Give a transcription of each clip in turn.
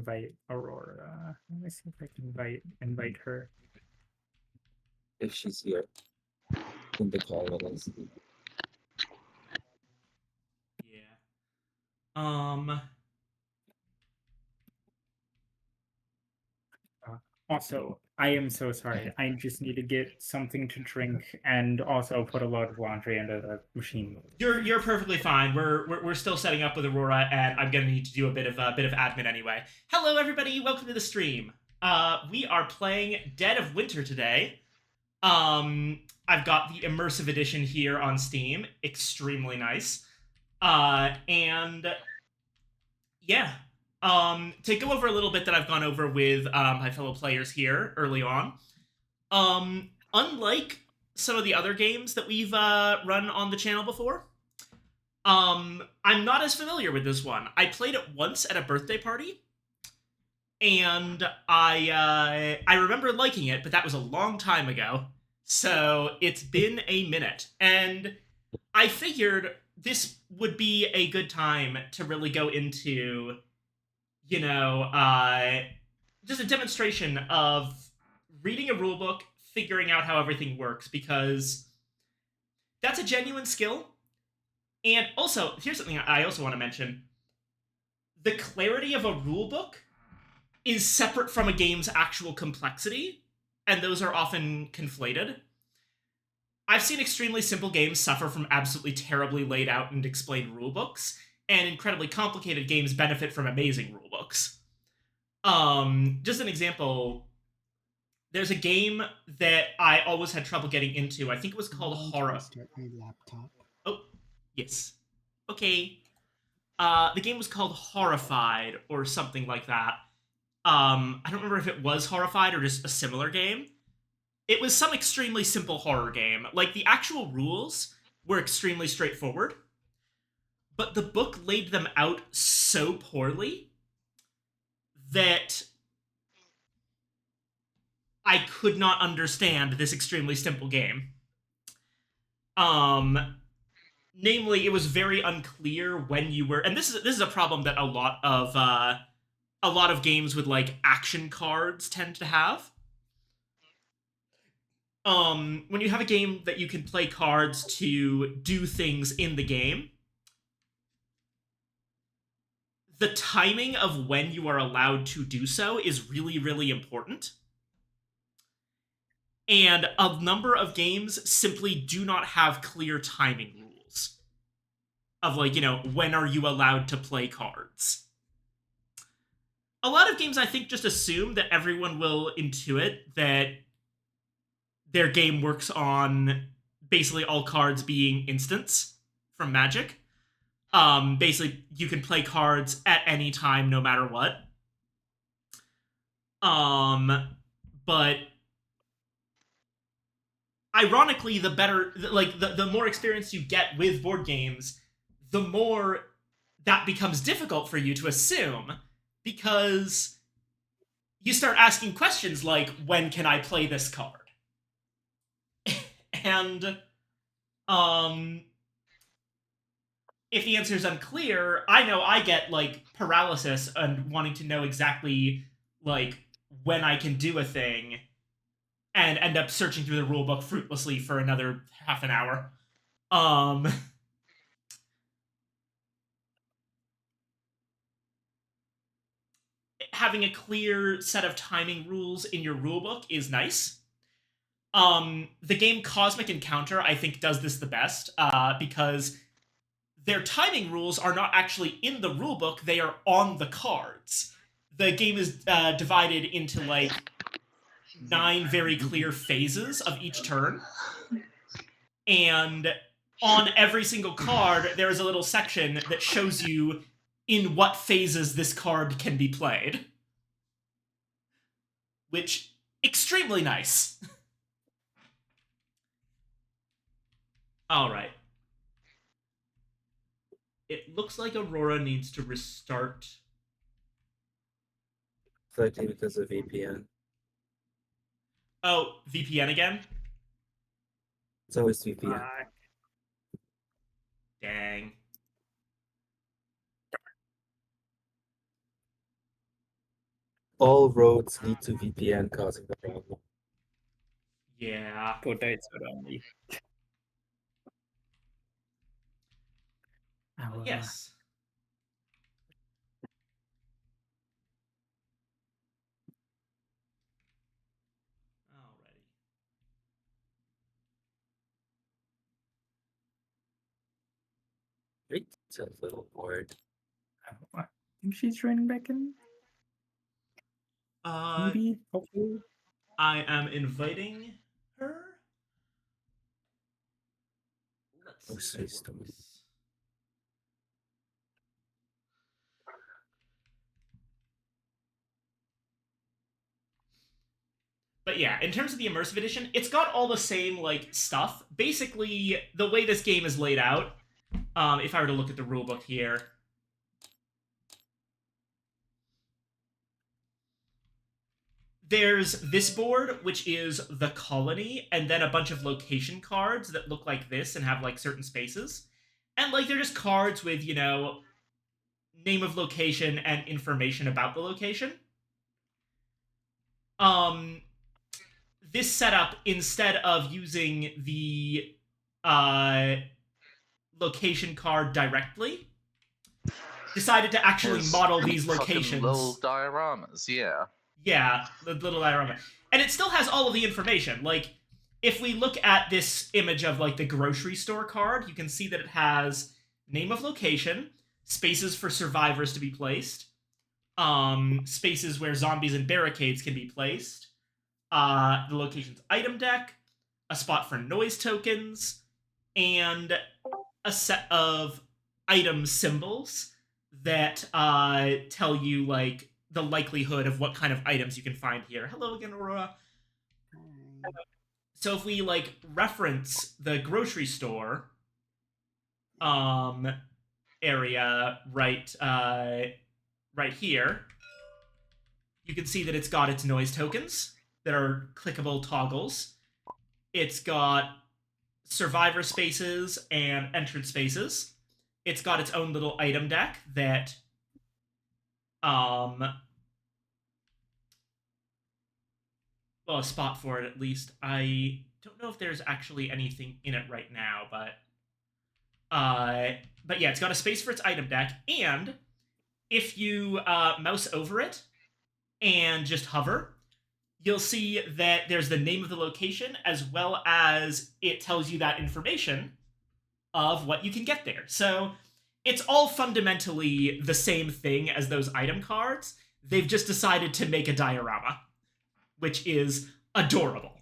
invite Aurora. Let me see if I can invite her. If she's here in the call with us. Yeah. Um. Also, I am so sorry. I just need to get something to drink and also put a load of laundry into the machine. You're perfectly fine. We're still setting up with Aurora, and I'm gonna need to do a bit of admin anyway. Hello, everybody. Welcome to the stream. We are playing Dead of Winter today. I've got the immersive edition here on Steam. Extremely nice. And yeah. To go over a little bit that I've gone over with my fellow players here early on. Unlike some of the other games that we've run on the channel before, I'm not as familiar with this one. I played it once at a birthday party, and I remember liking it, but that was a long time ago. So it's been a minute, and I figured this would be a good time to really go into, you know, just a demonstration of reading a rulebook, figuring out how everything works, because that's a genuine skill. And also, here's something I also want to mention. The clarity of a rulebook is separate from a game's actual complexity, and those are often conflated. I've seen extremely simple games suffer from absolutely terribly laid out and explained rulebooks, and incredibly complicated games benefit from amazing rulebooks. Just an example, there's a game that I always had trouble getting into. I think it was called Horror. Start my laptop. Oh, yes. Okay. The game was called Horrified or something like that. I don't remember if it was Horrified or just a similar game. It was some extremely simple horror game. Like, the actual rules were extremely straightforward, but the book laid them out so poorly that I could not understand this extremely simple game. Namely, it was very unclear when you were, and this is a problem that a lot of games with like action cards tend to have. When you have a game that you can play cards to do things in the game, the timing of when you are allowed to do so is really, really important. And a number of games simply do not have clear timing rules of, like, when are you allowed to play cards. A lot of games, I think, just assume that everyone will intuit that their game works on basically all cards being instants from Magic. Basically, you can play cards at any time, no matter what. But ironically, the better, like, the more experience you get with board games, the more that becomes difficult for you to assume, because you start asking questions like, when can I play this card? And, if the answer is unclear, I know I get, like, paralysis and wanting to know exactly, like, when I can do a thing, and end up searching through the rulebook fruitlessly for another half an hour. Having a clear set of timing rules in your rulebook is nice. The game Cosmic Encounter, I think, does this the best, because their timing rules are not actually in the rulebook, they are on the cards. The game is divided into, like, 9 very clear phases of each turn. And on every single card, there is a little section that shows you in what phases this card can be played. Which, extremely nice. Alright. It looks like Aurora needs to restart. It's likely because of VPN. Oh, VPN again? It's always VPN. Dang. All roads lead to VPN causing the problem. Yeah. Potato only. Yes. Alrighty. It's a little bored. I think she's joining back in. Maybe, hopefully. I am inviting her. Let's Oh, see if it space to works. But yeah, in terms of the immersive edition, it's got all the same like stuff. Basically, the way this game is laid out, if I were to look at the rulebook here, there's this board, which is the colony, and then a bunch of location cards that look like this and have like certain spaces. And like they're just cards with, you know, name of location and information about the location. This setup, instead of using the location card directly, decided to actually Yes. model these Fucking locations. little dioramas, yeah. Yeah, the little diorama. And it still has all of the information. Like, if we look at this image of, like, the grocery store card, you can see that it has name of location, spaces for survivors to be placed, spaces where zombies and barricades can be placed, the location's item deck, a spot for noise tokens, and a set of item symbols that tell you, like, the likelihood of what kind of items you can find here. Hello again, Aurora. So if we, like, reference the grocery store area right here, you can see that it's got its noise tokens that are clickable toggles. It's got survivor spaces and entrance spaces. It's got its own little item deck that well, a spot for it at least. I don't know if there's actually anything in it right now, but yeah, it's got a space for its item deck, and if you mouse over it and just hover, you'll see that there's the name of the location, as well as it tells you that information of what you can get there. So it's all fundamentally the same thing as those item cards. They've just decided to make a diorama, which is adorable.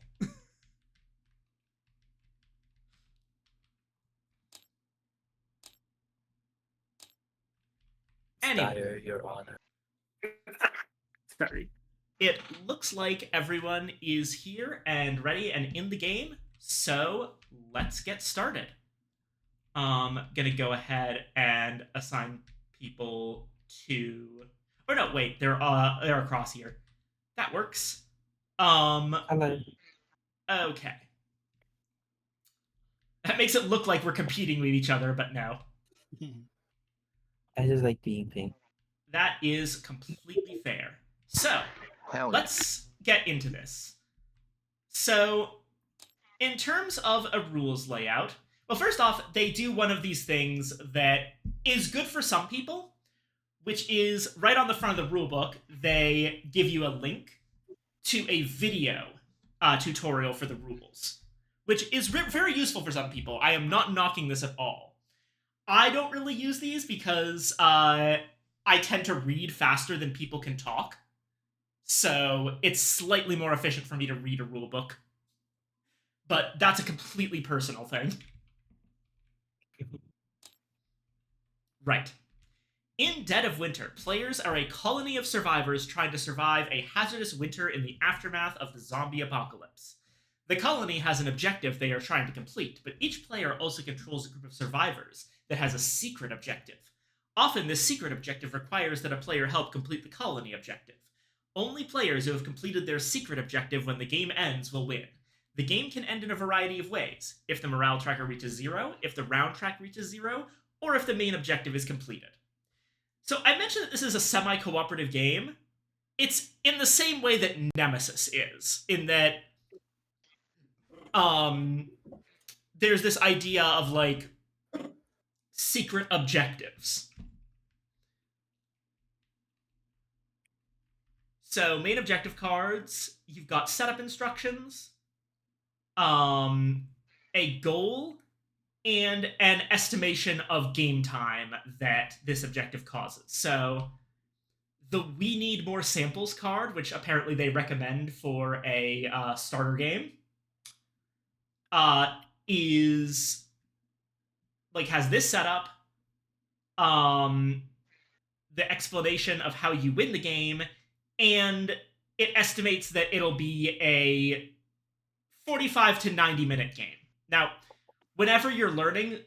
Anyway, Dire, Your Honor. Sorry. it looks like everyone is here and ready and in the game, so let's get started. Gonna go ahead and assign people to... Oh no, wait, they're across here. That works. Hello. Okay. That makes it look like we're competing with each other, but no. I just like being pink. That is completely fair. So, Hell let's get into this. So, in terms of a rules layout, well, first off, they do one of these things that is good for some people, which is right on the front of the rulebook, they give you a link to a video tutorial for the rules, which is very useful for some people. I am not knocking this at all. I don't really use these because I tend to read faster than people can talk. So it's slightly more efficient for me to read a rulebook. But that's a completely personal thing. Right. In Dead of Winter, players are a colony of survivors trying to survive a hazardous winter in the aftermath of the zombie apocalypse. The colony has an objective they are trying to complete, but each player also controls a group of survivors that has a secret objective. Often, this secret objective requires that a player help complete the colony objective. Only players who have completed their secret objective when the game ends will win. The game can end in a variety of ways: if the morale tracker reaches 0, if the round track reaches 0, or if the main objective is completed. So I mentioned that this is a semi-cooperative game. it's in the same way that Nemesis is, in that there's this idea of like secret objectives. So main objective cards, you've got setup instructions, a goal, and an estimation of game time that this objective causes. So the We Need More Samples card, which apparently they recommend for a starter game, is like has this setup, the explanation of how you win the game, and it estimates that it'll be a 45 to 90 minute game. Now, whenever you're learning,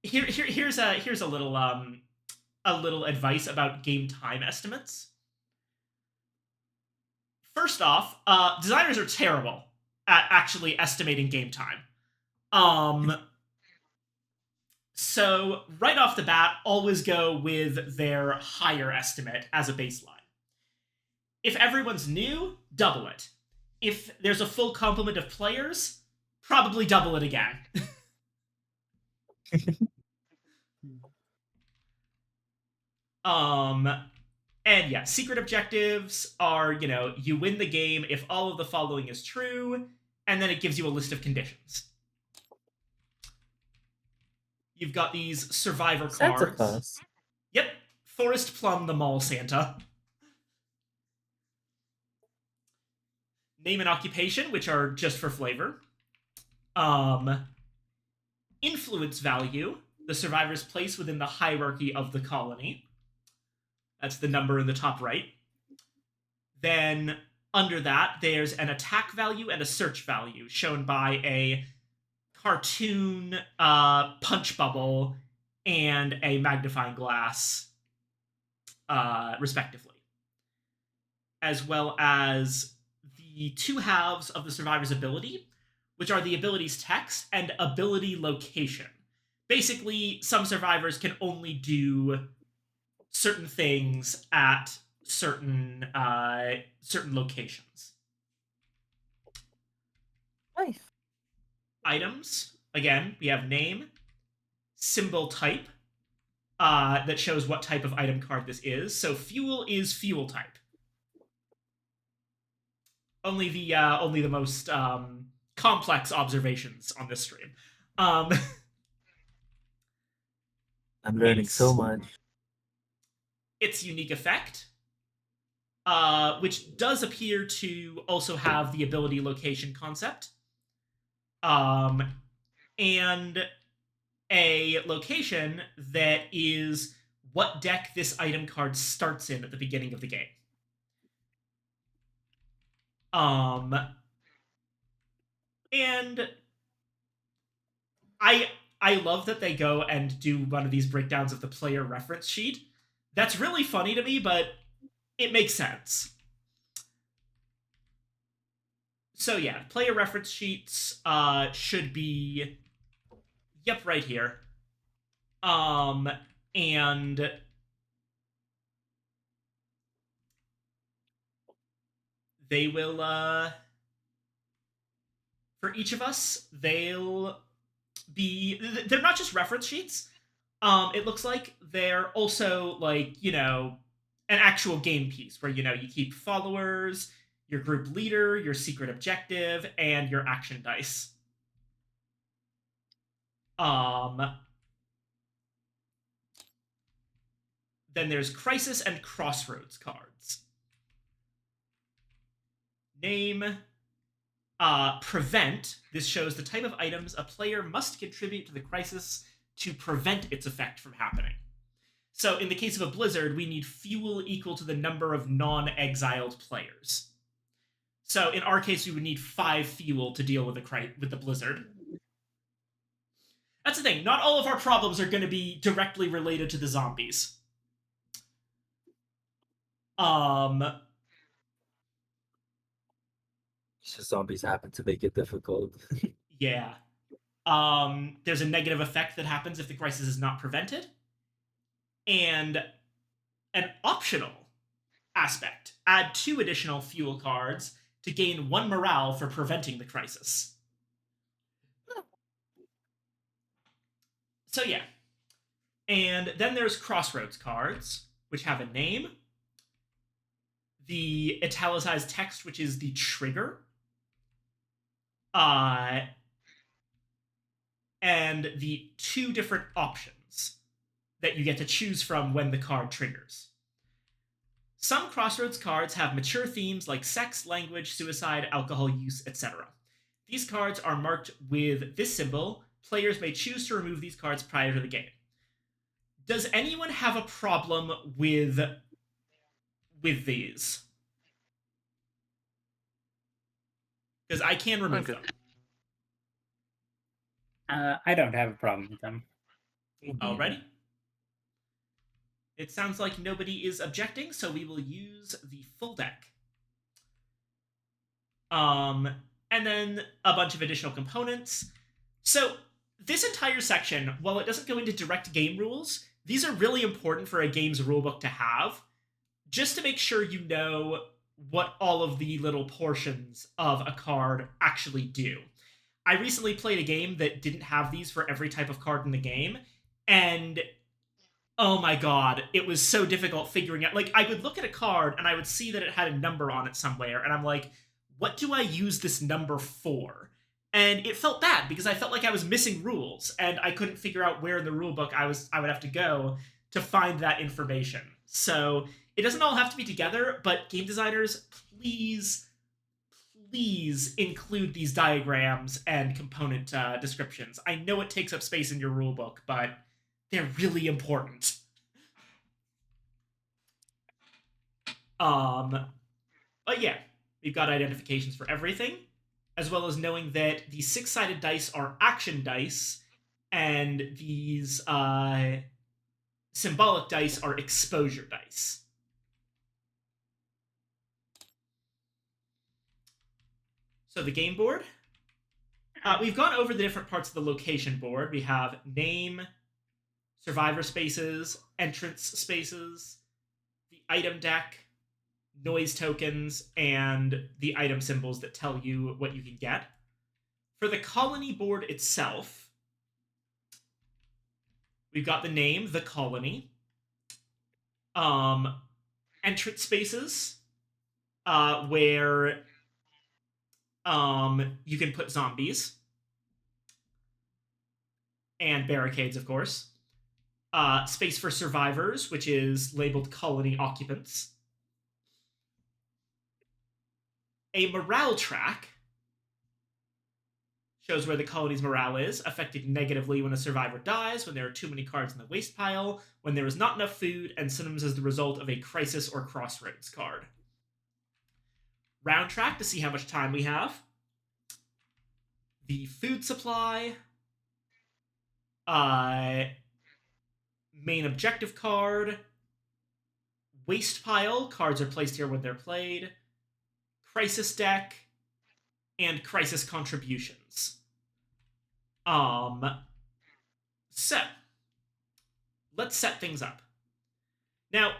here's a little advice about game time estimates. First off, designers are terrible at actually estimating game time. So right off the bat, always go with their higher estimate as a baseline. If everyone's new, double it. If there's a full complement of players, probably double it again. And yeah, secret objectives are, you win the game if all of the following is true, and then it gives you a list of conditions. You've got these survivor Santa cards. Claus. Yep. Forest Plum the Mall Santa. Name and occupation, which are just for flavor. Influence value, the survivor's place within the hierarchy of the colony. That's the number in the top right. Then under that, there's an attack value and a search value, shown by a cartoon punch bubble and a magnifying glass, respectively. As well as the two halves of the survivor's ability, which are the ability's text and ability location. Basically, some survivors can only do certain things at certain locations. Nice. Items, again, we have name, symbol type, that shows what type of item card this is. So fuel is fuel type. Only the most complex observations on this stream. I'm learning so much. Its unique effect, which does appear to also have the ability location concept, and a location that is what deck this item card starts in at the beginning of the game. And I love that they go and do one of these breakdowns of the player reference sheet. That's really funny to me, but it makes sense. So yeah, player reference sheets should be, yep, right here. And they will, for each of us, they'll be, they're not just reference sheets. It looks like they're also like, an actual game piece where, you keep followers, your group leader, your secret objective, and your action dice. Then there's Crisis and Crossroads cards. Name, Prevent. This shows the type of items a player must contribute to the crisis to prevent its effect from happening. So in the case of a blizzard, we need fuel equal to the number of non-exiled players. So in our case, we would need 5 fuel to deal with the blizzard. That's the thing. Not all of our problems are going to be directly related to the zombies. Just zombies happen to make it difficult. Yeah. There's a negative effect that happens if the crisis is not prevented. And an optional aspect. Add 2 additional fuel cards to gain 1 morale for preventing the crisis. So yeah. And then there's Crossroads cards, which have a name, the italicized text, which is the trigger, and the 2 different options that you get to choose from when the card triggers. Some Crossroads cards have mature themes like sex, language, suicide, alcohol use, etc. These cards are marked with this symbol. Players may choose to remove these cards prior to the game. Does anyone have a problem with these? Because I can remove Okay. them. I don't have a problem with them. Alrighty. It sounds like nobody is objecting, so we will use the full deck. And then a bunch of additional components. So this entire section, while it doesn't go into direct game rules, these are really important for a game's rulebook to have, just to make sure you know what all of the little portions of a card actually do. I recently played a game that didn't have these for every type of card in the game, and oh my god, it was so difficult figuring out. Like, I would look at a card and I would see that it had a number on it somewhere, and I'm like, what do I use this number for? And it felt bad because I felt like I was missing rules, and I couldn't figure out where in the rule book I would have to go to find that information. So it doesn't all have to be together, but game designers, please include these diagrams and component descriptions. I know it takes up space in your rulebook, but they're really important. But yeah, we've got identifications for everything, as well as knowing that the 6-sided dice are action dice, and these symbolic dice are exposure dice. So the game board. We've gone over the different parts of the location board. We have name, survivor spaces, entrance spaces, the item deck, noise tokens, and the item symbols that tell you what you can get. For the colony board itself, we've got the name, the colony, entrance spaces, where you can put zombies, and barricades, of course. Space for survivors, which is labeled colony occupants. A morale track shows where the colony's morale is, affected negatively when a survivor dies, when there are too many cards in the waste pile, when there is not enough food, and sometimes as the result of a crisis or crossroads card. Round track to see how much time we have. The food supply. Main objective card. Waste pile. Cards are placed here when they're played. Crisis deck. And crisis contributions. So, let's set things up. Now,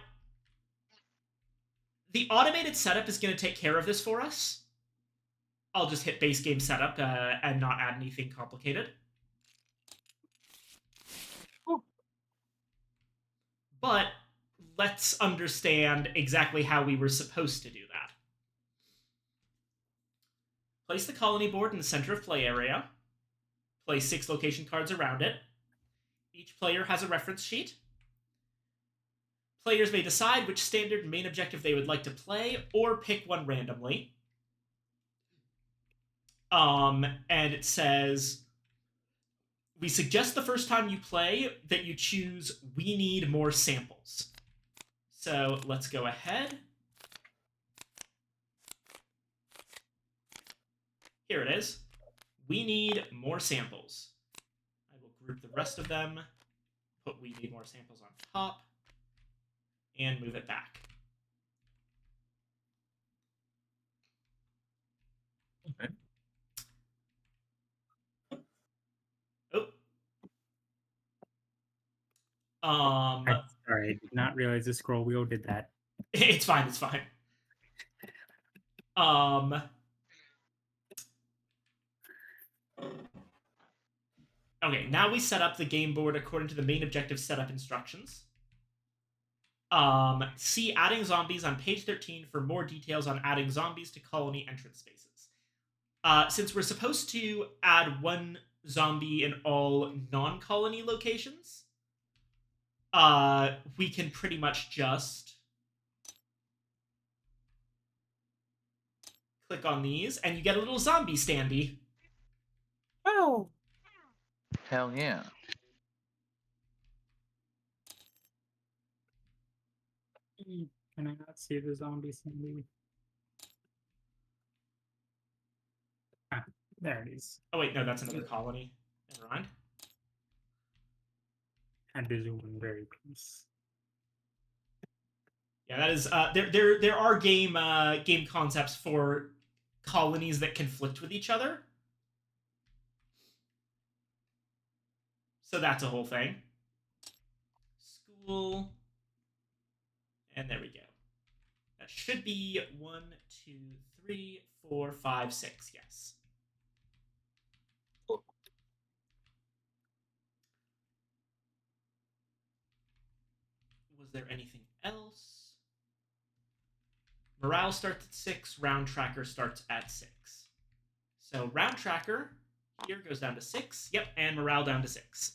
the automated setup is going to take care of this for us. I'll just hit base game setup and not add anything complicated. But let's understand exactly how we were supposed to do that. Place the colony board in the center of play area. Place 6 location cards around it. Each player has a reference sheet. Players may decide which standard main objective they would like to play, or pick one randomly. And it says, we suggest the first time you play that you choose we need more samples. So let's go ahead. Here it is. We need more samples. I will group the rest of them, put we need more samples on top, and move it back. Okay. Oh. Sorry, I did not realize the scroll wheel did that. It's fine. It's fine. Okay, now we set up the game board according to the main objective setup instructions. See adding zombies on page 13 for more details on adding zombies to colony entrance spaces. Since we're supposed to add one zombie in all non-colony locations, we can pretty much just click on these, and you get a little zombie standee. Oh. Hell yeah. Can I not see the zombie standee? Ah, there it is. Oh wait, no, that's another colony. Never mind. And to zoom in very close. Yeah, that is. There are game concepts for colonies that conflict with each other. So that's a whole thing. School. And there we go. That should be 1, 2, 3, 4, 5, 6. Yes. Was there anything else? Morale starts at 6. Round tracker starts at 6. So round tracker here goes down to 6. Yep, and morale down to 6.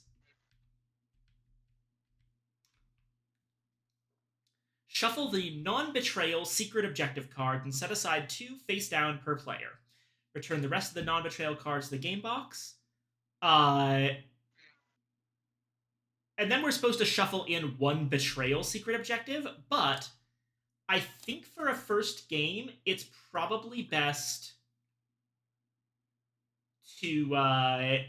Shuffle the non-betrayal secret objective card and set aside 2 face down per player. Return the rest of the non-betrayal cards to the game box. And then we're supposed to shuffle in 1 betrayal secret objective, but I think for a first game, it's probably best to let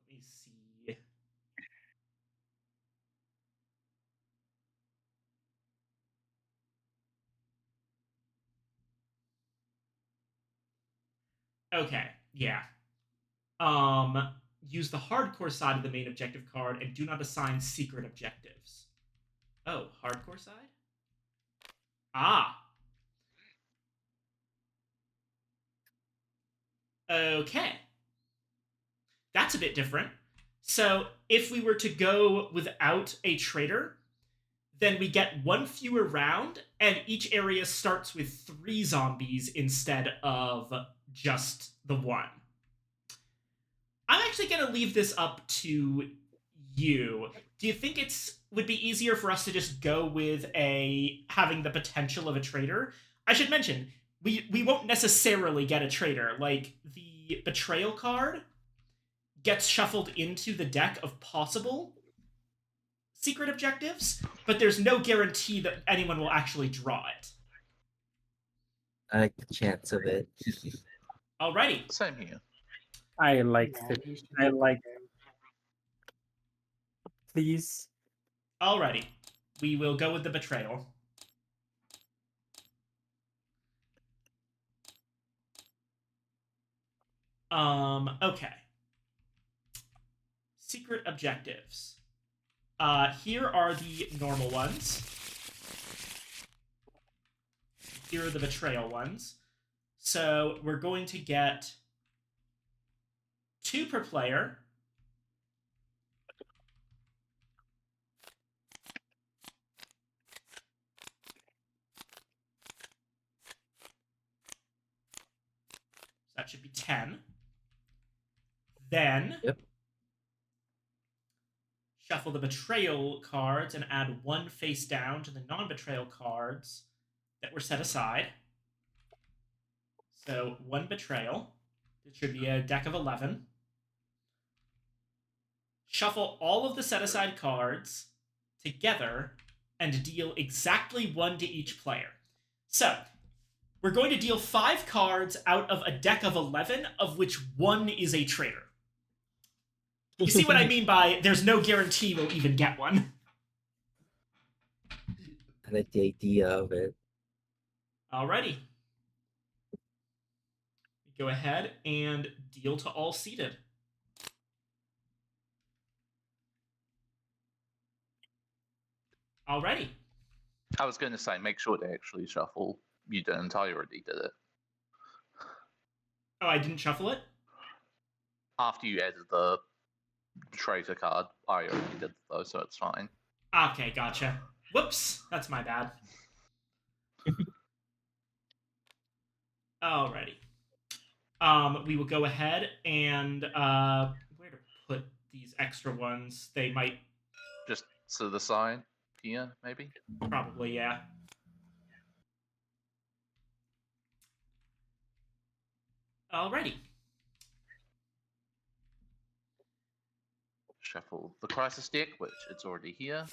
me see. Okay, yeah. Use the hardcore side of the main objective card and do not assign secret objectives. Oh, hardcore side? Ah. Okay. That's a bit different. So if we were to go without a traitor, then we get 1 fewer round, and each area starts with 3 zombies instead of just the 1. I'm actually going to leave this up to you. Do you think would be easier for us to just go with having the potential of a traitor? I should mention, we won't necessarily get a traitor. Like, the betrayal card gets shuffled into the deck of possible secret objectives, but there's no guarantee that anyone will actually draw it. I like the chance of it. Alrighty. Same here. I like please. Alrighty. We will go with the betrayal. Okay. Secret objectives. Here are the normal ones. Here are the betrayal ones. So we're going to get 2 per player. So that should be 10. Then shuffle the betrayal cards and add 1 face down to the non-betrayal cards that were set aside. So 1 betrayal. It should be a deck of 11. Shuffle all of the set-aside cards together and deal exactly 1 to each player. So, we're going to deal 5 cards out of a deck of 11, of which 1 is a traitor. You see what I mean by there's no guarantee we'll even get one? I like the idea of it. Alrighty. Go ahead and deal to all seated. Alrighty. I was going to say, make sure to actually shuffle. You didn't. I already did it. Oh, I didn't shuffle it? After you added the traitor card, I already did though, so it's fine. Okay, gotcha. Whoops, that's my bad. Alrighty. We will go ahead and where to put these extra ones? They might Just to the side here, maybe. probably, yeah. Alrighty. Shuffle the crisis deck, which it's already here.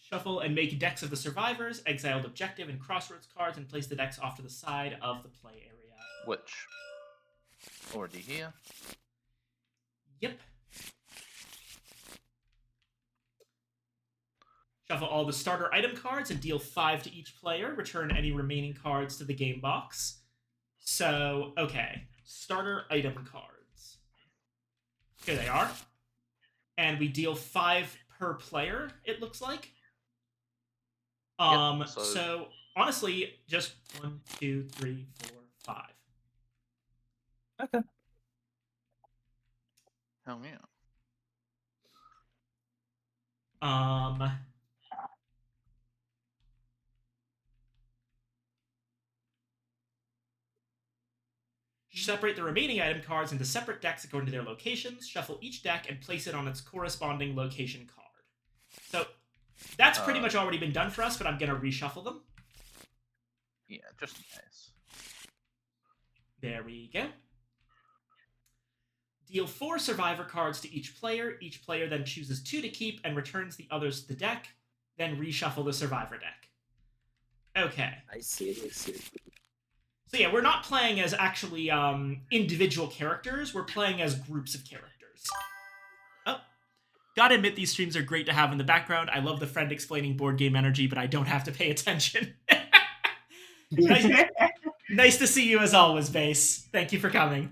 Shuffle and make decks of the survivors, exiled objective, and crossroads cards, and place the decks off to the side of the play area. Which already here. Yep. Shuffle all the starter item cards and deal 5 to each player. Return any remaining cards to the game box. So, okay. Starter item cards. Here they are. And we deal 5 per player, it looks like. So honestly, just 1, 2, 3, 4, 5. Okay. Hell yeah. Separate the remaining item cards into separate decks according to their locations. Shuffle each deck and place it on its corresponding location card. So that's pretty much already been done for us, but I'm going to reshuffle them. Yeah, just in case. There we go. Deal 4 survivor cards to each player. Each player then chooses 2 to keep and returns the others to the deck. Then reshuffle the survivor deck. Okay. I see. So yeah, we're not playing as actually individual characters. We're playing as groups of characters. Oh. Gotta admit, these streams are great to have in the background. I love the friend explaining board game energy, but I don't have to pay attention. Nice to see you as always, Base. Thank you for coming.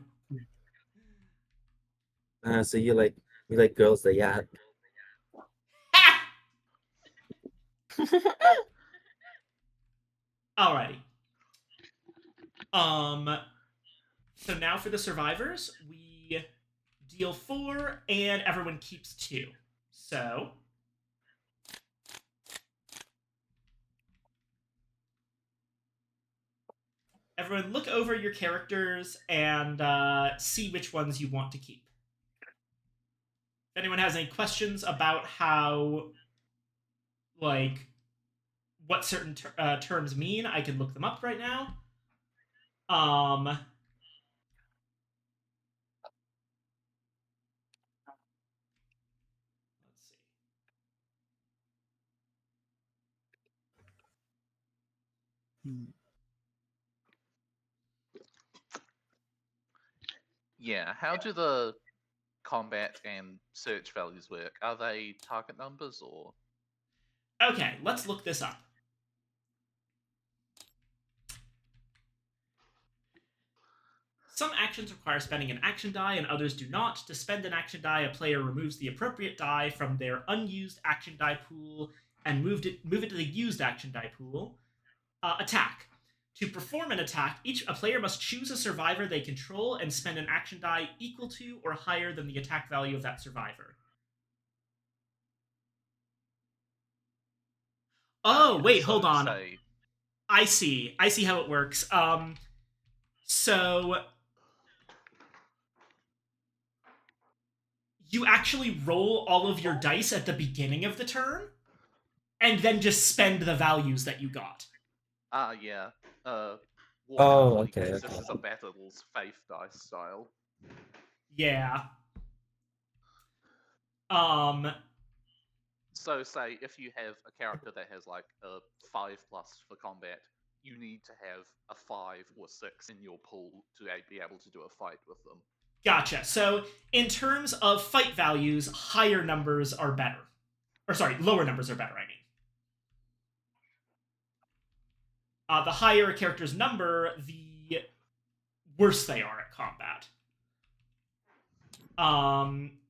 So you like girls that yacht. Alrighty. So now for the survivors, we deal 4 and everyone keeps 2. So everyone look over your characters and see which ones you want to keep. If anyone has any questions about how, like, what certain terms mean, I can look them up right now. Let's see. Yeah, how do the combat and search values work? Are they target numbers or? Okay, let's look this up. Some actions require spending an action die and others do not. To spend an action die, a player removes the appropriate die from their unused action die pool and move it to the used action die pool. Attack. To perform an attack, a player must choose a survivor they control and spend an action die equal to or higher than the attack value of that survivor. Oh, wait, hold on. I see how it works. So you actually roll all of your dice at the beginning of the turn, and then just spend the values that you got. Yeah. Okay. This is a Battle's Faith dice style. Yeah. So say if you have a character that has like a 5+ for combat, you need to have a 5 or 6 in your pool to be able to do a fight with them. Gotcha. So in terms of fight values, higher numbers are better. Or sorry, lower numbers are better, I mean. The higher a character's number, the worse they are at combat.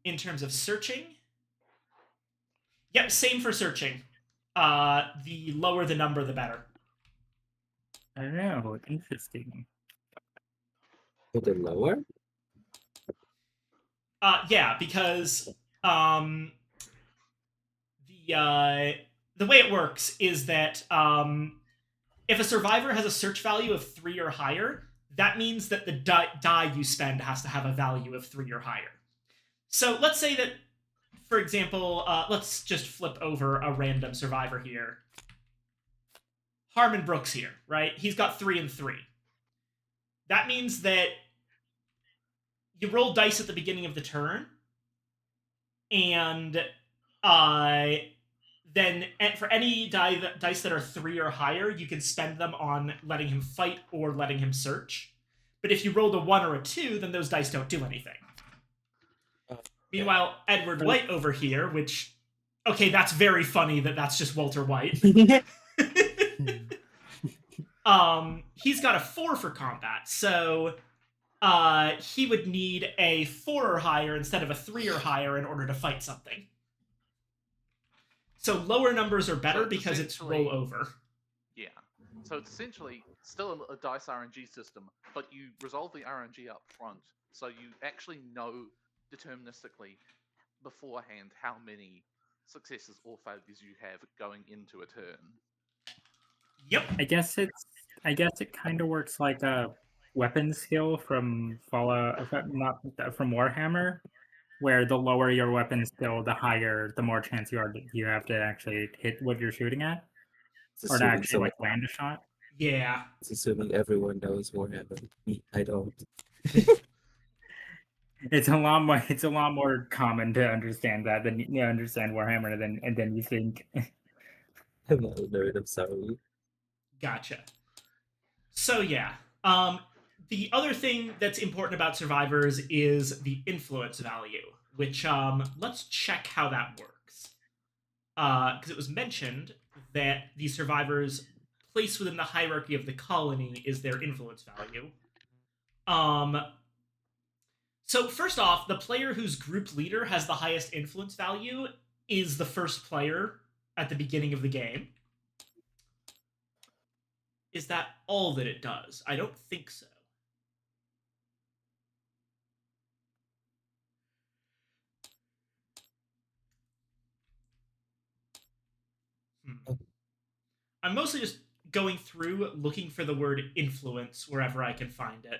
In terms of searching, yep, same for searching. The lower the number, the better. I don't know. Interesting. For the lower? Yeah, because the way it works is that if a survivor has a search value of 3 or higher, that means that the die you spend has to have a value of 3 or higher. So let's say that, for example, let's just flip over a random survivor here. Harmon Brooks here, right? He's got 3 and 3. That means that you roll dice at the beginning of the turn, and then for any dice that are 3 or higher, you can spend them on letting him fight or letting him search. But if you rolled a 1 or a 2, then those dice don't do anything. Meanwhile, Edward White over here, which, okay, that's very funny that that's just Walter White. He's got a 4 for combat, so he would need a 4 or higher instead of a 3 or higher in order to fight something. So lower numbers are better because it's roll over. Yeah. So it's essentially still a dice RNG system, but you resolve the RNG up front, so you actually know deterministically beforehand how many successes or failures you have going into a turn. Yep. I guess it kind of works like a weapon skill from Fallout, not from Warhammer, where the lower your weapon skill, the higher, the more chance you have to actually hit what you're shooting at, It's or to assuming actually like land a shot. Yeah. It's assuming everyone knows Warhammer. Me, I don't. It's a lot more common to understand that than you understand Warhammer than you think. I'm not a nerd, I'm sorry. Gotcha. So yeah, the other thing that's important about survivors is the influence value, which let's check how that works. Because it was mentioned that the survivors' place within the hierarchy of the colony is their influence value. So first off, the player whose group leader has the highest influence value is the first player at the beginning of the game. Is that all that it does? I don't think so. I'm mostly just going through looking for the word influence wherever I can find it.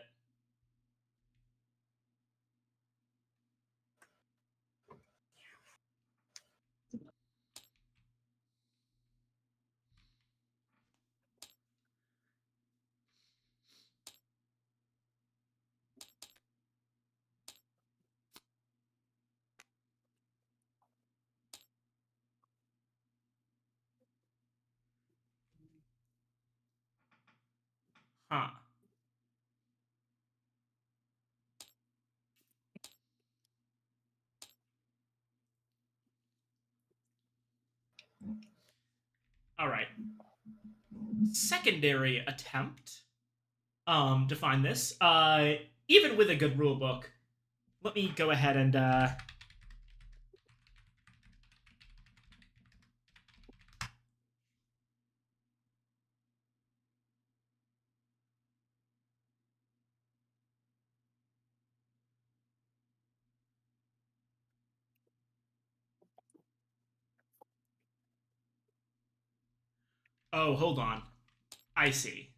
Huh. All right. Secondary attempt to find this. Even with a good rule book, let me go ahead and oh, hold on. I see.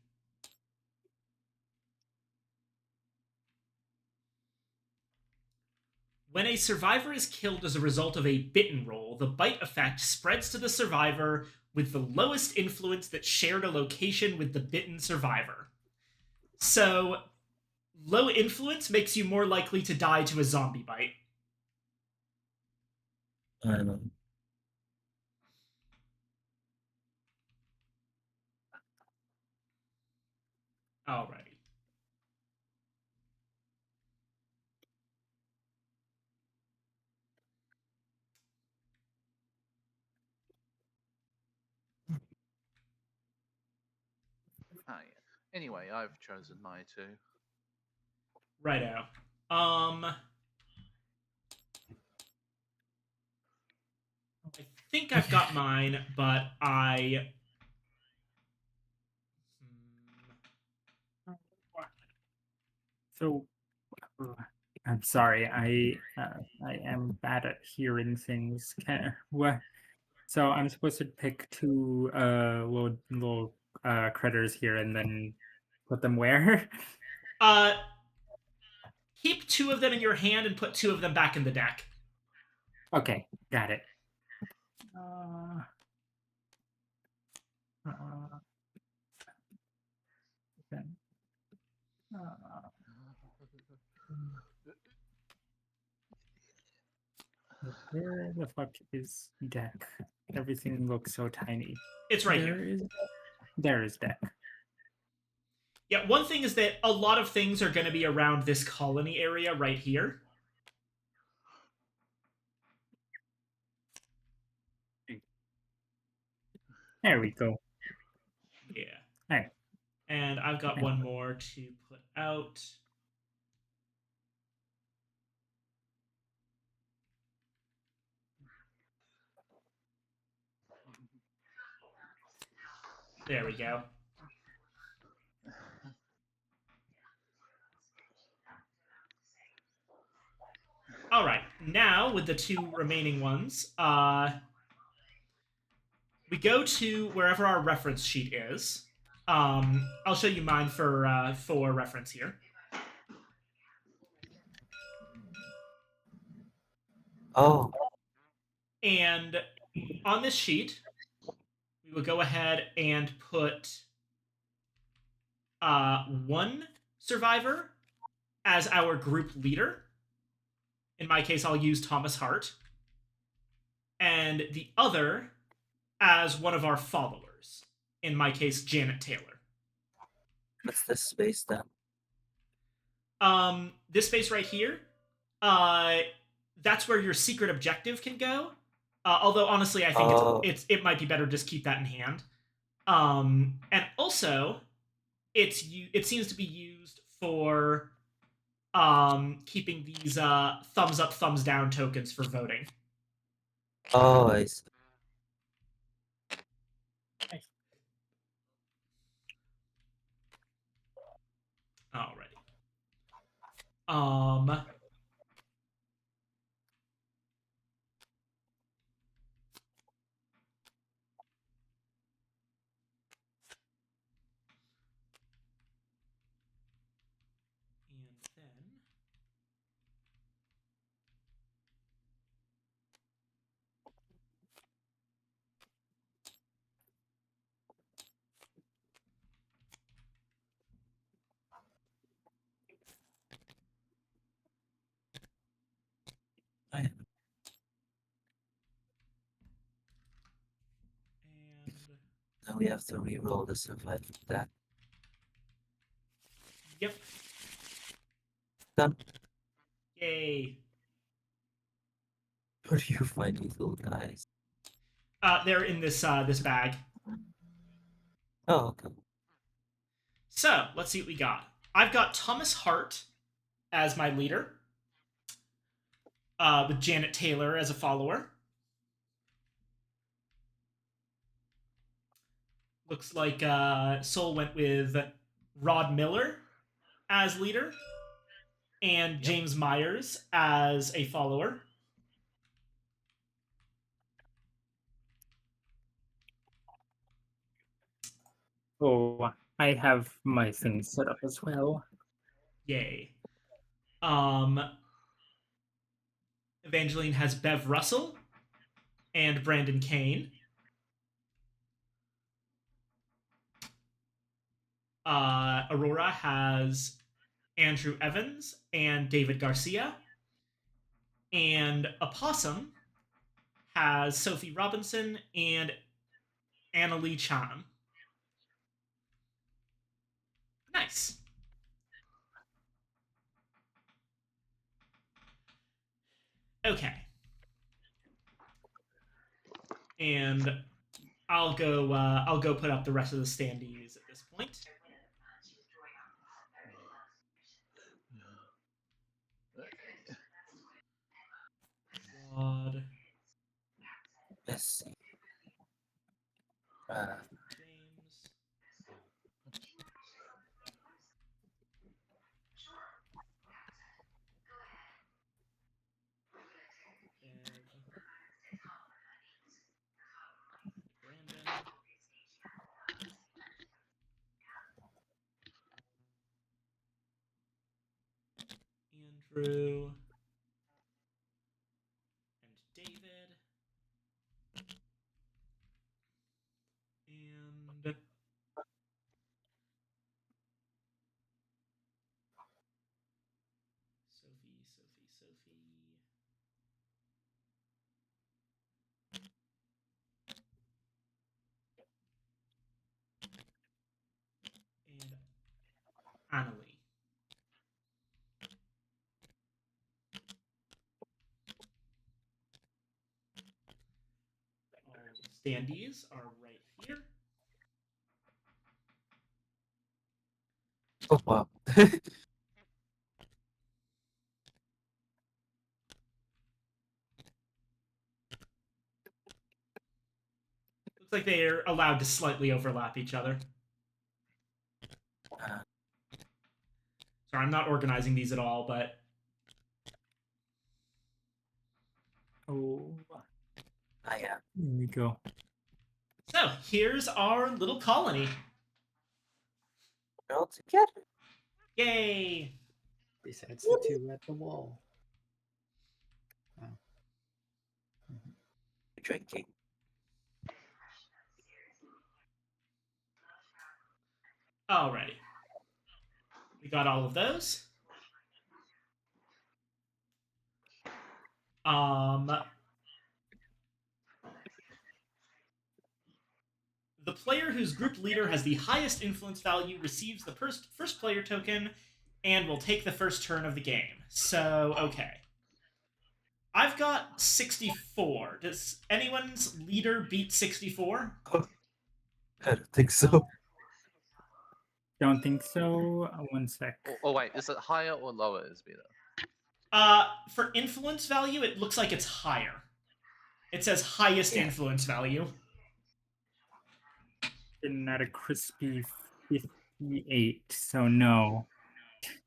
When a survivor is killed as a result of a bitten roll, the bite effect spreads to the survivor with the lowest influence that shared a location with the bitten survivor. So, low influence makes you more likely to die to a zombie bite. I don't know. Alrighty. Ah, yeah. Anyway, I've chosen my two. Righto. I think I've got mine, but I. So, I'm sorry. I am bad at hearing things. What? So I'm supposed to pick two little critters here and then put them where? Uh, keep 2 of them in your hand and put 2 of them back in the deck. Okay, got it. Uh, uh, then, uh, where the fuck is deck? Everything looks so tiny. It's right here. There is deck. Yeah, one thing is that a lot of things are going to be around this colony area right here. There we go. Yeah. Hey. And I've got one more to put out. There we go. All right, now with the 2 remaining ones, we go to wherever our reference sheet is. I'll show you mine for reference here. Oh, And on this sheet, we will go ahead and put 1 survivor as our group leader. In my case, I'll use Thomas Hart. And the other as one of our followers. In my case, Janet Taylor. what's this space then? This space right here, that's where your secret objective can go. Although honestly, I think it might be better to just keep that in hand. And also, it seems to be used for keeping these thumbs up, thumbs down tokens for voting. Oh, I see. Alrighty. And then I- Now we have to re-roll the survival deck. Yep. Done. Yay. Where do you find these little guys? They're in this this bag. Oh, okay. So let's see what we got. I've got Thomas Hart as my leader, with Janet Taylor as a follower. Looks like Soul went with Rod Miller as leader and James Myers as a follower. Oh, I have my things set up as well. Yay. Evangeline has Bev Russell and Brandon Kane. Aurora has Andrew Evans and David Garcia. And Opossum has Sophie Robinson and Annalie Chan. Nice. Okay. And I'll go put up the rest of the standees at this point. Let's see. James. Brandon. Andrew. And David. And Sophie. And Annalie. All the standees are right here. Oh wow. Looks like they're allowed to slightly overlap each other. Uh, Sorry, I'm not organizing these at all, but Oh, I am. there we go. so here's our little colony. We're all together. Yay! Besides the two at the wall. Drinking. Alrighty. We got all of those. The player whose group leader has the highest influence value receives the first player token and will take the first turn of the game. So, okay. I've got 64. Does anyone's leader beat 64? I don't think so. Don't think so. One sec. Oh wait, is it higher or lower is better? For influence value, it looks like it's higher. It says highest Yeah. influence value. Getting at a crispy 58, so no.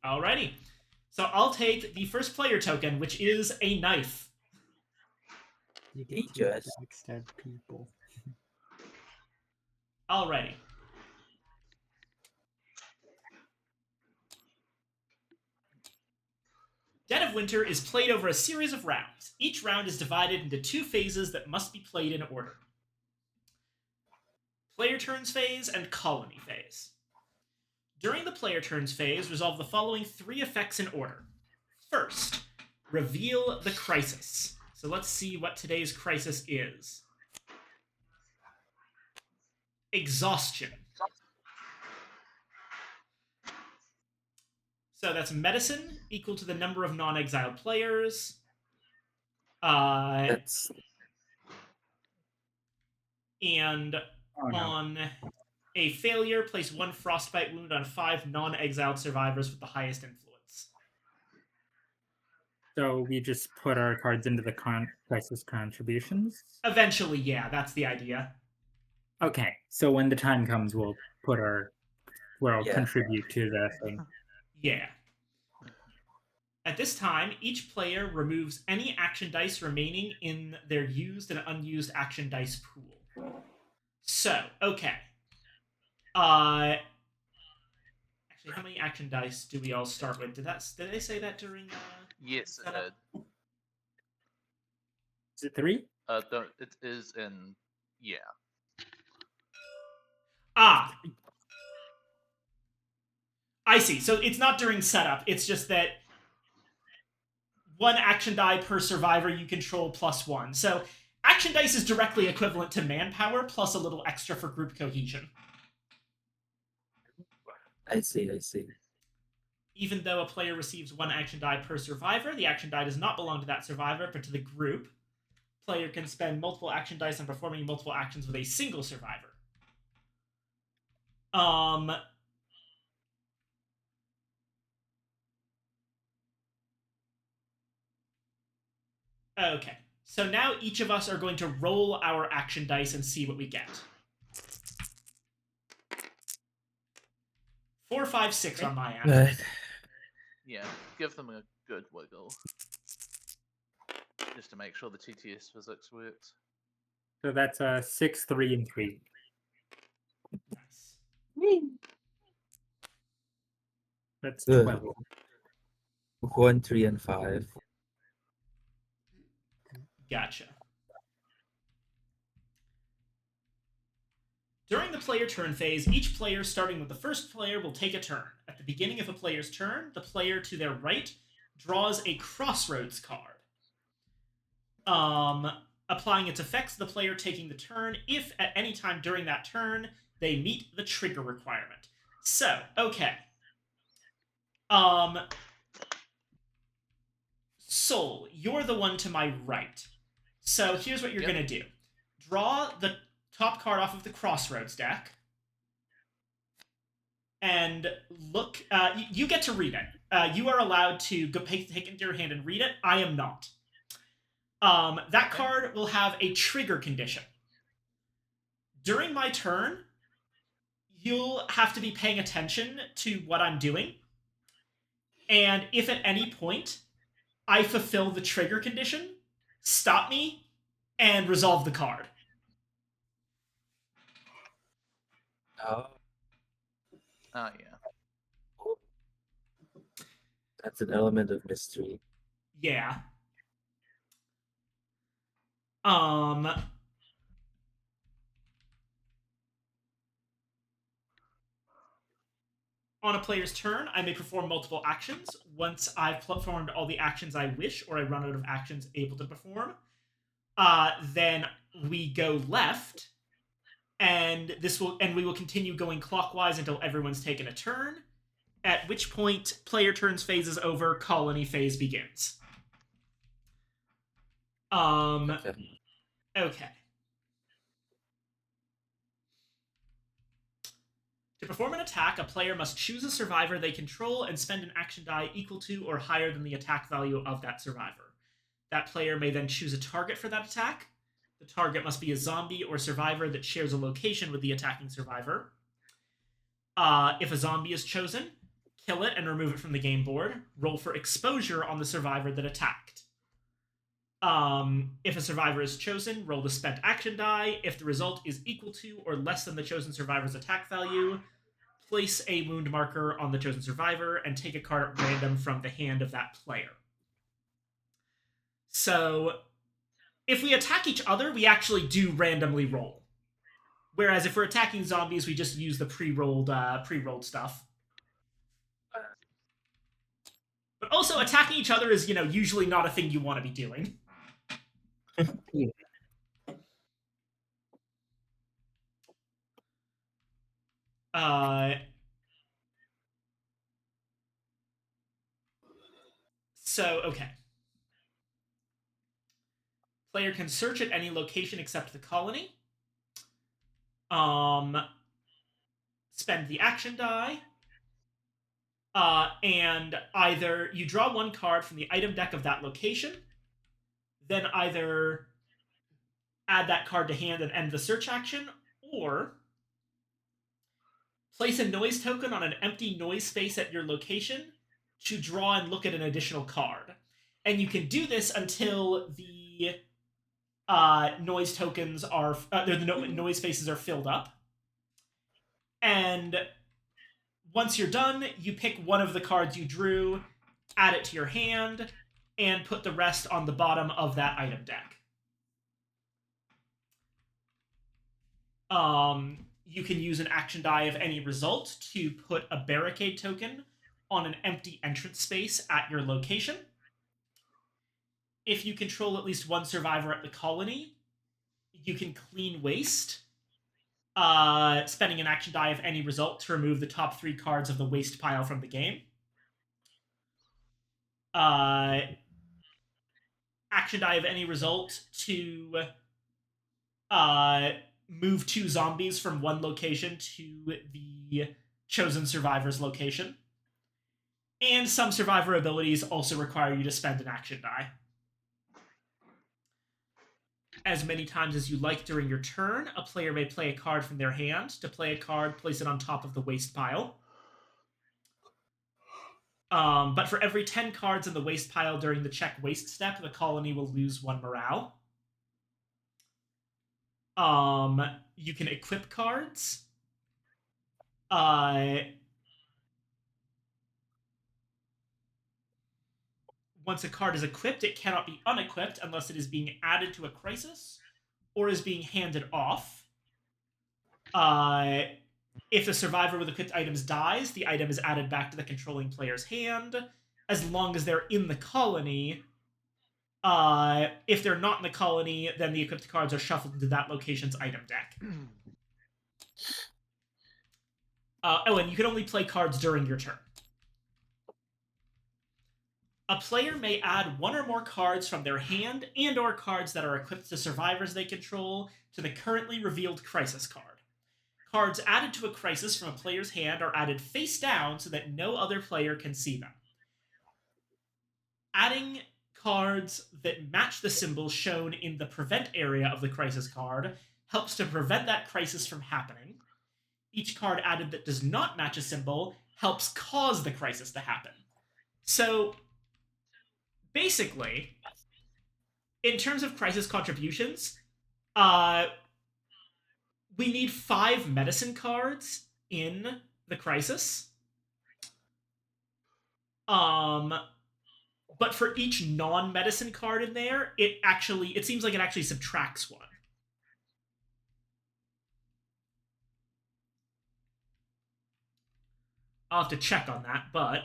Alrighty. So I'll take the first player token, which is a knife. You He get to just- backstab people. Alrighty. Dead of Winter is played over a series of rounds. Each round is divided into 2 phases that must be played in order. Player turns phase and colony phase. During the player turns phase, resolve the following 3 effects in order. First, reveal the crisis. So let's see what today's crisis is. Exhaustion. So that's medicine equal to the number of non-exiled players. That's And Oh no. on a failure, place 1 frostbite wound on 5 non-exiled survivors with the highest influence. So we just put our cards into the crisis contributions. Eventually, yeah, that's the idea. Okay, so when the time comes, we'll Yeah. contribute to the thing. Yeah. At this time, each player removes any action dice remaining in their used and unused action dice pool. So, okay. Actually, how many action dice do we all start with? Did they say that during Yes, it setup? did. Is it 3? No, it is in yeah. Ah! I see. So it's not during setup. It's just that 1 action die per survivor you control plus 1. So action dice is directly equivalent to manpower plus a little extra for group cohesion. I see. Even though a player receives 1 action die per survivor, the action die does not belong to that survivor, but to the group. Player can spend multiple action dice on performing multiple actions with a single survivor. Okay. So now each of us are going to roll our action dice and see what we get. 4, 5, 6 on my end. Right. Yeah, give them a good wiggle. Just to make sure the TTS physics works. So that's 6, 3, and 3. Nice. That's Good. 12. 1, 3, and 5. Gotcha. During the player turn phase, each player, starting with the first player, will take a turn. At the beginning of a player's turn, the player to their right draws a crossroads card. Applying its effects to the player taking the turn if at any time during that turn they meet the trigger requirement. So, okay. Soul, you're the one to my right. So here's what you're Yep. going to do. Draw the top card off of the Crossroads deck. And look, you get to read it. You are allowed to go take it into your hand and read it. I am not. That card will have a trigger condition. During my turn, you'll have to be paying attention to what I'm doing. And if at any point I fulfill the trigger condition, stop me and resolve the card. Oh, Ah, yeah. that's an element of mystery. Yeah. On a player's turn, I may perform multiple actions. Once I've performed all the actions I wish, or I run out of actions able to perform, then we go left, and we will continue going clockwise until everyone's taken a turn. At which point, player turns phase is over, colony phase begins. Okay. Okay. To perform an attack, a player must choose a survivor they control and spend an action die equal to or higher than the attack value of that survivor. That player may then choose a target for that attack. The target must be a zombie or survivor that shares a location with the attacking survivor. If a zombie is chosen, kill it and remove it from the game board. Roll for exposure on the survivor that attacked. If a survivor is chosen, roll the spent action die. If the result is equal to or less than the chosen survivor's attack value, place a wound marker on the chosen survivor and take a card at random from the hand of that player. So, if we attack each other, we actually do randomly roll. Whereas if we're attacking zombies, we just use the pre-rolled stuff. But also, attacking each other is, usually not a thing you want to be doing. Okay. Player can search at any location except the colony. Spend the action die. And either you draw one card from the item deck of that location, then either add that card to hand and end the search action, or place a noise token on an empty noise space at your location to draw and look at an additional card. And you can do this until the noise tokens are noise spaces are filled up. And once you're done, you pick one of the cards you drew, add it to your hand, and put the rest on the bottom of that item deck. You can use an action die of any result to put a barricade token on an empty entrance space at your location. If you control at least one survivor at the colony, you can clean waste, spending an action die of any result to remove the top 3 cards of the waste pile from the game. Action die of any result to move 2 zombies from one location to the chosen survivor's location. And some survivor abilities also require you to spend an action die. as many times as you like during your turn. A player may play a card from their hand. To play a card, place it on top of the waste pile. But for every 10 cards in the waste pile during the check waste step, the colony will lose 1 morale. You can equip cards. Once a card is equipped, it cannot be unequipped unless it is being added to a crisis or is being handed off. If the survivor with equipped items dies, the item is added back to the controlling player's hand, as long as they're in the colony. If they're not in the colony, then the equipped cards are shuffled into that location's item deck. And you can only play cards during your turn. A player may add 1 or more cards from their hand and or cards that are equipped to survivors they control to the currently revealed crisis card. Cards added to a crisis from a player's hand are added face down so that no other player can see them. Adding cards that match the symbol shown in the prevent area of the crisis card helps to prevent that crisis from happening. Each card added that does not match a symbol helps cause the crisis to happen. So, basically, in terms of crisis contributions, we need 5 medicine cards in the crisis. But for each non-medicine card in there, it seems like it actually subtracts 1. I'll have to check on that, but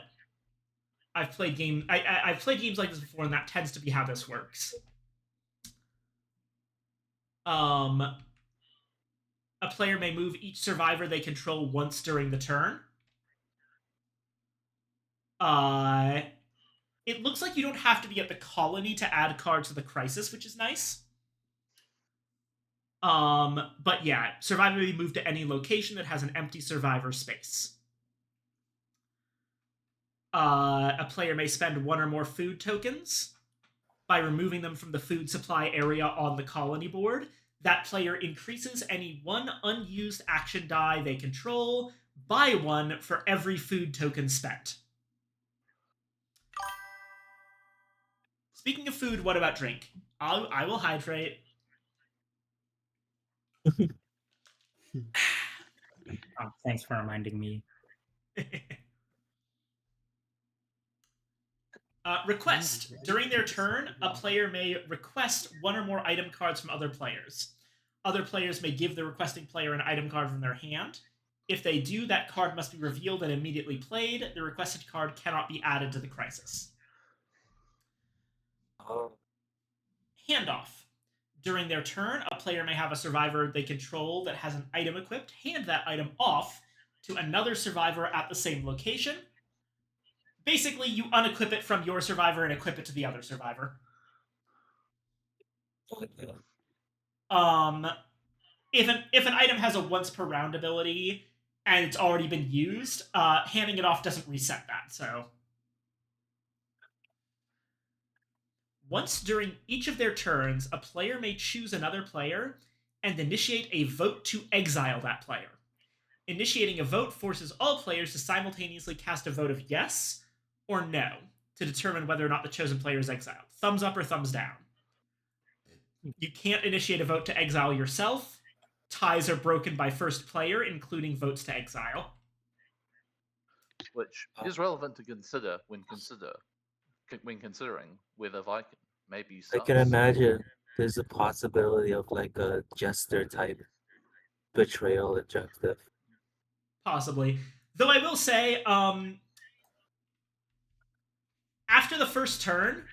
I've played games like this before, and that tends to be how this works. A player may move each survivor they control once during the turn. It looks like you don't have to be at the colony to add cards to the crisis, which is nice. But yeah, survivor may be moved to any location that has an empty survivor space. A player may spend 1 or more food tokens. By removing them from the food supply area on the colony board, that player increases any 1 unused action die they control by 1 for every food token spent. Speaking of food, what about drink? I will hydrate. Oh, thanks for reminding me. Request. During their turn, a player may request 1 or more item cards from other players. Other players may give the requesting player an item card from their hand. If they do, that card must be revealed and immediately played. The requested card cannot be added to the crisis. Handoff. During their turn, a player may have a survivor they control that has an item equipped, hand that item off to another survivor at the same location. Basically, you unequip it from your survivor and equip it to the other survivor. If an item has a once per round ability and it's already been used, handing it off doesn't reset that, so. Once during each of their turns, a player may choose another player and initiate a vote to exile that player. Initiating a vote forces all players to simultaneously cast a vote of yes or no to determine whether or not the chosen player is exiled. Thumbs up or thumbs down. You can't initiate a vote to exile yourself. Ties are broken by first player, including votes to exile. Which is relevant to consider when considering whether Viking maybe I can imagine there's a possibility of like a jester type betrayal objective. Possibly. Though I will say, after the first turn,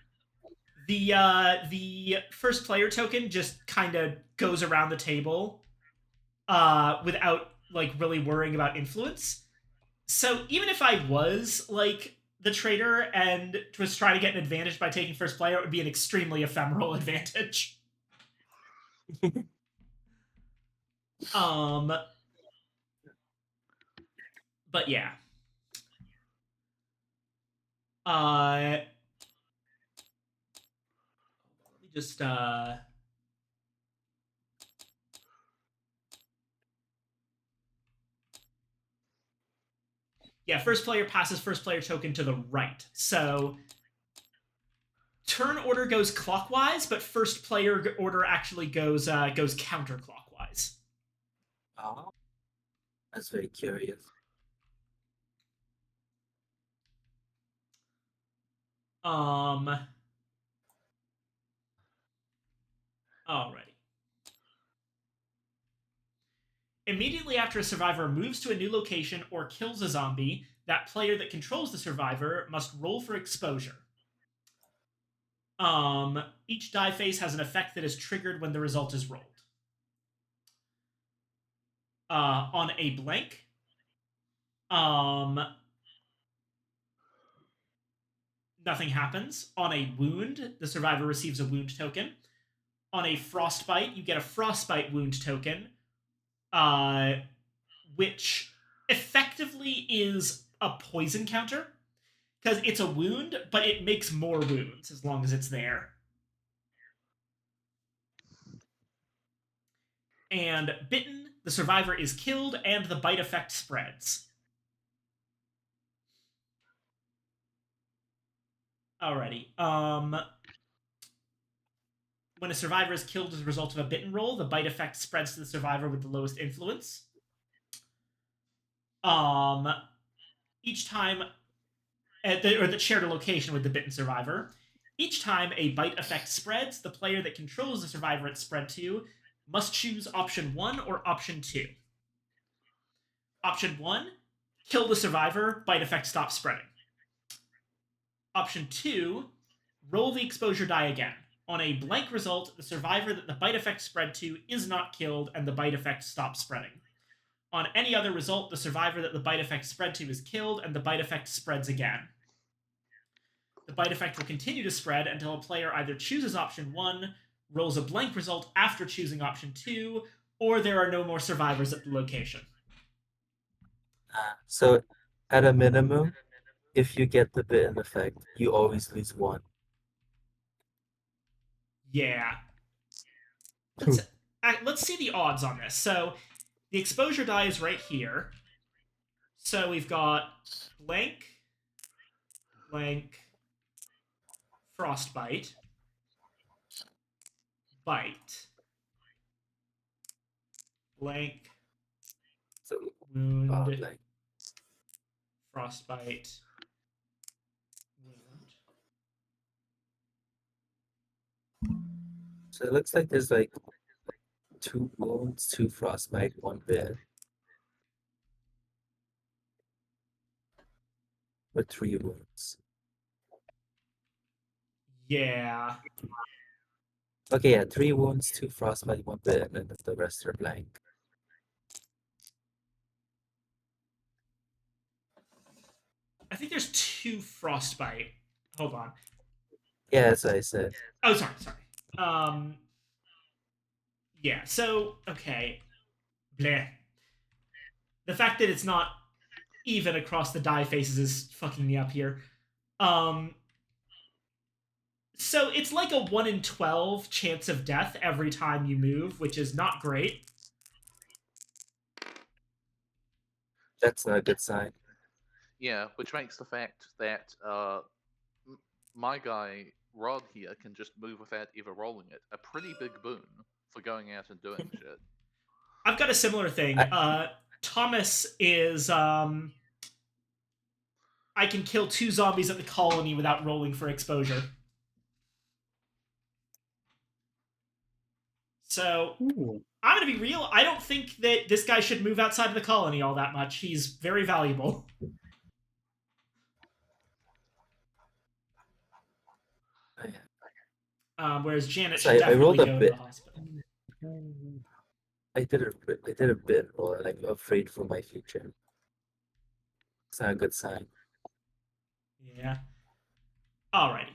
the first player token just kind of goes around the table without like really worrying about influence. So even if I was like the traitor and was trying to get an advantage by taking first player, it would be an extremely ephemeral advantage. But yeah. Let me just Yeah, first player passes first player token to the right. So turn order goes clockwise, but first player order actually goes counterclockwise. Oh, that's very curious. Alrighty. Immediately after a survivor moves to a new location or kills a zombie, that player that controls the survivor must roll for exposure. Each die face has an effect that is triggered when the result is rolled. On a blank, nothing happens. On a wound, the survivor receives a wound token. On a frostbite, you get a frostbite wound token, which effectively is a poison counter. Because it's a wound, but it makes more wounds as long as it's there. And bitten, the survivor is killed, and the bite effect spreads. Alrighty. When a survivor is killed as a result of a bitten roll, the bite effect spreads to the survivor with the lowest influence. Each time, that shared a location with the bitten survivor. Each time a bite effect spreads, the player that controls the survivor it's spread to must choose option 1 or option 2. Option 1, kill the survivor, bite effect stops spreading. Option 2, roll the exposure die again. On a blank result, the survivor that the bite effect spread to is not killed, and the bite effect stops spreading. On any other result, the survivor that the bite effect spread to is killed, and the bite effect spreads again. The bite effect will continue to spread until a player either chooses option 1, rolls a blank result after choosing option 2, or there are no more survivors at the location. So, at a minimum, if you get the bitten effect, you always lose 1. Yeah. Let's see the odds on this. So, the exposure die is right here. So we've got blank, frostbite, bite, blank, So, wound, like, frostbite, wound. so it looks like there's like 2 wounds, 2 frostbite, 1 bit. Or 3 wounds. Yeah. Okay, yeah, 3 wounds, 2 frostbite, 1 bit, and then the rest are blank. I think there's 2 frostbite. Hold on. Yeah, as I said. Oh, sorry. Yeah, so, okay. Bleh. The fact that it's not even across the die faces is fucking me up here. So it's like a 1 in 12 chance of death every time you move, which is not great. That's not a good sign. Yeah, which makes the fact that my guy Rod here can just move without ever rolling it a pretty big boon for going out and doing shit. I've got a similar thing. Thomas is I can kill 2 zombies at the colony without rolling for exposure. So Ooh. I'm gonna be real. I don't think that this guy should move outside of the colony all that much. He's very valuable. Whereas Janet So should I rolled definitely a go to bit. the hospital. I did a bit, or like afraid for my future. It's not a good sign. Yeah. Alrighty.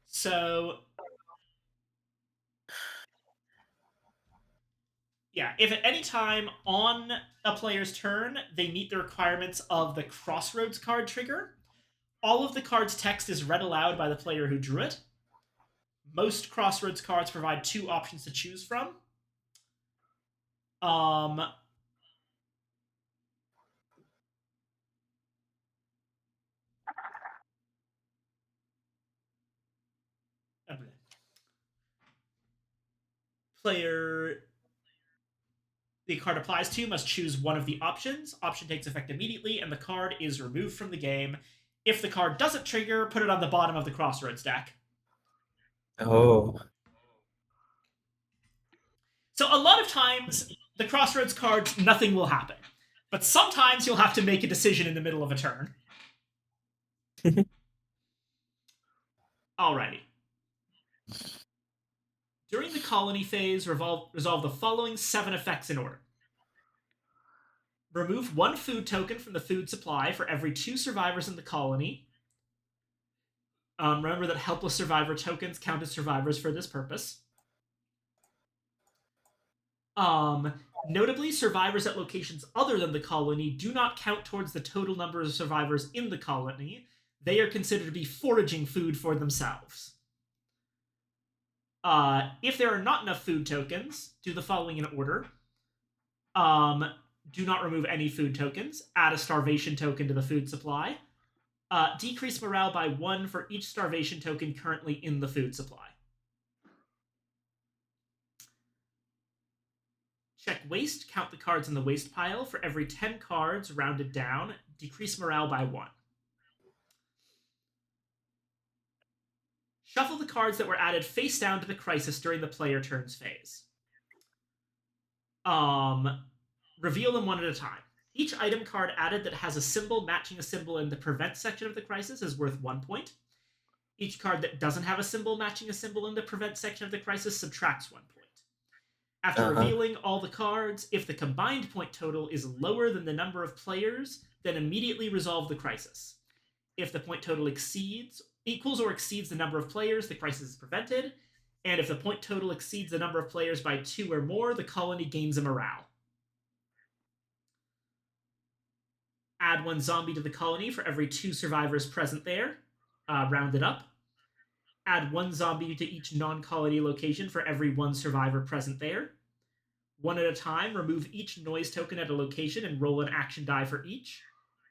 So, yeah, if at any time on a player's turn they meet the requirements of the Crossroads card trigger, all of the card's text is read aloud by the player who drew it. Most Crossroads cards provide 2 options to choose from. player the card applies to must choose one of the options. Option takes effect immediately, and the card is removed from the game. If the card doesn't trigger, put it on the bottom of the Crossroads deck. Oh, So a lot of times, the Crossroads cards, nothing will happen. But sometimes you'll have to make a decision in the middle of a turn. Alrighty. During the colony phase, resolve the following 7 effects in order. Remove 1 food token from the food supply for every 2 survivors in the colony. Remember that helpless survivor tokens count as survivors for this purpose. Notably, survivors at locations other than the colony do not count towards the total number of survivors in the colony. They are considered to be foraging food for themselves. If there are not enough food tokens, do the following in order. Do not remove any food tokens. Add a starvation token to the food supply. Decrease morale by 1 for each starvation token currently in the food supply. Check waste. Count the cards in the waste pile. For every 10 cards, rounded down, decrease morale by 1. Shuffle the cards that were added face down to the crisis during the player turns phase. Reveal them one at a time. Each item card added that has a symbol matching a symbol in the prevent section of the crisis is worth 1 point. Each card that doesn't have a symbol matching a symbol in the prevent section of the crisis subtracts 1 point. After revealing all the cards, if the combined point total is lower than the number of players, then immediately resolve the crisis. If the point total equals or exceeds the number of players, the crisis is prevented. And if the point total exceeds the number of players by 2 or more, the colony gains a morale. Add 1 zombie to the colony for every 2 survivors present there. Round it up. Add 1 zombie to each non-colony location for every 1 survivor present there. 1 at a time, remove each noise token at a location and roll an action die for each.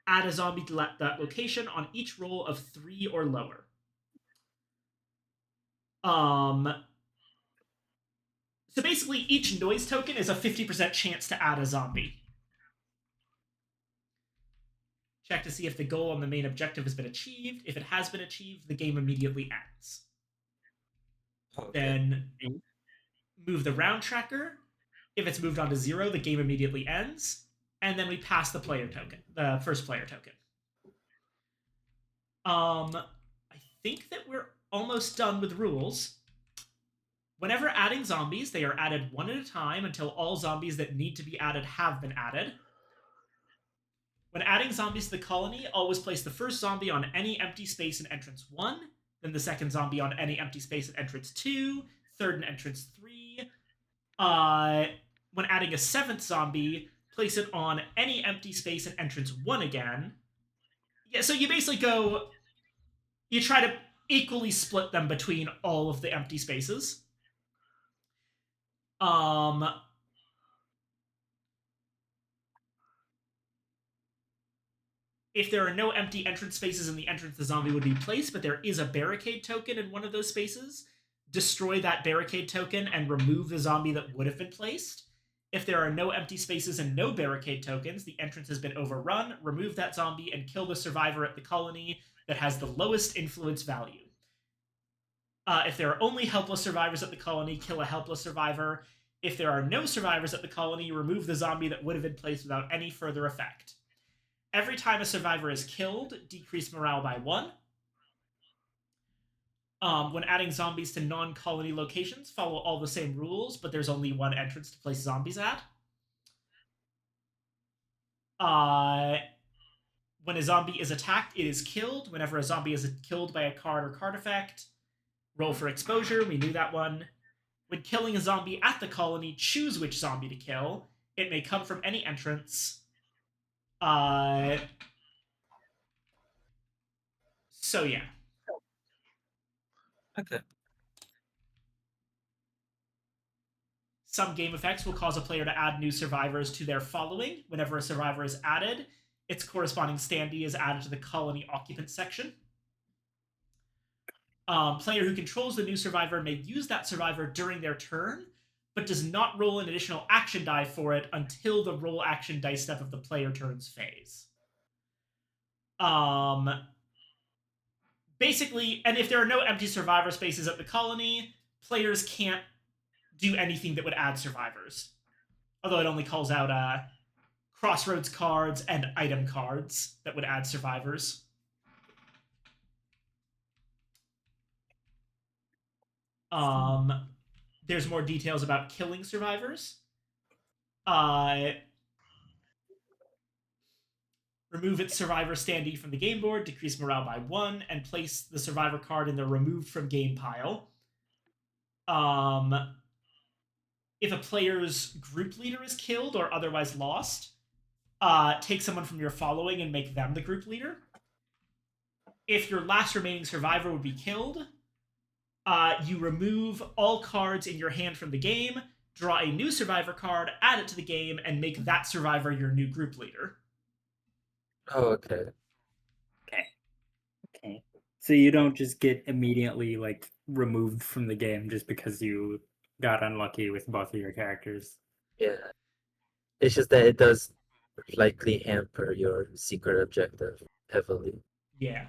Add a zombie to that location on each roll of 3 or lower. So basically, each noise token is a 50% chance to add a zombie. Check to see if the goal on the main objective has been achieved. If it has been achieved, the game immediately ends. okay. Then move the round tracker. If it's moved on to 0, the game immediately ends. And then we pass the player token, the first player token. I think that we're almost done with rules. Whenever adding zombies, they are added 1 at a time until all zombies that need to be added have been added. When adding zombies to the colony, always place the first zombie on any empty space in entrance 1, then the second zombie on any empty space in entrance 2, third in entrance 3. When adding a 7th zombie, place it on any empty space in entrance 1 again. Yeah, so you basically you try to equally split them between all of the empty spaces. If there are no empty entrance spaces in the entrance the zombie would be placed, but there is a barricade token in one of those spaces, destroy that barricade token and remove the zombie that would have been placed. If there are no empty spaces and no barricade tokens, the entrance has been overrun, remove that zombie, and kill the survivor at the colony that has the lowest influence value. If there are only helpless survivors at the colony, kill a helpless survivor. If there are no survivors at the colony, remove the zombie that would have been placed without any further effect. Every time a survivor is killed, decrease morale by 1. When adding zombies to non-colony locations, follow all the same rules, but there's only 1 entrance to place zombies at. When a zombie is attacked, it is killed. Whenever a zombie is killed by a card or card effect, roll for exposure. We knew that one. When killing a zombie at the colony, choose which zombie to kill. It may come from any entrance. So yeah. Okay. Some game effects will cause a player to add new survivors to their following. Whenever a survivor is added, its corresponding standee is added to the colony occupant section. Player who controls the new survivor may use that survivor during their turn, but does not roll an additional action die for it until the roll action dice step of the player turn's phase. Basically, and if there are no empty survivor spaces at the colony, players can't do anything that would add survivors. Although it only calls out crossroads cards and item cards that would add survivors. There's more details about killing survivors. Remove its survivor standee from the game board, decrease morale by 1, and place the survivor card in the removed from game pile. If a player's group leader is killed or otherwise lost, take someone from your following and make them the group leader. If your last remaining survivor would be killed, you remove all cards in your hand from the game, draw a new survivor card, add it to the game, and make that survivor your new group leader. Oh, okay. Okay. So you don't just get immediately like removed from the game just because you got unlucky with both of your characters. Yeah. It's just that it does likely hamper your secret objective heavily. Yeah.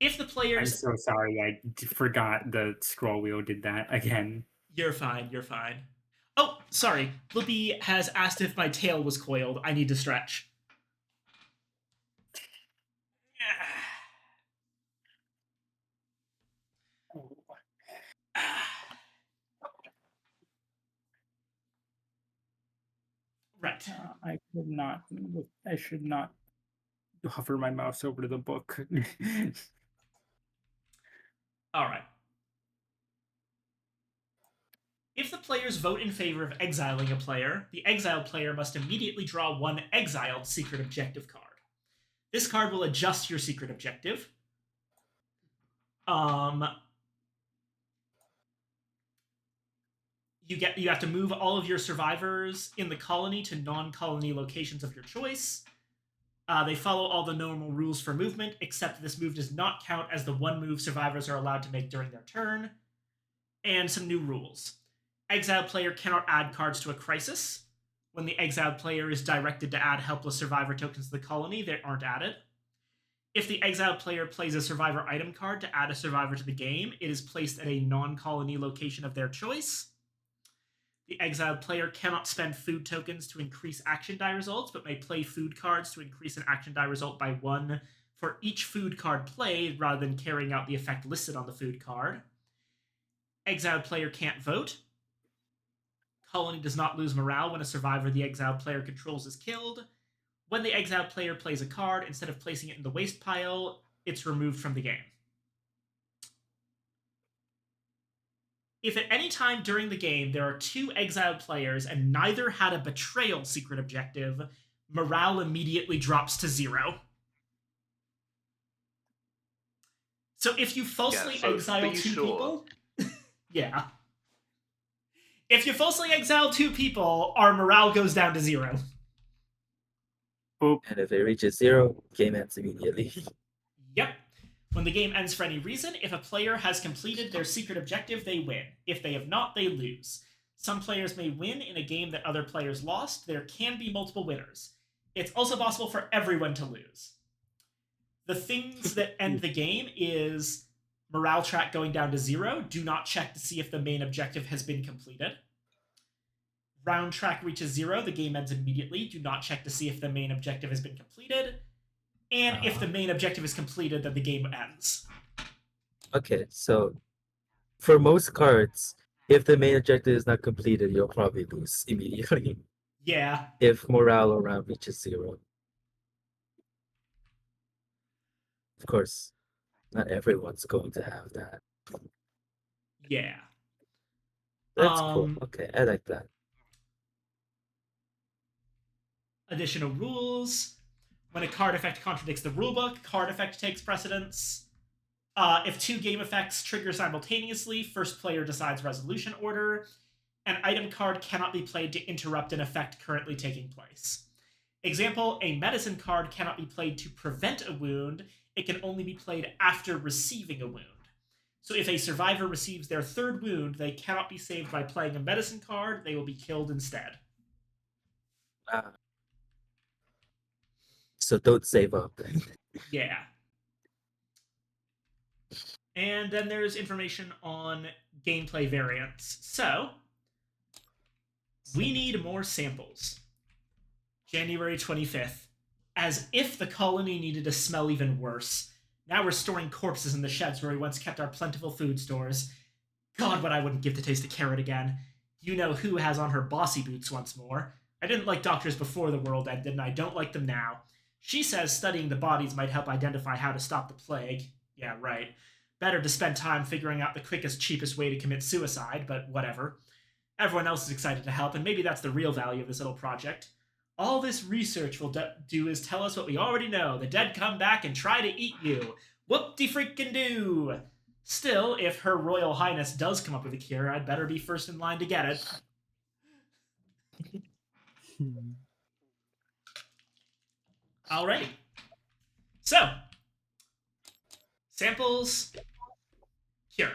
If the I'm players... so sorry, I forgot the scroll wheel did that again. You're fine, you're fine. Oh, sorry. Blippi has asked if my tail was coiled. I need to stretch. Right. I should not hover my mouse over to the book. All right. If the players vote in favor of exiling a player, the exiled player must immediately draw one exiled secret objective card. This card will adjust your secret objective. You have to move all of your survivors in the colony to non-colony locations of your choice. They follow all the normal rules for movement, except this move does not count as the one move survivors are allowed to make during their turn. And some new rules. Exiled player cannot add cards to a crisis. When the exiled player is directed to add helpless survivor tokens to the colony, they aren't added. If the exiled player plays a survivor item card to add a survivor to the game, it is placed at a non-colony location of their choice. The exiled player cannot spend food tokens to increase action die results, but may play food cards to increase an action die result by 1 for each food card played, rather than carrying out the effect listed on the food card. Exiled player can't vote. Colony does not lose morale when a survivor the exiled player controls is killed. When the exiled player plays a card, instead of placing it in the waste pile, it's removed from the game. If at any time during the game there are 2 exiled players and neither had a betrayal secret objective, morale immediately drops to 0. So if you falsely exile 2 people... yeah. If you falsely exile 2 people, our morale goes down to 0. And if it reaches 0, game ends immediately. Yep. When the game ends for any reason, if a player has completed their secret objective, they win. If they have not, they lose. Some players may win in a game that other players lost. There can be multiple winners. It's also possible for everyone to lose. The things that end the game is morale track going down to 0. Do not check to see if the main objective has been completed. Round track reaches 0. The game ends immediately. Do not check to see if the main objective has been completed. And if the main objective is completed, then the game ends. Okay, so for most cards, if the main objective is not completed, you'll probably lose immediately. Yeah. If morale around reaches 0. Of course, not everyone's going to have that. Yeah. That's cool. Okay, I like that. Additional rules. When a card effect contradicts the rulebook, card effect takes precedence. If 2 game effects trigger simultaneously, first player decides resolution order. An item card cannot be played to interrupt an effect currently taking place. Example, a medicine card cannot be played to prevent a wound. It can only be played after receiving a wound. So if a survivor receives their third wound, they cannot be saved by playing a medicine card. They will be killed instead. So don't save up. Yeah. And then there's information on gameplay variants. So, we need more samples. January 25th. As if the colony needed to smell even worse. Now we're storing corpses in the sheds where we once kept our plentiful food stores. God, what I wouldn't give to taste a carrot again. You know who has on her bossy boots once more. I didn't like doctors before the world ended, and I don't like them now. She says studying the bodies might help identify how to stop the plague. Yeah, right. Better to spend time figuring out the quickest, cheapest way to commit suicide, but whatever. Everyone else is excited to help, and maybe that's the real value of this little project. All this research will do is tell us what we already know. The dead come back and try to eat you. Whoop-de-freaking-do! Still, if Her Royal Highness does come up with a cure, I'd better be first in line to get it. Alrighty. So, samples, cure.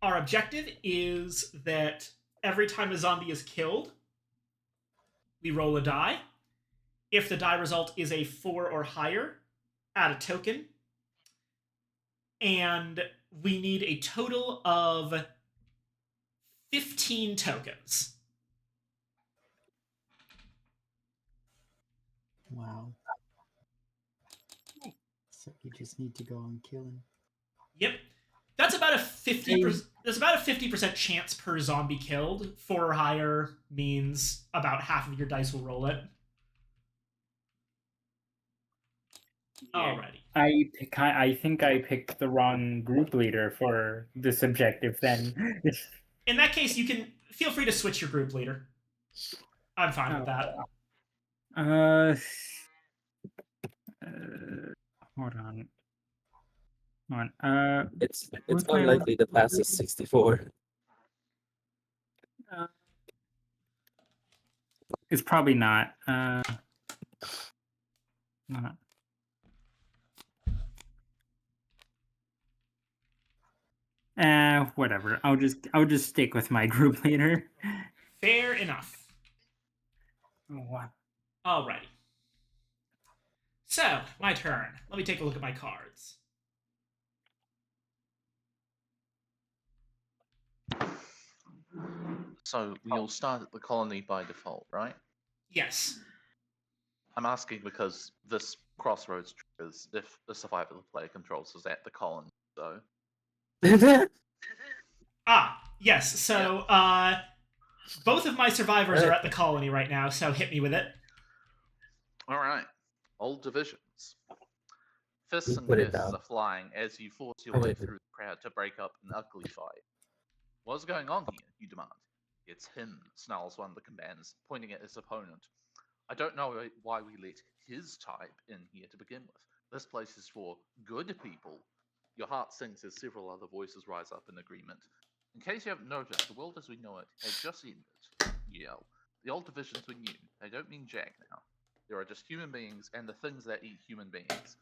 Our objective is that every time a zombie is killed, we roll a die. If the die result is a 4 or higher, add a token. And we need a total of 15 tokens. Wow. So you just need to go on killing. Yep. That's about a 50%. There's about a 50% chance per zombie killed. 4 or higher means about half of your dice will roll it. Alrighty. I think I picked the wrong group leader for this objective then. In that case, you can feel free to switch your group leader. I'm fine with that. Hold on. Hold on. It's What's my unlikely to pass a 64. It's probably not. Whatever. I'll just stick with my group leader. Fair enough. What? Alrighty. So, my turn. Let me take a look at my cards. So we'll start at the colony by default, right? Yes. I'm asking because this crossroads triggers if the survivor the player controls is at the colony. So Yes. So, both of my survivors are at the colony right now, so hit me with it. all right, old divisions. Fists and Put it fists down. are flying as you force your I'm way with you. through the crowd to break up an ugly fight. What's going on here? You demand. It's him, snarls one of the combatants, pointing at his opponent. I don't know why we let his type in here to begin with. This place is for good people. Your heart sinks as several other voices rise up in agreement. In case you haven't noticed, the world as we know it has just ended. Yell. The old divisions were new. They don't mean jack now. There are just human beings and the things that eat human beings.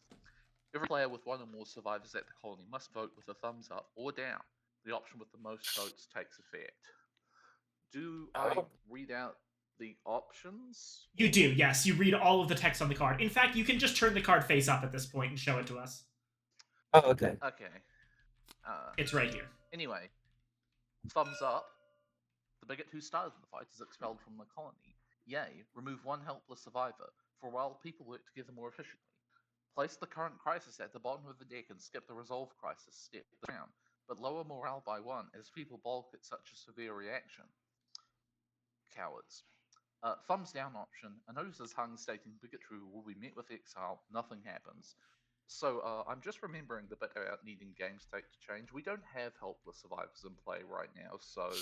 Every player with one or more survivors at the colony must vote with a thumbs up or down. The option with the most votes takes effect. Do I read out the options? You do, yes. You read all of the text on the card. In fact, you can just turn the card face up at this point and show it to us. Oh, okay. Okay. It's right here. Anyway, thumbs up. The bigot who started the fight is expelled from the colony. Yay, remove one helpless survivor. For a while, people work together more efficiently. Place the current crisis at the bottom of the deck and skip the resolve crisis step down, but lower morale by 1 as people balk at such a severe reaction. Cowards. Thumbs down option. A notice is hung stating bigotry will be met with exile. Nothing happens. So I'm just remembering the bit about needing game state to change. We don't have helpless survivors in play right now, so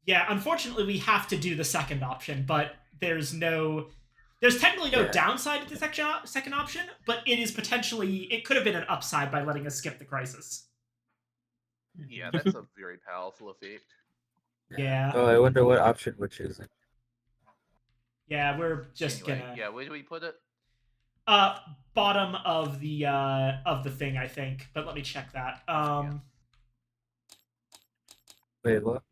Yeah, unfortunately, we have to do the second option, but there's technically no Yeah. downside to the second option, but it could have been an upside by letting us skip the crisis. yeah, that's a very powerful effect. Yeah. Oh, I wonder what option we're choosing. Yeah, we're just Anyway, gonna yeah, where do we put it? bottom of the thing, I think. But let me check that. Wait, what?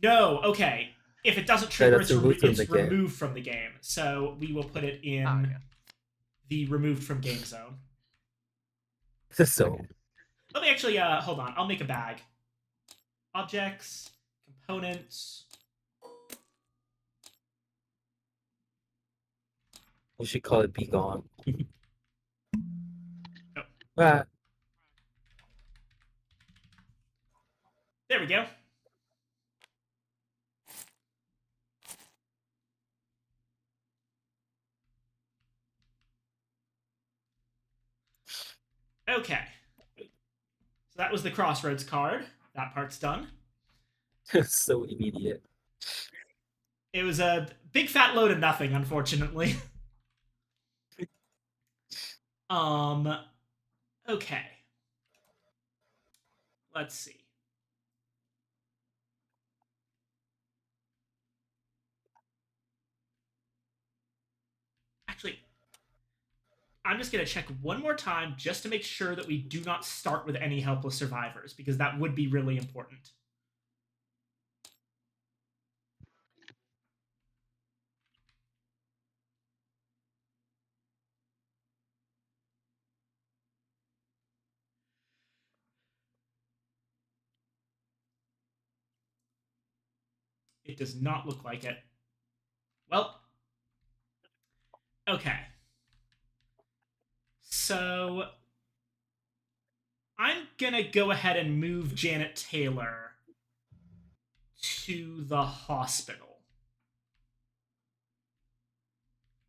No, okay. If it doesn't Yeah, trigger, that's removed from it's the game. removed from the game. So we will put it in Ah, yeah. the removed from game zone. So, Let me actually, hold on. I'll make a bag. Objects, components. we should call it Be Gone. Oh. Ah, There we go. Okay. So that was the Crossroads card. That part's done. so immediate. It was a big fat load of nothing, unfortunately. Okay. Let's see. Actually, I'm just going to check one more time just to make sure that we do not start with any helpless survivors, because that would be really important. It does not look like it. Well, okay. So I'm gonna go ahead and move Janet Taylor to the hospital.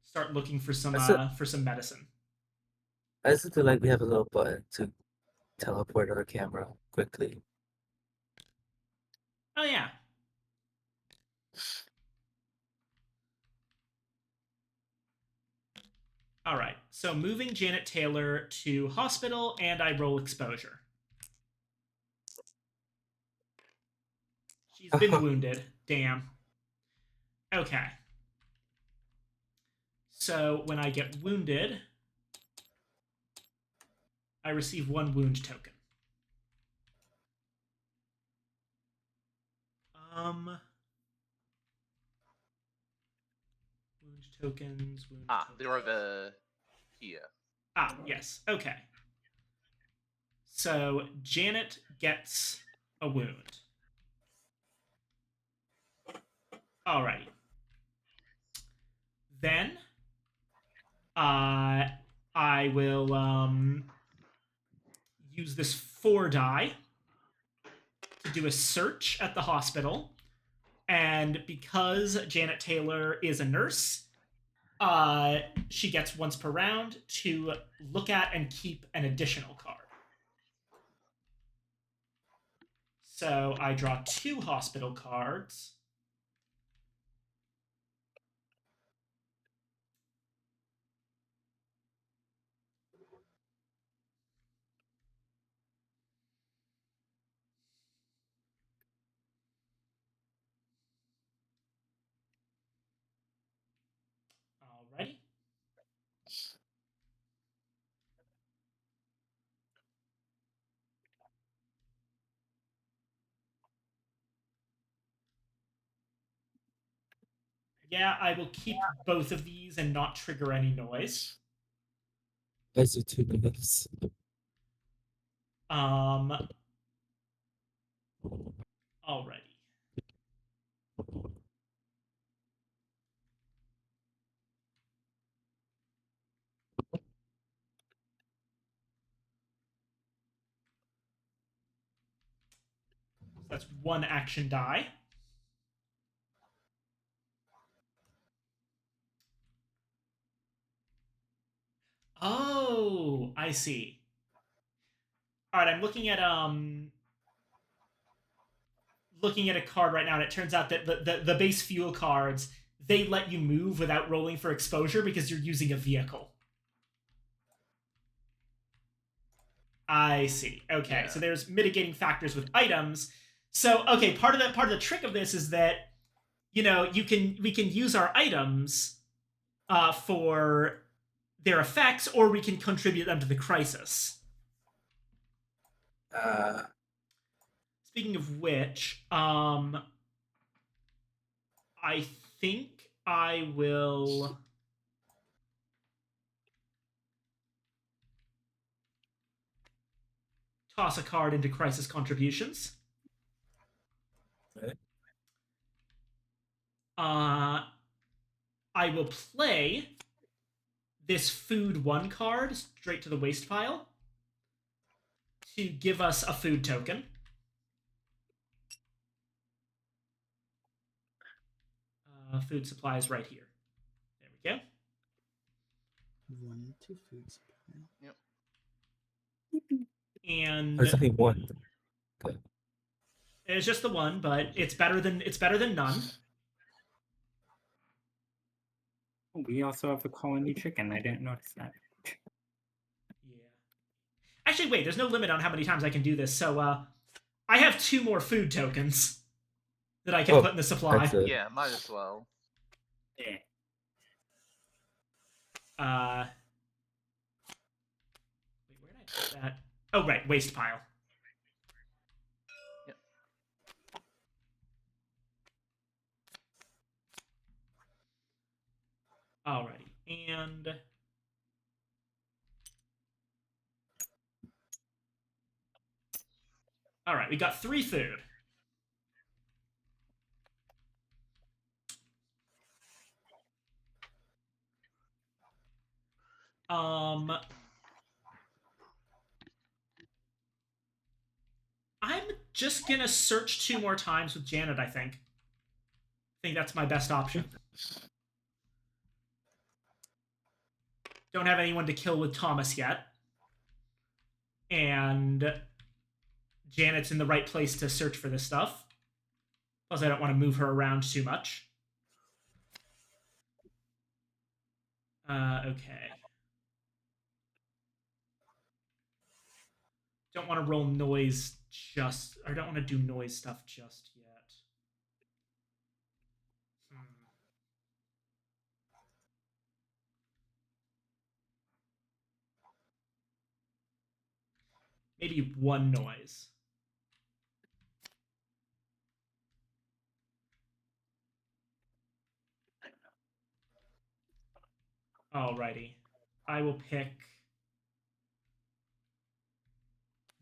Start looking for some medicine. I just feel like we have a little button to teleport our camera quickly. Oh yeah. All right. So moving Janet Taylor to hospital, and I roll exposure. She's been wounded. Damn. Okay. So when I get wounded, I receive 1 wound token. Wound tokens. They're over here. Yes. Okay. So Janet gets a wound. Alrighty. Then I will use this 4 die to do a search at the hospital. And because Janet Taylor is a nurse, she gets once per round to look at and keep an additional card. So I draw 2 hospital cards. Alrighty. Yeah, I will keep both of these and not trigger any noise. I see 2 minutes. Alrighty. That's 1 action die. Oh, I see. All right, I'm looking at a card right now, and it turns out that the base fuel cards, they let you move without rolling for exposure because you're using a vehicle. I see. Okay, Yeah. so there's mitigating factors with items. So okay, part of the trick of this is that, you know, we can use our items for their effects, or we can contribute them to the crisis. Speaking of which, I think I will toss a card into Crisis Contributions. Okay. I will play this food 1 card straight to the waste pile to give us a food token. Food supply is right here. There we go. 1 to food supply. And There's only one. it's just the one, but it's better than none. We also have a colony chicken. I didn't notice that. Yeah. Actually, wait. There's no limit on how many times I can do this. So, I have 2 more food tokens that I can Oh, put in the supply. That's it. Yeah, might as well. Yeah. Wait, where did I put that? Oh, right, waste pile. Yep. Alrighty, and all right, we got 3 food. I'm just gonna search 2 more times with Janet, I think. I think that's my best option. Don't have anyone to kill with Thomas yet. And Janet's in the right place to search for this stuff. Plus, I don't want to move her around too much. Okay. Don't want to roll noise just... I don't want to do noise stuff just yet. Maybe 1 noise. Alrighty. I will pick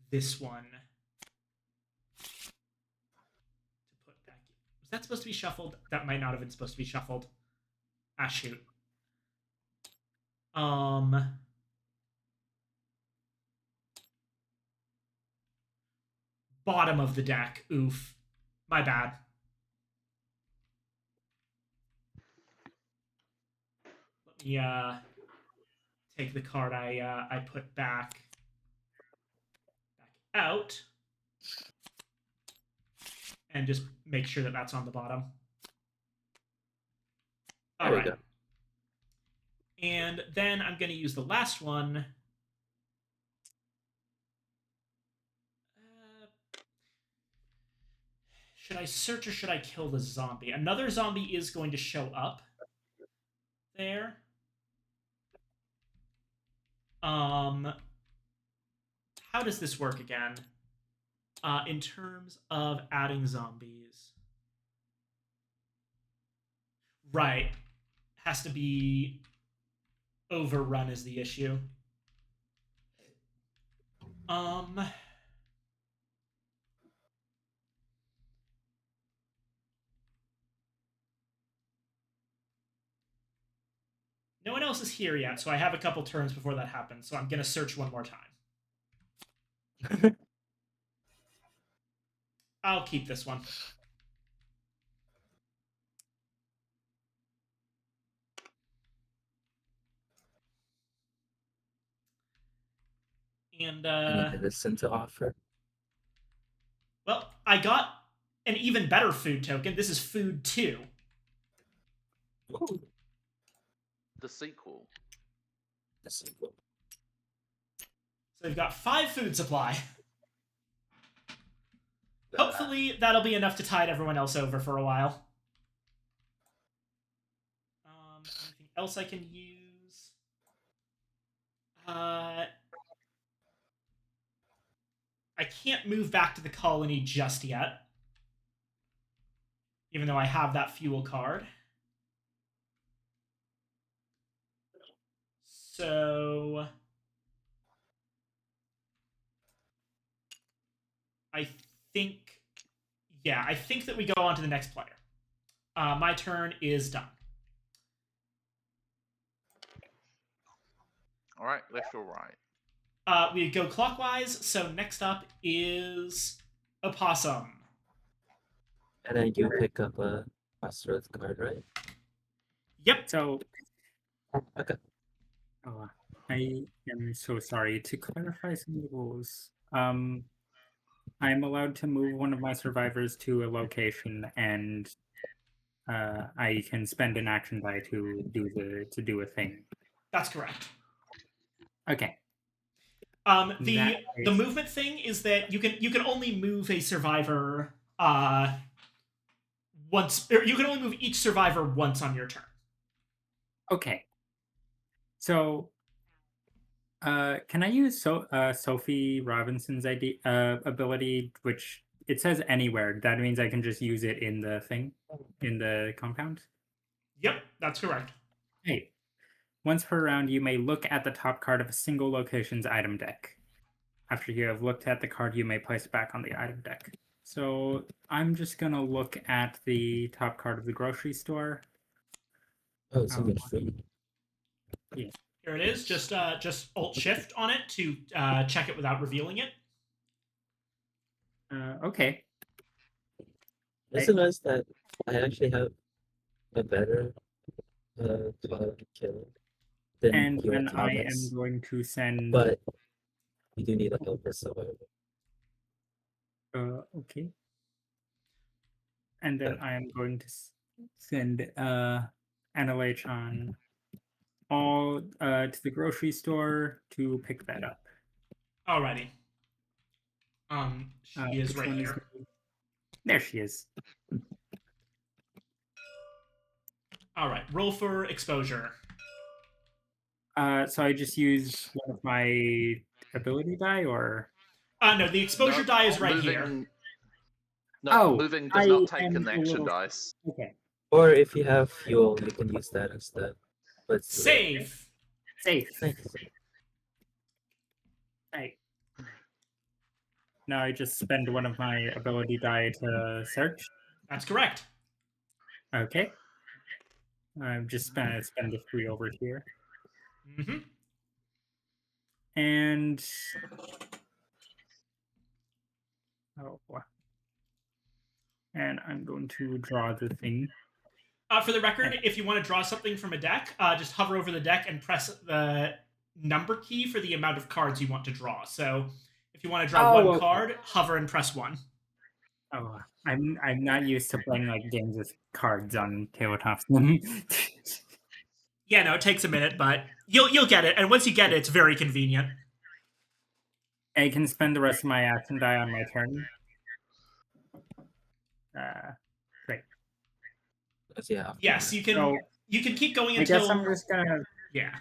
this one to put back in. Was that supposed to be shuffled? That might not have been supposed to be shuffled. Ah, shoot. Bottom of the deck. Oof. My bad. Let me take the card I put back out and just make sure that that's on the bottom. All There we right. go. And then I'm going to use the last one. Should I search or should I kill the zombie? Another zombie is going to show up there. How does this work again? In terms of adding zombies. Right. Has to be overrun is the issue. No one else is here yet, so I have a couple turns before that happens, so I'm going to search 1 more time. I'll keep this one. And, Any medicine to offer? well, I got an even better food token. This is food 2. Ooh, The sequel. the sequel. So we've got 5 food supply. Hopefully that'll be enough to tide everyone else over for a while. Anything else I can use? I can't move back to the colony just yet, even though I have that fuel card. So I think, yeah, I think that we go on to the next player. My turn is done. All right, left or right? We go clockwise, so next up is Opossum. And then you pick up a Crossroads card, right? Yep. So, Okay. oh, I am so sorry. To clarify some rules, I'm allowed to move one of my survivors to a location, and I can spend an action die to do a thing. That's correct. Okay. The movement thing is that you can only move a survivor once, or you can only move each survivor once on your turn. Okay. So, can I use Sophie Robinson's ability, which it says anywhere? That means I can just use it in the thing, in the compound? Yep, that's correct. Hey. Once per round, you may look at the top card of a single location's item deck. After you have looked at the card, you may place it back on the item deck. So I'm just gonna look at the top card of the grocery store. Oh, it's a good food. Here it is. Just Alt Shift on it to check it without revealing it. Okay. It's nice that I actually have a better card kill than And you then and I Thomas, am going to send. but you do need a helper survivor. Okay. And then I am going to send NLH on all to the grocery store to pick that up. Alrighty. She is which right one here. There she is. All right, roll for exposure. So I just use one of my ability die, or No, the exposure die is right moving, here. No, Oh, moving does I not take am an a action little- dice. okay. Or if you have fuel, you can use that instead. But Save. Safe. Thanks. Right. Now I just spend one of my ability die to search. That's correct. Okay. I'm just gonna spend a 3 over here. Mm-hmm. And oh, and I'm going to draw the thing. For the record, if you want to draw something from a deck, just hover over the deck and press the number key for the amount of cards you want to draw. So if you want to draw one card, hover and press 1. Oh, I'm not used to playing like games with cards on tabletop. Yeah, no, it takes a minute, but you'll get it. And once you get it, it's very convenient. I can spend the rest of my action die on my turn. Great. Yeah. Yes, you can. So, you can keep going I until. guess I'm just gonna. Yeah.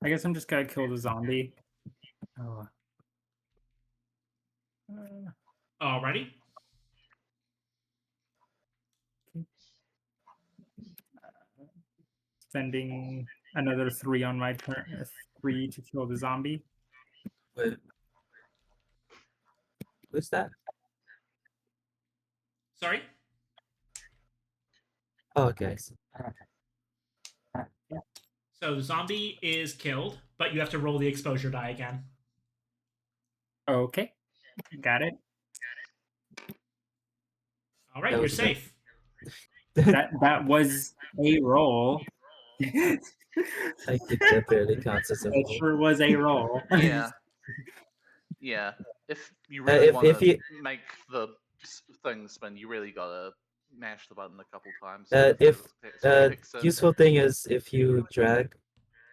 I guess I'm just gonna kill the zombie. Oh. Alrighty. Spending another 3 on my turn. 3 to kill the zombie. Wait. Who's that? Sorry? Oh, okay. So the zombie is killed, but you have to roll the exposure die again. Okay. Got it. All right, That you're was safe. That was a roll. I think that barely counts as a It roll. sure was a roll. Yeah. Yeah. If you really if want to you- make the thing spin, you really gotta mash the button a couple times. Useful thing is if you drag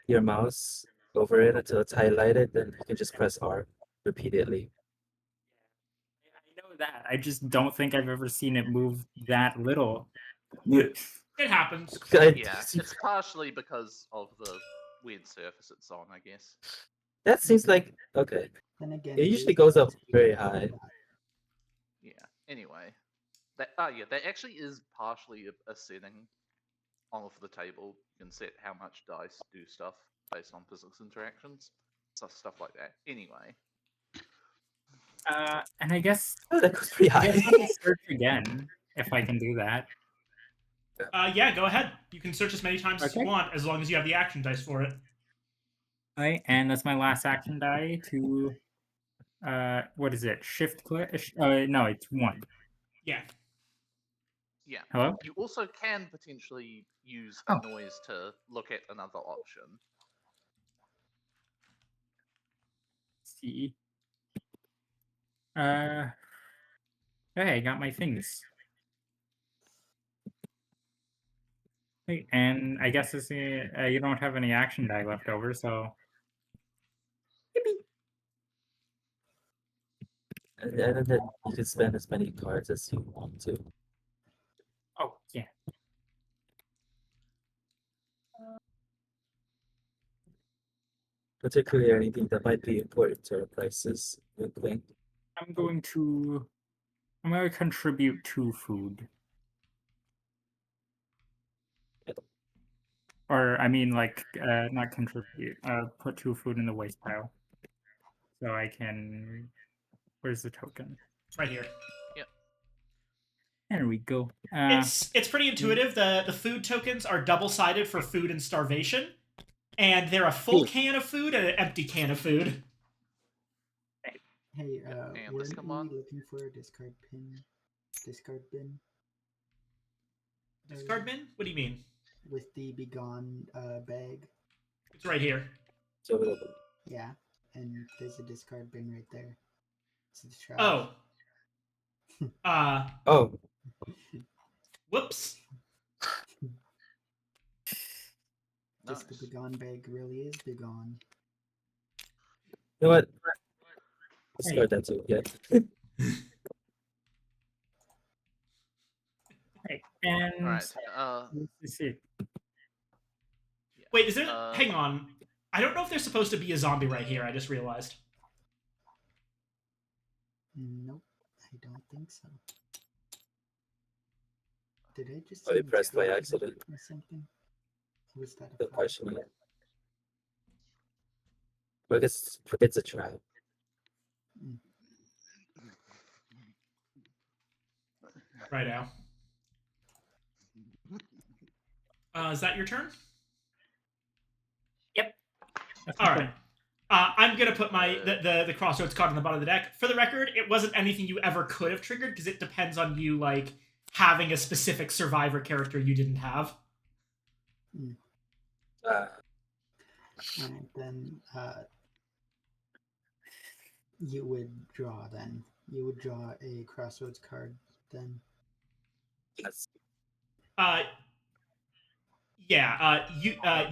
your mouse over it until it's highlighted, then you can just press R repeatedly. I know that. I just don't think I've ever seen it move that little. It happens. Yeah, it's partially because of the weird surface it's on, I guess. That seems like okay. Then again, It is usually goes up supposed to be very like high. that. Yeah. Anyway, that yeah, that actually is partially a setting on for the table. You can set how much dice do stuff based on physics interactions, stuff like that. Anyway, And I guess Oh, that goes pretty I guess high. I can search again if I can do that. Yeah, go ahead. You can search as many times as you Okay. want, as long as you have the action dice for it. Right, and that's my last action die to what is it? Shift click? No, it's 1. Yeah. yeah. Hello? You also can potentially use Oh. a noise to look at another option. See. Hey, I got my things. Hey, and I guess it's, you don't have any action die left over, so And then you can spend as many cards as you want to. oh yeah. Particularly anything that might be important to our prices. Wink. I'm going to contribute 2 food. Or I mean like not contribute, put 2 food in the waste pile. So I can where's the token? Right here. There we go. It's pretty intuitive. The food tokens are double-sided for food and starvation. And they're a full can of food and an empty can of food. Hey, and we're this command. looking for a discard pin, discard bin. Discard bin? What do you mean? With the begone bag. It's right here. So Yeah, and there's a discard bin right there. It's the trash. Oh. oh, Whoops. Just the Nice. begone bag really is begone. you know what? Discard that too. Yeah. Right, and All right. let's see. Wait, is there... Uh, hang on. I don't know if there's supposed to be a zombie right here. I just realized. Nope, I don't think so. Did I just Oh, you see pressed by trap accident. or something? Or was that The a fire? question. But it's a trap. Right now. Is that your turn? That's All my right. turn. I'm gonna put my the crossroads card on the bottom of the deck. For the record, it wasn't anything you ever could have triggered because it depends on you like having a specific survivor character you didn't have. Alright, then you would draw then. You would draw a crossroads card then. Yes. Yeah.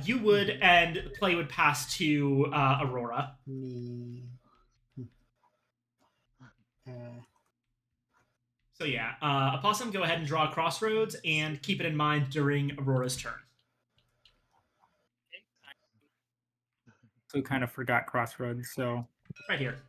You would, and play would pass to Aurora. Me. So yeah, Opossum, go ahead and draw a crossroads and keep it in mind during Aurora's turn. So kind of forgot crossroads, so Right here.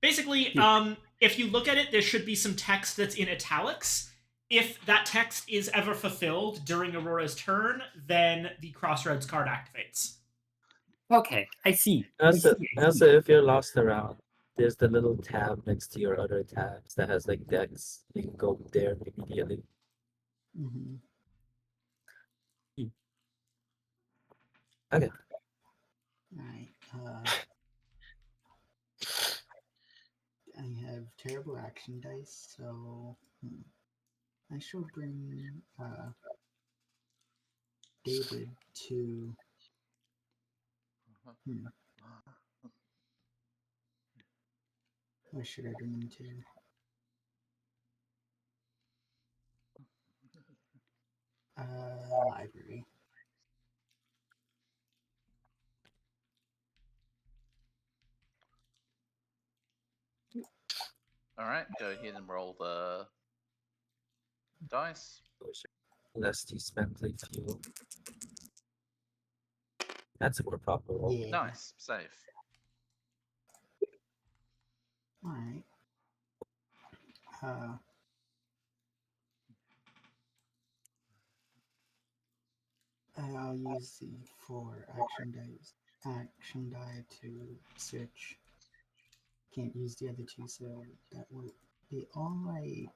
Basically, Yeah. if you look at it, there should be some text that's in italics. If that text is ever fulfilled during Aurora's turn, then the crossroads card activates. okay, I see. Also, if you're lost around, there's the little tab next to your other tabs that has like decks. You can go there immediately. Mm-hmm. Okay. Alright. I have terrible action dice, so I shall bring David to. Where should I bring him to? Library. all right. Go ahead and roll the dice. Lest you spend like fuel. That's more probable. Yeah. Nice, safe. All right. I'll use the 4 action die to search. Can't use the other 2, so that will be all I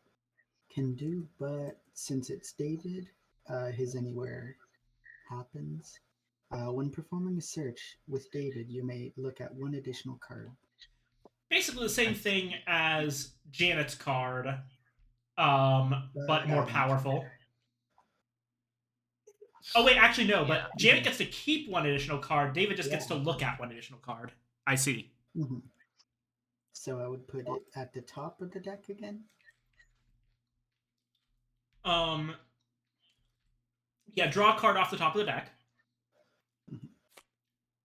can do. But since it's David, his anywhere happens. When performing a search with David, you may look at 1 additional card. Basically the same thing as Janet's card, but more powerful. Oh wait, actually no, but Janet gets to keep 1 additional card. David just gets to look at 1 additional card. I see. Mm-hmm. So I would put it at the top of the deck again? Yeah, draw a card off the top of the deck.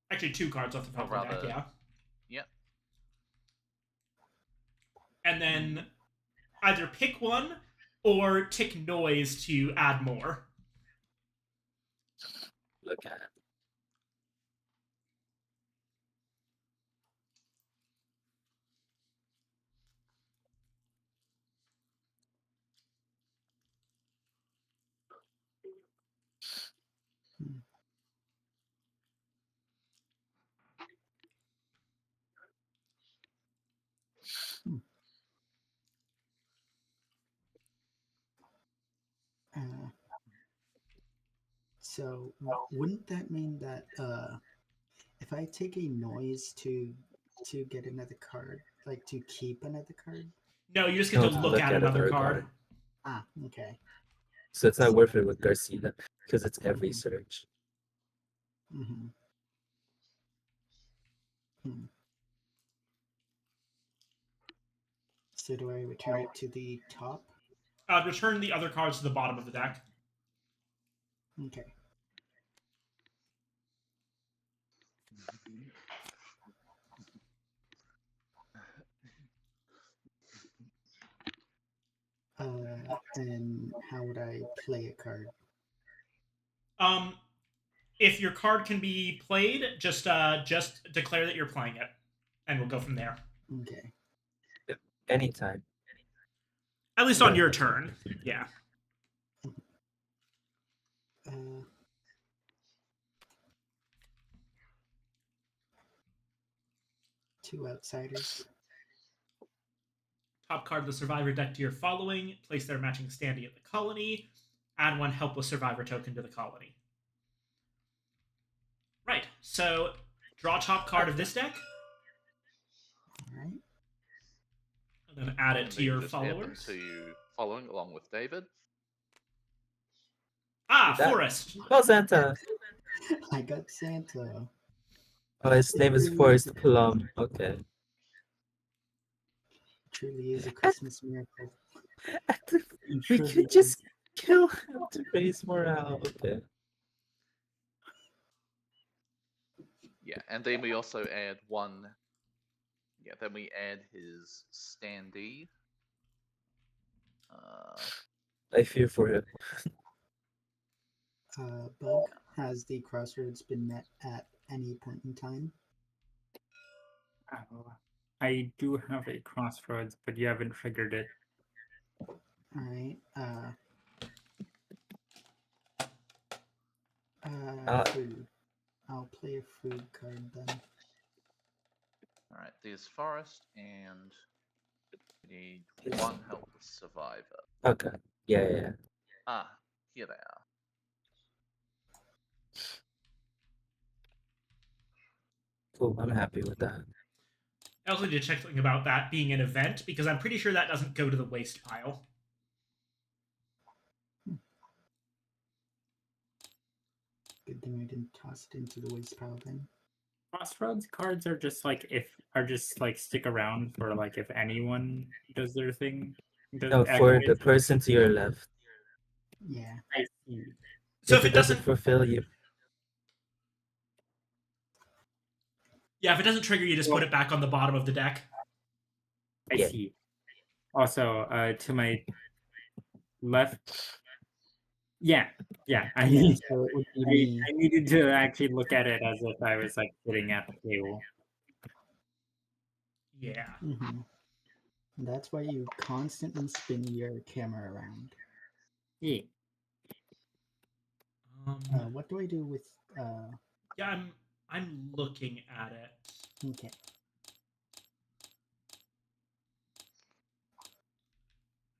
Actually, 2 cards off the top of the deck, yeah. Yep. And then either pick 1 or tick noise to add more. Look at it. So wouldn't that mean that if I take a noise to get another card, like to keep another card? No, you just get to look at another card. Ah, okay. So it's not worth it with Garcia because it's every search. Mm-hmm. So do I return it to the top? Return the other cards to the bottom of the deck. Okay. And how would I play a card? If your card can be played, just declare that you're playing it, and we'll go from there. Okay. Anytime. At least on your turn, yeah. 2 outsiders. Top card of the Survivor deck to your following. Place their matching standee at the colony. Add 1 helpless Survivor token to the colony. Right, so draw top card of this deck. Alright. And then add it to your Just add them followers. to you following along with David. Forest. Oh, Santa. I got Santa. Oh, his name is Forest Plum. Okay. Truly is a Christmas miracle. We could just kill him to raise morale. Okay. Yeah, and then we also add 1. Yeah, then we add his standee. I fear for him. Bug, has the crossroads been met at any point in time? I do have a crossroads, but you haven't triggered it. Alright. Food. I'll play a food card then. Alright, there's Forest, and we need 1 helpless survivor. Okay. Yeah. Here they are. Cool. I'm happy with that. I also need to check something about that being an event, because I'm pretty sure that doesn't go to the waste pile. Good thing I didn't toss it into the waste pile then. Crossroads cards are just like stick around for like if anyone does their thing. No, for the person to your left. Yeah. I see. So if it doesn't fulfill you. Yeah, if it doesn't trigger, you just put it back on the bottom of the deck. I see. Also, to my left, Yeah, yeah. I Yeah, need, so it would be I, me. I needed to actually look at it as if I was like sitting at the table. Yeah. Mm-hmm. That's why you constantly spin your camera around. Yeah. What do I do with Yeah, I'm looking at it. okay.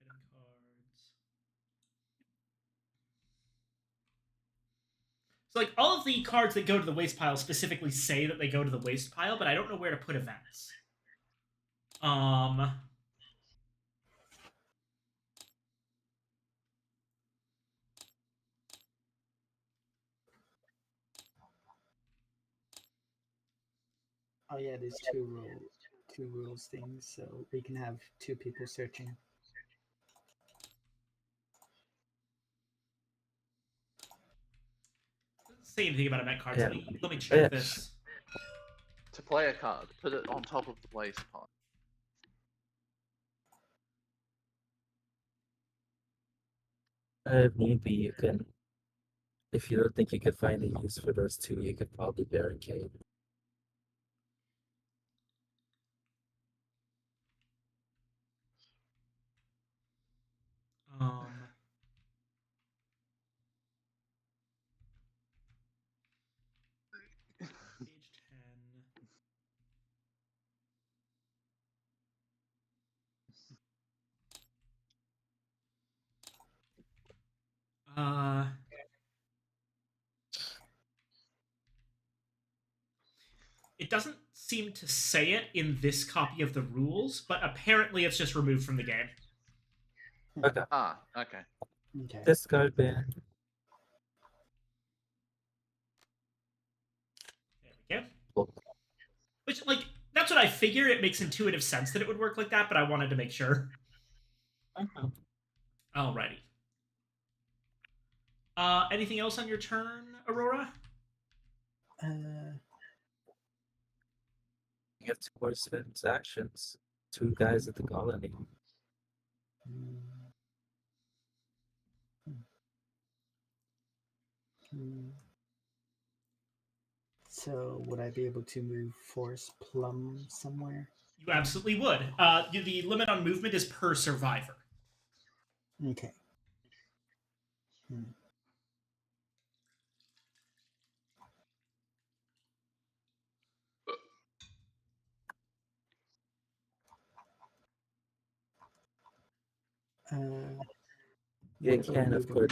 Item cards. So like all of the cards that go to the waste pile specifically say that they go to the waste pile, but I don't know where to put events. Oh yeah, there's two rules things, so we can have two people searching. Doesn't say anything about event cards. Yeah. Let me check Yeah. this. To play a card, put it on top of the waste pile. If need be, you can. If you don't think you could find a use for those two, you could probably barricade. Page 10. It doesn't seem to say it in this copy of the rules, but apparently it's just removed from the game. Okay. Ah, okay. Okay. Discard ban. There we go. Cool. Which, like, that's what I figure. It makes intuitive sense that it would work like that, but I wanted to make sure. Alrighty. Anything else on your turn, Aurora? You have two more spins actions. Two guys at the colony. So would I be able to move Force Plum somewhere? You absolutely would. The limit on movement is per survivor. Okay. You What about can, of course.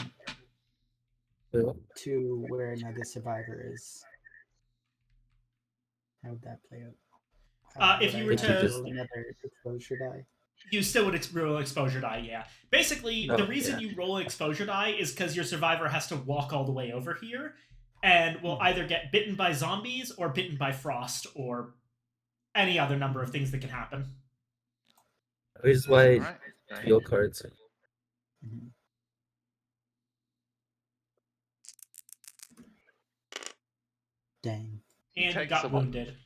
moving to where another survivor is? How would that play out? If Would you I were have to- roll another exposure die? You still would roll exposure die, yeah. Basically, Oh, the reason yeah. you roll an exposure die is because your survivor has to walk all the way over here and will either get bitten by zombies or bitten by frost or any other number of things that can happen. Which is why Right. Okay. field cards. Mhm. Dang. And you Takes got a lot. wounded.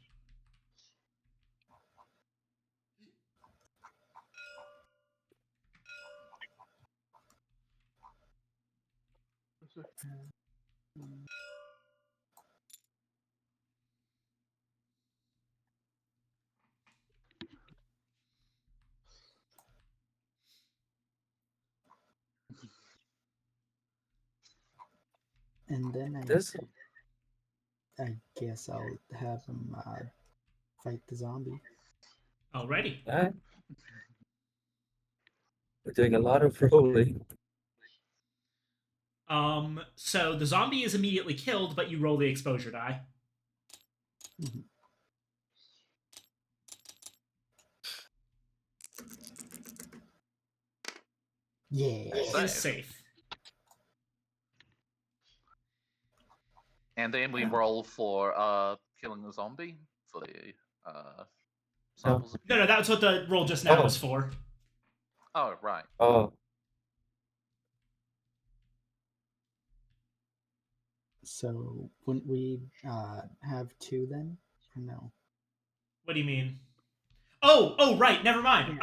And then This I guess I'll have him fight the zombie. Alrighty. guy. We're doing a lot of rolling. So the zombie is immediately killed, but you roll the exposure die. Mhm. Yeah. It is safe. And then we roll for killing the zombie for the samples. No, that's what the roll just now Oh. was for. Oh, right. Oh, So wouldn't we have two then? Or no? What do you mean? Oh, right. Never mind.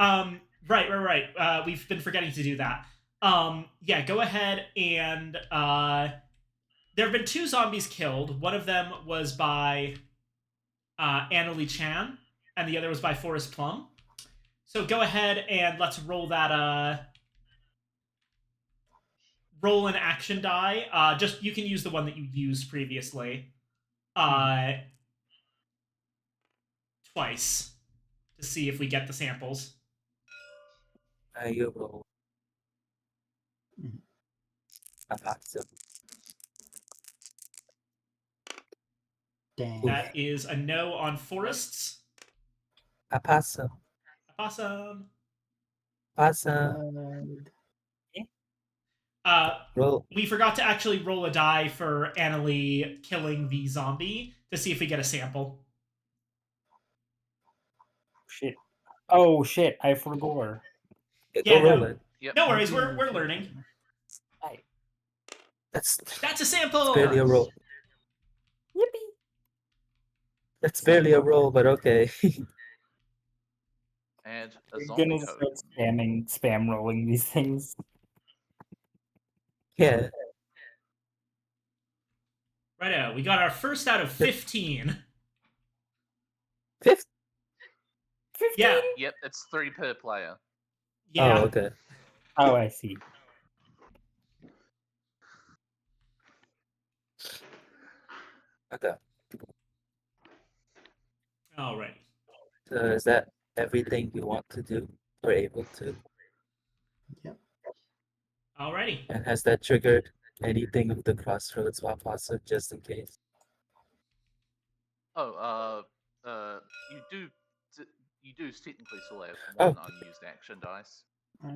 Right. We've been forgetting to do that. Yeah, go ahead and there have been 2 zombies killed. One of them was by Annalie Chan, and the other was by Forrest Plum. So go ahead and let's roll that roll an action die. Just you can use the one that you used previously. Twice to see if we get the samples. You roll. Mhm. I pass it. Dang. That is a no on Forest's. I pass it. Awesome. Pass it. Roll. We forgot to actually roll a die for Annalie killing the zombie to see if we get a sample. Shit. Oh shit! I forgot. Yeah, Yeah, go roll no. it. Yep. No worries, we're learning. That's That's a sample. barely a roll. Yippee! That's barely a roll, but okay. And a We're zombie gonna code. start spam rolling these things. Yeah. Righto, we got our first out of 15. Fifth. 15? Yeah, Yep, it's 3 per player. yeah. Oh, okay. Oh, I see. Okay. Alrighty. So is that everything you want to do or able to? Yep. Alrighty. And has that triggered anything of the crossroads Wapasa just in case? Oh, you do technically still have Oh. one unused action dice.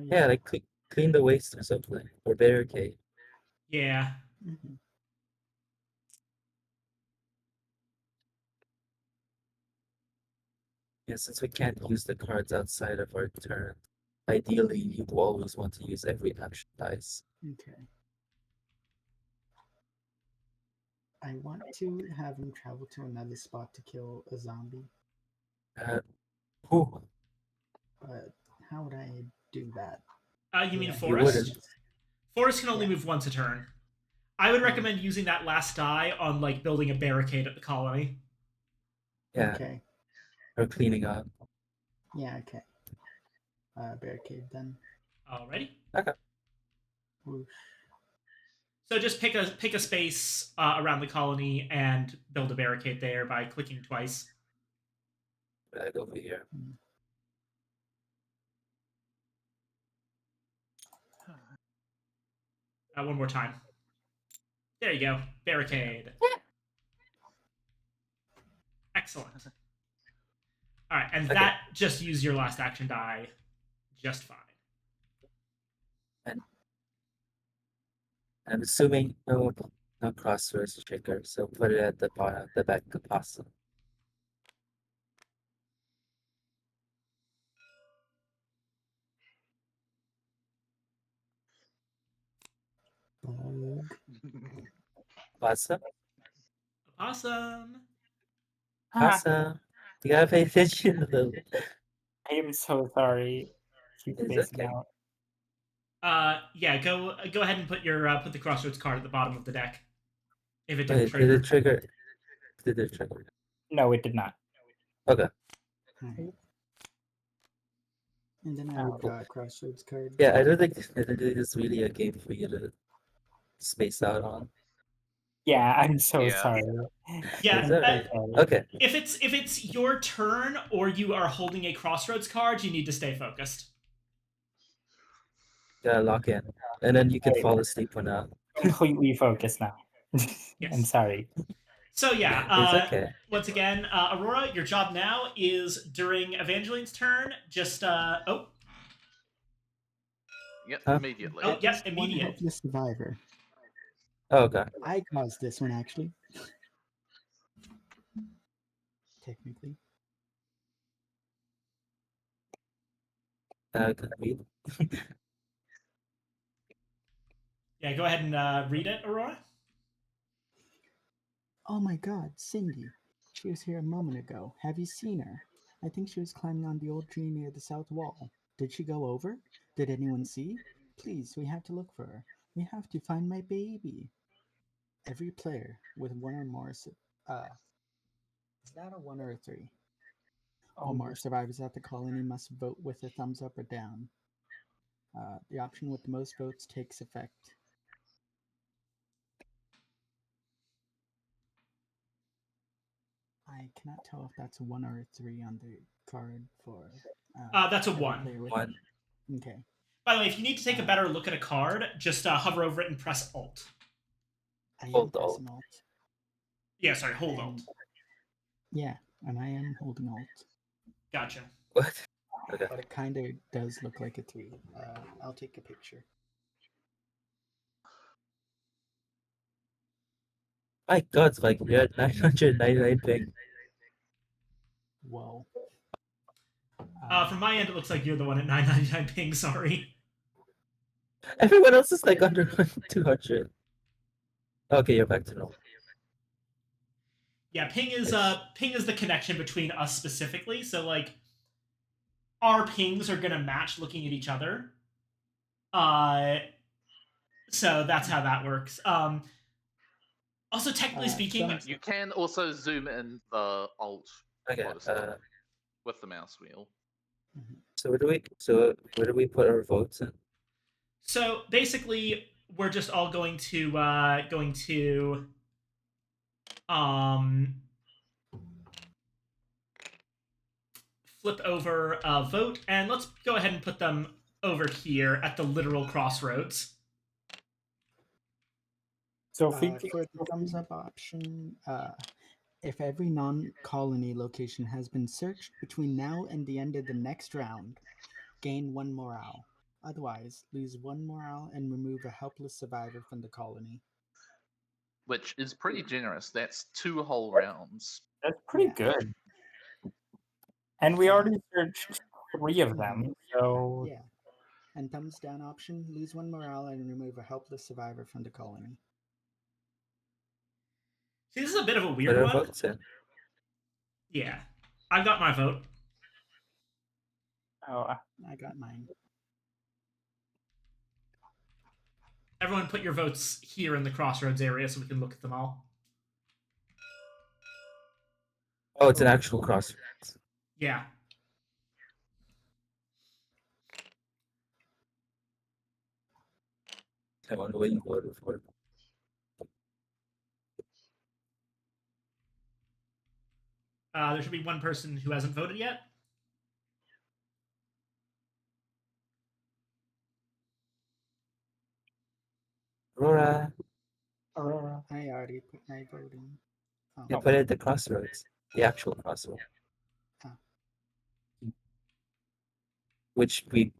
Yeah, like clean the waste or something. Or barricade. Yeah. Mhm. Yeah, since we can't use the cards outside of our turn, ideally you always want to use every action dice. Okay. I want to have him travel to another spot to kill a zombie, Whew, but how would I do that? You mean Would I- Forrest? wouldn't. Forrest can only Yeah. move once a turn. I would recommend using that last die on like building a barricade at the colony. Yeah, Okay. or cleaning up. Yeah, okay. Barricade then. Alrighty. Whoosh. So just pick a space around the colony and build a barricade there by clicking twice. Right over here. One more time. There you go. Barricade. Excellent. All right, and Okay. that just use your last action die just fine. I'm assuming no crossroads trigger, so put it at the bottom, the back of pasta. Bug. Pasta? Awesome. Pasta. You gotta pay attention to the. I am so sorry. Keep It's spacing okay. out. Yeah, go ahead and put your put the crossroads card at the bottom of the deck. If it didn't Wait, trigger. did it trigger? Did it trigger? No, it did not. Okay. Alright. And then I Oh, would draw a crossroads card. Yeah, I don't think this is really a game for you to space out on. Yeah, I'm so Yeah. sorry. Yeah, Is that right? Okay. If it's your turn or you are holding a crossroads card, you need to stay focused. Gotta lock in. And then you can Right. fall asleep when Completely focused now. I'm Yes. sorry. So yeah, it's okay. once again, Aurora, your job now is during Evangeline's turn. Just Yep, Huh? immediately. Oh, At yep, least one immediate. helpless survivor. Oh, okay. I caused this one actually. Technically. Good read. Yeah, go ahead and read it, Aurora. Oh my god, Cindy. She was here a moment ago. Have you seen her? I think she was climbing on the old tree near the south wall. Did she go over? Did anyone see? Please, we have to look for her. We have to find my baby. Every player with one or more. Is that a 1 or a 3? All more survivors at the colony must vote with a thumbs up or down. The option with the most votes takes effect. I cannot tell if that's a 1 or a 3 on the card for. That's a every 1. player with- 1. Okay. By the way, if you need to take a better look at a card, just hover over it and press Alt. I am Hold Alt. pressing Alt. Yeah, sorry, hold Alt. And- Yeah, and I am holding Alt. Gotcha. What? Okay. But it kind of does look like a 3. I'll take a picture. My God, Spike, you're at 999 ping. Whoa. From my end, it looks like you're the one at 999 ping. Sorry. Everyone else is like under 200. Okay, you're back to normal. Yeah, ping is the connection between us specifically. So like, our pings are gonna match looking at each other. So that's how that works. Also, technically speaking, some- You can also zoom in the alt Okay. poster with the mouse wheel. So where do we put our votes in? so basically we're just all going to flip over a vote, and let's go ahead and put them over here at the literal crossroads. So For the thumbs up option, if every non-colony location has been searched between now and the end of the next round, gain 1 morale. Otherwise, lose 1 morale and remove a helpless survivor from the colony. Which is pretty generous. That's 2 whole rounds. that's pretty Yeah. good. And we already searched 3 of them, so Yeah. And thumbs down option, lose 1 morale and remove a helpless survivor from the colony. See, this is a bit of a Put weird our one. votes in. Yeah, I've got my vote. oh, I got mine. Everyone put your votes here in the crossroads area so we can look at them all. Oh, it's an actual crossroads. Yeah. I wonder what you voted for. There should be one person who hasn't voted yet. Aurora, Aurora. I already put my vote in. Oh. you put it at the crossroads. The actual crossroads. Ah. Which we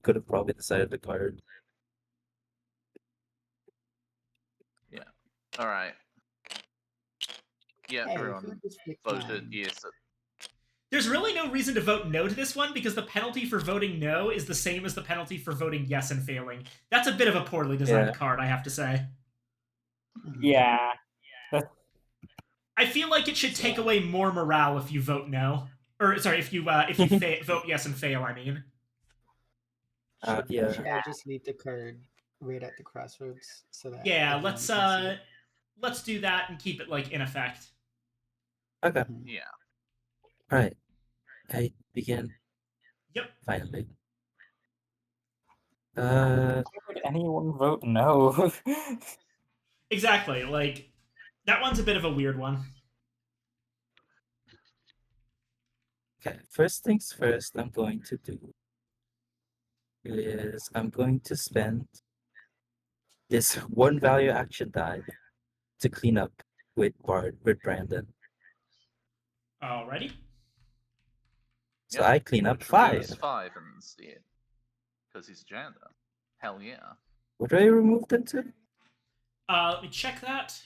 could have probably decided the card. All right. Yeah, Hey, everyone who just picked voted mine? yes. There's really no reason to vote no to this one because the penalty for voting no is the same as the penalty for voting yes and failing. That's a bit of a poorly designed Yeah. card, I have to say. Mhm. Yeah. I feel like it should take away more morale if you vote no. Or sorry, if you vote yes and fail, I mean. Yeah. Should I just leave the card right at the crossroads so that? Yeah, everyone let's can see it? let's do that and keep it like in effect. Okay. Mhm. Yeah. Alright. I begin. Yep. Finally. Why would anyone vote no? Exactly. Like that one's a bit of a weird one. Okay, first things first, I'm going to do is I'm going to spend this 1 value action die to clean up with Brandon. Alrighty. So Yep, I clean up Which 5. removes 5 instead. Because he's a janitor. Hell yeah. What do I remove them to? Let me check that.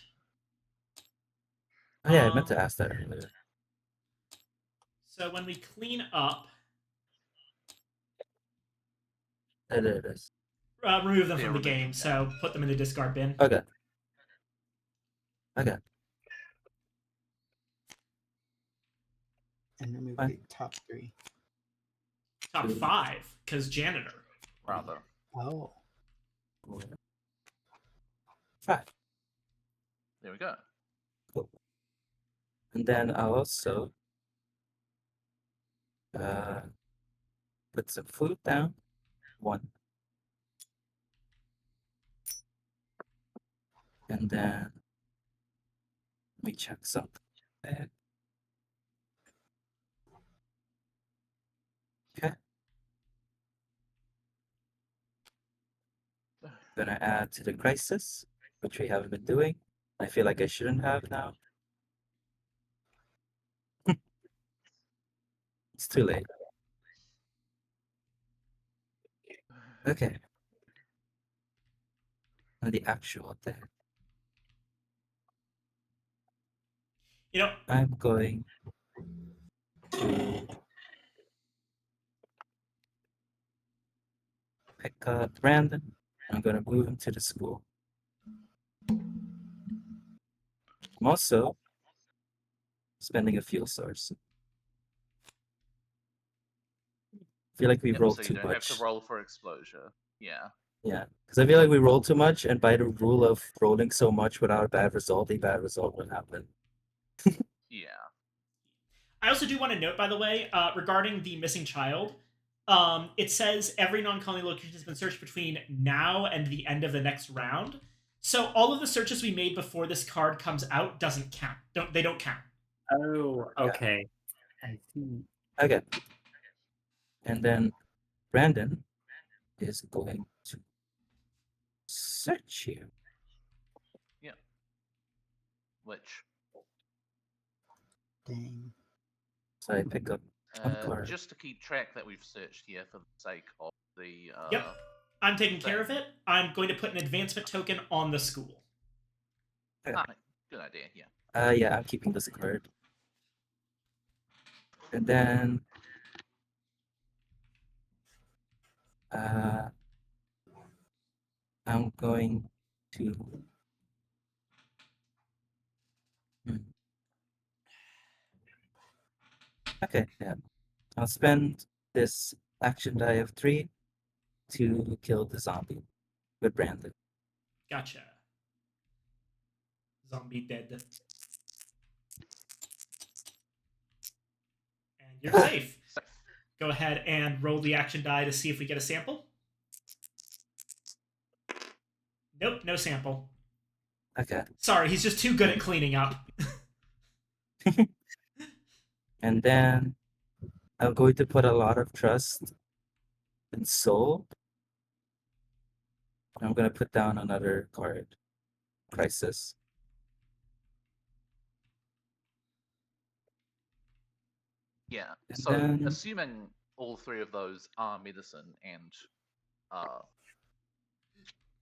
Oh yeah, I meant to ask that earlier. So when we clean up, There it is. remove them Yeah, from the remove game. them, So put them in the discard bin. Okay. Okay. And remove Fine. the top 3. Top Two. 5, because janitor. Rather. Oh. 4, 5. There we go. Cool. And then I'll also put some food down. 1. And then let me check something. There. Okay. Gonna add to the crisis, which we haven't been doing. I feel like I shouldn't have now. It's too late. Okay. Now the actual thing. You know, I'm going to pick up Brandon. I'm gonna move him to the school. I'm also spending a fuel source. I feel like we Yep, rolled so you too don't much. have to roll for exposure. Yeah. Yeah, because I feel like we rolled too much, and by the rule of rolling so much without a bad result would happen. Yeah. I also do want to note, by the way, regarding the missing child, it says every non-colony location has been searched between now and the end of the next round. So all of the searches we made before this card comes out doesn't count. They don't count. Oh, okay. I see. Okay. And then Brandon is going to search you. Which, Dang. So I pick up one card. just to keep track that we've searched here for the sake of the. Yep. I'm taking care of it. I'm going to put an advancement token on the school. Good idea. Yeah. Yeah, I'm keeping this card. And then I'm going to Okay, yeah. I'll spend this action die of 3 to kill the zombie with Brandon. Gotcha. Zombie dead. And you're safe. Safe. Go ahead and roll the action die to see if we get a sample. Nope, no sample. Okay. Sorry, he's just too good at cleaning up. And then I'm going to put a lot of trust in Soul. I'm going to put down another card. Crisis. Yeah. And So then- assuming all 3 of those are medicine and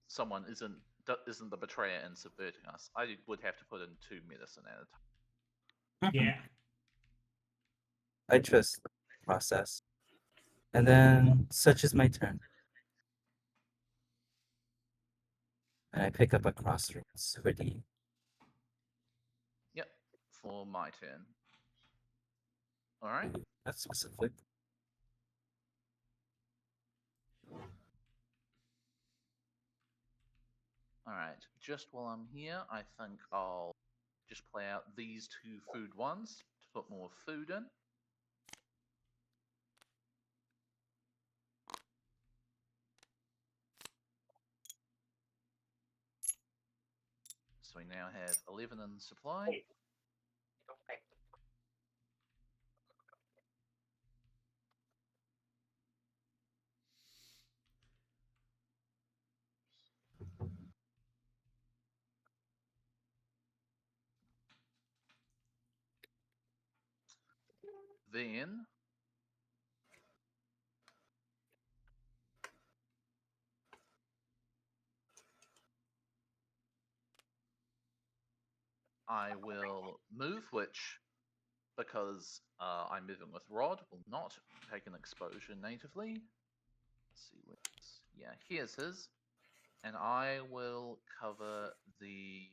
someone isn't the betrayer and subverting us, I would have to put in 2 medicine at a time. Yeah. I trust the process. And then such is my turn. And I pick up a crossroads hoodie. Yep. For my turn. All right. Ooh, that's specific. All right. Just while I'm here, I think I'll just play out these 2 food ones to put more food in. So we now have 11 in supply. Then I will move, which, because I'm moving with Rod, will not take an exposure natively. Let's see, yeah, here's his. And I will cover the.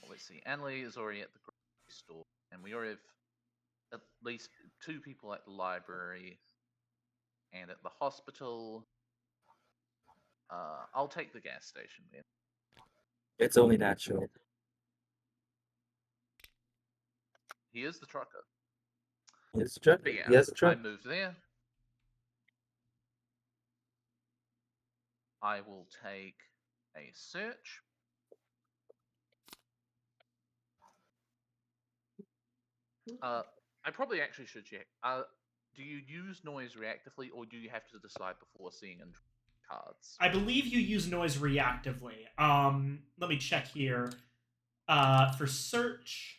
Let's see, Annalie is already at the grocery store, and we already have at least 2 people at the library and at the hospital. I'll take the gas station then. It's only natural. He is the trucker. It's a truck. But yeah, He has a I truck. move there. I will take a search. I probably actually should check. Do you use noise reactively, or do you have to decide before seeing in cards? I believe you use noise reactively. Let me check here. For search,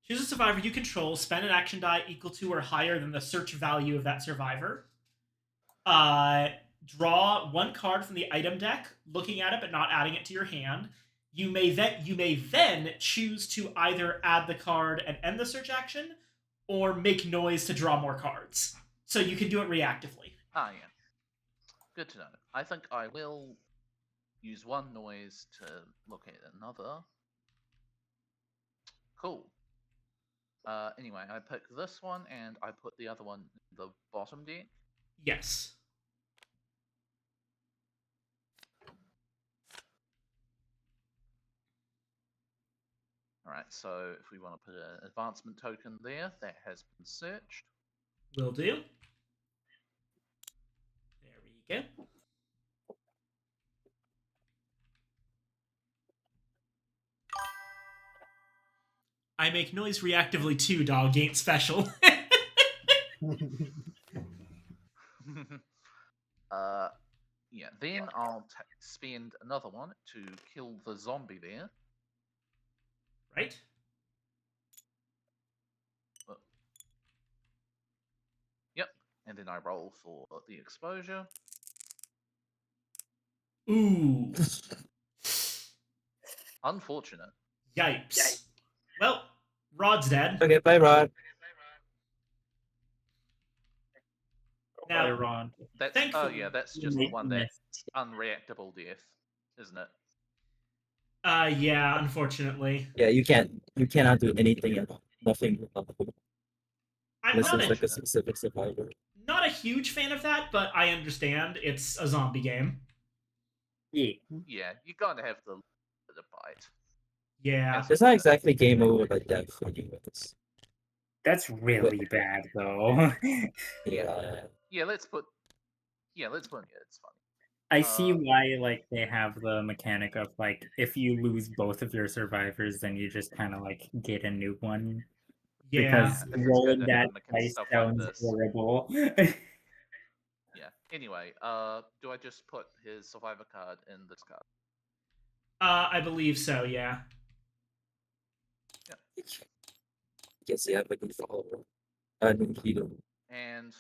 choose a survivor you control. Spend an action die equal to or higher than the search value of that survivor. Draw one card from the item deck, looking at it but not adding it to your hand. You may then choose to either add the card and end the search action, or make noise to draw more cards. So you can do it reactively. Ah, yeah. Good to know. I think I will use one noise to look at another. Cool. Anyway, I pick this one and I put the other one in the bottom deck. Yes. Alright, so if we want to put an advancement token there, that has been searched. Will do. There we go. I make noise reactively too, dog. Ain't special. Yeah, then I'll spend another one to kill the zombie there. Right? Yep, and then I roll for the exposure. Ooh. Unfortunate. Yipes. Well, Rod's dead. Okay, bye, Rod. Now, Bye, Ron. That's Thankfully, yeah, that's just the one that's unreactable death, isn't it? yeah, unfortunately. Yeah, you cannot do anything at all. Nothing. I'm This not is a, like a specific survivor. not a huge fan of that, but I understand. It's a zombie game. Yeah. Yeah, you gotta have the bite. Yeah. It's not exactly game over by death for you. That's really bad, though. Yeah. Yeah, let's put yeah, it's funny. I see Uh, why, like, they have the mechanic of, like, if you lose both of your survivors, then you just kind of, like, get a new one. Yeah. Because it's rolling good to have that mechanic dice stuff like sounds this. horrible. Yeah. Anyway, do I just put his survivor card in this card? I believe so, yeah. Guess you have a new follower. A new leader. And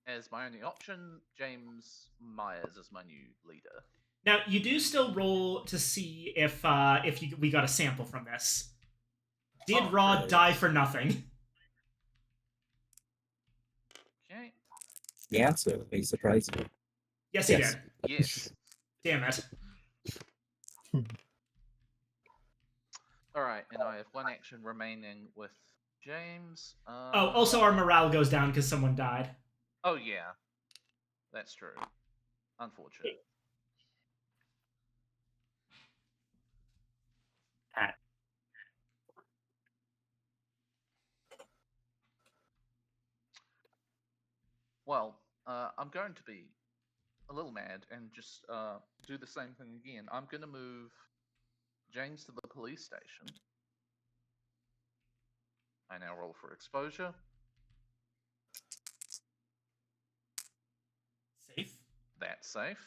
as my only option, James Myers is my new leader. Now, you do still roll to see if we got a sample from this. Did Oh, Rod right. die for nothing? Okay. The answer may surprise you. Yes, he Yes. did. Yes. Damn it. Alright, and I have one action remaining with James. Oh, also our morale goes down because someone died. Oh, yeah. That's true. Unfortunate. Well, I'm going to be a little mad and just do the same thing again. I'm going to move James to the police station. I now roll for exposure. Safe. That's safe.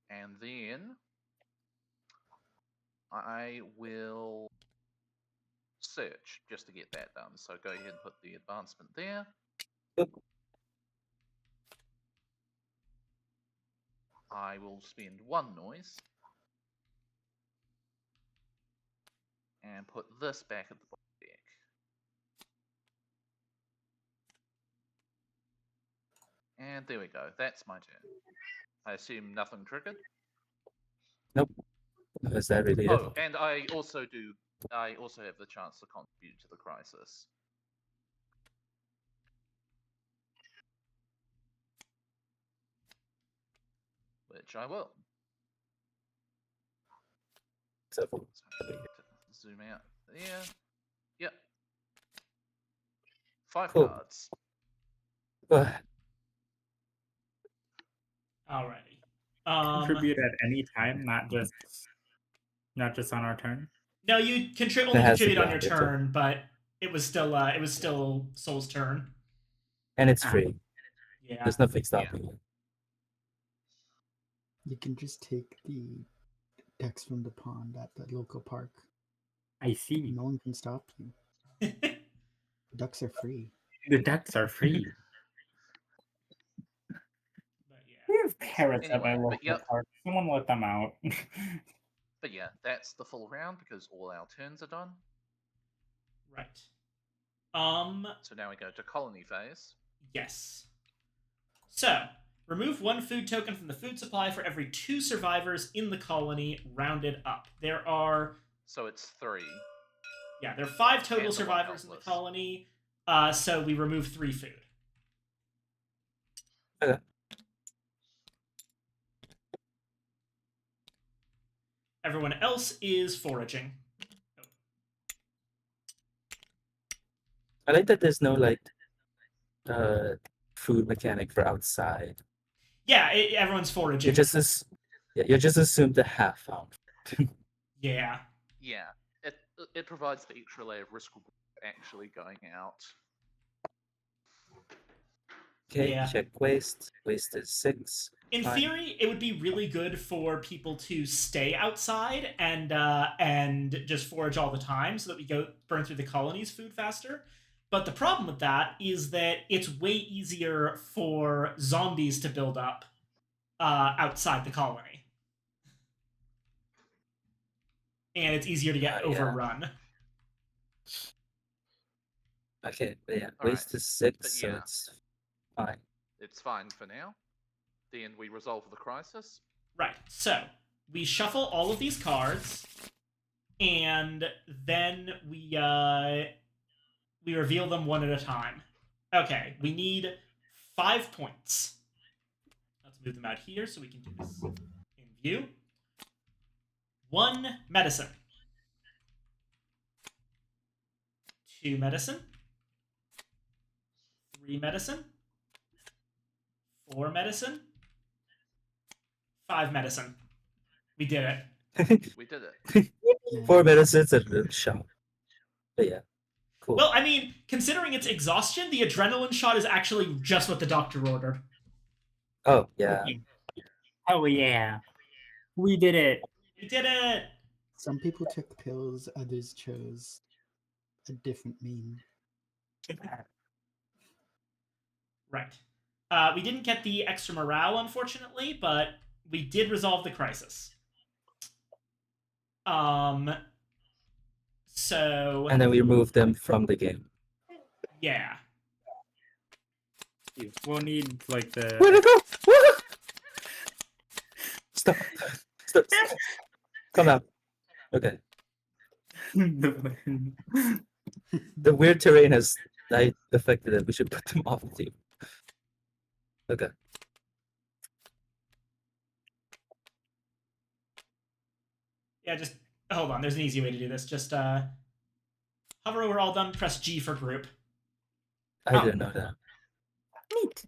And then I will search just to get that done. So go ahead and put the advancement there. Yep. I will spend one noise and put this back at the bottom deck. And there we go. That's my turn. I assume nothing triggered. Nope. Is that related? Oh, and I also have the chance to contribute to the crisis. which I will. Except for Zoom out there. Yep. 5 Cool. cards. Alrighty. Contribute at any time, not just on our turn. No, you only has to contribute be on on your your turn. turn, but it was still Soul's turn. and it's free. Yeah. There's nothing stopping you. You can just take the ducks from the pond at the local park. I see. No one can stop you. Ducks are free. The ducks are free. But yeah. We have parrots at my Anyway, but local yep. park. Someone let them out. But yeah, that's the full round because all our turns are done. Right. So now we go to colony phase. Yes. So, remove 1 food token from the food supply for every 2 survivors in the colony, rounded up. There are So it's 3. there are 5 total And the one survivors in the helpless. colony. So we remove 3 food. Okay. Everyone else is foraging. I like that there's no food mechanic for outside. Yeah, everyone's foraging. You're just assumed to have found. Yeah. Yeah, it provides the extra layer of risk actually going out. Okay, Yeah. check waste. Waste is 6. In Fine. theory, it would be really good for people to stay outside and just forage all the time so that we burn through the colony's food faster. But the problem with that is that it's way easier for zombies to build up outside the colony. And it's easier to get Yeah. overrun. Okay, but yeah, All waste right, is 6, but so yeah. it's fine. It's fine for now. Then we resolve the crisis. Right. So we shuffle all of these cards, and then we reveal them one at a time. Okay, we need 5 points. Let's move them out here so we can do this in view. 1 medicine. 2 medicine. 3 medicine. 4 medicine. 5 medicine. We did it. We did it. 4 medicines and a shot. But yeah, cool. Well, I mean, considering it's exhaustion, the adrenaline shot is actually just what the doctor ordered. Oh, yeah. Oh yeah. We did it. We did it! Some people took pills, others chose a different mean. Right. We didn't get the extra morale, unfortunately, but we did resolve the crisis. So... And then we remove them from the game. yeah. We'll need like the. Where'd it go? Stop. Stop. Come out. Okay. The weird terrain has affected it. We should put them off the team. Okay. Yeah, just... hold on, there's an easy way to do this. Just, hover over all done, press G for group. I didn't know that. Neat.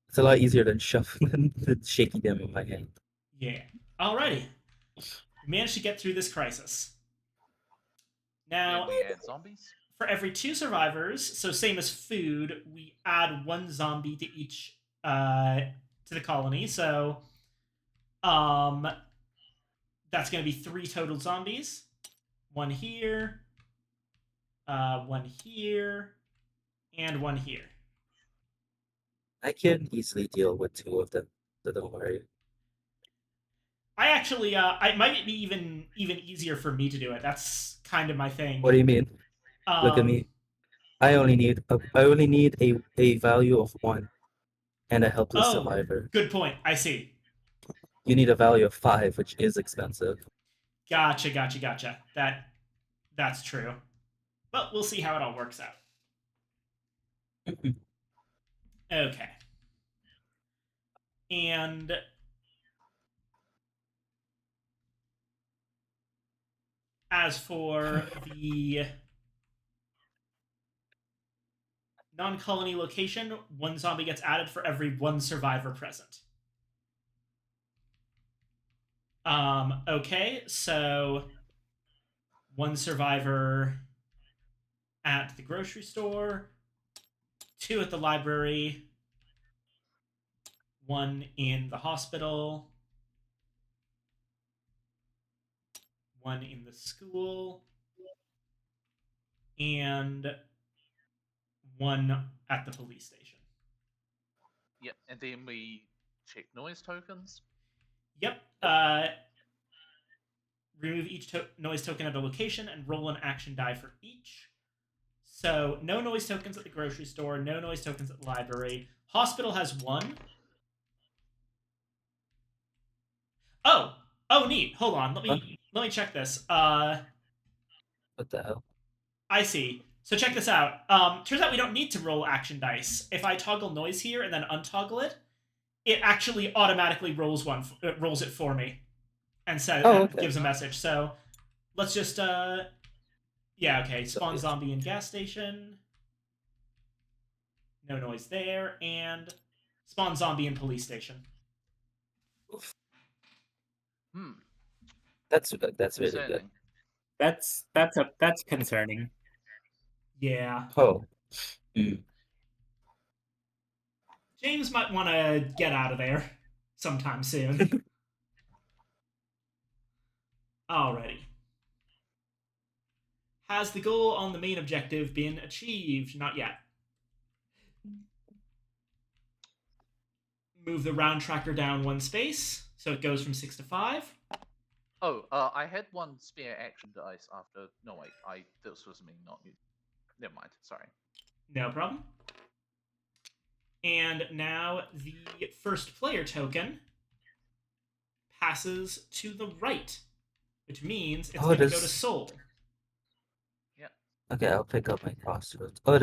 It's a lot easier than shuffling than shaking them in my hand. Yeah. Alrighty. We managed to get through this crisis. Now, Then we add zombies. for every 2 survivors, so same as food, we add 1 zombie to each to the colony. So that's going to be 3 total zombies. 1 here, 1 here, and 1 here. I can easily deal with 2 of them, so don't worry. I actually, it might be even easier for me to do it. That's kind of my thing. What do you mean? Look at me. I only need a value of 1 and a helpless Oh. survivor. Good point. I see. You need a value of 5, which is expensive. Gotcha. That's true. But we'll see how it all works out. Okay. And as for the non-colony location, 1 zombie gets added for every 1 survivor present. Okay, so 1 survivor at the grocery store, 2 at the library, 1 in the hospital, 1 in the school, and 1 at the police station. Yep, and then we check noise tokens. Yep. Remove each noise token at a location and roll an action die for each. So no noise tokens at the grocery store, no noise tokens at the library. Hospital has 1. Oh, neat. Hold on. Let me check this. What the hell? I see. So check this out. Turns out we don't need to roll action dice. If I toggle noise here and then untoggle it, it actually automatically rolls it for me, and says gives a message. So let's just yeah, okay. Spawn zombie in gas station. No noise there, and spawn zombie in police station. That's really good. Concerning. That's concerning. Yeah. Oh. James might want to get out of there sometime soon. Alrighty. Has the goal on the main objective been achieved? Not yet. Move the round tracker down 1 space, so it goes from 6 to 5. Oh, I had 1 spare action dice after. No, wait. This was me, not you. Never mind. Sorry. No problem. And now the first player token passes to the right, which means it's going to go to Soul. Yeah. Okay, I'll pick up my crossroads. So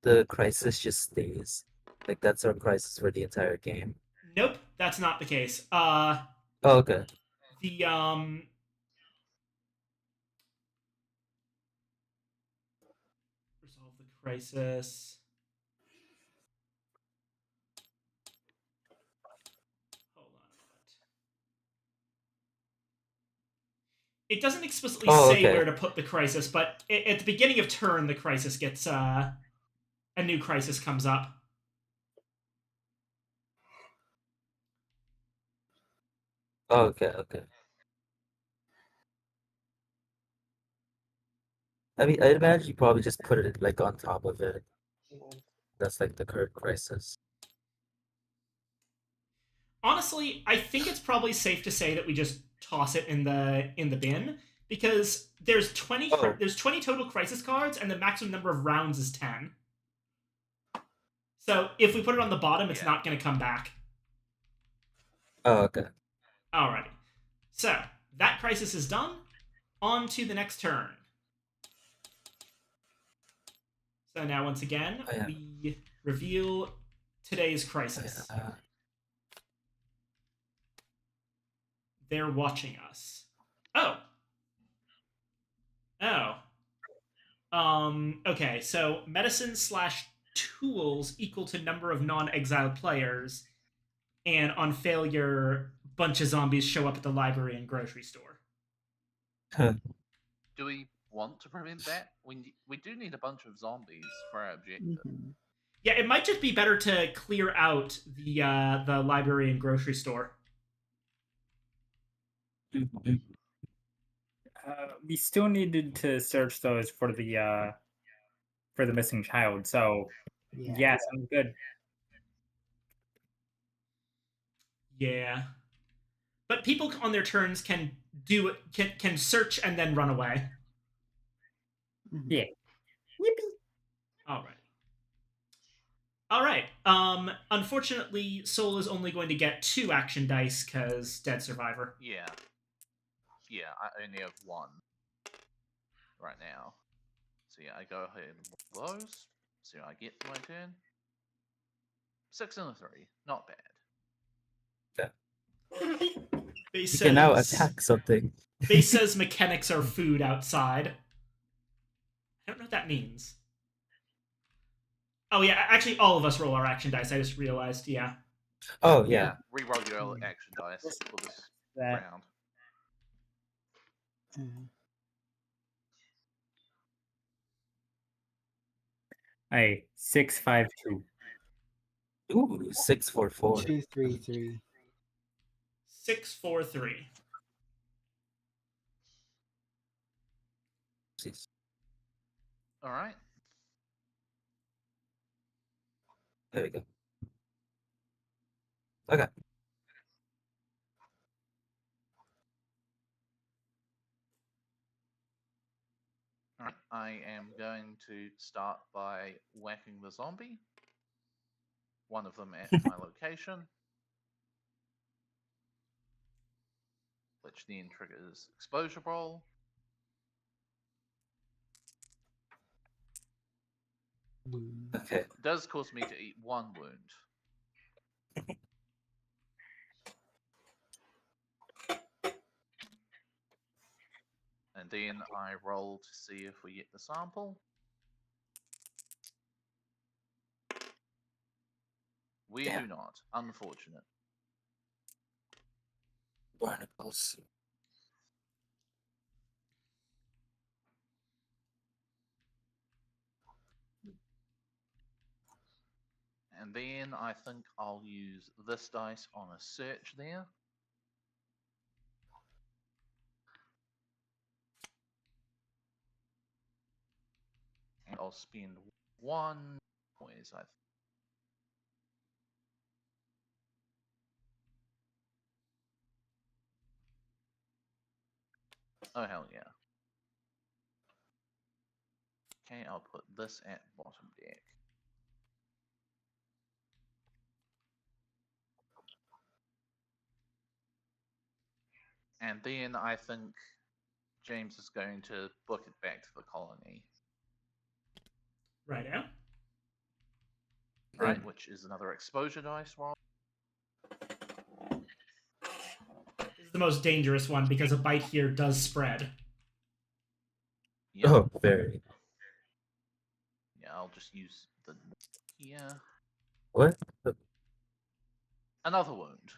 the crisis just stays. Like that's our crisis for the entire game. Nope, that's not the case. Oh, okay. The resolve the crisis. Hold on a minute. It doesn't explicitly say where to put the crisis, but at the beginning of turn, the crisis gets a new crisis comes up. Oh, okay. I mean, I'd imagine you probably just put it like on top of it. That's like the current crisis. Honestly, I think it's probably safe to say that we just toss it in the bin, because there's 20 total crisis cards and the maximum number of rounds is 10. So if we put it on the bottom, it's not going to come back. Oh, okay. Alrighty. So that crisis is done. On to the next turn. So now once again, we reveal today's crisis. They're watching us. Okay, so medicine/tools equal to number of non-exiled players, and on failure, bunch of zombies show up at the library and grocery store. Do we want to prevent that? We do need a bunch of zombies for our objective. Yeah, it might just be better to clear out the library and grocery store. We still needed to search those for the missing child. So yeah, sounds good. Yeah, but people on their turns can search and then run away. Yeah. Yippee! All right. Unfortunately, Soul is only going to get 2 action dice because dead survivor. Yeah, I only have 1 right now. So yeah, I go ahead and roll those. So I get to my turn. 6 and a 3, not bad. Base You says, can now attack something. Base says mechanics are food outside. I don't know what that means. Oh yeah, actually all of us roll our action dice. I just realized, yeah. Oh yeah. Re-roll your action dice for this That round. Uh, I 652. Ooh, 644. 233. 643. Jeez. All right. There we go. Okay. All right. I am going to start by whacking the zombie. One of them at my location. Which then triggers exposure roll. Wound. Okay. It does cause me to eat 1 wound. And then I roll to see if we get the sample. We Damn. do not. Unfortunate. Barnacles. And then I think I'll use this dice on a search there. And I'll spend 1 poise, I think. Oh, hell yeah. Okay, I'll put this at bottom deck. And then I think James is going to book it back to the colony. Right out. Right, which is another exposure dice roll. This is the most dangerous one because a bite here does spread. Yep. Oh, very. Yeah, I'll just use the here. What? Another wound.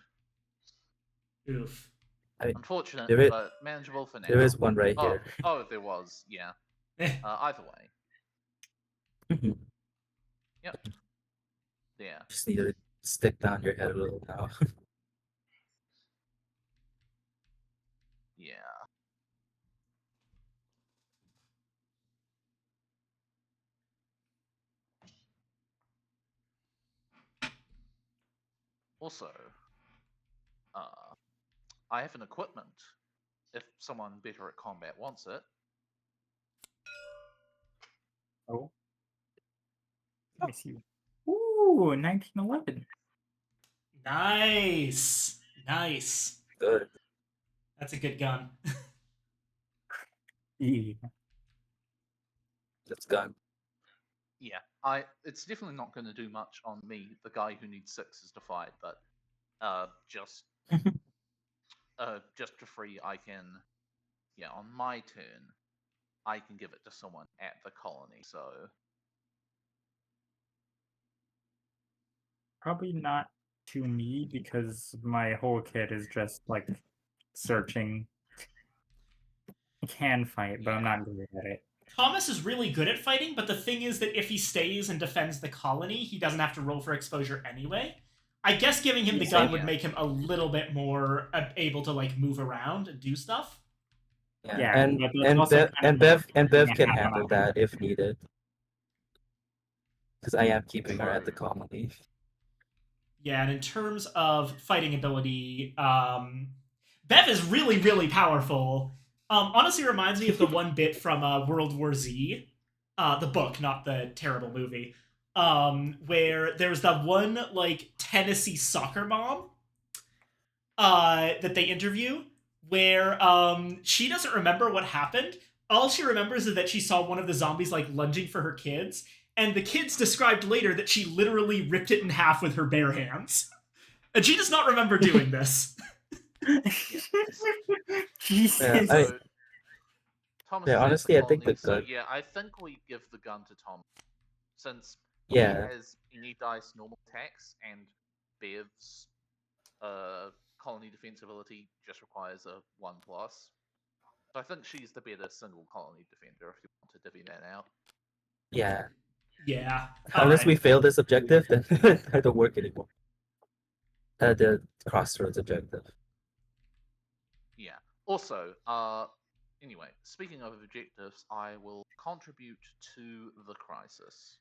Oof. Unfortunate, There is- but manageable for now. There is one right Oh, here. oh, there was. Yeah. Either way. Mhm. Yep. Yeah. Just need to stick down your head a little now. Yeah. Also, I have an equipment. If someone better at combat wants it. Oh. Let me see. Ooh, 1911. Nice. Nice. Good. That's a good gun. Yeah. That's gone. Yeah, it's definitely not going to do much on me, the guy who needs 6s to fight, but just for free, I can, on my turn, I can give it to someone at the colony. So Probably not to me because my whole kit is just like searching. I can fight, but I'm Yeah. not good at it. Thomas is really good at fighting, but the thing is that if he stays and defends the colony, he doesn't have to roll for exposure anyway. I guess giving him the gun would Yeah. make him a little bit more able to like move around and do stuff. Yeah, and but that's and also Bev kind and of Bev like and Bev being a can half handle elf. that if needed. Because I am keeping her at the colony. Yeah, and in terms of fighting ability, Bev is really, really powerful. Honestly reminds me of the one bit from World War Z, the book, not the terrible movie, where there's that one like Tennessee soccer mom that they interview, where she doesn't remember what happened. All she remembers is that she saw one of the zombies like lunging for her kids, and the kids described later that she literally ripped it in half with her bare hands. And she does not remember doing this. Jesus. Yeah, So, Thomas Yeah, is at honestly, I think colony, the so gun- yeah, I think we give the gun to Tom, since Yeah. he has any dice normal attacks, and Bev's colony defense ability just requires a 1+. So I think she's the better single colony defender if you want to divvy that out. Yeah. Yeah. Unless we Alright. fail this objective, then I don't work anymore. The crossroads objective. Yeah. Also, anyway, speaking of objectives, I will contribute to the crisis.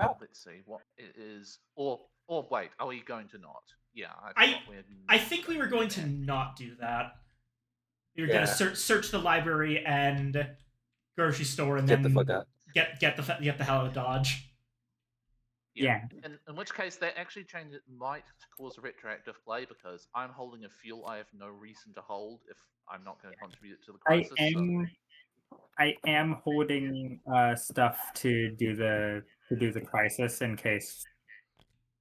Oh. Let's see what it is. Or wait, are we going to not? Yeah, I think we were going to that. not do that. We were Yeah. gonna search the library and grocery store and Get then the fuck out. get the hell out of Dodge. Yeah. In which case, that actually change it might cause a retroactive play because I'm holding a fuel I have no reason to hold if I'm not going to contribute it to the I crisis. am holding stuff to do the crisis in case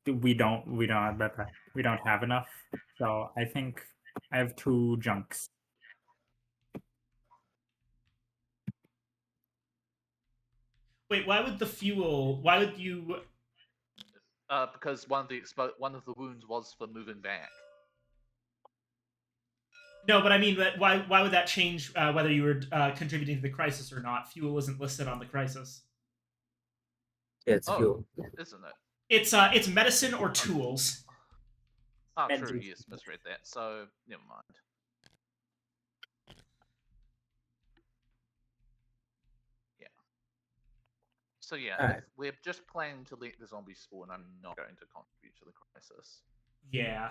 we don't have enough. So I think I have 2 junks. Wait, why would the fuel? Why would you? Because one of the wounds was for moving back. No, but I mean, why would that change whether you were contributing to the crisis or not? Fuel isn't listed on the crisis. Yeah, it's Oh. fuel. Isn't it? It's medicine or tools. Ah, And true. juice. Yes, misread that. So never mind. Yeah. So yeah, Alright. if we're just planning to let the zombies spawn, I'm not going to contribute to the crisis. Yeah.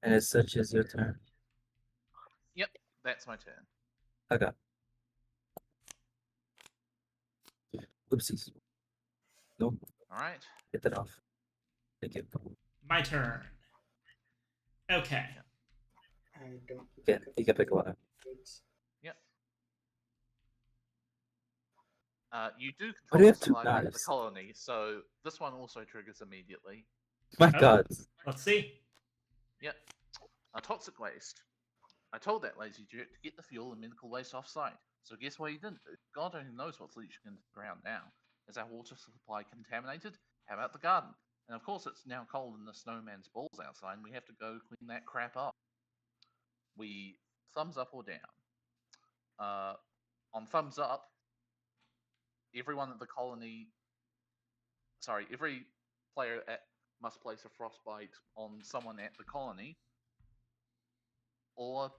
And as such is your turn. That's my turn. Okay. Oopsies. Nope. All right. Get that off. Thank you. My turn. Okay. I don't. Yeah, you can pick one up. Goods. You do Why do you control have the two survival of the knives? colony, so this one also triggers immediately. My Oh. god. Let's see. Yep. Toxic waste. I told that lazy jerk to get the fuel and medical waste off site. So guess what he didn't do? God only knows what's leaching into the ground now. Is our water supply contaminated? How about the garden? And of course it's now cold and the snowman's balls outside and we have to go clean that crap up. We thumbs up or down. On thumbs up, everyone at the colony every player must place a frostbite on someone at the colony. Or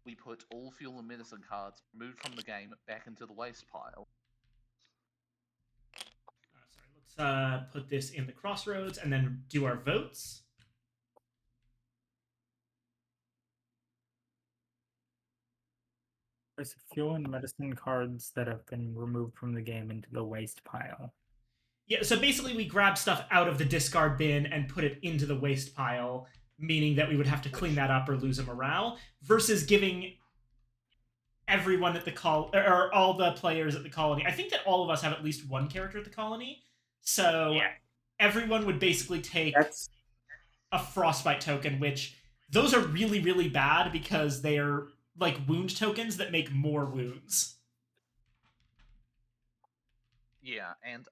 we put all fuel and medicine cards removed from the game back into the waste pile. Sorry, let's put this in the crossroads and then do our votes. There's fuel and medicine cards that have been removed from the game into the waste pile. Yeah, so basically we grab stuff out of the discard bin and put it into the waste pile, meaning that we would have to clean that up or lose a morale, versus giving everyone at the or all the players at the colony. I think that all of us have at least one character at the colony, so everyone would basically take a frostbite token, which those are really, really bad because they are like wound tokens that make more wounds. Yeah, and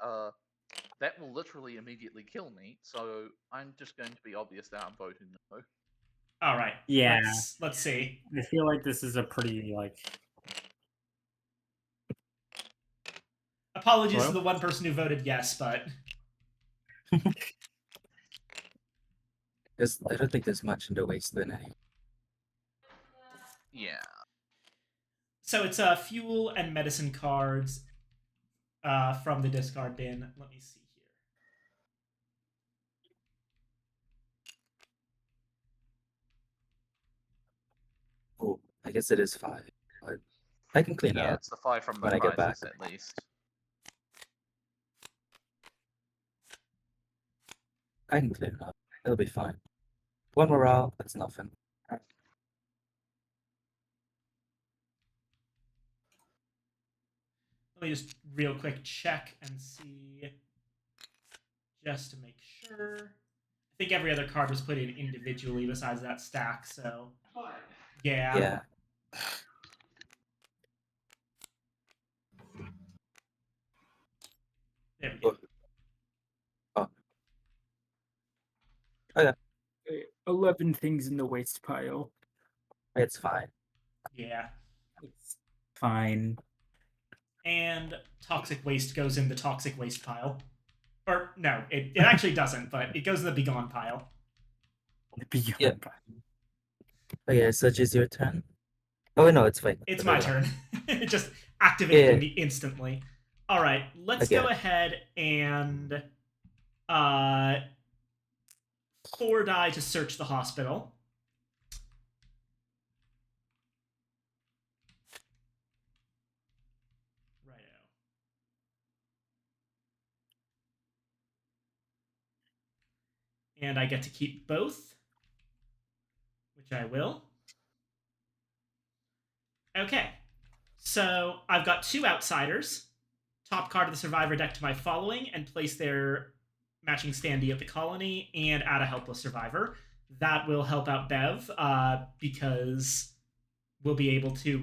that will literally immediately kill me, so I'm just going to be obvious that I'm voting no. All right. Yeah. Let's see. I feel like this is a pretty Apologies Hello? to the one person who voted yes, but I don't think there's much in the waste bin anyway. Yeah. so it's fuel and medicine cards from the discard bin. Let me see here. Oh, I guess it is 5. But I can clean Yeah, up. it's the 5 from the when I get crisis back. at least. I can clean it up. It'll be fine. 1 morale, that's nothing. Let me just real quick check and see, just to make sure. I think every other card was put in individually besides that stack, so yeah. Yeah. There we go. Oh. Okay. 11 things in the waste pile. It's fine. Yeah. It's fine. And toxic waste goes in the toxic waste pile. Or no, it actually doesn't, but it goes in the begone pile. Beyond Yeah. pile. Okay, so it's your turn. Oh no, it's fine. It's my turn. It just activated Yeah. me instantly. All right, let's Okay. go ahead and 4 die to search the hospital. Righto. And I get to keep both, which I will. Okay, so I've got 2 outsiders. Top card of the survivor deck to my following and place their matching standee at the colony and add a helpless survivor. That will help out Bev because we'll be able to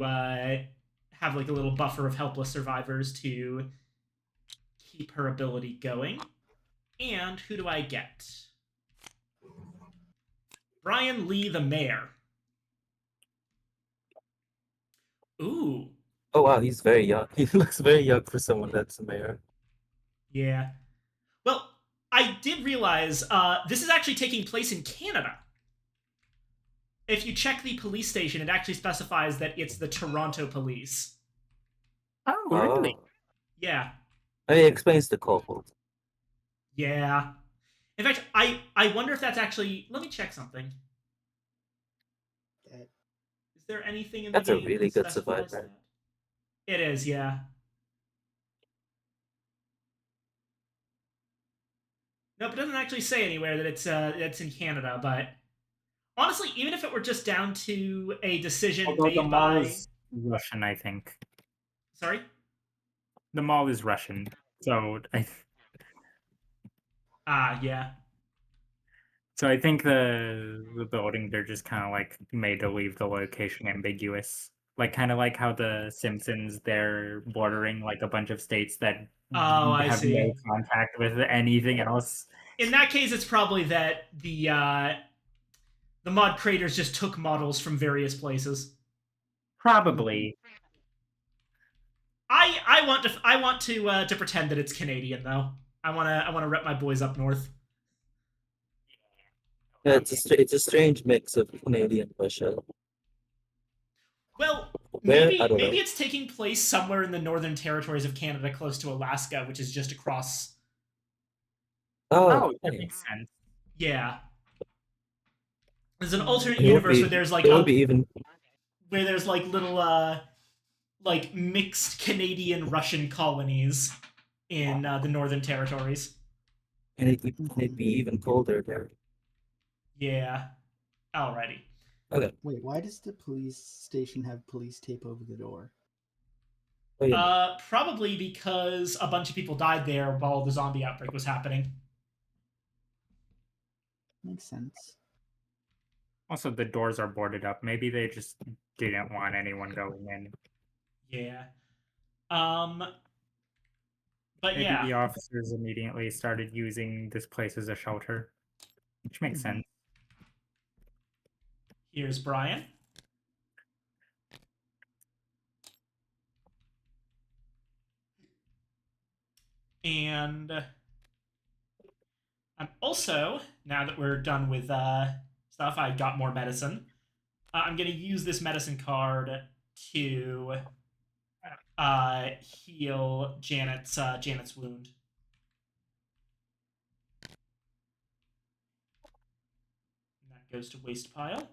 have like a little buffer of helpless survivors to keep her ability going. And who do I get? Brian Lee, the mayor. Ooh. Oh wow, he's very young. He looks very young for someone that's a mayor. Yeah. Well, I did realize this is actually taking place in Canada. If you check the police station, it actually specifies that it's the Toronto Police. Oh, really? Yeah. It explains the cold. Yeah. In fact, I wonder if that's actually... Let me check something. Okay. Is there anything in That's the a game really that good specifies survivor. that? It is, yeah. Nope, it doesn't actually say anywhere that it's in Canada, but honestly, even if it were just down to a decision Although the made mall by... is Russian, I think. Sorry? The mall is Russian, so Yeah. So I think the building, they're just kind of like made to leave the location ambiguous. Like kind of like how the Simpsons, they're bordering like a bunch of states that Oh, I have see. no contact with anything else. In that case, it's probably that the mod creators just took models from various places. Probably. I want to pretend that it's Canadian though. I wanna rep my boys up north. Yeah, it's a strange mix of Canadian Russia. Well, Where? maybe I don't know. it's taking place somewhere in the northern territories of Canada, close to Alaska, which is just across. Oh, that yeah. makes sense. Yeah. There's an alternate It would universe be- where there's like It would be even. where there's like little like mixed Canadian Russian colonies in the northern territories. And it'd be even colder there. Yeah. Alrighty. Wait, why does the police station have police tape over the door? Oh, yeah. Probably because a bunch of people died there while the zombie outbreak was happening. Makes sense. Also, the doors are boarded up. Maybe they just didn't want anyone going in. Yeah. But Maybe yeah. the officers immediately started using this place as a shelter, which makes sense. Here's Brian. And I'm also, now that we're done with stuff, I got more medicine. I'm going to use this medicine card to heal Janet's wound. And that goes to waste pile.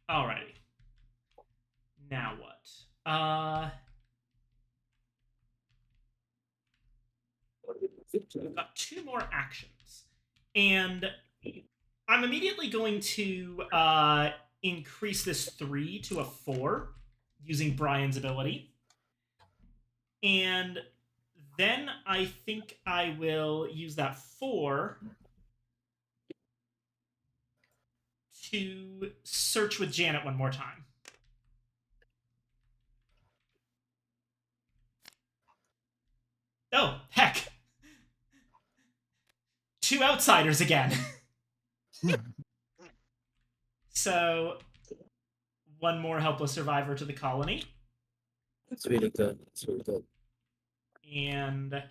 Alrighty. Now what? I've got 2 more actions. And I'm immediately going to increase this 3 to a 4 using Brian's ability. And Then I think I will use that 4 to search with Janet one more time. Oh, heck. 2 outsiders again. So, 1 more helpless survivor to the colony. It's really good. It's really good. And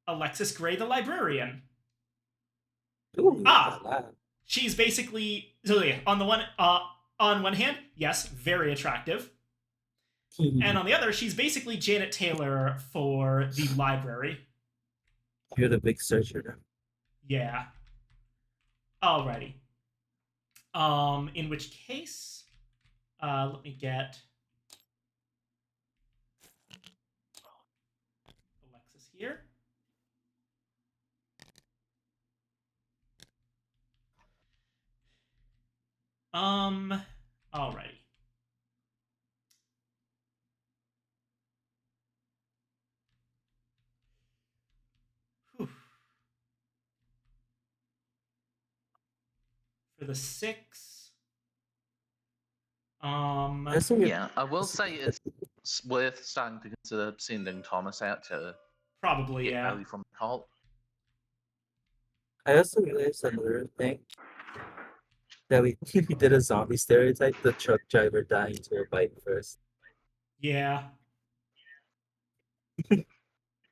Alexis Gray, the librarian. Ooh, Ah! la la. She's basically, so yeah, on one hand, yes, very attractive. And on the other, she's basically Janet Taylor for the library. You're the big searcher now. Yeah. Alrighty. In which case, let me get Alexis here. Alrighty. Whew. For the 6. That's what Yeah, I will say it's worth starting to consider sending Thomas out to probably, get yeah. value from the cult. I also realized another thing that we did a zombie stereotype, the truck driver dying to a bike first. Yeah.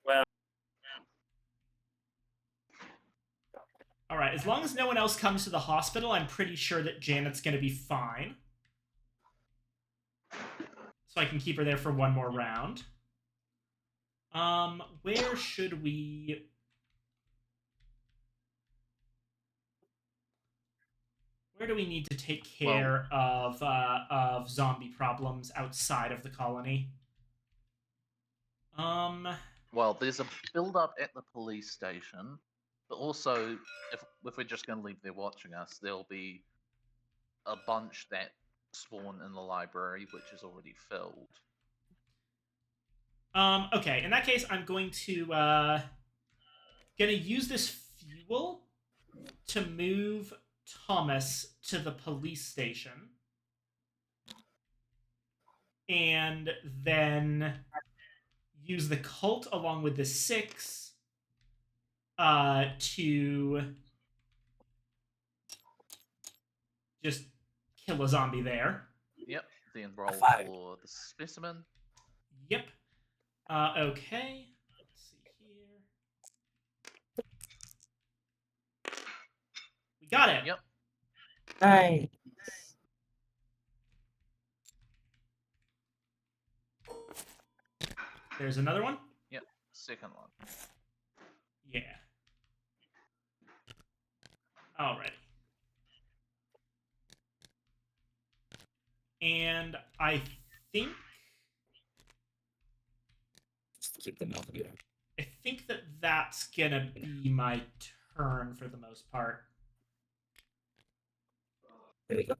Well, All right, as long as no one else comes to the hospital, I'm pretty sure that Janet's going to be fine. So I can keep her there for 1 more round. Where should we... Where do we need to take care of zombie problems outside of the colony? Well, there's a build-up at the police station, but also, if we're just going to leave there watching us, there'll be a bunch that spawn in the library, which is already filled. Okay, in that case, I'm going to use this fuel to move Thomas to the police station. And then use the cult along with the 6 to just kill a zombie there. Yep, then roll Fire. for the specimen. Yep. Okay. Let's see here. We got it. Yep. Nice. There's another one. Second one. Yeah. Alrighty. And I think Just keep them out here. I think that that's gonna be my turn for the most part. There we go.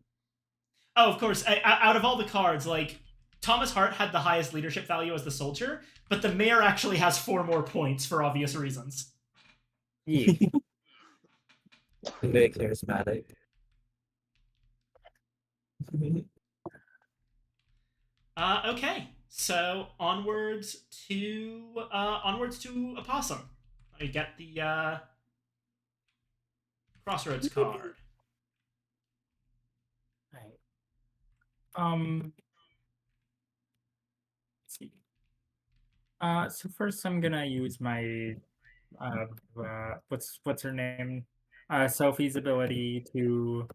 Oh, of course. Out of all the cards, like Thomas Hart had the highest leadership value as the soldier, but the mayor actually has 4 more points for obvious reasons. yeah. Very charismatic. Okay. So onwards to Opossum. I get the Crossroads card. Right. Let's see. So first I'm gonna use my what's her name? Sophie's ability to.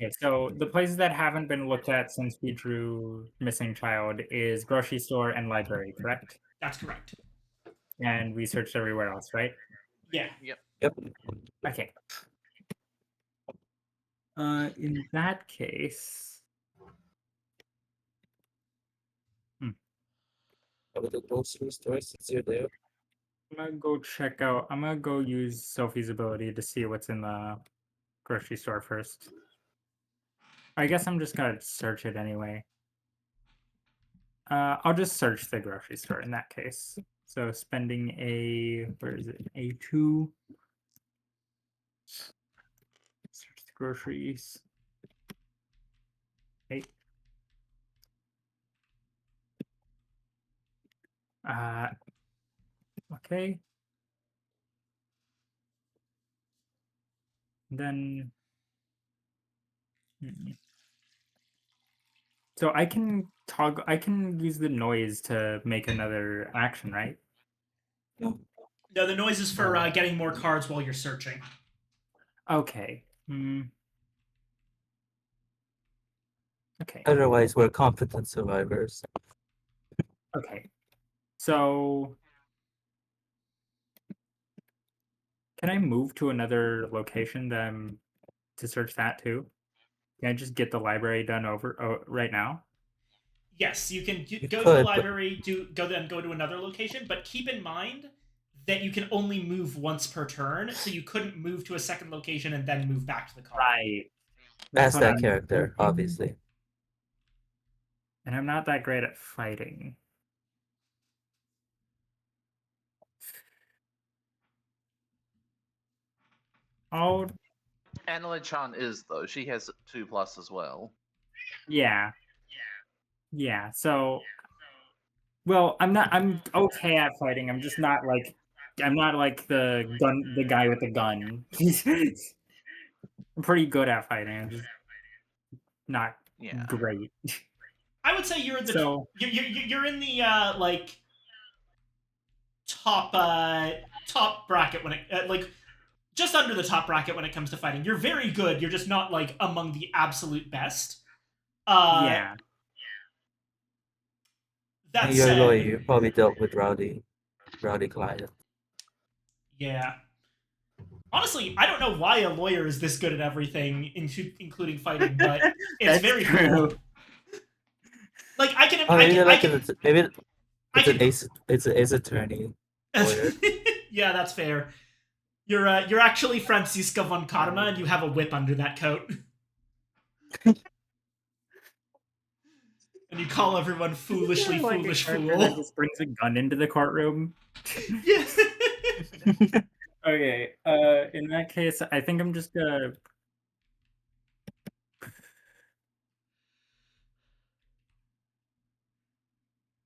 Okay, so the places that haven't been looked at since we drew Missing Child is grocery store and library, correct? That's correct. And we searched everywhere else, right? Yeah. Yep. Okay. In that case, Go to the grocery store since you're there. I'm gonna go use Sophie's ability to see what's in the grocery store first. I guess I'm just gonna search it anyway. I'll just search the grocery store in that case. So spending where is it? A2. Search the groceries. Okay. Okay. Then. So I can toggle. I can use the noise to make another action, right? No. No, the noise is for getting more cards while you're searching. Okay. Okay. Otherwise, we're competent survivors. Okay. So can I move to another location to search that too? Can I just get the library done right now? Yes, you can You go to the could, but library, go to another location, but keep in mind that you can only move once per turn, so you couldn't move to a second location and then move back to the car. Right. as what that I'm character, thinking. obviously. And I'm not that great at fighting. Oh, Annalyn-chan is though. She has 2+ as well. yeah. Yeah. So, well, I'm okay at fighting. I'm just not like. I'm not like the guy with the gun. I'm pretty good at fighting. I'm just not Yeah. great. I would say you're in the So you're in the like top bracket when it like just under the top bracket when it comes to fighting. You're very good. You're just not like among the absolute best. yeah. That And you're a lawyer, said, you probably dealt with rowdy client. yeah. Honestly, I don't know why a lawyer is this good at everything, including fighting, but it's That's very true. cool. Like I can, Oh, I maybe can, they're I like can, maybe I it's an can. ace attorney lawyer. Yeah, that's fair. You're actually Franziska von Karma, and you have a whip under that coat. And you call everyone foolishly Like a foolish character that fool. just brings a gun into the courtroom. Yeah. Okay. In that case, I think I'm just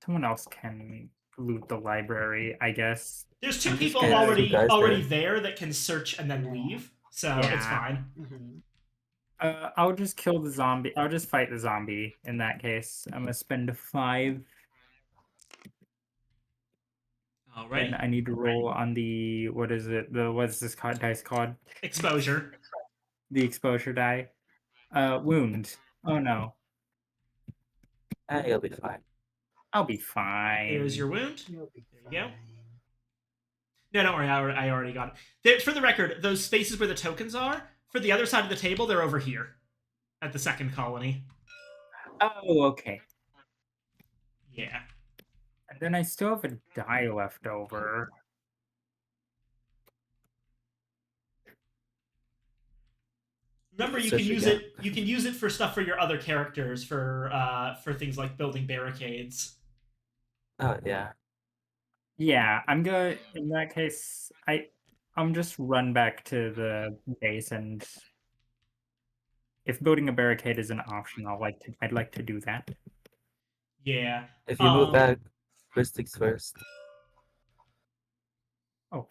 someone else can loot the library, I guess. There's two I'm just people There's gonna- two guys already there. there that can search and then Yeah. leave, so Yeah. it's fine. Mm-hmm. I'll just kill the zombie. I'll just fight the zombie in that case. I'm gonna spend 5. Alright. And I need to roll on the what's this dice called? Exposure. The exposure die. Wound. Oh no. You'll be fine. I'll be fine. Here's your wound. You'll be There you go. fine. No, don't worry. I already got it. For the record, those spaces where the tokens are, for the other side of the table, they're over here at the second colony. Oh, okay. Yeah. And then I still have a die left over. Remember, you Search can use again. it. You can use it for stuff for your other characters, for things like building barricades. Oh yeah. Yeah, I'm gonna. In that case, I'm just run back to the base, and if building a barricade is an option, I'd like to do that. Yeah. If you move back, first things first. Oh.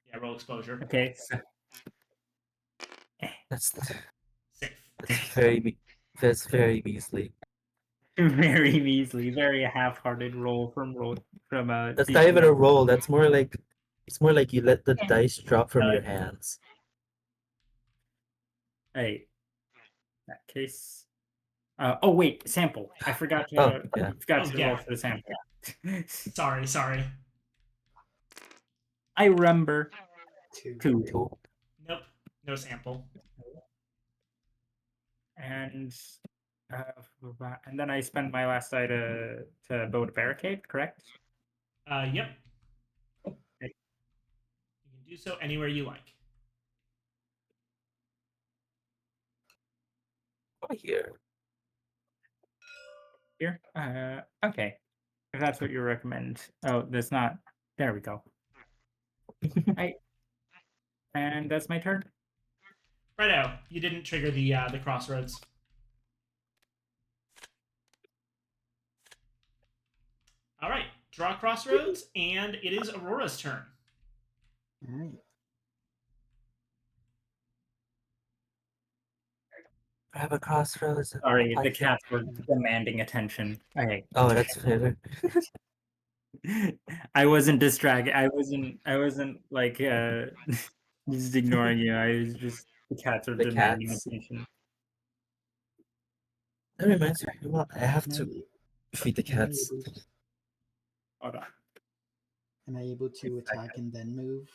Yeah. Roll exposure. Okay. So, That's Safe. that's very measly. very measly, very half-hearted roll from That's not even a roll. That's more like you let the dice drop from Uh, your hands. Hey, in that case. Oh wait, sample. I forgot to. Oh, yeah. Forgot Oh, to yeah. roll for the sample. Sorry. I remember. 2. 2. Cool. Nope. No sample. And then I spend my last die to build a barricade. Correct. Yep. Okay. You can do so anywhere you like. Over here. Here. Okay. If that's what you recommend. Oh, that's not. There we go. And that's my turn. Righto, you didn't trigger the crossroads. All right, draw crossroads, and it is Aurora's turn. All right. I have a crossroads. Sorry, the Like- cats were demanding attention. Okay. Oh, that's fair. I wasn't distracted. I wasn't like just ignoring you. I was just the cats are The demanding cats. attention. That reminds me. Well, I have Am I- to feed the am I cats. able- Hold on. Am I able to attack and then move?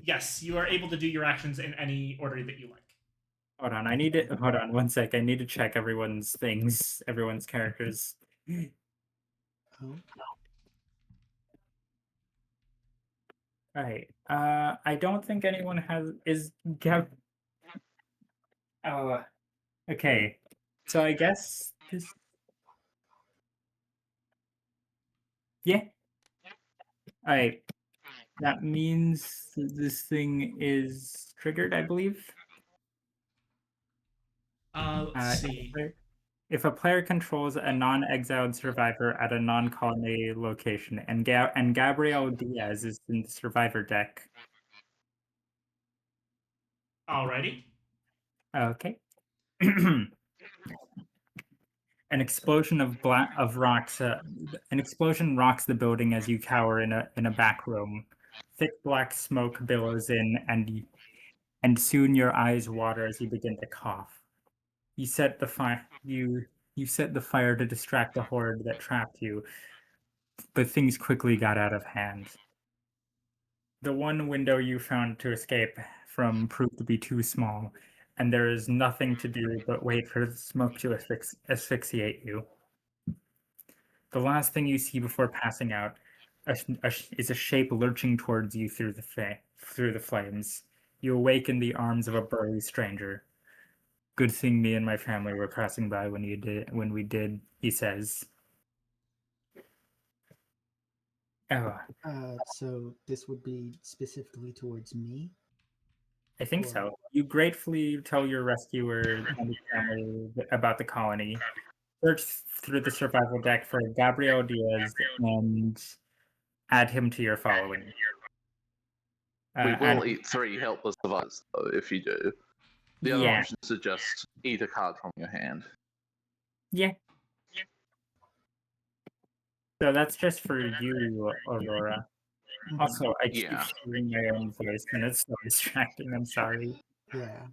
Yes, you are able to do your actions in any order that you like. Hold on. I need to hold on one sec. I need to check everyone's things, everyone's characters. Oh, Right. I don't think anyone is Gab. Oh, okay. So I guess this. Yeah. Alright. That means this thing is triggered, I believe. Let's see. If a player controls a non-exiled survivor at a non-colony location, and Gabriel Diaz is in the survivor deck. Alrighty. Okay. An explosion of rocks. An explosion rocks the building as you cower in a back room. Thick black smoke billows in, and soon your eyes water as you begin to cough. You set the fire. You set the fire to distract the horde that trapped you, but things quickly got out of hand. The one window you found to escape from proved to be too small, and there is nothing to do but wait for the smoke to asphyxiate you. The last thing you see before passing out is a shape lurching towards you through the flames. You awake in the arms of a burly stranger. Good thing me and my family were passing by when we did, he says. Oh, so this would be specifically towards me. I think so. You gratefully tell your rescuer and his family about the colony. Search through the survival deck for Gabriel Diaz and add him to your following. We add- will eat 3 helpless survivors, though, if you do. The other Yeah. options are just eat a card from your hand. Yeah. So that's just for you, Aurora. Mhm. Also, I keep Yeah. hearing my own voice and it's so distracting. I'm sorry. Yeah.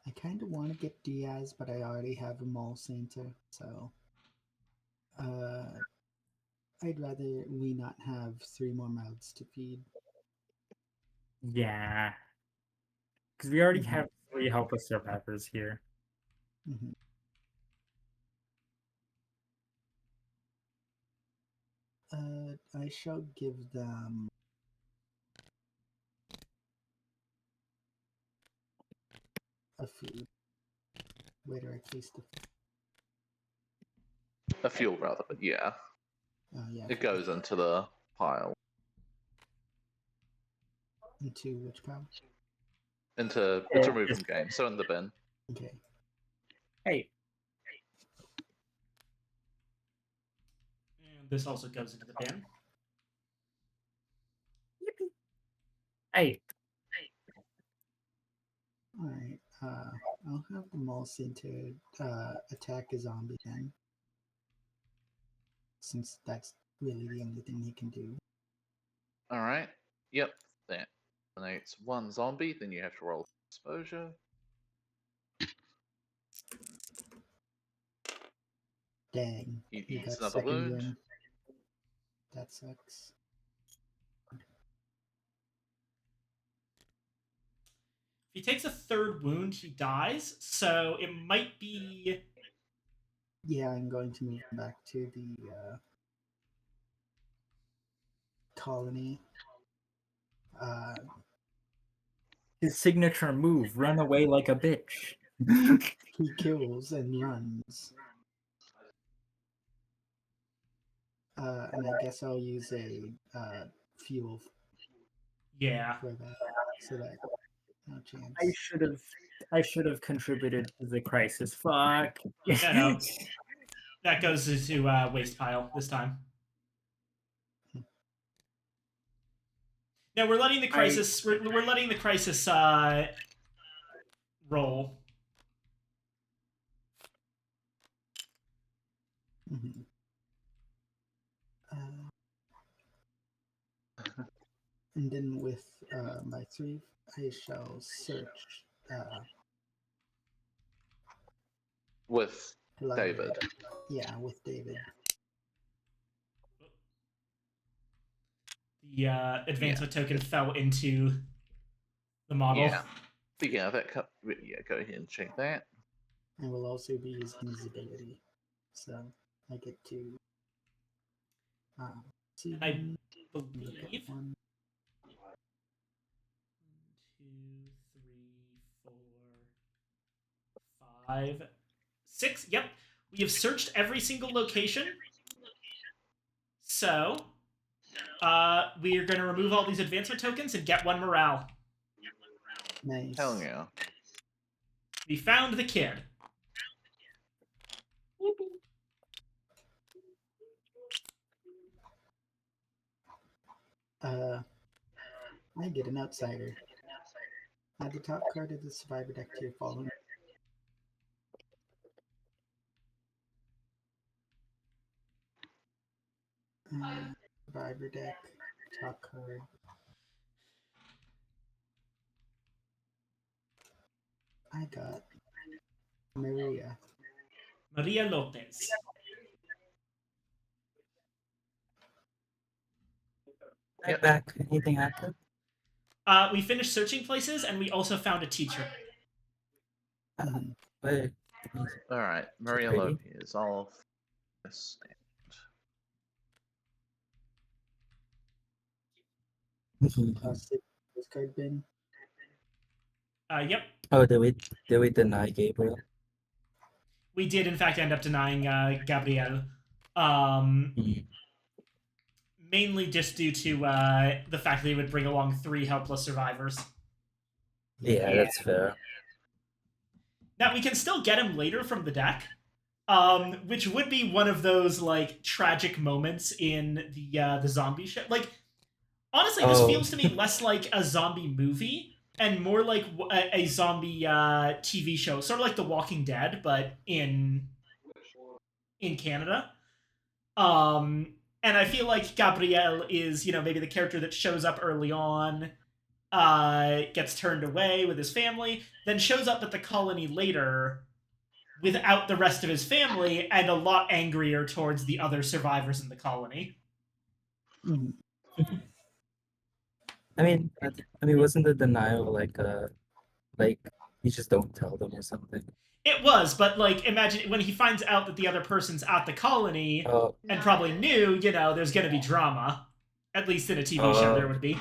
I kind of want to get Diaz, but I already have a Mall Center, so I'd rather we not have 3 more mouths to feed. Yeah. Because we already Mhm. have 3 helpless survivors here. Hmm. I shall give them a food. Where do I place the? A fuel, rather, but yeah. Yeah. It goes into the pile. Into which pile? It's removed from game, so in the bin. Okay. Hey, And this also goes into the bin. hey. All right. I'll have the Mall Center attack a zombie then, since that's really the only thing he can do. Alright. Yep. That eliminates 1 zombie, then you have to roll exposure. Dang. He He eats got another second wound. win. That sucks. If he takes a 3rd wound, he dies. So it might be Yeah, I'm going to move back to the colony. His signature move: run away like a bitch. He kills and runs. And I guess I'll use a fuel Yeah. for that, so that no chance. I should have contributed to the crisis. Fuck. No. That goes to waste pile this time. No, we're letting the crisis. We're letting the crisis roll. Mm-hmm. And then with my 3, I shall search With library. David. Yeah, with David. The advancement token fell into the model. Yeah. Yeah, go ahead and check that. I will also be using his ability. So I get to see I him, look at believe 1. 2, 3, 4, 5, 6. Yep. We have searched every single location. So, we are going to remove all these advancement tokens and get 1 morale. Nice. Hell yeah. We found the kid. I get an outsider. Add the top card of the survivor deck to your following. Survivor deck, top card. I got Maria. Maria Lopez. Right back. Anything happened? We finished searching places, and we also found a teacher. Wait. Alright, Maria Pretty. Lopez. I'll stand. Postcard bin. Yep. Oh, did we deny Gabriel? We did, in fact, end up denying Gabrielle. Mainly just due to the fact that he would bring along 3 helpless survivors. Yeah, that's fair. Now, we can still get him later from the deck, which would be one of those, like, tragic moments in the zombie show. Like, honestly, this feels to me less like a zombie movie and more like a zombie TV show. Sort of like The Walking Dead, but in Canada. And I feel like Gabrielle is, maybe the character that shows up early on, gets turned away with his family, then shows up at the colony later without the rest of his family and a lot angrier towards the other survivors in the colony. I mean, wasn't the denial like you just don't tell them or something? It was, but like, imagine when he finds out that the other person's at the colony and probably knew, there's going to be drama. At least in a TV show, there would be.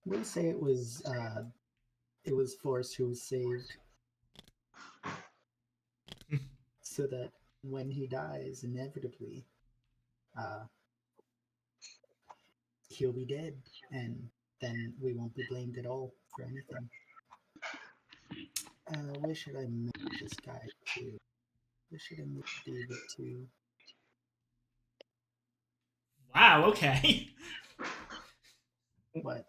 We'll say it was Forrest who was saved, so that when he dies, inevitably, he'll be dead, and then we won't be blamed at all for anything. Where should I move this guy to? Where should I move David to? Wow, okay. What?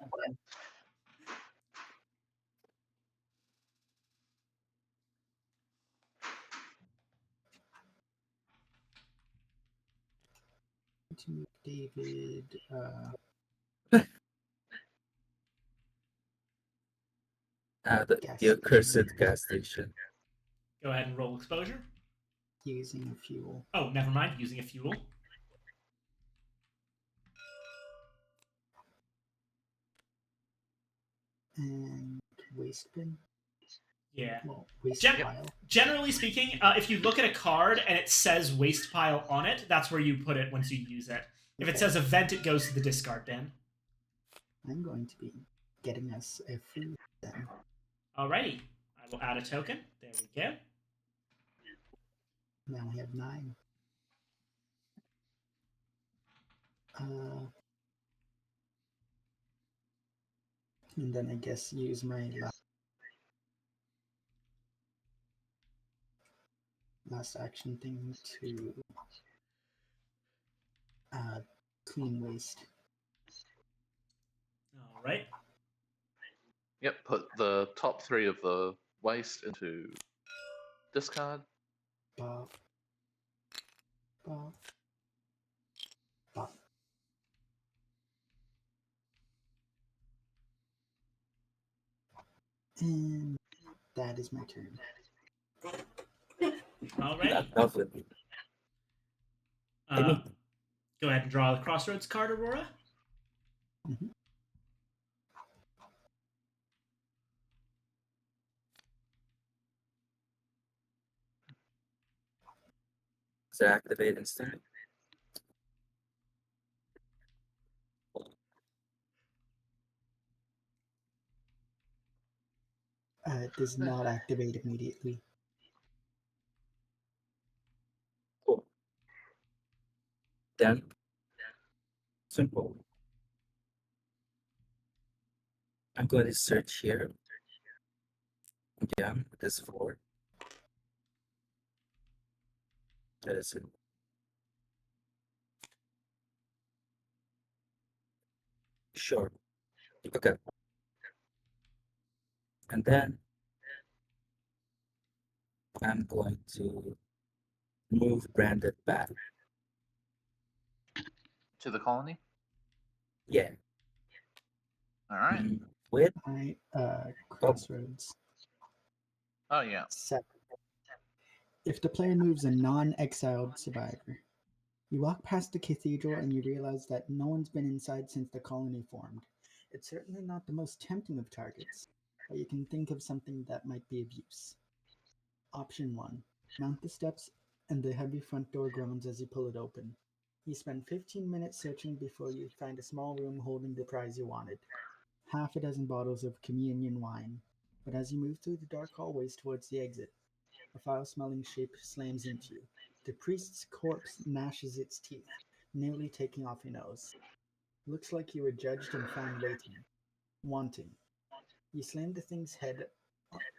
To move David, the accursed gas station. Go ahead and roll exposure. Using a fuel. Oh, never mind. Using a fuel. And waste bin. Yeah. Well, waste Gen- pile. Generally speaking, if you look at a card and it says waste pile on it, that's where you put it once you use it. If it Okay. says event, it goes to the discard bin. I'm going to be getting us a food then. Alrighty. I will add a token. There we go. Now we have 9. And then I guess use my last action thing to clean waste. Alright. Yep, put the top 3 of the waste into discard. Bop. Bop. Bop. And that is my turn. Alright. Nothing. Go ahead and draw the Crossroads card, Aurora. Mhm. Does it activate instantly? It does not activate immediately. Cool. Then, simple. I'm going to search here. Again, this 4. That is it. Sure. Okay. And then I'm going to move Branded back. To the colony? Yeah. Alright. With Alright, Crossroads. Oh, yeah. 7. If the player moves a non-exiled survivor, you walk past the cathedral and you realize that no one's been inside since the colony formed. It's certainly not the most tempting of targets, but you can think of something that might be of use. Option 1. Mount the steps and the heavy front door groans as you pull it open. You spend 15 minutes searching before you find a small room holding the prize you wanted. Half a dozen bottles of communion wine. But as you move through the dark hallways towards the exit, a foul-smelling shape slams into you. The priest's corpse gnashes its teeth, nearly taking off your nose. Looks like you were judged and found wanting. You slam the thing's head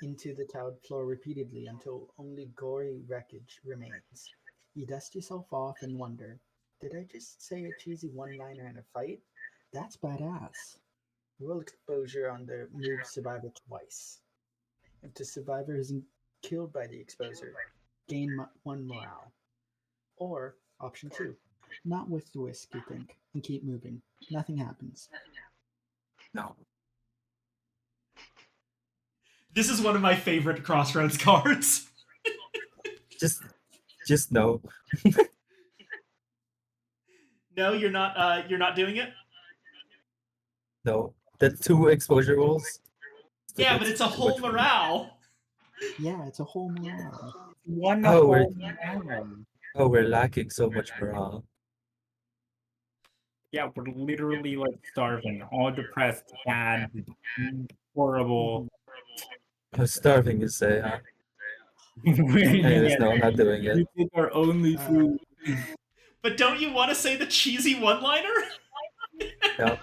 into the tiled floor repeatedly until only gory wreckage remains. You dust yourself off and wonder, did I just say a cheesy one-liner in a fight? That's badass. Roll exposure on the moved survivor twice. If the survivor isn't killed by the exposure, gain 1 morale. Or, option 2, not with the whisk, you think, and keep moving. Nothing happens. no. This is one of my favorite Crossroads cards. Just no. No, you're not doing it? No. The 2 exposure rolls. Yeah, but it's a whole morale. Yeah, it's a whole morale. One Oh, whole Oh, we're lacking so much morale. Yeah, we're literally like starving, all depressed, sad, horrible. Starving, you say, huh? Yeah, Anyways, no, I'm not doing it. we take our only food. But don't you want to say the cheesy one-liner? No.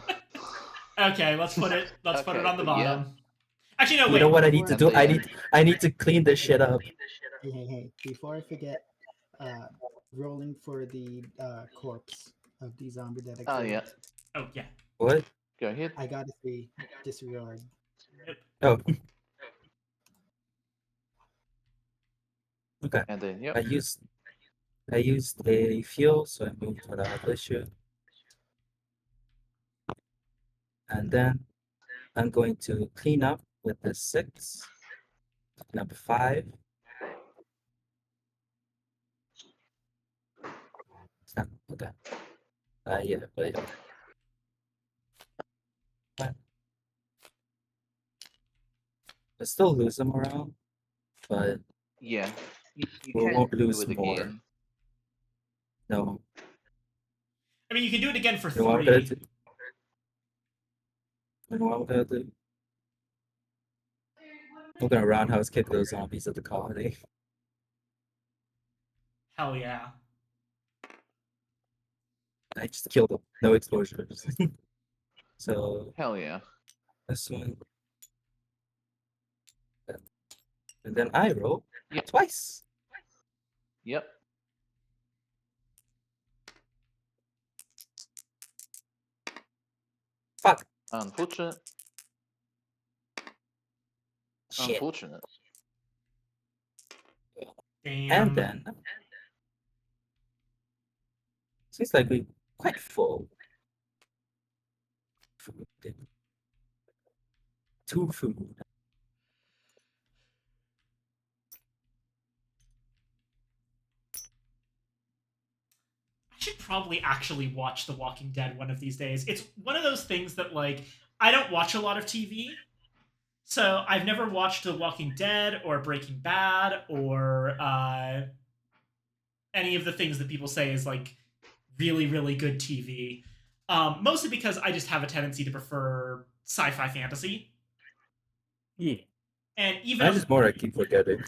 Okay, let's put it Okay, on the but yeah. bottom. Actually, no, You wait. know what I need to do? And I need to clean this shit up. Hey, before I forget, rolling for the corpse of the zombie that I Oh, killed. yeah. Oh, yeah. What? Go ahead. I got a 3. Disregard. Oh. Okay. And then, yep. I used a fuel, so I moved to the other issue. And then I'm going to clean up with the 6. Number 5. Okay. Yeah, but yeah. I still lose them around. but Yeah. You we can won't do lose it more. again. No, I mean, you can do it again for you know what I'm gonna 3. do? You know what I'm gonna do? I'm gonna roundhouse kick those zombies at the colony. Hell yeah. I just killed them. No exposures. So Hell yeah. this one. And then I roll Yep. twice. Yep. Fuck. Unfortunate. Shit. Unfortunate. Damn. And then seems like we're quite full. Food. 2 food. I should probably actually watch The Walking Dead one of these days. It's one of those things that, like, I don't watch a lot of TV. So I've never watched The Walking Dead or Breaking Bad or any of the things that people say is, like, really, really good TV. Mostly because I just have a tendency to prefer sci-fi fantasy. Yeah. And even I just more I keep forgetting.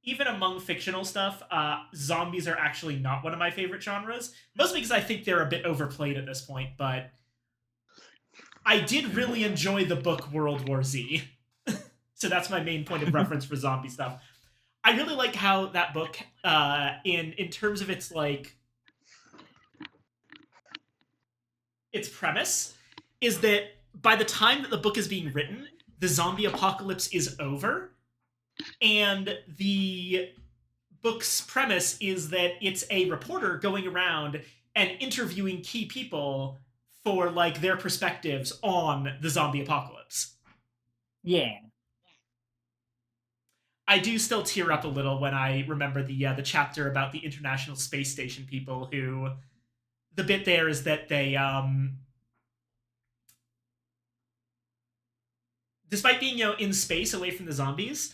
even among fictional stuff, zombies are actually not one of my favorite genres. Mostly because I think they're a bit overplayed at this point, but I did really enjoy the book World War Z. So that's my main point of reference for zombie stuff. I really like how that book, in terms of its, like, its premise, is that by the time that the book is being written, the zombie apocalypse is over, and the book's premise is that it's a reporter going around and interviewing key people for, like, their perspectives on the zombie apocalypse. Yeah. I do still tear up a little when I remember the chapter about the International Space Station people who, the bit there is that they, despite being, in space away from the zombies,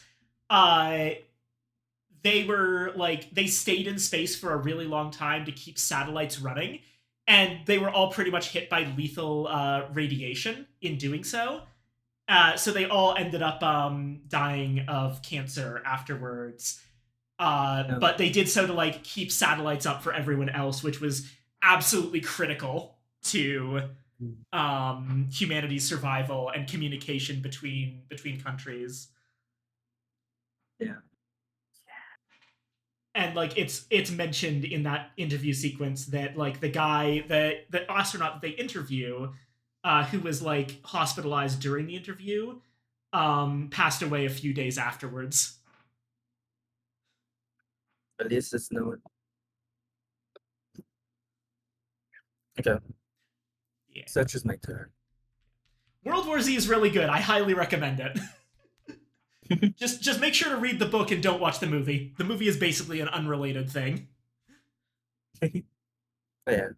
they were, like, they stayed in space for a really long time to keep satellites running, and they were all pretty much hit by lethal radiation in doing so. So they all ended up dying of cancer afterwards. But they did so to, like, keep satellites up for everyone else, which was absolutely critical to humanity's survival and communication between countries. Yeah. And, like, it's mentioned in that interview sequence that, like, the guy, the astronaut that they interview, who was, like, hospitalized during the interview, passed away a few days afterwards. At least it's known. Okay. Yeah. Such is my turn. World War Z is really good. I highly recommend it. just make sure to read the book and don't watch the movie. The movie is basically an unrelated thing. But yeah.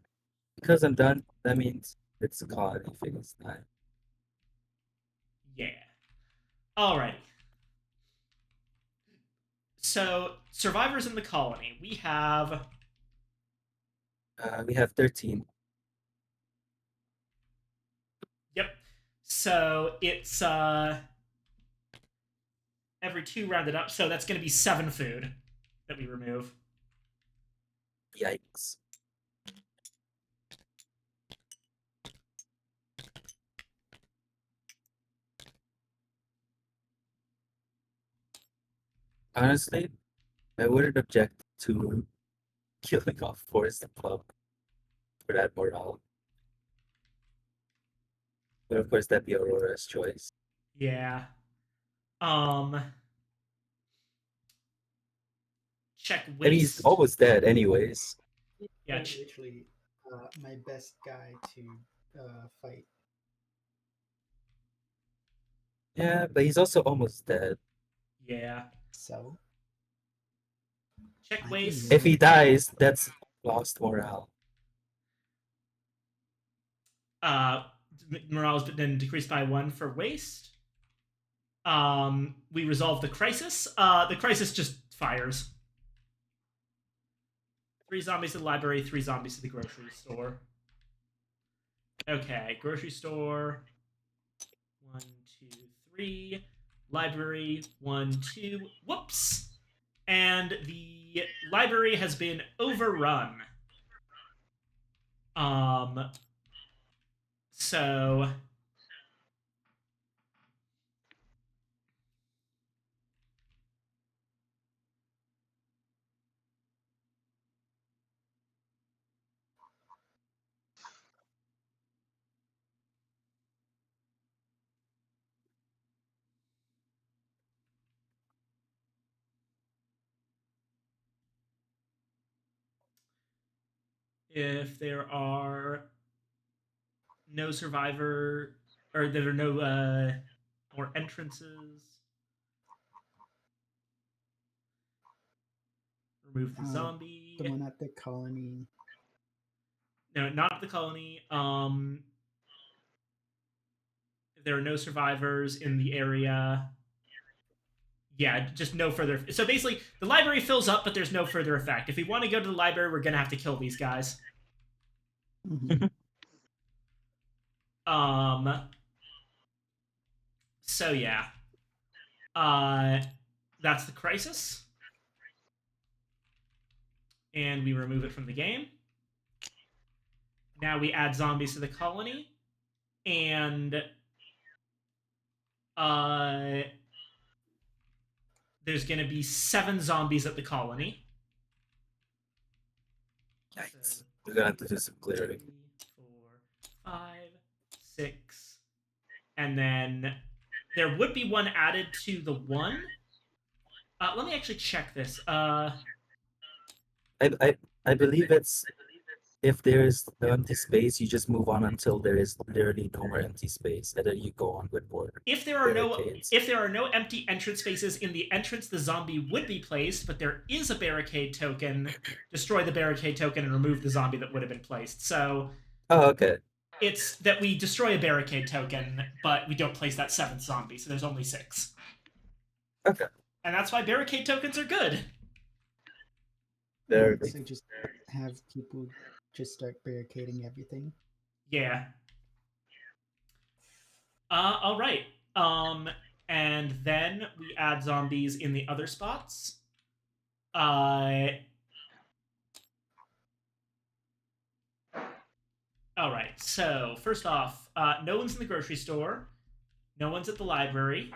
Because I'm done, that means it's a colony phase time. Yeah. Alrighty. So, survivors in the colony. We have 13. Yep. So it's every 2 rounded up, so that's going to be 7 food that we remove. Yikes. Honestly, I wouldn't object to killing off Forest Club for that morale. But of course, that'd be Aurora's choice. Yeah. Check waste. And he's almost dead, anyways. Yeah. He's literally my best guy to fight. Yeah, but he's also almost dead. Yeah. So Check I waste. can- If he dies, that's lost morale. Morale's been decreased by 1 for waste. We resolve the crisis. The crisis just fires. 3 zombies to the library, 3 zombies to the grocery store. Okay, grocery store. 1, 2, 3. Library. 1, 2. Whoops! And the library has been overrun. So if there are no survivor, or there are no more entrances, remove the zombie. The one at the colony. No, not the colony. If there are no survivors in the area, yeah, just no further. So basically, the library fills up, but there's no further effect. If we want to go to the library, we're gonna have to kill these guys. Mhm. So yeah. That's the crisis. And we remove it from the game. Now we add zombies to the colony. And there's gonna be 7 zombies at the colony. Yikes. We're gonna have to do some clearing. 3, 4, 5, 6. And then there would be one added to the one. Let me actually check this. I believe it's if there is no empty space, you just move on until there is literally no more empty space, and then you go on with more. If there are no empty entrance spaces in the entrance, the zombie would be placed, but there is a barricade token. Destroy the barricade token and remove the zombie that would have been placed. So okay. It's that we destroy a barricade token, but we don't place that 7th zombie, so there's only 6. Okay. And that's why barricade tokens are good. There. So just have people just start barricading everything. Yeah. All right. And then we add zombies in the other spots. All right. So first off, no one's in the grocery store. No one's at the library.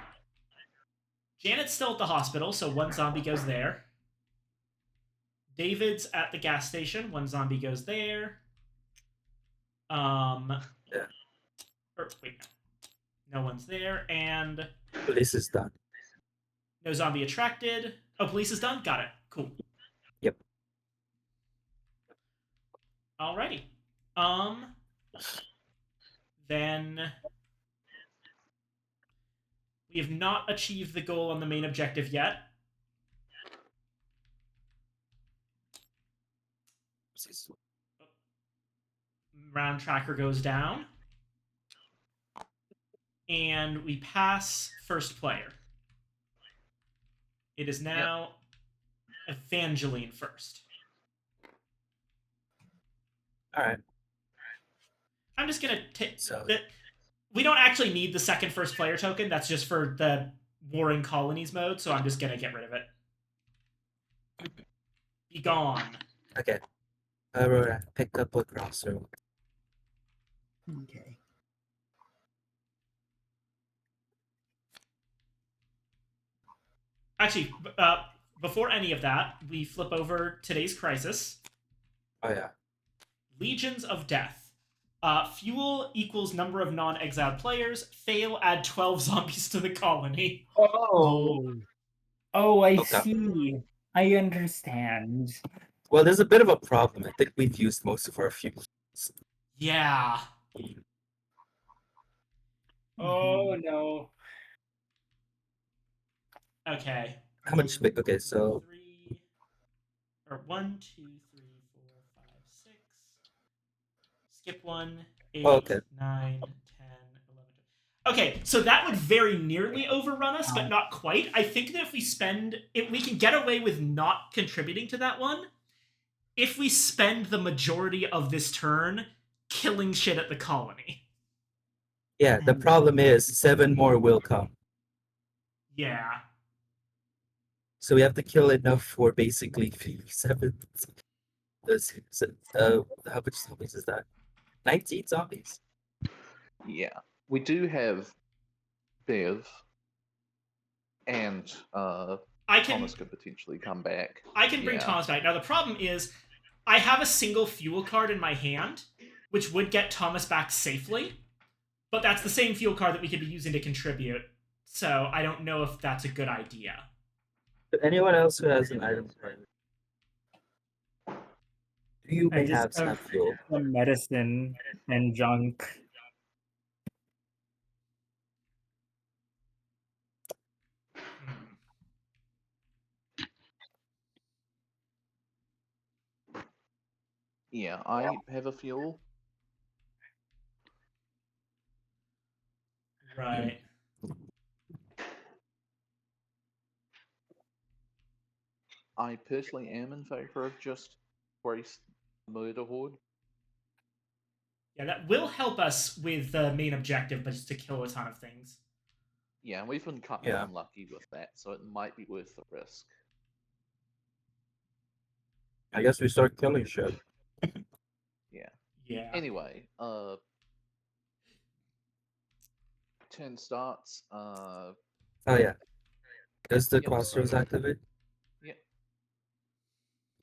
Janet's still at the hospital, so 1 zombie goes there. David's at the gas station. 1 zombie goes there. Yeah. Wait, no one's there, and Police is done. no zombie attracted. Oh, police is done? Got it. Cool. Yep. Alrighty. Then we have not achieved the goal on the main objective yet. Round tracker goes down. And we pass first player. It is now Evangeline first. Alright. I'm just gonna take So that. We don't actually need the second first player token. That's just for the Warring Colonies mode, so I'm just gonna get rid of it. Be gone. okay. Aurora, pick up a crossroad. Okay. Actually, before any of that, we flip over today's crisis. Oh yeah. Legions of Death. Fuel equals number of non-exiled players. Fail, add 12 zombies to the colony. Oh, I Okay. see. I understand. Well, there's a bit of a problem. I think we've used most of our fuel. Yeah. Oh no. Okay. How much? Okay, so 3, or 1, 2, 3, 4, 5, 6. Skip 1, 8, Oh, okay. 9, 10, 11. Okay, so that would very nearly overrun us, but not quite. I think that if we can get away with not contributing to that one, if we spend the majority of this turn killing shit at the colony. Yeah, the problem is 7 more will come. Yeah. So we have to kill enough for basically 7. How much zombies is that? 19 zombies. Yeah. We do have Bev and Thomas could potentially come back. I can bring Yeah. Thomas back. Now the problem is I have a single fuel card in my hand, which would get Thomas back safely, but that's the same fuel card that we could be using to contribute. So I don't know if that's a good idea. Anyone else who has an item card? You I may just have snap fuel. some medicine and junk. Yeah, I have a fuel. Right. I personally am in favor of just Grace Murder Horde. Yeah, that will help us with the main objective, but just to kill a ton of things. Yeah, and we've been kind of unlucky with that, so it might be worth the risk. I guess we start killing shit. Yeah. Yeah. Anyway, turn starts. Oh yeah. Does the crossroads activate? Yep.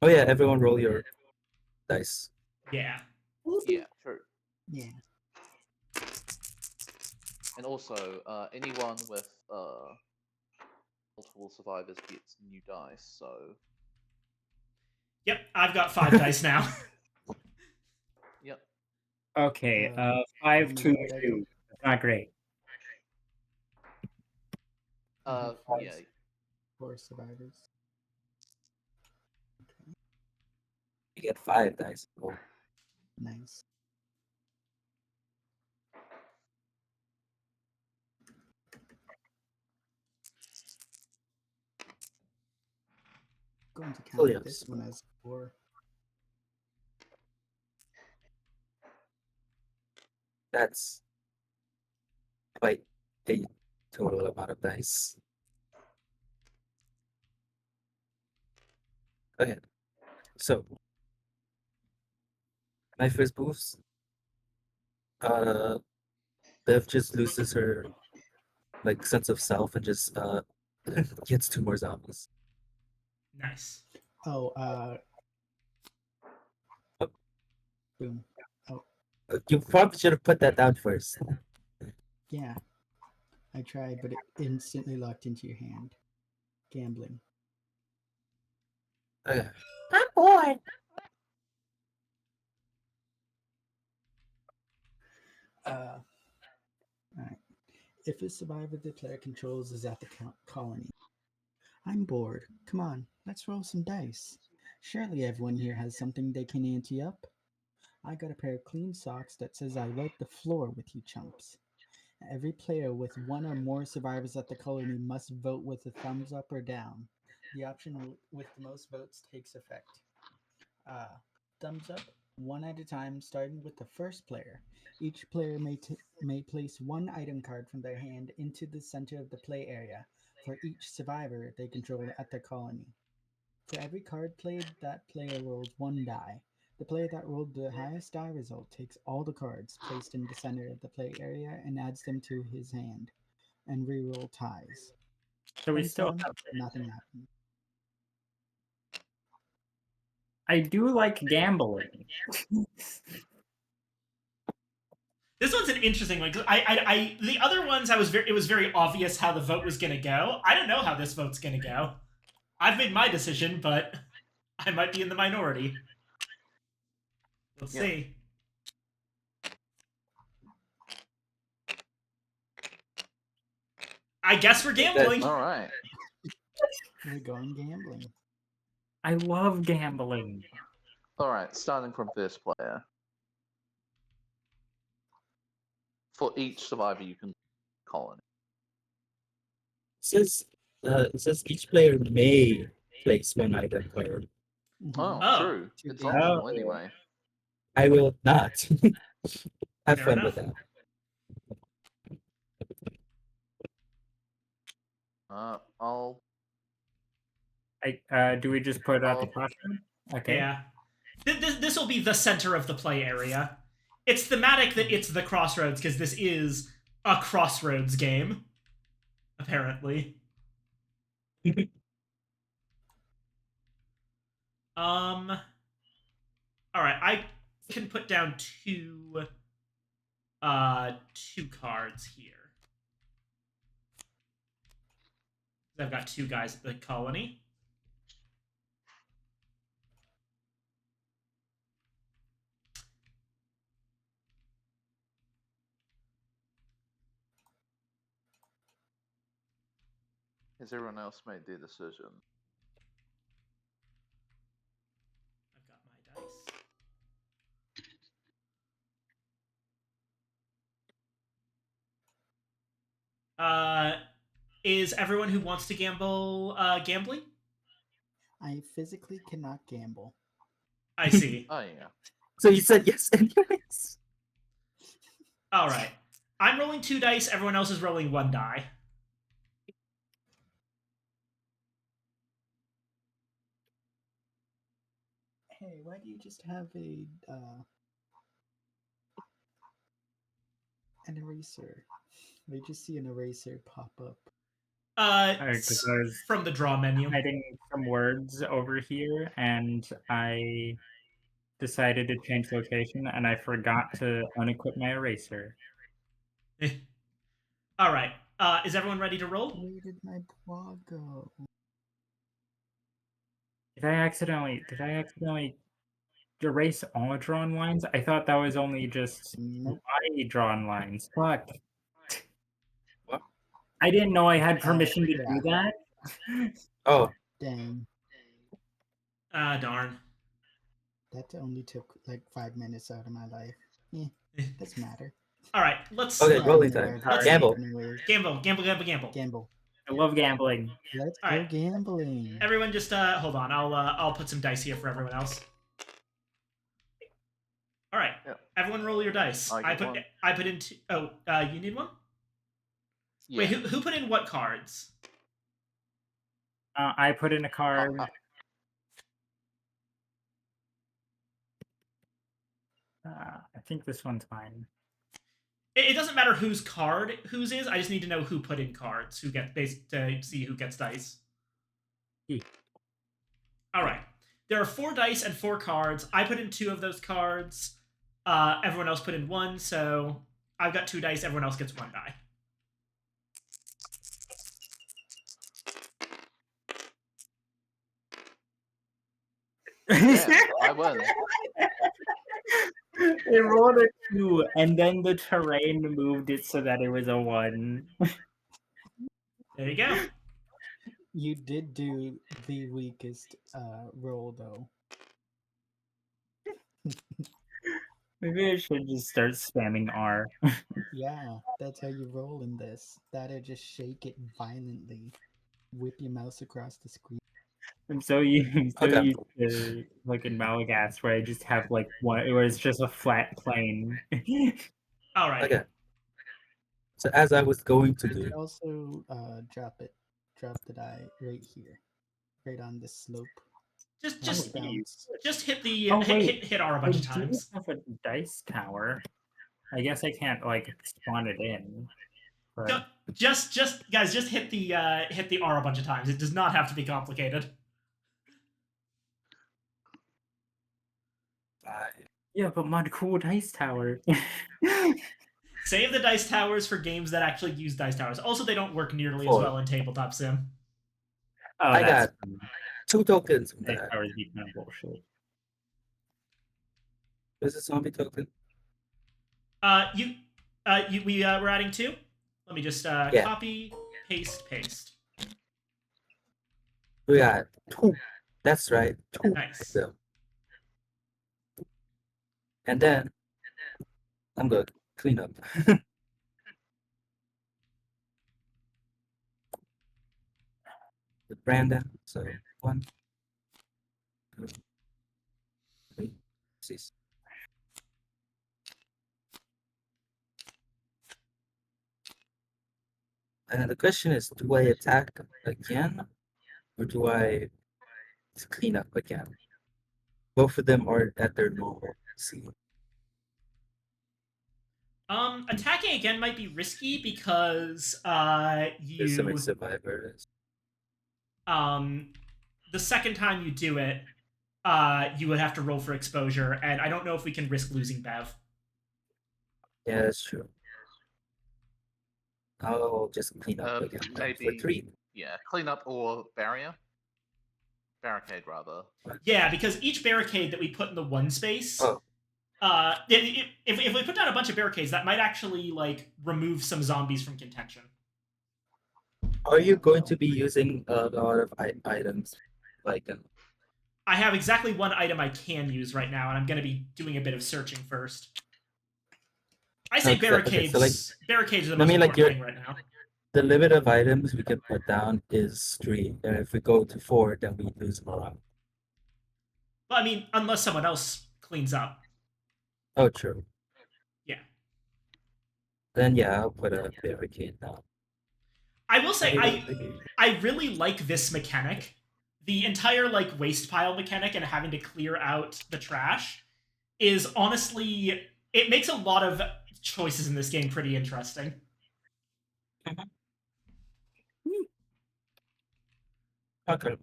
Oh yeah, everyone roll your dice. Yeah. Yeah, true. Yeah. And also, anyone with multiple survivors gets new dice, so... Yep, I've got 5 dice now. Yep. Okay, 5, 2, 2. That's not great. Yeah. 4 survivors. Okay. You get 5 dice. Cool. Nice. Going to count this one as 4. That's quite a total amount of dice. Okay, so my first boost, Bev just loses her sense of self and just gets 2 more zombies. Nice. Oh, boom. Oh. You probably should have put that down first. Yeah. I tried, but it instantly locked into your hand. Gambling. Okay. I'm bored. Alright. If a survivor the player controls is at the colony. I'm bored. Come on, let's roll some dice. Surely everyone here has something they can ante up. I got a pair of clean socks that says I wipe the floor with you chumps. Every player with 1 or more survivors at the colony must vote with a thumbs up or down. The option with the most votes takes effect. Thumbs up, 1 at a time, starting with the first player. Each player may place 1 item card from their hand into the center of the play area for each survivor they control at the colony. For every card played, that player rolls 1 die. The player that rolled the highest die result takes all the cards placed in the center of the play area and adds them to his hand, and reroll ties. So we still Done, have... nothing happened. I do like gambling. This one's an interesting one because I the other ones it was very obvious how the vote was gonna go. I don't know how this vote's gonna go. I've made my decision, but I might be in the minority. We'll see. I guess we're gambling. All right. We're going gambling. I love gambling. All right, starting from first player. For each survivor, you can colony. It says each player may place one item card. Oh, Oh. true. Too It's big. optional Oh. anyway. I will not. Have Fair fun with enough. that. I'll. Do we just put it at the Oh. crossroad? Okay. Yeah. This will be the center of the play area. It's thematic that it's the crossroads because this is a crossroads game, apparently. All right, I can put down two cards here. I've got two guys at the colony. Has everyone else made their decision? I've got my dice. Is everyone who wants to gamble gambling? I physically cannot gamble. I see. Oh yeah. So you said yes anyways. All right. I'm rolling 2 dice. Everyone else is rolling 1 die. Hey, why do you just have an eraser? I just see an eraser pop up. Because I was From the draw menu. writing some words over here, and I decided to change location, and I forgot to unequip my eraser. All right. Is everyone ready to roll? Where did my blog go? Did I accidentally erase all drawn lines? I thought that was only just No. my drawn lines. Fuck. What? I didn't know I had permission to yeah. do that. Oh, Dang. Darn. That only took like 5 minutes out of my life. Doesn't matter. All right. Let's okay, Yeah, rolling I'm time. aware of Gamble. that anyways. gamble. Gamble. I love gambling. Let's All go right. gambling. Everyone, just hold on. I'll put some dice here for everyone else. All right. Yep. Everyone, roll your dice. I get one. I put in. You need one. Yeah. Wait, who put in what cards? I put in a card. I think this one's mine. It doesn't matter whose card whose is. I just need to know who put in cards. Who get to see who gets dice. All right. There are 4 dice and 4 cards. I put in 2 of those cards. Everyone else put in 1, so I've got 2 dice. Everyone else gets 1 die. Yeah, I win. It rolled a 2, and then the terrain moved it so that it was a 1. There you go. You did do the weakest roll though. Maybe I should just start spamming R. Yeah, that's how you roll in this. That'll just shake it violently. Whip your mouse across the screen. I'm so used Okay. to like in Malagast where I just have like one where it's just a flat plane. All right. Okay. So as I was going to do, Also, drop the die right here, right on the slope. Just Bounce. hit the Oh, wait. hit R a I bunch of do times. have a dice tower. I guess I can't like spawn it in. But Just guys, just hit the R a bunch of times. It does not have to be complicated. yeah, but my cool dice tower. Save the dice towers for games that actually use dice towers. Also, they don't work nearly as 4. well in tabletop sim. Oh, I that's got 2 tokens from dice that. towers be kind of bullshit. There's a zombie token. We're adding 2. Let me just Yeah. copy, paste. We got 2. That's right. 2. Nice. So. And then I'm gonna clean up. with Brandon. So 1, 2, 3, 6. And the question is, do I attack again, or do I clean up again? Both of them are at their normal speed. Attacking again might be risky because There's so many you survivors. the second time you do it, you would have to roll for exposure, and I don't know if we can risk losing Bev. Yeah, that's true. I'll just clean up again for maybe 3. Yeah, clean up or barrier. Barricade rather. Yeah, because each barricade that we put in the one space, Oh. If we put down a bunch of barricades, that might actually like remove some zombies from contention. Are you going to be using a lot of items like I have exactly one item I can use right now, and I'm going to be doing a bit of searching first. I say Okay, barricades. so, like, barricades are the I most mean, like, important thing right now. the limit of items we can put down is 3, and if we go to 4, then we lose morale. Well, I mean, unless someone else cleans up. Oh, true. Yeah. Then yeah, I'll put a barricade down. I will say I really like this mechanic. The entire like waste pile mechanic and having to clear out the trash is honestly, it makes a lot of choices in this game pretty interesting. Okay.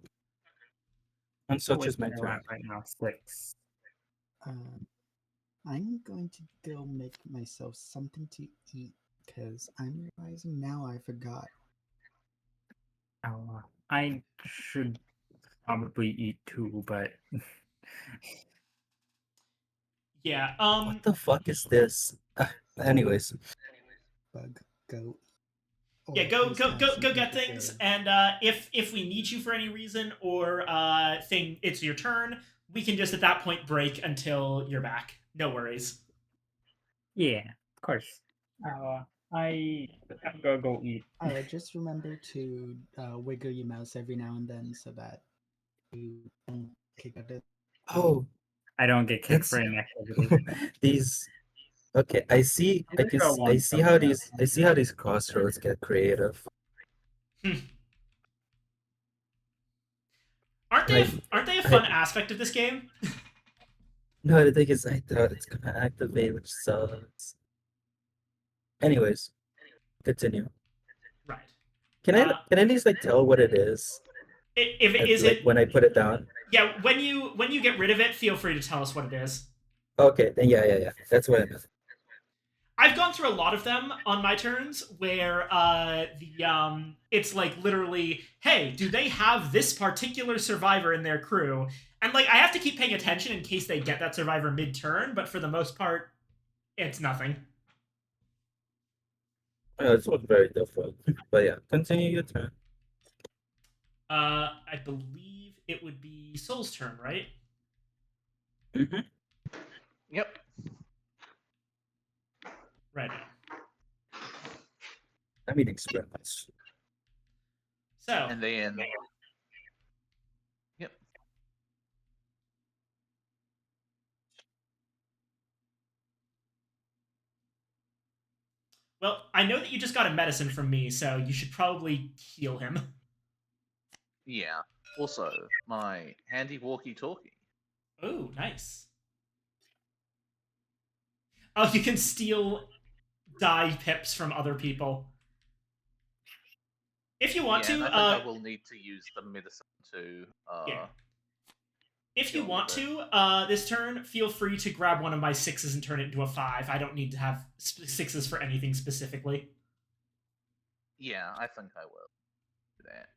And such Wait, is my where turn. am I right now? 6. I'm going to go make myself something to eat because I'm realizing now I forgot. Oh, I should probably eat too, but Yeah. What the fuck is this? Anyways, Bug, go. Yeah, Or go at least go have go go something get things, prepared. and if we need you for any reason or it's your turn, we can just at that point break until you're back. No worries. yeah, of course. I'm gonna go eat. Just remember to wiggle your mouse every now and then so that you don't kick out it. oh, I don't get kicked that's for inactivity. these. Okay, I see. I'm gonna go I want see how something these crossroads get creative. Aren't they Like, aren't they a fun aspect of this game? No, the thing is, I thought it's gonna activate, which sucks. Anyways, continue. Right. Can I at least like tell what it is? If it is like it, when I put it down? yeah. When you get rid of it, feel free to tell us what it is. Okay, then yeah. That's what I meant. I've gone through a lot of them on my turns where it's like literally, hey, do they have this particular survivor in their crew? And like I have to keep paying attention in case they get that survivor mid-turn, but for the most part, it's nothing. It's very different. But yeah, continue your turn. I believe it would be Soul's turn, right? Mm-hmm. Yep. Right. I mean experiments. So And then. Yep. well, I know that you just got a medicine from me, so you should probably heal him. Yeah. Also, my handy walkie-talkie. Oh, nice. Oh, you can steal die pips from other people. If you want Yeah, to, and I think I will need to use the medicine to. Yeah. If you heal a want little to, this turn, feel free to grab one of my 6s and turn it into a 5. I don't need to have 6s for anything specifically. Yeah, I think I will do that.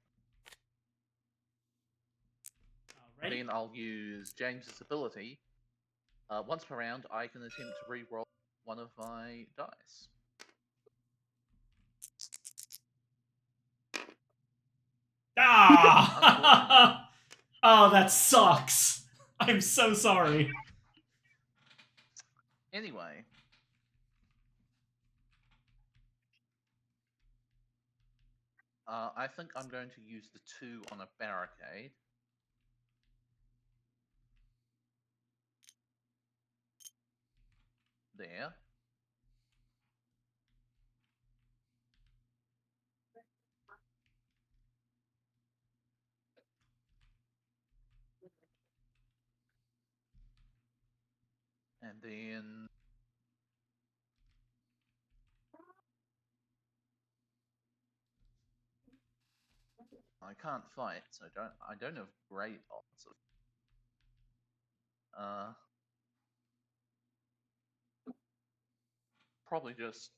Alrighty. Then I'll use James's ability. Once per round, I can attempt to re-roll one of my dice. Ah! Oh, that sucks. I'm so sorry. Anyway. I think I'm going to use the 2 on a barricade. There. And then I can't fight, so I don't have great odds of probably just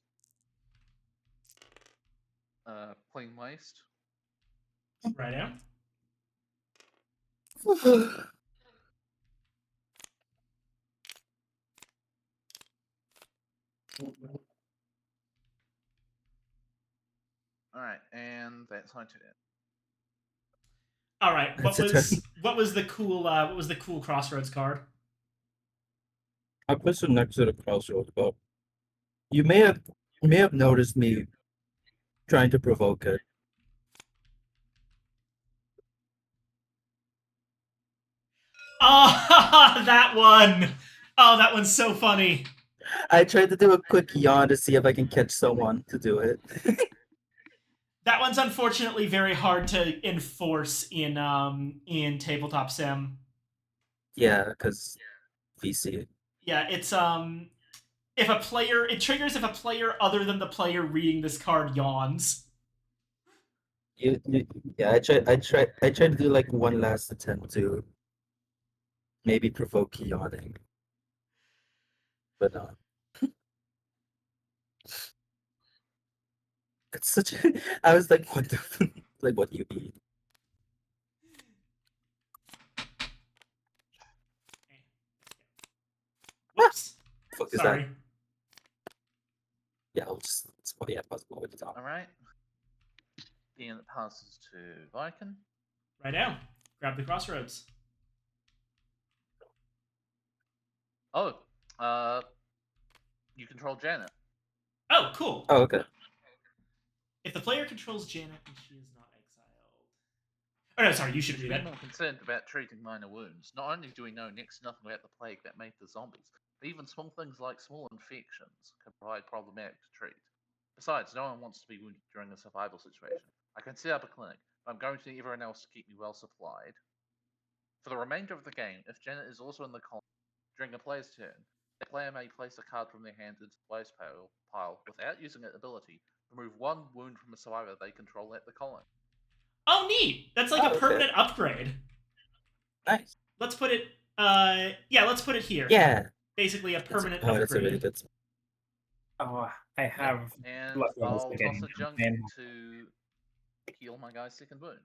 plain waste. Right now. Alright, and that's my turn. All right. That's a turn. What was the cool Crossroads card? I put some next to the crossroads, but you may have noticed me trying to provoke it. Oh, that one. Oh, that one's so funny. I tried to do a quick yawn to see if I can catch someone to do it. That one's unfortunately very hard to enforce in tabletop sim. Yeah, because VC. Yeah, it's if a player it triggers if a player other than the player reading this card yawns. Yeah, I tried to do like one last attempt to maybe provoke yawning, but no. It's such a, I was like, what the like what do you mean? Whoops. Fuck is Sorry. that? Yeah, I'll just it's yeah, possible with the top. Alright. Then it passes to Viking. Right now. Grab the Crossroads. Oh, you control Janet. Oh, cool. Oh, okay. If the player controls Janet and she is not exiled. Oh no, sorry, you should Should read be it. more concerned about treating minor wounds. Not only do we know next to nothing about the plague that made the zombies, but even small things like small infections can provide problematic to treat. Besides, no one wants to be wounded during a survival situation. I can set up a clinic, but I'm going to need everyone else to keep me well supplied. For the remainder of the game, if Janet is also in the colony during a player's turn, the player may place a card from their hand into the player's pile without using an ability. Remove 1 wound from a survivor they control at the colony. Oh, neat. That's like Oh, a okay. permanent upgrade. Nice. Let's put it. Yeah, let's put it here. Yeah. Basically, a permanent Oh, that's a upgrade. really good. Oh, I have. And Left one is I'll again, toss a junk man. to heal my guy's second wound.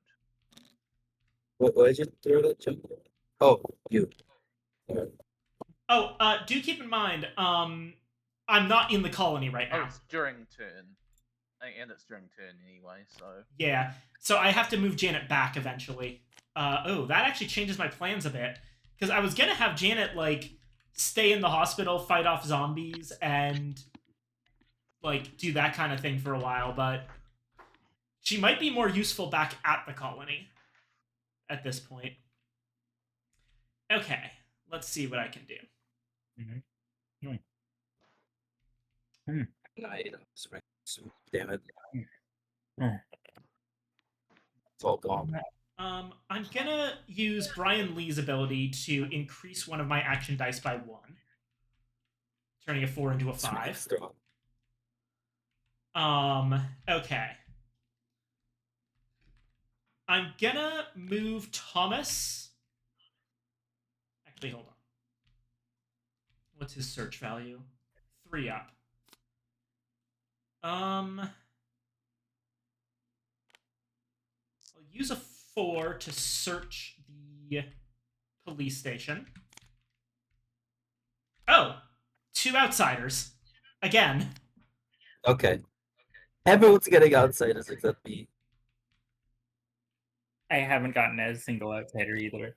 What did you throw that jump? Oh, you. Alright. Oh, do keep in mind, I'm not in the colony right Oh, now. it's during turn. And it's during turn anyway, so. Yeah, so I have to move Janet back eventually. Oh, that actually changes my plans a bit. Because I was gonna have Janet, like, stay in the hospital, fight off zombies, and, like, do that kind of thing for a while, but she might be more useful back at the colony at this point. Okay, let's see what I can do. Damn it. Hmm. It's all gone. I'm gonna use Brian Lee's ability to increase one of my action dice by 1. Turning a 4 into a 5. Okay. I'm gonna move Thomas. Actually, hold on. What's his search value? 3 up. I'll use a 4 to search the police station. Oh, 2 outsiders. Again. Okay. Everyone's getting outsiders except me. I haven't gotten a single outsider either.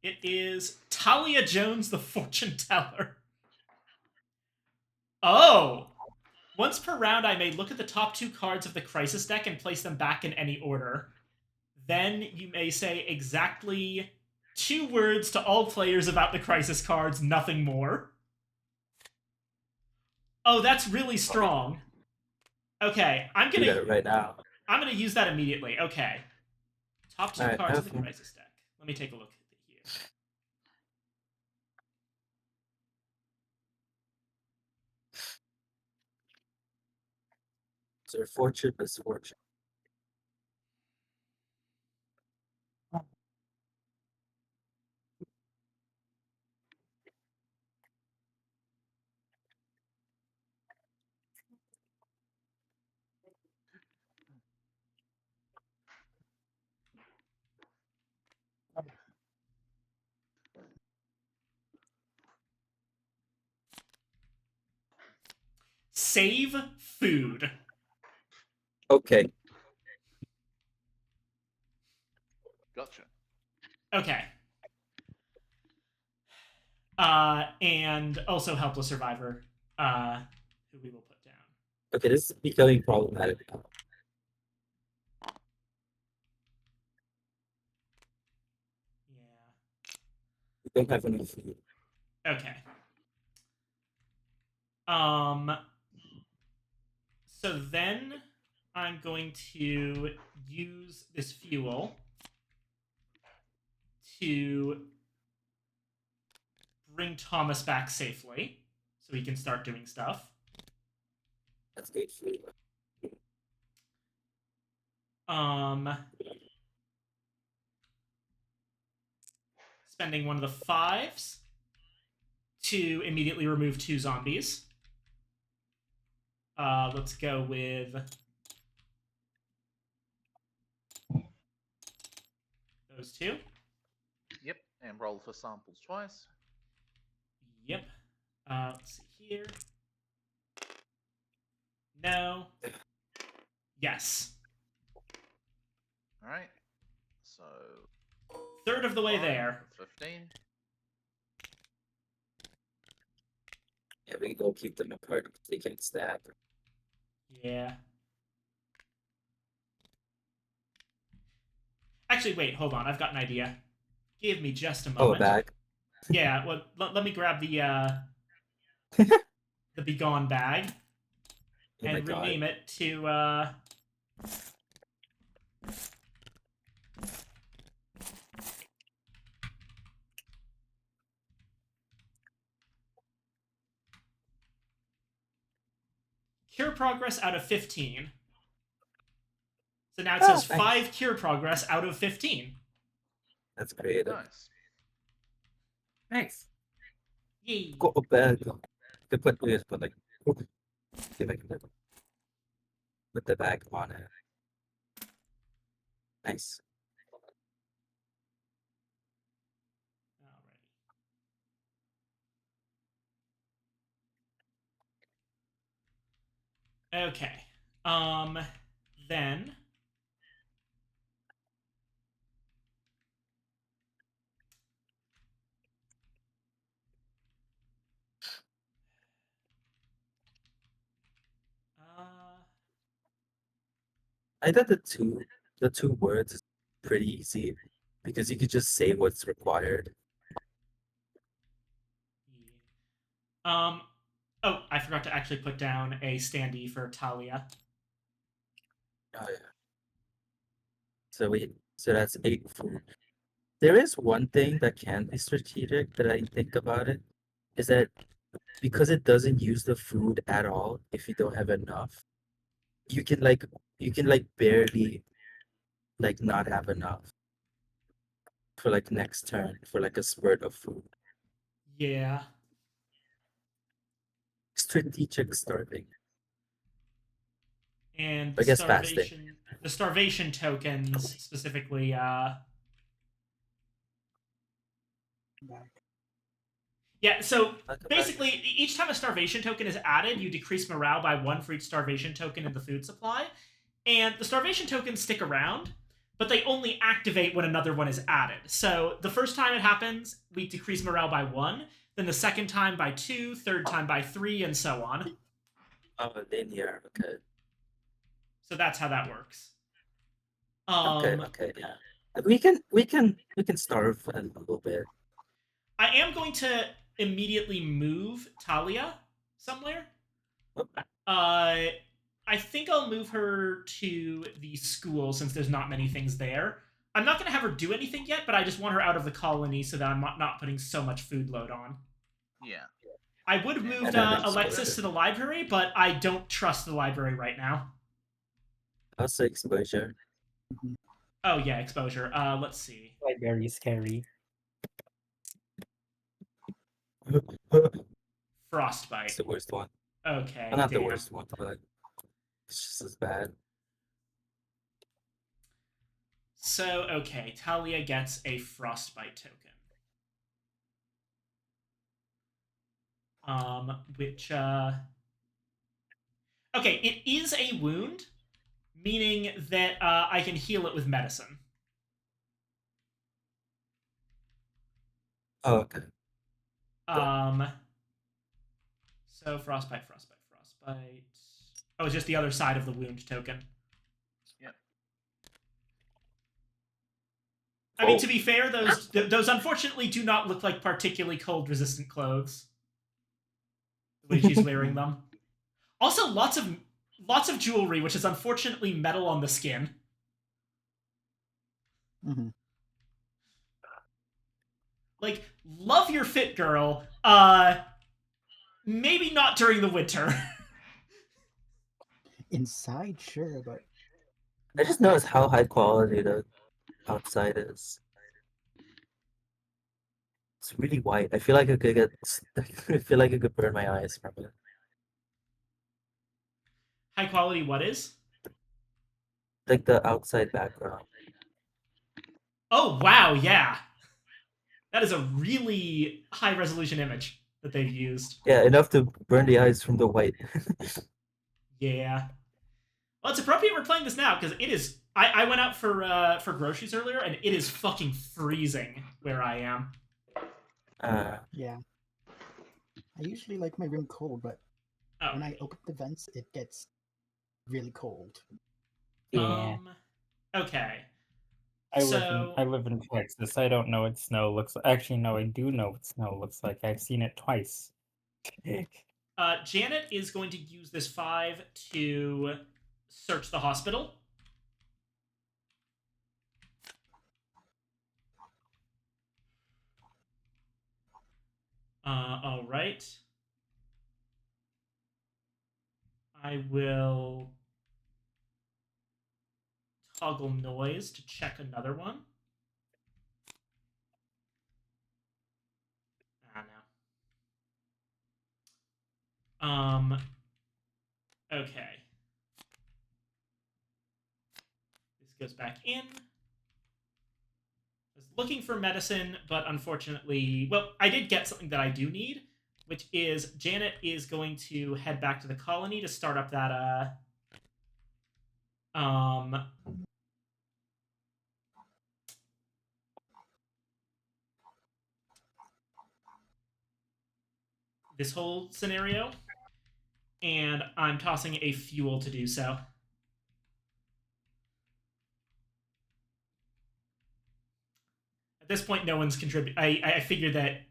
It is Talia Jones, the fortune teller. Oh! Once per round, I may look at the top 2 cards of the Crisis deck and place them back in any order. Then you may say exactly 2 words to all players about the Crisis cards, nothing more. Oh, that's really strong. Okay, I'm Do that gonna right now. use that immediately. Okay. Top 2 Alright, cards of have the fun. Crisis deck. Let me take a look here. So fortune, misfortune. Save food. Okay. Gotcha. Okay. And also Helpless Survivor, who we will put down. Okay, this is becoming problematic now. Yeah. We don't have enough food. Okay. So then I'm going to use this fuel to bring Thomas back safely so he can start doing stuff. That's good food. Spending one of the 5s to immediately remove 2 zombies. Let's go with those 2. Yep, and roll for samples twice. Yep. Let's see here. No. Yes. Alright. So 1/3 of the way 5, there. 15. Yeah, we can go keep them apart because they can't stab. Yeah. Actually, wait, hold on. I've got an idea. Give me just a Oh, a moment. bag. Yeah, well, let me grab the the Begone bag Oh my and god. rename it to Cure Progress out of 15. So now it says nice. 5 Cure Progress out of 15. That's creative. Nice. Nice. Yay. Got a bag. To put this, but like, see if I can put the bag on it. Nice. Alrighty. Okay. Then I thought the two words is pretty easy because you could just say what's required. oh, I forgot to actually put down a standee for Talia. Oh yeah. So that's 8 food. There is one thing that can be strategic that I think about it, is that because it doesn't use the food at all if you don't have enough, you can like barely like not have enough for like next turn for like a spurt of food. Yeah. Strategic starving. And I guess fasting. the starvation tokens specifically Back. yeah, so Like a basically each time a starvation token is added, you decrease morale by 1 for each starvation token in the food supply. And the starvation tokens stick around, but they only activate when another one is added. So the first time it happens, we decrease morale by 1, then the second time by 2, third time by 3, and so on. Oh, linear. Okay. So that's how that works. Okay. Okay. Yeah. We can starve a little bit. I am going to immediately move Talia somewhere. I think I'll move her to the school since there's not many things there. I'm not going to have her do anything yet, but I just want her out of the colony so that I'm not putting so much food load on. Yeah. I would have moved then Alexis exposure. to the library, but I don't trust the library right now. Also exposure. Mhm. Oh, yeah, exposure. Let's see. Like very scary. Frostbite. It's the worst one. Okay, Well, not the damn. worst one, but it's just as bad. So, okay, Talia gets a frostbite token. Which, okay, it is a wound, meaning that I can heal it with medicine. Oh, okay. So frostbite. Oh, it's just the other side of the wound token. Yep. I mean, to be fair, those unfortunately do not look like particularly cold-resistant clothes. The way she's wearing them. Also, lots of jewelry, which is unfortunately metal on the skin. Mm-hmm. Like, love your fit, girl. Maybe not during the winter. Inside, sure, but I just noticed how high quality the outside is. It's really white. I feel like I could get. I feel like I could burn my eyes from it. High quality what is? Like the outside background. Oh, wow, yeah. That is a really high-resolution image that they've used. Yeah, enough to burn the eyes from the white. Yeah. Well, it's appropriate we're playing this now, because it is... I went out for groceries earlier, and it is fucking freezing where I am. yeah. I usually like my room cold, but Oh. when I open the vents, it gets really cold. Yeah. Okay. I live in Texas. I don't know what snow looks like. Actually, no, I do know what snow looks like. I've seen it twice. Janet is going to use this 5 to search the hospital. All right. I will toggle noise to check another one. No. Okay. This goes back in. I was looking for medicine, but unfortunately, well, I did get something that I do need, which is Janet is going to head back to the colony to start up that this whole scenario, and I'm tossing a fuel to do so. At this point, no one's contributed. I figured that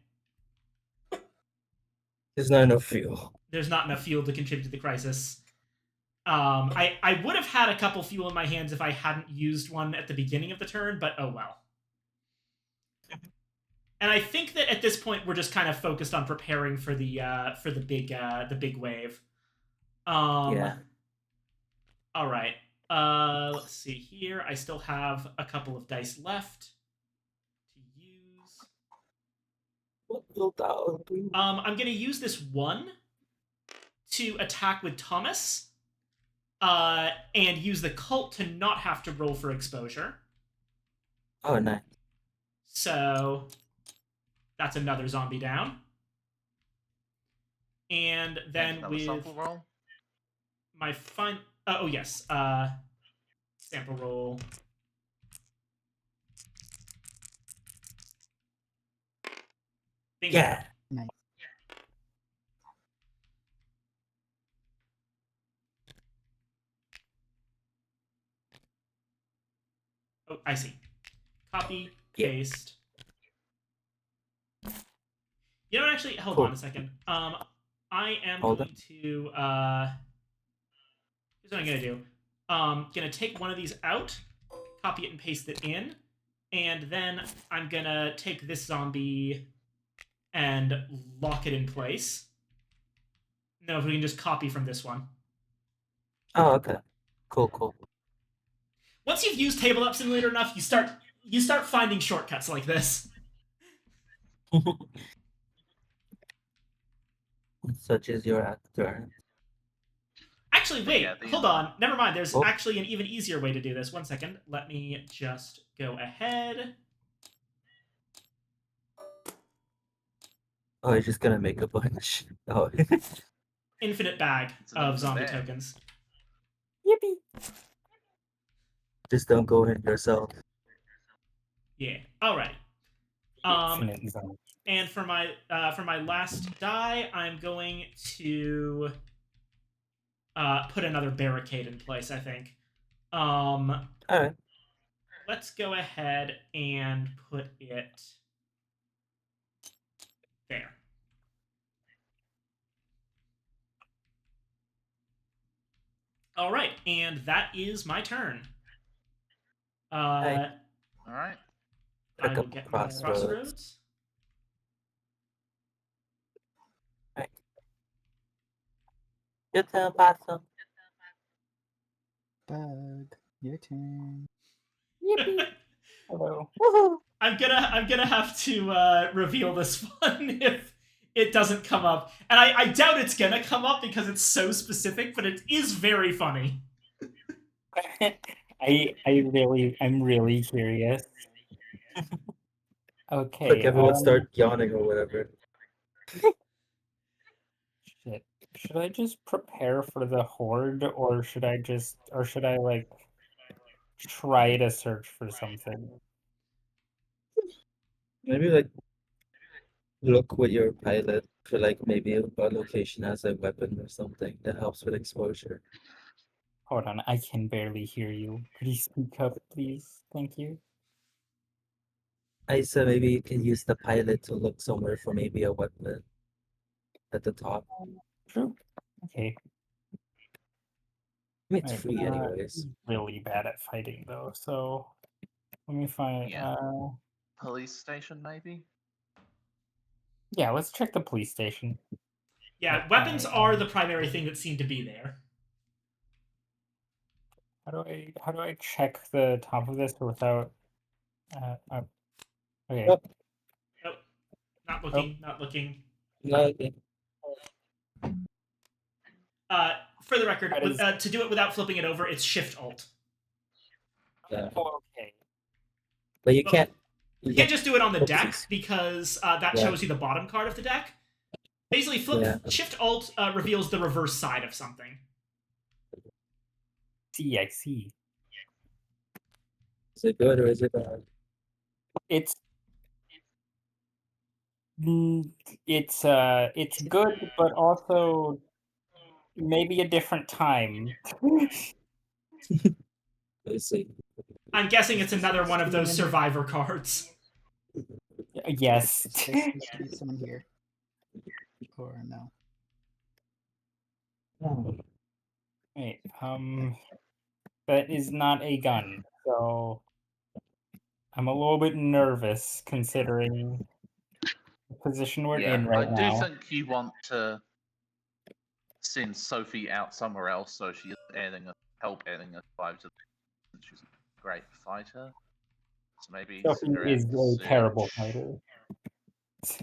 There's not enough fuel. there's not enough fuel to contribute to the crisis. I would have had a couple fuel in my hands if I hadn't used one at the beginning of the turn, but oh well. And I think that at this point we're just kind of focused on preparing for the big wave. Yeah. All right. Let's see here. I still have a couple of dice left to use. I'm gonna use this one to attack with Thomas, and use the cult to not have to roll for exposure. Oh, nice. So that's another zombie down. And then Another with sample roll. my oh yes, sample roll. Bingo. Yeah. Nice. I see. Copy, Yeah. paste. You know what? Actually, hold Cool. on a second. I am Hold going to. Here's what I'm gonna do. Gonna take one of these out, copy it and paste it in, and then I'm gonna take this zombie and lock it in place. No, if we can just copy from this one. Oh, okay. Cool. Once you've used Tabletop Simulator enough, you start finding shortcuts like this. Such as your actor. Actually, wait, Yeah, hold on. Never mind. There's Oh. actually an even easier way to do this. 1 second. Let me just go ahead. Oh, you're just gonna make a bunch. Oh. Infinite bag It's an of infinite zombie bag. tokens. Yippee. Just don't go in yourself. Yeah. All right. Infinite zone. And for my last die, I'm going to put another barricade in place. I think. Alright. Let's go ahead and put it there. All right, and that is my turn. Hey. All right. I Pick will up get my Crossroads. crossroads. Your turn, Possum. Bug, your turn. Yippee. Hello. Woohoo. I'm gonna have to reveal this one if it doesn't come up, and I doubt it's gonna come up because it's so specific, but it is very funny. I'm really curious. Okay. Like everyone start yawning or whatever. Shit. Should I just prepare for the horde, or should I like try to search for something? Maybe like look with your pilot for like maybe a location has a weapon or something that helps with exposure. Hold on, I can barely hear you. Could you speak up, please? Thank you. I said maybe you can use the pilot to look somewhere for maybe a weapon at the top. True. Okay. I mean, it's Alright, free anyways. really bad at fighting though, so let me find. Yeah. Police station, maybe. Yeah, let's check the police station. Yeah, weapons are the primary thing that seem to be there. How do I check the top of this without? Okay. Oh. Oh, not looking. Not looking. Okay. For the record, That is- to do it without flipping it over, it's Shift Alt. Yeah. Oh, okay. But you Well, can't. You can't just do it on the deck Oopsies. because that Yeah. shows you the bottom card of the deck. Basically, Shift Alt reveals the reverse side of something. I see. Is it good or is it bad? It's it's good, but also maybe a different time. Let's see. I'm guessing it's another one of those survivor cards. Yes. There's supposed to be someone here. Or no. Wait, that is not a gun, so I'm a little bit nervous considering the position we're in right I now. do think you want to send Sophie out somewhere else so she's help adding a 5 to the. She's a great fighter. So maybe Sophie send her out is to a terrible search.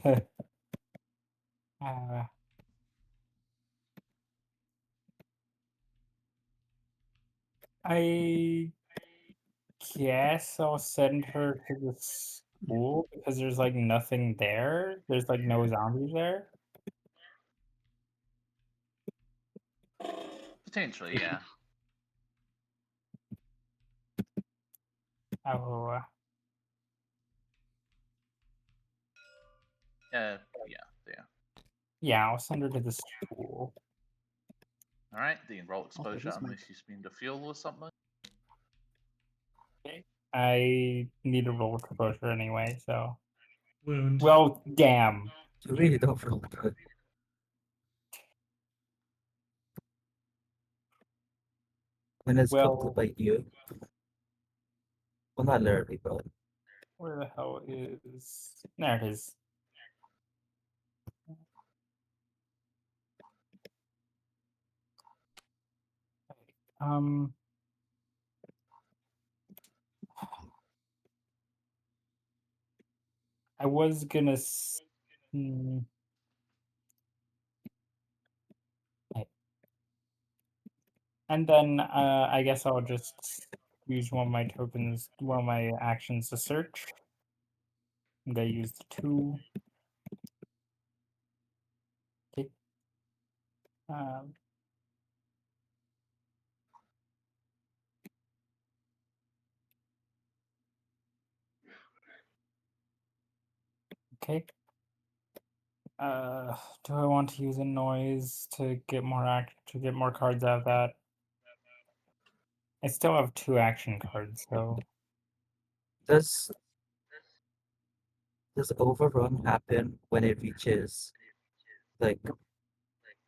fighter. I guess I'll send her to the school because there's like nothing there. There's like no zombies there. Potentially, yeah. Oh, Yeah. yeah, I'll send her to the school. Alright, then roll exposure here's my- unless you spend a fuel or something. I need to roll exposure anyway, so. Wound. Well, damn. You really don't feel good. When it's Well- called to bite you. Well, not literally, but Where the hell is... There it is. Um... I was gonna... And then I guess I'll just use one of my tokens, one of my actions to search. I'm gonna use the 2. Okay. Okay. Do I want to use a noise to get more cards out of that? I still have 2 action cards, so does overrun happen when it reaches like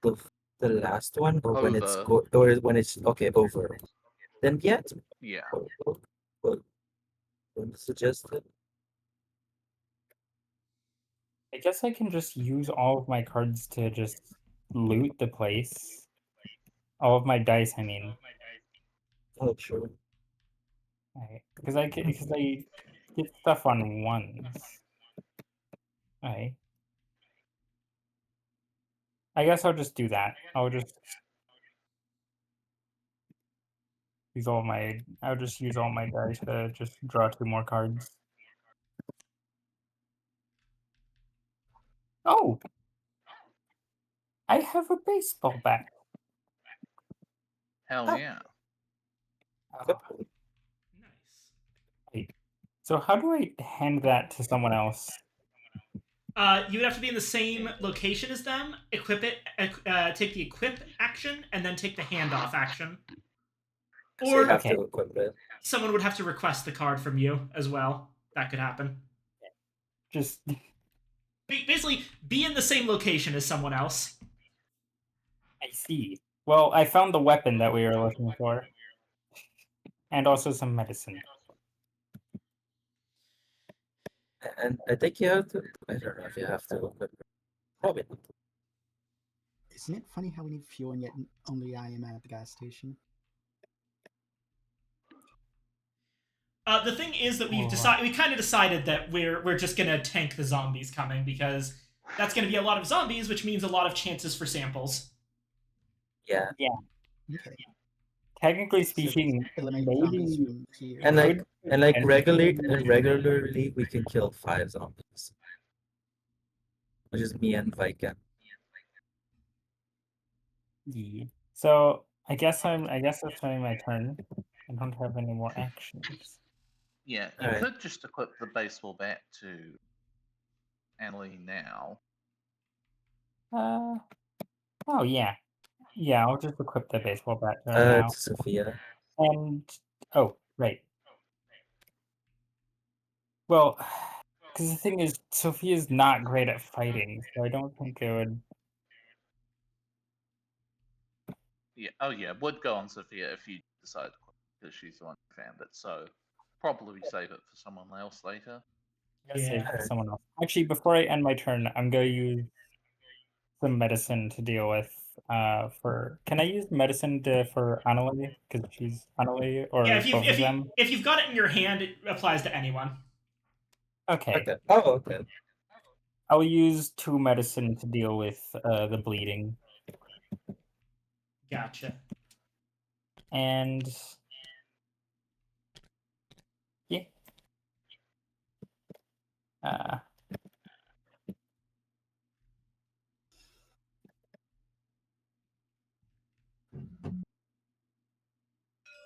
the the last one, or when it's Over. or when it's okay over? Then yet, Yeah. what suggested? I guess I can just use all of my cards to just loot the place. All of my dice, I mean. Oh, sure. Because I get stuff on ones. Right. I guess I'll just do that. I'll just I'll just use all my dice to just draw 2 more cards. Oh! I have a baseball bat. Hell Oh. yeah. Uh, Nice. So how do I hand that to someone else? You would have to be in the same location as them, equip it, take the equip action, and then take the handoff action. So you Or have Okay. to equip it. someone would have to request the card from you as well. That could happen. Just Basically, be in the same location as someone else. I see. Well, I found the weapon that we were looking for. And also some medicine. And I think you have to. I don't know if you have to equip it. Probably not. Isn't it funny how we need fuel and yet only I am at the gas station? The thing is that we Oh. kind of decided that we're just gonna tank the zombies coming because that's gonna be a lot of zombies, which means a lot of chances for samples. Yeah, Okay. Technically speaking, Eliminate zombies maybe from here. and like could regularly we can kill 5 zombies, which is me and Viken. Yeah. So I guess that's my turn. I don't have any more actions. Yeah, you Alright. could just equip the baseball bat to Annalie now. Oh yeah. Yeah, I'll just equip the baseball bat to her now. To Sophia. And oh, right. Well, because the thing is, Sophia's not great at fighting, so I don't think it would. Yeah. Oh yeah, would go on Sophia if you decide to quit because she's the one who found it. So probably save it for someone else later. I'm gonna save it for Yeah. someone else. Actually, before I end my turn, I'm gonna use some medicine to deal with. Can I use medicine for Annalie because she's Annalie or Yeah, both of them? if you've got it in your hand, it applies to anyone. Okay. Okay. Oh, okay. I'll use 2 medicine to deal with the bleeding. Gotcha. And yeah.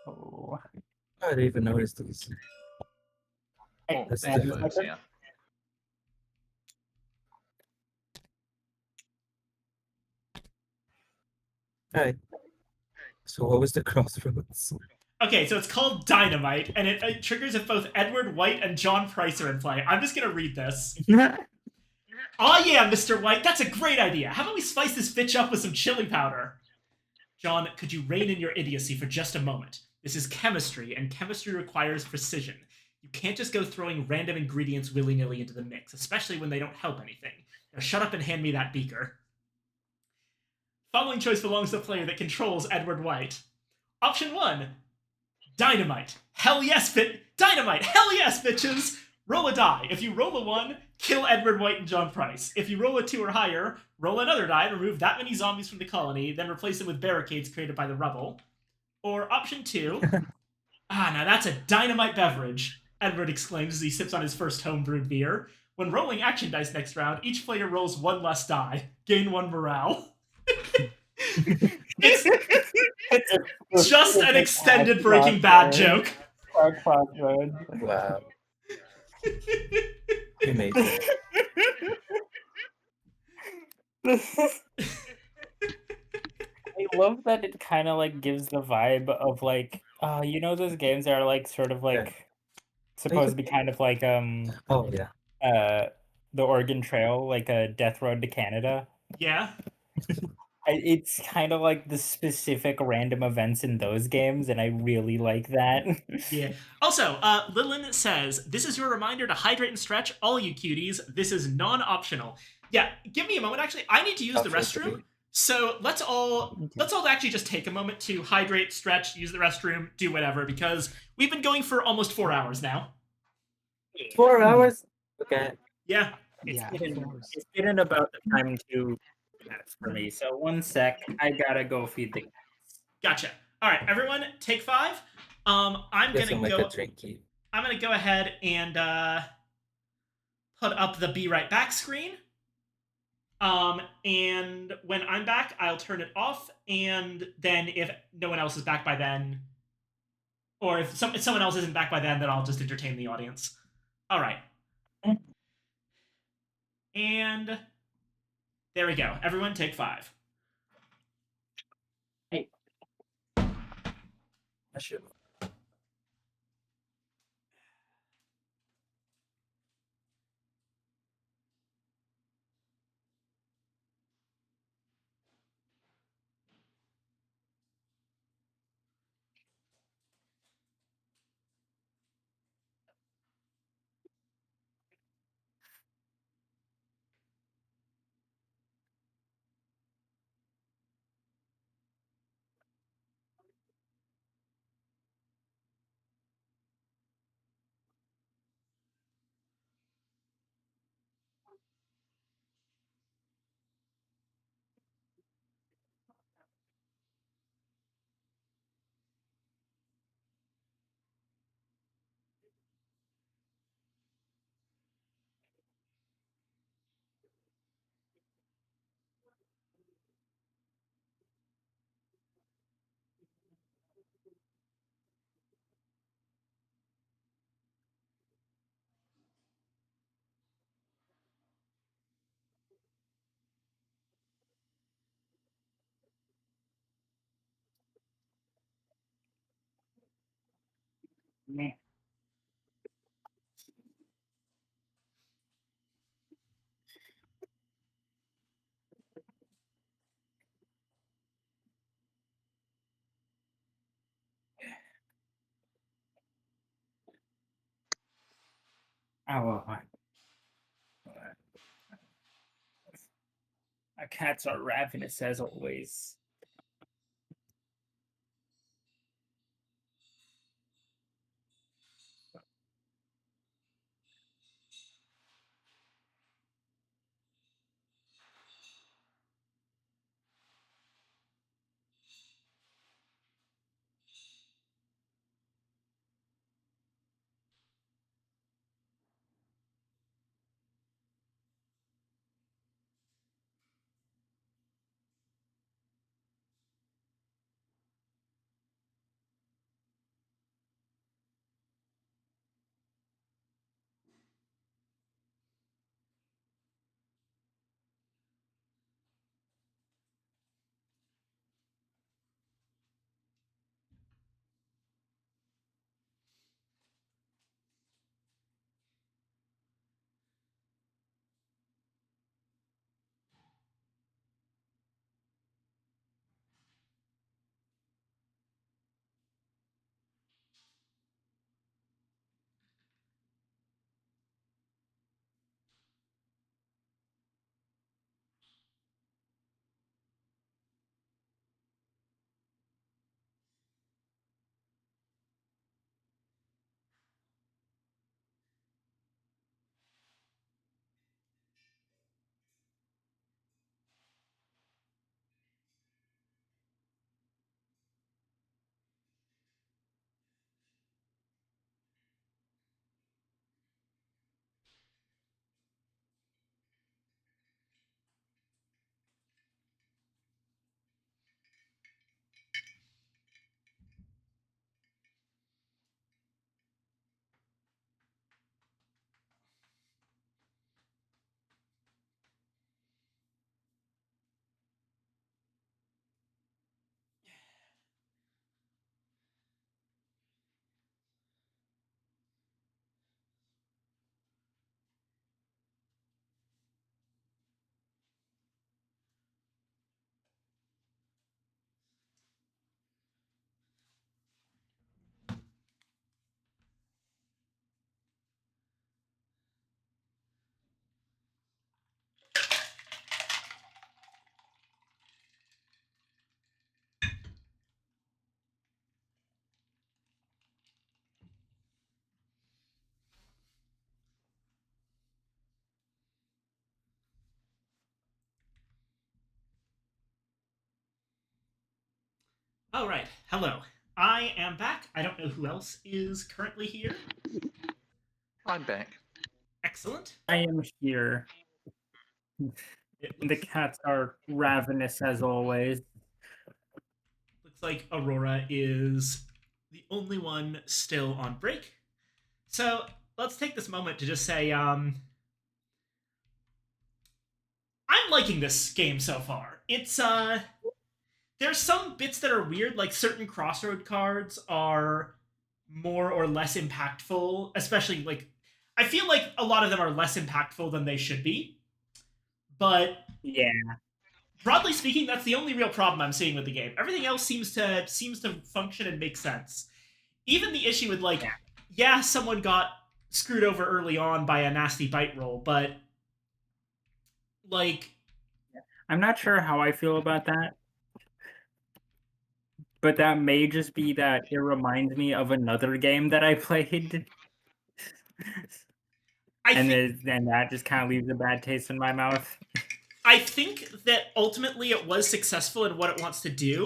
Oh. I didn't even notice these. Hey, Oh, That's there's different. those, yeah. Alright. So what was the crossroads? Okay, so it's called Dynamite, and it triggers if both Edward White and John Price are in play. I'm just gonna read this. Oh yeah, Mr. White, that's a great idea. How about we spice this bitch up with some chili powder? John, could you rein in your idiocy for just a moment? This is chemistry, and chemistry requires precision. You can't just go throwing random ingredients willy-nilly into the mix, especially when they don't help anything. Now shut up and hand me that beaker. Following choice belongs to the player that controls Edward White. Option 1, Dynamite. Hell yes, Dynamite! Hell yes, bitches! Roll a die. If you roll a 1, kill Edward White and John Price. If you roll a 2 or higher, roll another die and remove that many zombies from the colony, then replace them with barricades created by the rubble. Or option 2, now that's a dynamite beverage, Edward exclaims as he sips on his first homebrewed beer. When rolling action dice next round, each player rolls 1 less die. Gain 1 morale. It's just an extended Breaking Bad joke. Wow. You made it. I love that it kind of like gives the vibe of like, you know, those games that are like sort of like supposed to be kind of like Oh yeah. the Oregon Trail, like a Death Road to Canada. Yeah. It's kind of like the specific random events in those games, and I really like that. Yeah. Also, Lilin says, this is your reminder to hydrate and stretch, all you cuties. This is non-optional. Yeah, give me a moment. Actually, I need to use the restroom. So let's all actually just take a moment to hydrate, stretch, use the restroom, do whatever, because we've been going for almost 4 hours now. 4 hours? Okay. Yeah. It's Yeah, getting, of course. it's getting about the time to cats for me. So 1 sec, I gotta go feed the cats. Gotcha. All right, everyone, take 5. I'm Guess gonna I'll make go. a drinky. I'm gonna go ahead and put up the be right back screen. And when I'm back, I'll turn it off. And then if no one else is back by then, or if someone else isn't back by then I'll just entertain the audience. All right. And there we go. Everyone take 5. Hey. I should. Oh, my cats are ravenous as always. All right. Hello. I am back. I don't know who else is currently here. I'm back. Excellent. I am here. It The looks, cats are ravenous as always. looks like Aurora is the only one still on break. So let's take this moment to just say, I'm liking this game so far. It's there's some bits that are weird, like certain crossroad cards are more or less impactful, especially like I feel like a lot of them are less impactful than they should be. But Yeah. broadly speaking, that's the only real problem I'm seeing with the game. Everything else seems to function and make sense. Even the issue with like, yeah, someone got screwed over early on by a nasty bite roll, but like, I'm not sure how I feel about that. But that may just be that it reminds me of another game that I played. And that just kind of leaves a bad taste in my mouth. I think that ultimately it was successful in what it wants to do,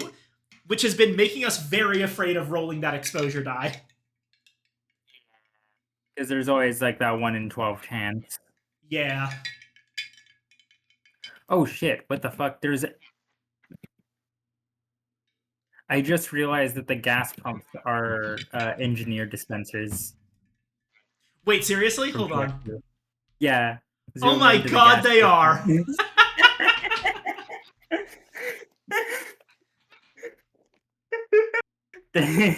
which has been making us very afraid of rolling that exposure die. Because there's always like that 1 in 12 chance. Yeah. Oh shit, what the fuck? I just realized that the gas pumps are engineer dispensers. Wait, seriously? from Hold on. PS2. Yeah. Oh zoom my into the god, gas they are! station.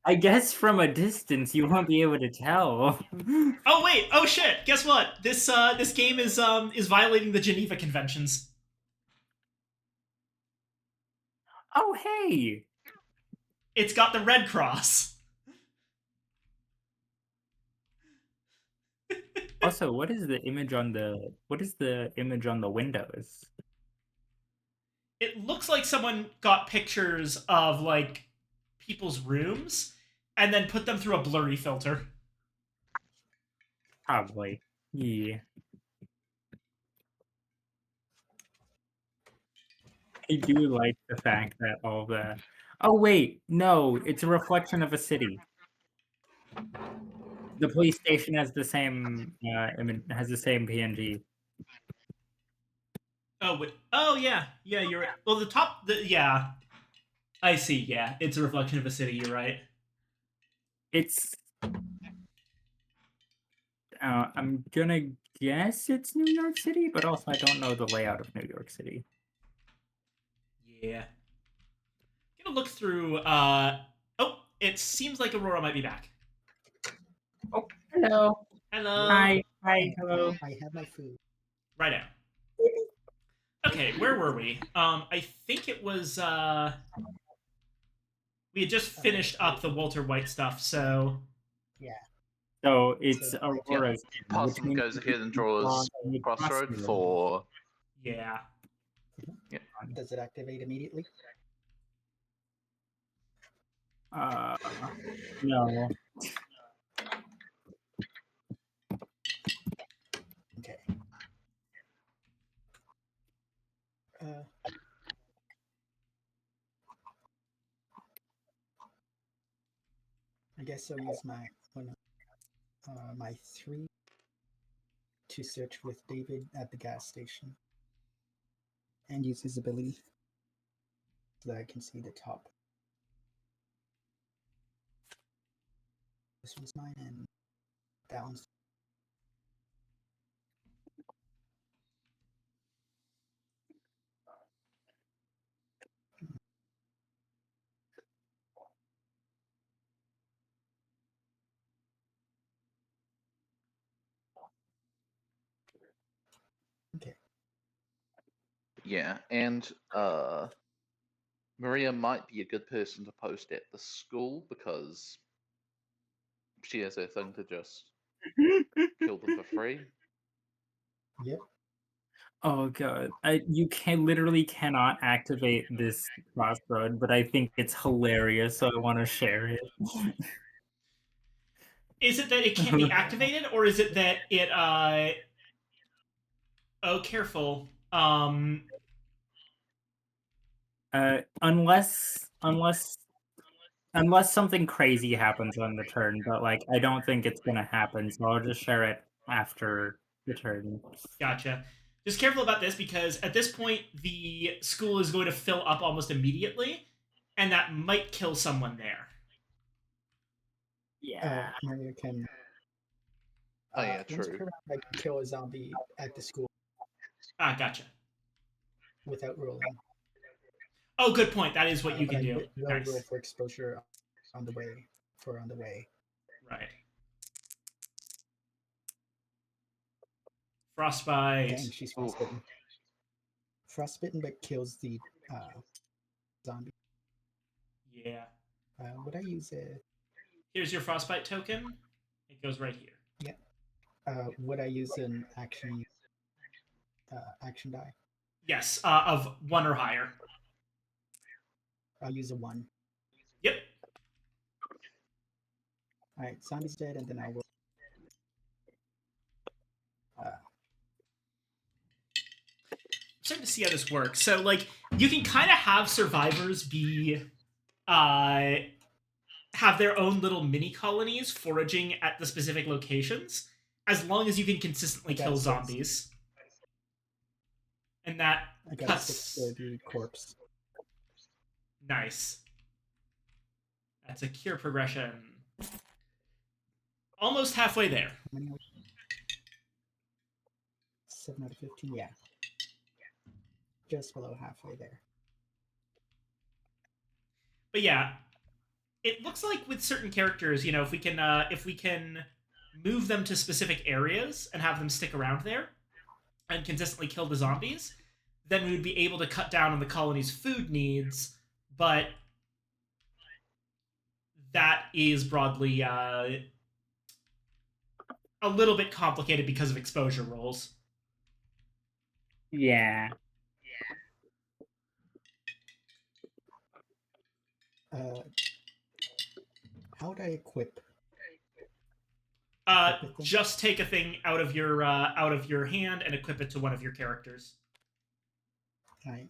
I guess from a distance you won't be able to tell. Oh wait, oh shit, guess what? This game is violating the Geneva Conventions. Oh hey! It's got the Red Cross. Also, what is the image on the windows? It looks like someone got pictures of like people's rooms and then put them through a blurry filter. Probably. Yeah. I do like the fact that all the... Oh wait, no, it's a reflection of a city. The police station has the same has the same PNG. Oh, wait. Oh yeah, yeah, you're right. Well, yeah, I see. Yeah, it's a reflection of a city. You're right. It's I'm gonna guess it's New York City, but also I don't know the layout of New York City. Yeah. Gonna look through. Oh, it seems like Aurora might be back. Oh, hello. Hello. Hi, hello. hello. I have my food. Right now. Okay, where were we? I think it was we had just finished up the Walter White stuff, so Yeah. So it's So- Aurora's. Possum goes ahead and draws Crossroad for. yeah. Does it activate immediately? No. Okay. I guess I'll use my my 3 to search with David at the gas station and use his ability so that I can see the top. This was mine and that one's. Okay. Yeah, and Maria might be a good person to post at the school because she has her thing to just kill them for free. Yep. Oh god, you literally cannot activate this crossroad, but I think it's hilarious, so I want to share it. Is it that it can't be activated, or is it that it oh, careful. Unless something crazy happens on the turn, but like I don't think it's gonna happen, so I'll just share it after the turn. Gotcha. Just careful about this because at this point the school is going to fill up almost immediately, and that might kill someone there. Yeah. Mario can. Oh, yeah, once true. per round, I can kill a zombie at the school Ah, gotcha. without rolling. Oh, good point. That is what you But can I do. will Nice. roll for exposure on the way. Right. Frostbite. Dang, she's frostbitten. Frostbitten, but kills the zombie. Yeah. Would I use it? Here's your frostbite token. It goes right here. Would I use an action die? Yes, of 1 or higher. I'll use a 1. Yep. All right, zombie's dead, and then I'll roll. I'm starting to see how this works. So, like, you can kind of have survivors be, have their own little mini colonies foraging at the specific locations, as long as you can consistently I got kill a 6. zombies. And that I got a 6 for the corpse. Nice. That's a cure progression. Almost halfway there. How many? 7 out of 15. Yeah. Just below halfway there. But yeah, it looks like with certain characters, you know, if we can move them to specific areas and have them stick around there and consistently kill the zombies, then we would be able to cut down on the colony's food needs. But that is broadly a little bit complicated because of exposure rolls. Yeah. How would I equip? Just take a thing out of your hand and equip it to one of your characters. Right.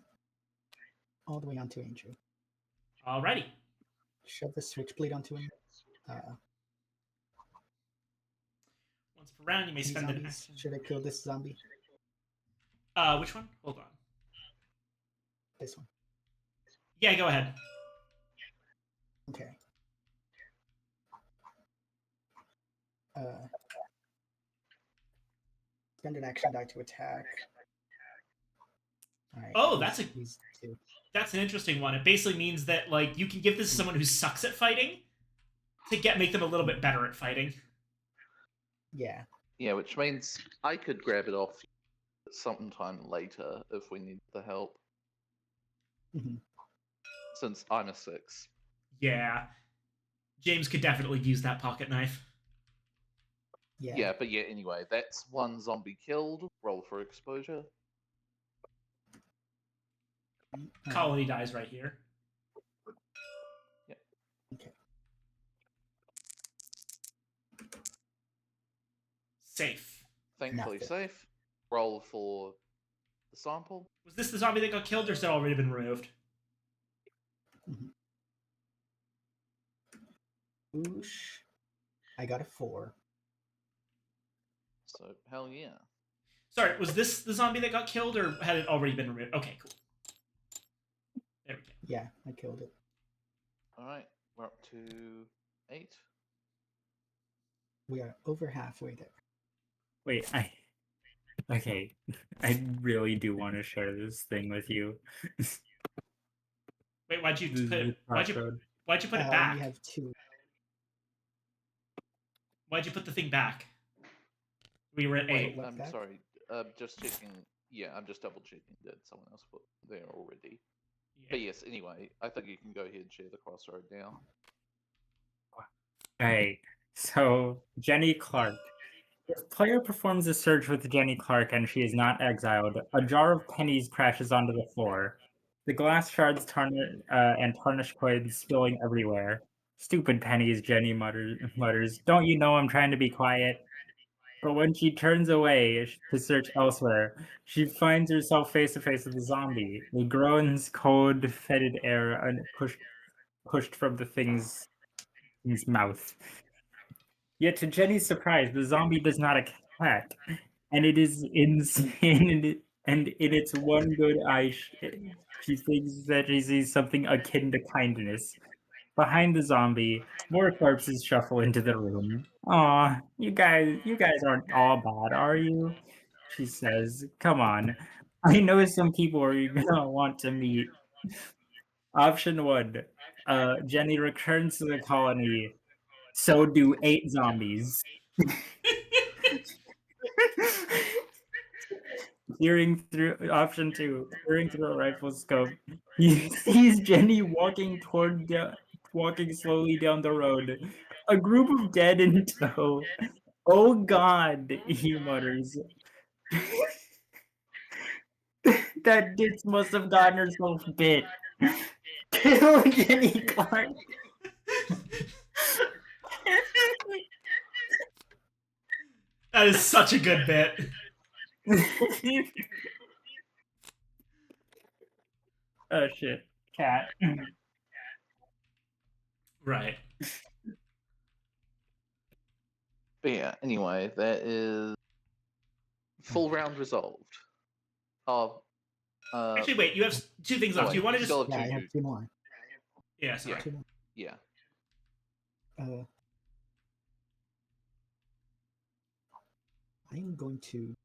All the way onto Angel. Alrighty. Shove the switchblade onto him. Once per round, you may Any spend an zombies? action. Should I kill this zombie? Which one? Hold on. This one. Yeah, go ahead. Okay. Spend an action die to attack. All right, Oh, that's he's 2. That's an interesting one. It basically means that like you can give this to someone who sucks at fighting to make them a little bit better at fighting. Yeah. Yeah, which means I could grab it off sometime later if we need the help. Mhm. Since I'm a 6. Yeah. James could definitely use that pocket knife. Yeah, but yeah, anyway, that's 1 zombie killed. Roll for exposure. Colony dies right here. Yep. Okay. Safe. Thankfully Nothing. safe. Roll for the sample. Was this the zombie that got killed or has it already been removed? Oosh. I got a 4. So, hell yeah. Sorry, was this the zombie that got killed or had it already been removed? Okay, cool. There we go. Yeah, I killed it. Alright, we're up to 8. We are over halfway there. Wait, okay. I really do want to share this thing with you. Wait, why'd you The- put it, the passcode. why'd you put it back? We have 2. Why'd you put the thing back? We were at Wait, 8. what I'm back? sorry. Just checking. Yeah, I'm just double checking that someone else put there already. But Yeah. yes, anyway, I think you can go ahead and share the crossroad now. Okay, so Jenny Clark. If player performs a search with Jenny Clark and she is not exiled, a jar of pennies crashes onto the floor. The glass shards and tarnished coins spilling everywhere. Stupid pennies, Jenny mutters. Don't you know I'm trying to be quiet? But when she turns away to search elsewhere, she finds herself face to face with a zombie who groans cold, fetid air and pushed from the thing's mouth. Yet to Jenny's surprise, the zombie does not attack, and it is insane. And in its one good eye, she thinks that she sees something akin to kindness. Behind the zombie, more corpses shuffle into the room. Aw, you guys aren't all bad, are you? She says. Come on. I know some people are gonna want to meet. Option 1. Jenny returns to the colony. So do 8 zombies. Peering through option 2, peering through a rifle scope, he sees Jenny walking slowly down the road. A group of dead in tow. Oh God, he mutters. That ditz must have gotten herself bit. Kill Jenny Clark. That is such a good bit. Oh shit, cat. Right. But yeah, anyway, that is full round resolved. Oh, Actually, wait. You have 2 things left. oh, Do you want to just? still have Yeah, I two have dudes. 2 more. Yeah. Sorry. 2 more. Yeah. I'm going to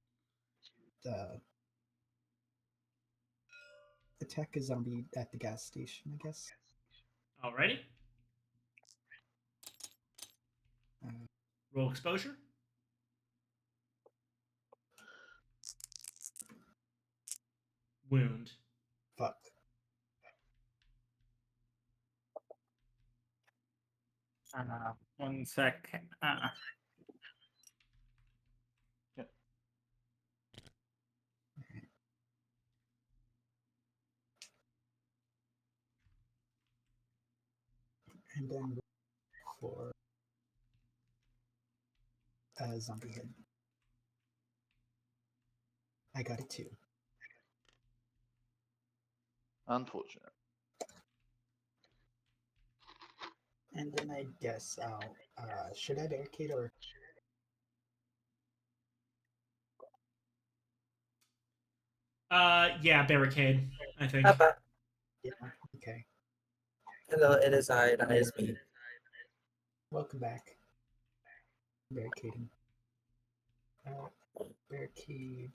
attack a zombie at the gas station, I guess. Alrighty. Uh, Roll exposure. Wound. fuck. One sec. And then for a zombie hit. I got it too. Unfortunate. And then I guess I'll should I barricade or Yeah, barricade. I think. Papa. yeah, okay. Hello, it is I. That is me. Welcome back. Barricading. Barricade.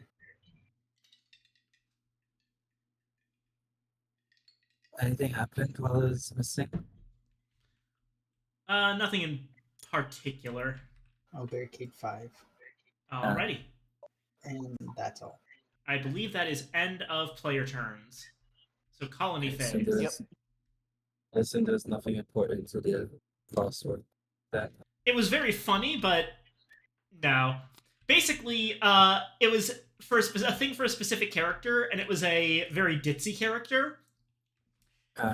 Anything happened while I was missing? Nothing in particular. I'll barricade 5. Alrighty. And that's all. I believe that is end of player turns. So colony So phase. there's, I assume there's nothing important to the crossword. That It was very funny, but no. Basically, it was for a thing for a specific character, and it was a very ditzy character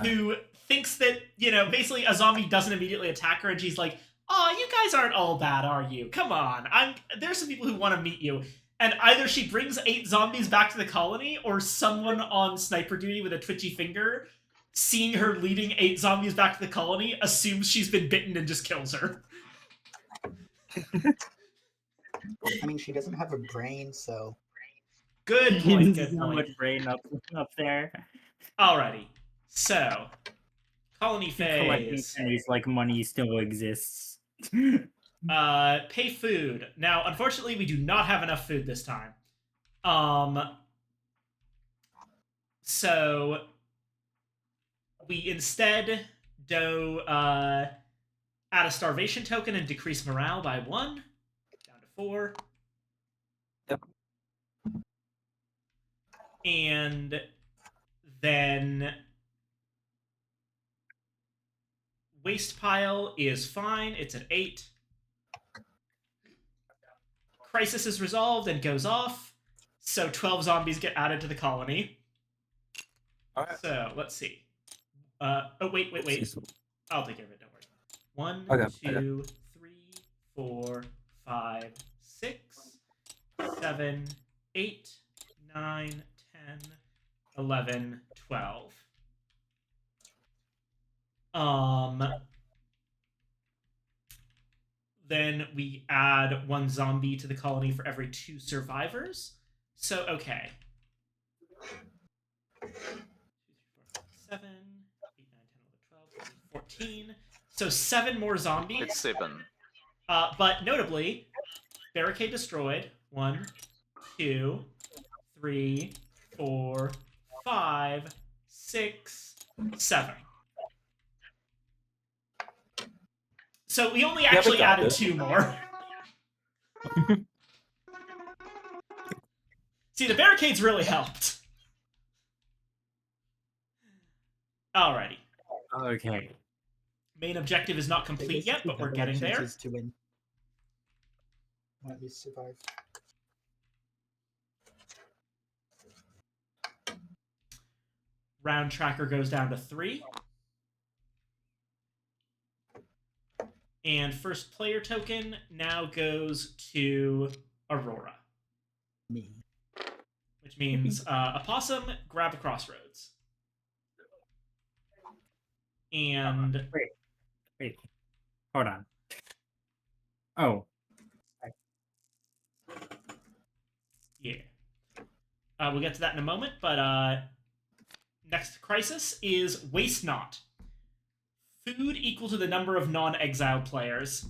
who thinks that, basically a zombie doesn't immediately attack her, and she's like, "Oh, you guys aren't all bad, are you? Come on, there's some people who want to meet you." And either she brings 8 zombies back to the colony, or someone on sniper duty with a twitchy finger, seeing her leading 8 zombies back to the colony, assumes she's been bitten and just kills her. I mean, she doesn't have a brain, so Good point, There's good so point. much brain up there. Alrighty. So, colony Collecting phase. pennies like money still exists. Pay food. Now, unfortunately, we do not have enough food this time. So we instead do add a starvation token and decrease morale by 1, down to 4. Yep. And then waste pile is fine. It's at 8. Crisis is resolved and goes off. So 12 zombies get added to the colony. Alright. So let's see. Oh, wait. I'll take care of it. Don't worry. 1, Okay, 2, 3, 4, 5, 6. 7, 8, 9, 10, 11, 12. Then we add 1 zombie to the colony for every 2 survivors. So, okay. 2, 3, 4, 5, 7, 8, 9, 10, 11, 12, 13, 14. So 7 more zombies. It's 7. But notably, barricade destroyed. 1, 2, 3, 4, 5, 6, 7. So we only actually got added it. 2 more. See, the barricades really helped. Alrighty. Okay. Main objective is not They complete yet, basically but we're double getting there. chances to win. At least survive. Round tracker goes down to 3. And first player token now goes to Aurora, Me. which means Opossum, grab a crossroads. And Wait. Hold on. Oh. yeah. We'll get to that in a moment, but next crisis is Waste Not. Food equal to the number of non-exile players.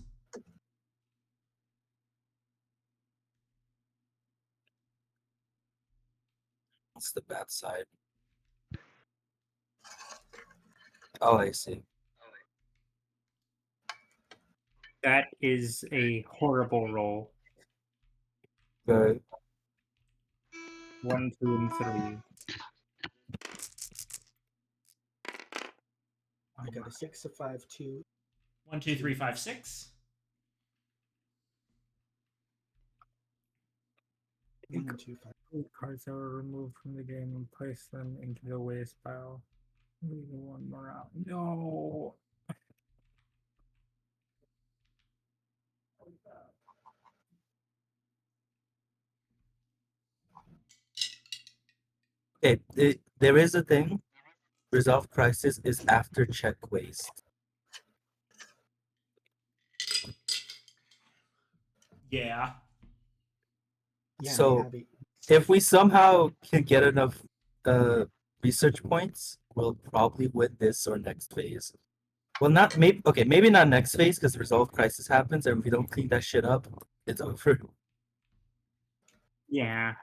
What's the bad side? Oh, I see. That is a horrible roll. Good. 1, 2, and 3. I got a 6, a 5, 2. 1, 2, 3, 5, 6. And 2, 5. Cards that were removed from the game and place them into the waste pile. Leaving 1 more out. No. Okay, there is a thing. Resolve crisis is after check waste. Yeah. Yeah, So- I have it. If we somehow can get enough research points, we'll probably win this or next phase. Well, not maybe. Okay, maybe not next phase because resolve crisis happens, and if we don't clean that shit up, it's over. Yeah.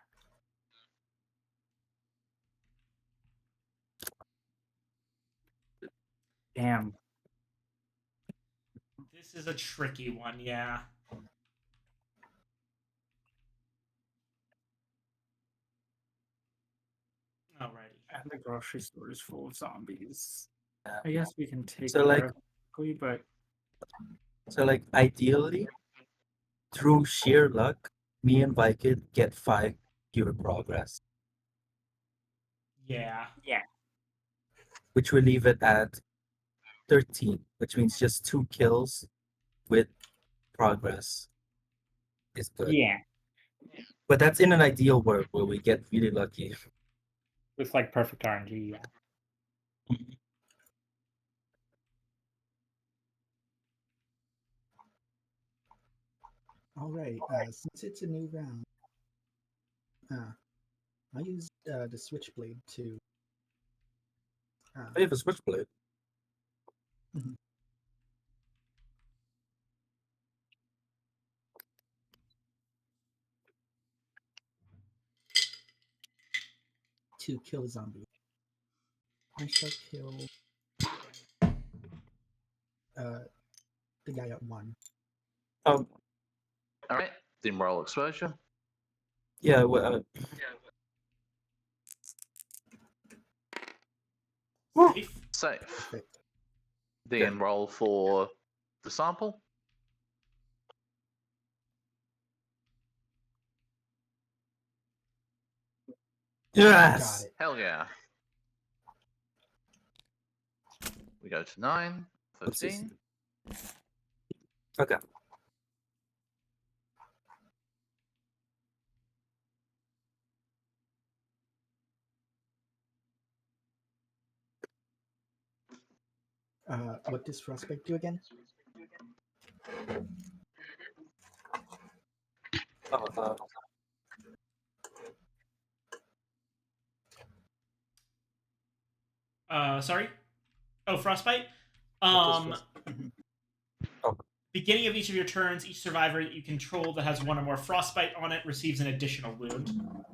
Damn. This is a tricky one, yeah. Alrighty. And the grocery store is full of zombies. Yeah. I guess we can take So, it like- quickly, but So, like, ideally, through sheer luck, me and Vikid get 5 pure progress, Yeah. which will leave it at 13, which means just 2 kills with progress is good. yeah, But that's in an ideal world where we get really lucky. it's like perfect RNG. Yeah. All right. Since it's a new round, I use the switchblade to. I have a switchblade. To kill a zombie. I shall kill the guy at 1. Um, Alright, then roll exposure. yeah, well, Safe. Safe. Perfect. Then roll for the sample. yes. Got it. Hell yeah. We go to 9, What's this? 15. Okay. What does frostbite do again? Oh, Sorry. Oh, frostbite. What does Mhm. Beginning of each of your turns, each survivor that you control that has one or more frostbite on it receives an additional wound.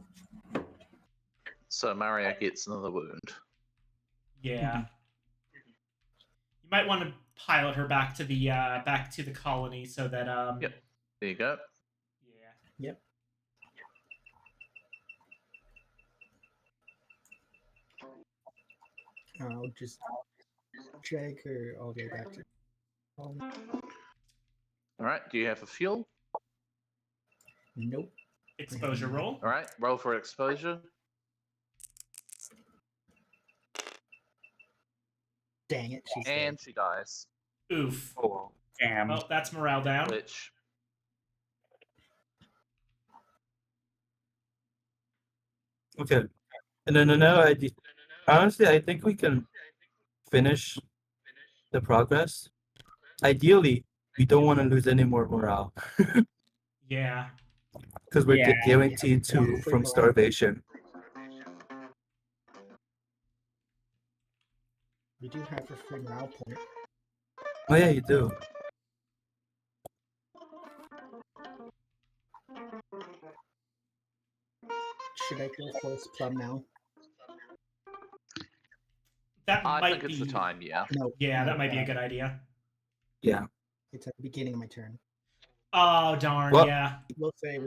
So Mario gets another wound. Yeah. You might want to pilot her back to the colony so that Yep. There you go. Yeah. Yep. I'll just drag her all the way back to. All right. Do you have a fuel? Nope. Exposure roll. All right. Roll for exposure. Dang it, she's And dead. she dies. Oof. oh. Damn. Well, that's morale down. Which Okay. No. Honestly, I think we can finish the progress. Ideally, we don't want to lose any more morale Yeah. because we're Yeah. guaranteed Yeah, to free from morale. starvation. We do have a free morale point. Oh yeah, you do. Should I go Forest Plum now? That I might think it's be the time. Yeah. No. Yeah, no, that might be a good idea. Yeah. It's at the beginning of my turn. Oh darn, Well- yeah. We'll say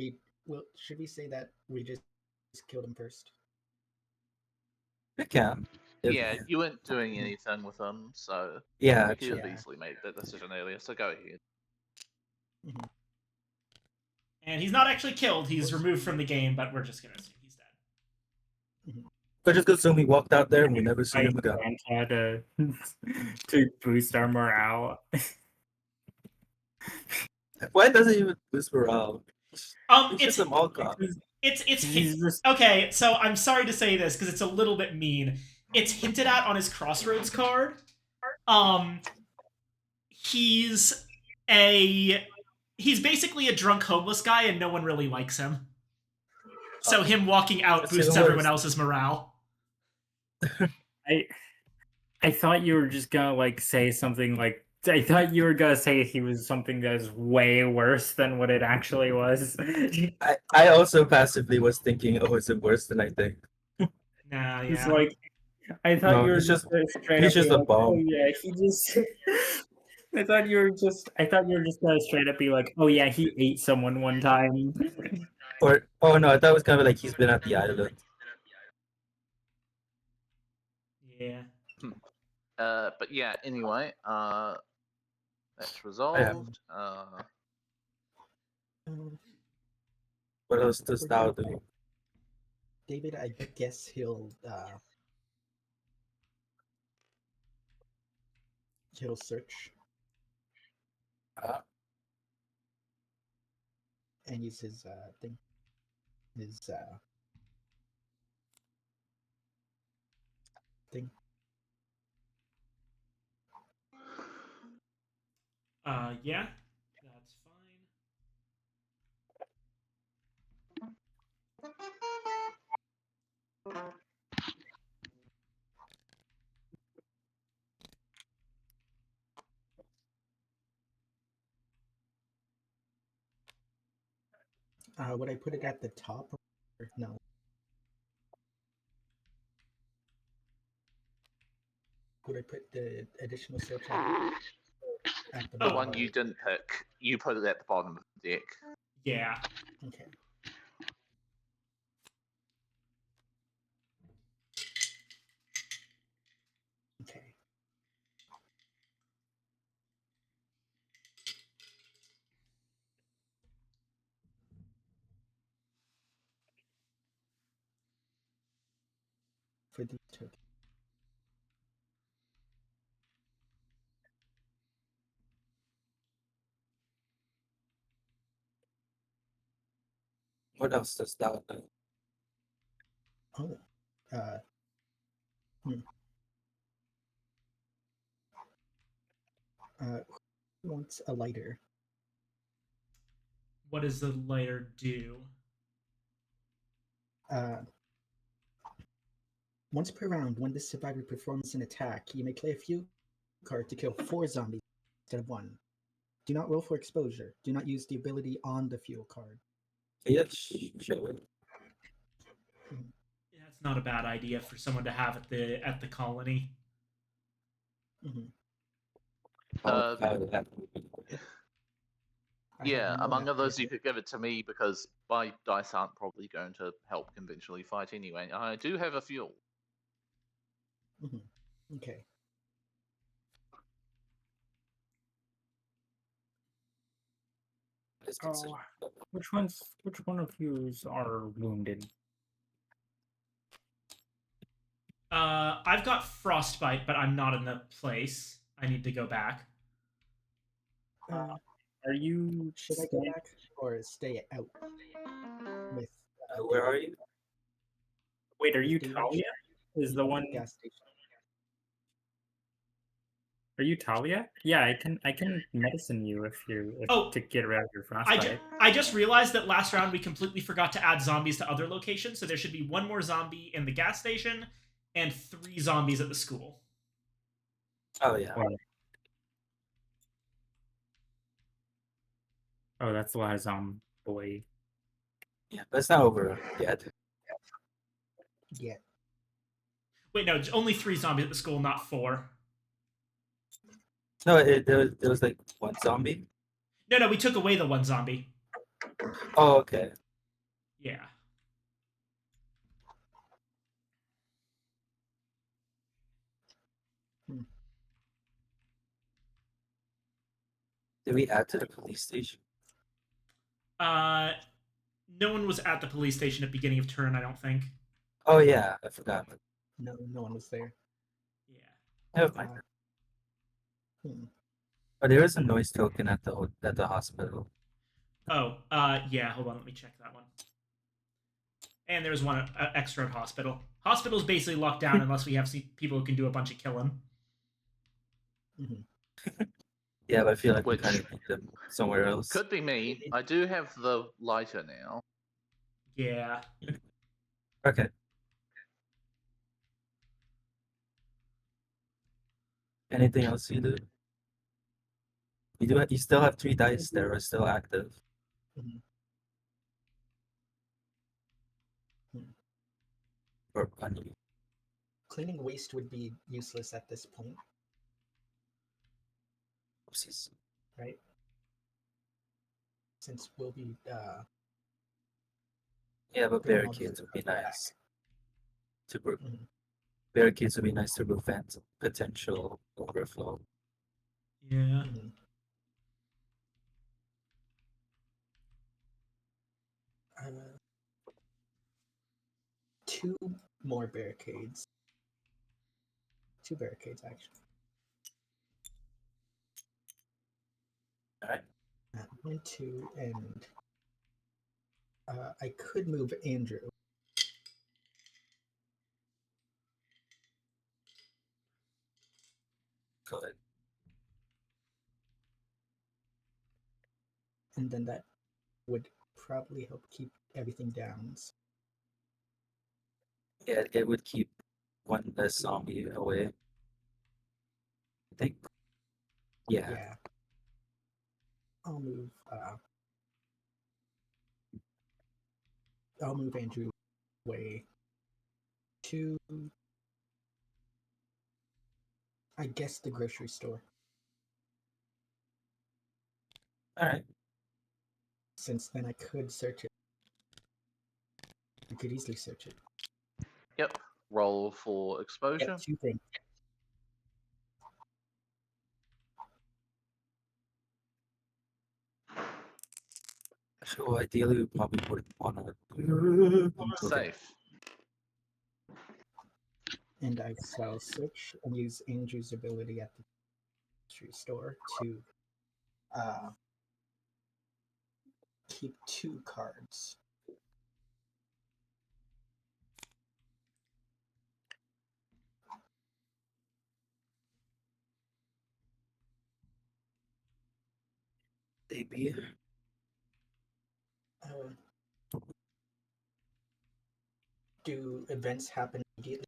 should we say that we just killed him first? It can. If- Yeah. You weren't doing anything with him, so Yeah. you could have Yeah. easily made that decision earlier. So go ahead. And he's not actually killed, he's removed from the game, but we're just gonna assume he's dead. But just assume we walked out there and we never see him again. Santa to boost our morale. Why doesn't he even boost morale? It's It's just a mall cop. it's He's just okay, so I'm sorry to say this because it's a little bit mean. It's hinted at on his Crossroads card. He's basically a drunk homeless guy and no one really likes him. So him walking out That's boosts even everyone worse. else's morale. I thought you were just gonna like say something like I thought you were gonna say he was something that was way worse than what it actually was. I also passively was thinking, oh, is it worse than I think? Nah, It's yeah. like I thought No, you were he's just gonna straight he's up just be a like, oh bomb. yeah, he just I thought you were just gonna straight up be like, oh yeah, he ate someone one time. Or oh no, I thought it was kind of like he's been at the island. Yeah. But yeah. Anyway. That's resolved. What else does thou do? David, I guess he'll search and use his thing. His thing. Yeah. That's fine. Would I put it at the top or no? Would I put the additional search at the The bottom? one you didn't pick, you put it at the bottom of the deck. Yeah. Okay. Okay. For these tokens. What else does thou do? Oh. Who wants a lighter? What does the lighter do? Uh, Once per round, when the survivor performs an attack, you may play a fuel card to kill 4 zombies instead of 1. Do not roll for exposure. Do not use the ability on the fuel card. Yeah, show it. That's not a bad idea for someone to have at the colony. Mhm. How did that? I Yeah, have no among others, idea. you could give it to me because my dice aren't probably going to help conventionally fight anyway. I do have a fuel. Mhm. Okay. It's considered. Oh, which one of yous are wounded? I've got frostbite, but I'm not in the place. I need to go back. Are you Should I go back or stay out with? Where are you? Wait, are with you David? Talia? Is the one? Gas station. Are you Talia? Yeah, I can medicine you if Oh, to get rid of your I, frostbite. I just realized that last round we completely forgot to add zombies to other locations, so there should be 1 more zombie in the gas station and 3 zombies at the school. Oh yeah. Oh, that's a lot of boy. Yeah, but it's not over yet. Yeah. Wait, no, only 3 zombies at the school, not 4. No, there was like 1 zombie. No, we took away the 1 zombie. Oh, okay. Yeah. Did we add to the police station? No one was at the police station at beginning of turn, I don't think. Oh yeah, I forgot. No one was there. Yeah. Never mind. Oh, there is a noise token at the hospital. Oh, yeah, hold on, let me check that one. And there's one extra at hospital. Hospital's basically locked down unless we have people who can do a bunch of killing. Yeah, but I feel like we Which- kind of need them somewhere else. Could be me. I do have the lighter now. Yeah. Okay. Anything else you do? You still have 3 dice that are still active. Mhm. Or unused. Cleaning waste would be useless at this point, Oopsies. right? Since we'll be Yeah, but bringing all the barricades would be stuff back. nice. Mhm. Barricades would be nice to prevent potential overflow. Yeah. Mhm. Uh, 2 more barricades. 2 barricades, actually. Alright. 1, 2, and I could move Andrew. Go ahead. And then that would probably help keep everything down. Yeah, it would keep 1 less zombie away. I think. Yeah. Yeah. I'll move Andrew away to, I guess, the grocery store, Alright. since then I could search it. I could easily search it. Yep. Roll for exposure. Get 2 things. So ideally, we probably would want to. Safe. And I shall search and use Andrew's ability at the grocery store to keep 2 cards. they be? Do events happen immediately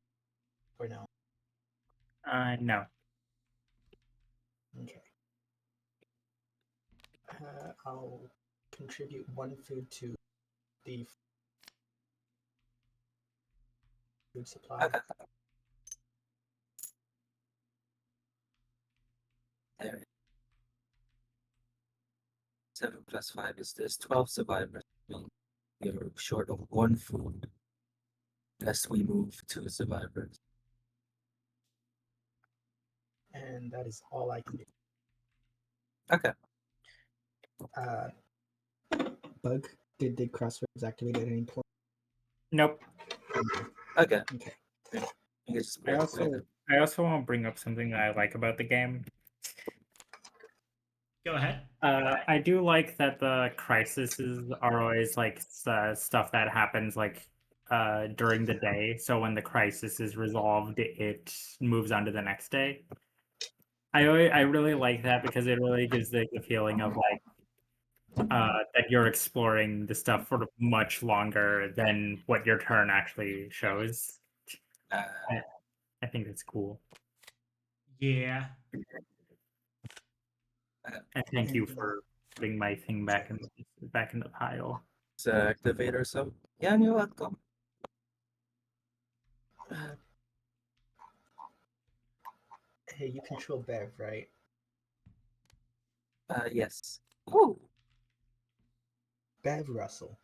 or no? No. Okay. I'll contribute 1 food to the food supply. Okay. There. 7 plus 5 is this. 12 survivors. We are short of 1 food. Lest we move 2 survivors. And that is all I can do. Okay. Bug, did the crossroads activate at any point? Nope. Okay. Okay. You can just I wait. also want to bring up something that I like about the game. Go ahead. I do like that the crises are always like stuff that happens like during the day. So when the crisis is resolved, it moves on to the next day. I really like that because it really gives the feeling of like that you're exploring the stuff for much longer than what your turn actually shows. I think that's cool. Yeah. And thank you for putting my thing back in the pile. Activate or so. Yeah, you're welcome. Hey, you control Bev, right? Yes. Oh. Bev Russell.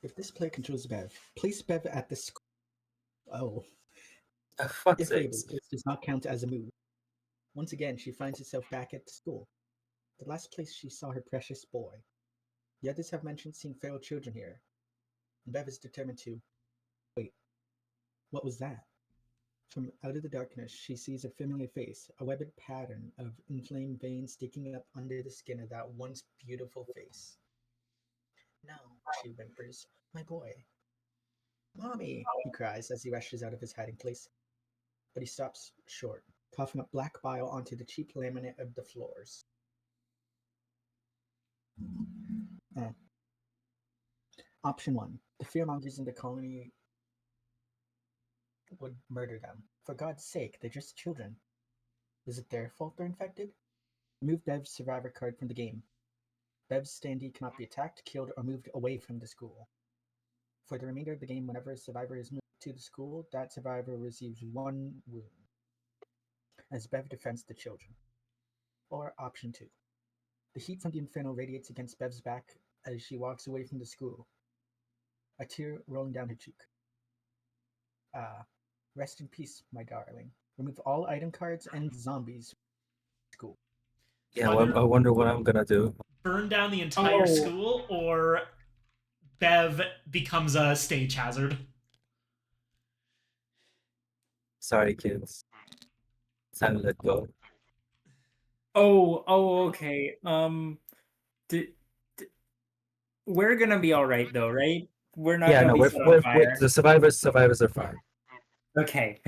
If this player controls Bev, place Bev at the school. Oh. Fuck If able, sakes. this does not count as a move. Once again, she finds herself back at the school. The last place she saw her precious boy. The others have mentioned seeing feral children here. And Bev is determined to... Wait. What was that? From out of the darkness, she sees a familiar face, a webbed pattern of inflamed veins sticking up under the skin of that once beautiful face. No, she whimpers. My boy. Mommy, he cries as he rushes out of his hiding place. But he stops short, coughing up black bile onto the cheap laminate of the floors. Option 1. The fearmongers in the colony would murder them. For God's sake, they're just children. Is it their fault they're infected? Remove Bev's survivor card from the game. Bev's standee cannot be attacked, killed, or moved away from the school. For the remainder of the game, whenever a survivor is moved to the school, that survivor receives 1 wound, as Bev defends the children. Or option 2. The heat from the inferno radiates against Bev's back as she walks away from the school, a tear rolling down her cheek. Rest in peace, my darling. Remove all item cards and zombies from the school. Yeah, Either- I wonder what I'm gonna do. Burn down the entire Oh. school, or Bev becomes a stage hazard. Sorry, kids. Time to let go. Okay. We're gonna be all right though, right? We're not Yeah, gonna no, be set on fire. the survivors are fine. Okay.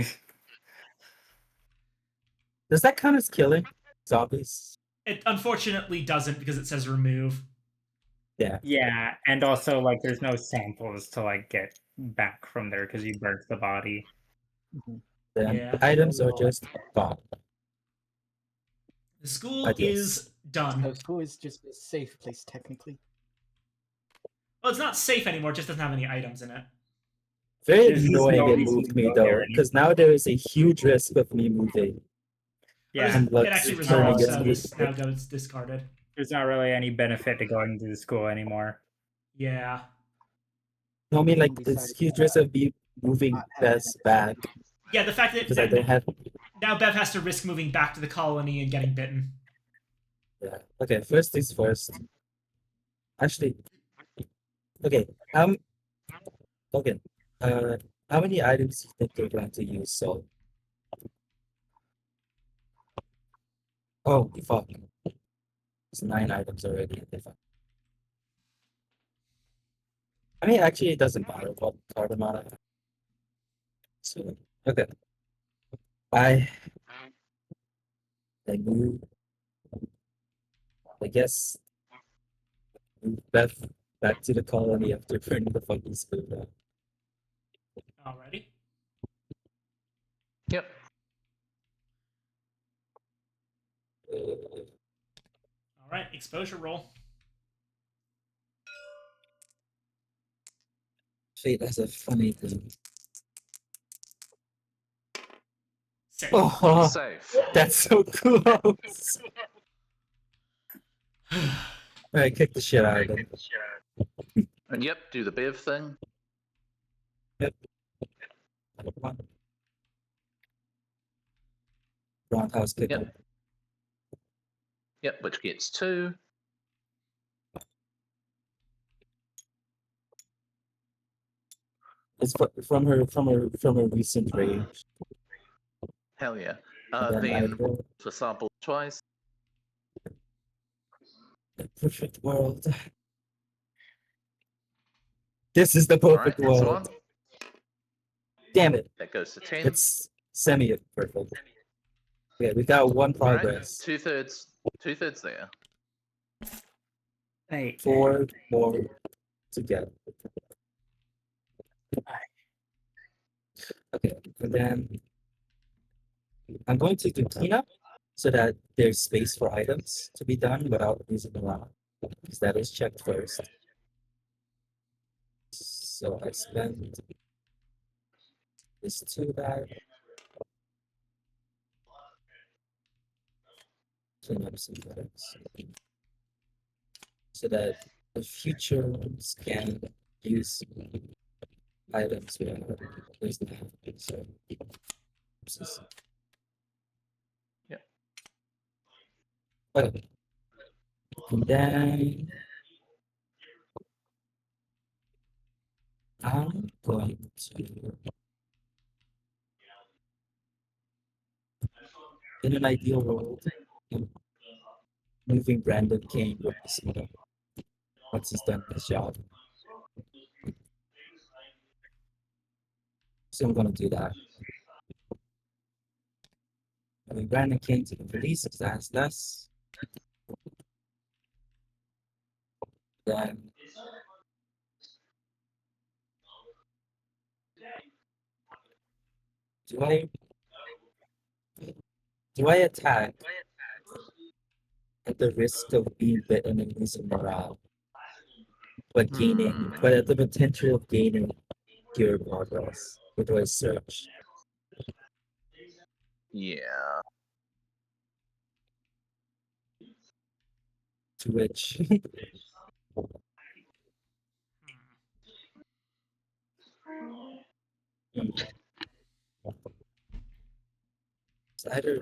Does that count as killing zombies? It unfortunately doesn't because it says remove. Yeah, and also like there's no samples to like get back from there because you burnt the body. Then Yeah. items are just gone. The school But yes. is done. So school is just a safe place, technically. Well, it's not safe anymore. It just doesn't have any items in it. Very There's just annoying no it reason moved to me go though, there because now there is a huge risk of me moving. Yeah, And It Lux actually turning resolves, gets so this moved. now goes discarded. there's not really any benefit to going to the school anymore. Yeah. No, I mean like Besides this huge risk of me moving not having Bess back Yeah, the fact that, because I don't have. now Bev has to risk moving back to the colony and getting bitten. Yeah. Okay, first things first. Actually, okay. Okay. How many items do you think they're going to use? So. Oh fuck! It's 9 items already. I mean, actually, it doesn't matter what card amount I have. So okay. I move. I guess Beth back to the colony after burning the fucking school down. Alrighty. Yep. All right, exposure roll. Fate has a funny thing. Safe. Oh, Safe. that's so close. Alright, kick the shit out of him. And yep, do the Bev thing. Come on. Roundhouse kick Yep. him. Yep, which gets 2. It's from her recent rage. Hell yeah. And then I Then go, for sample twice. the perfect world. This is the Alright, perfect that's world. one. Damn it. That goes to 10. It's semi-perfect. Okay, we got one Alright, progress. 2/3. 2/3 there. Hey, 4 more to get. Okay, and then I'm going to do cleanup so that there's space for items to be done without using them around. Because that is checked first. So I spend this 2 back. Clean up some items. So that the future ones can use items without losing them. So this is- Yeah. Okay. And then I'm going to, in an ideal world, moving Brandon Kane with the speed once he's done his job. So I'm gonna do that. Moving Brandon Kane to the police because that has less. Then do I attack at the risk of being bitten and losing morale, but at the potential of gaining cure progress? Or do I search? Yeah. To which it's either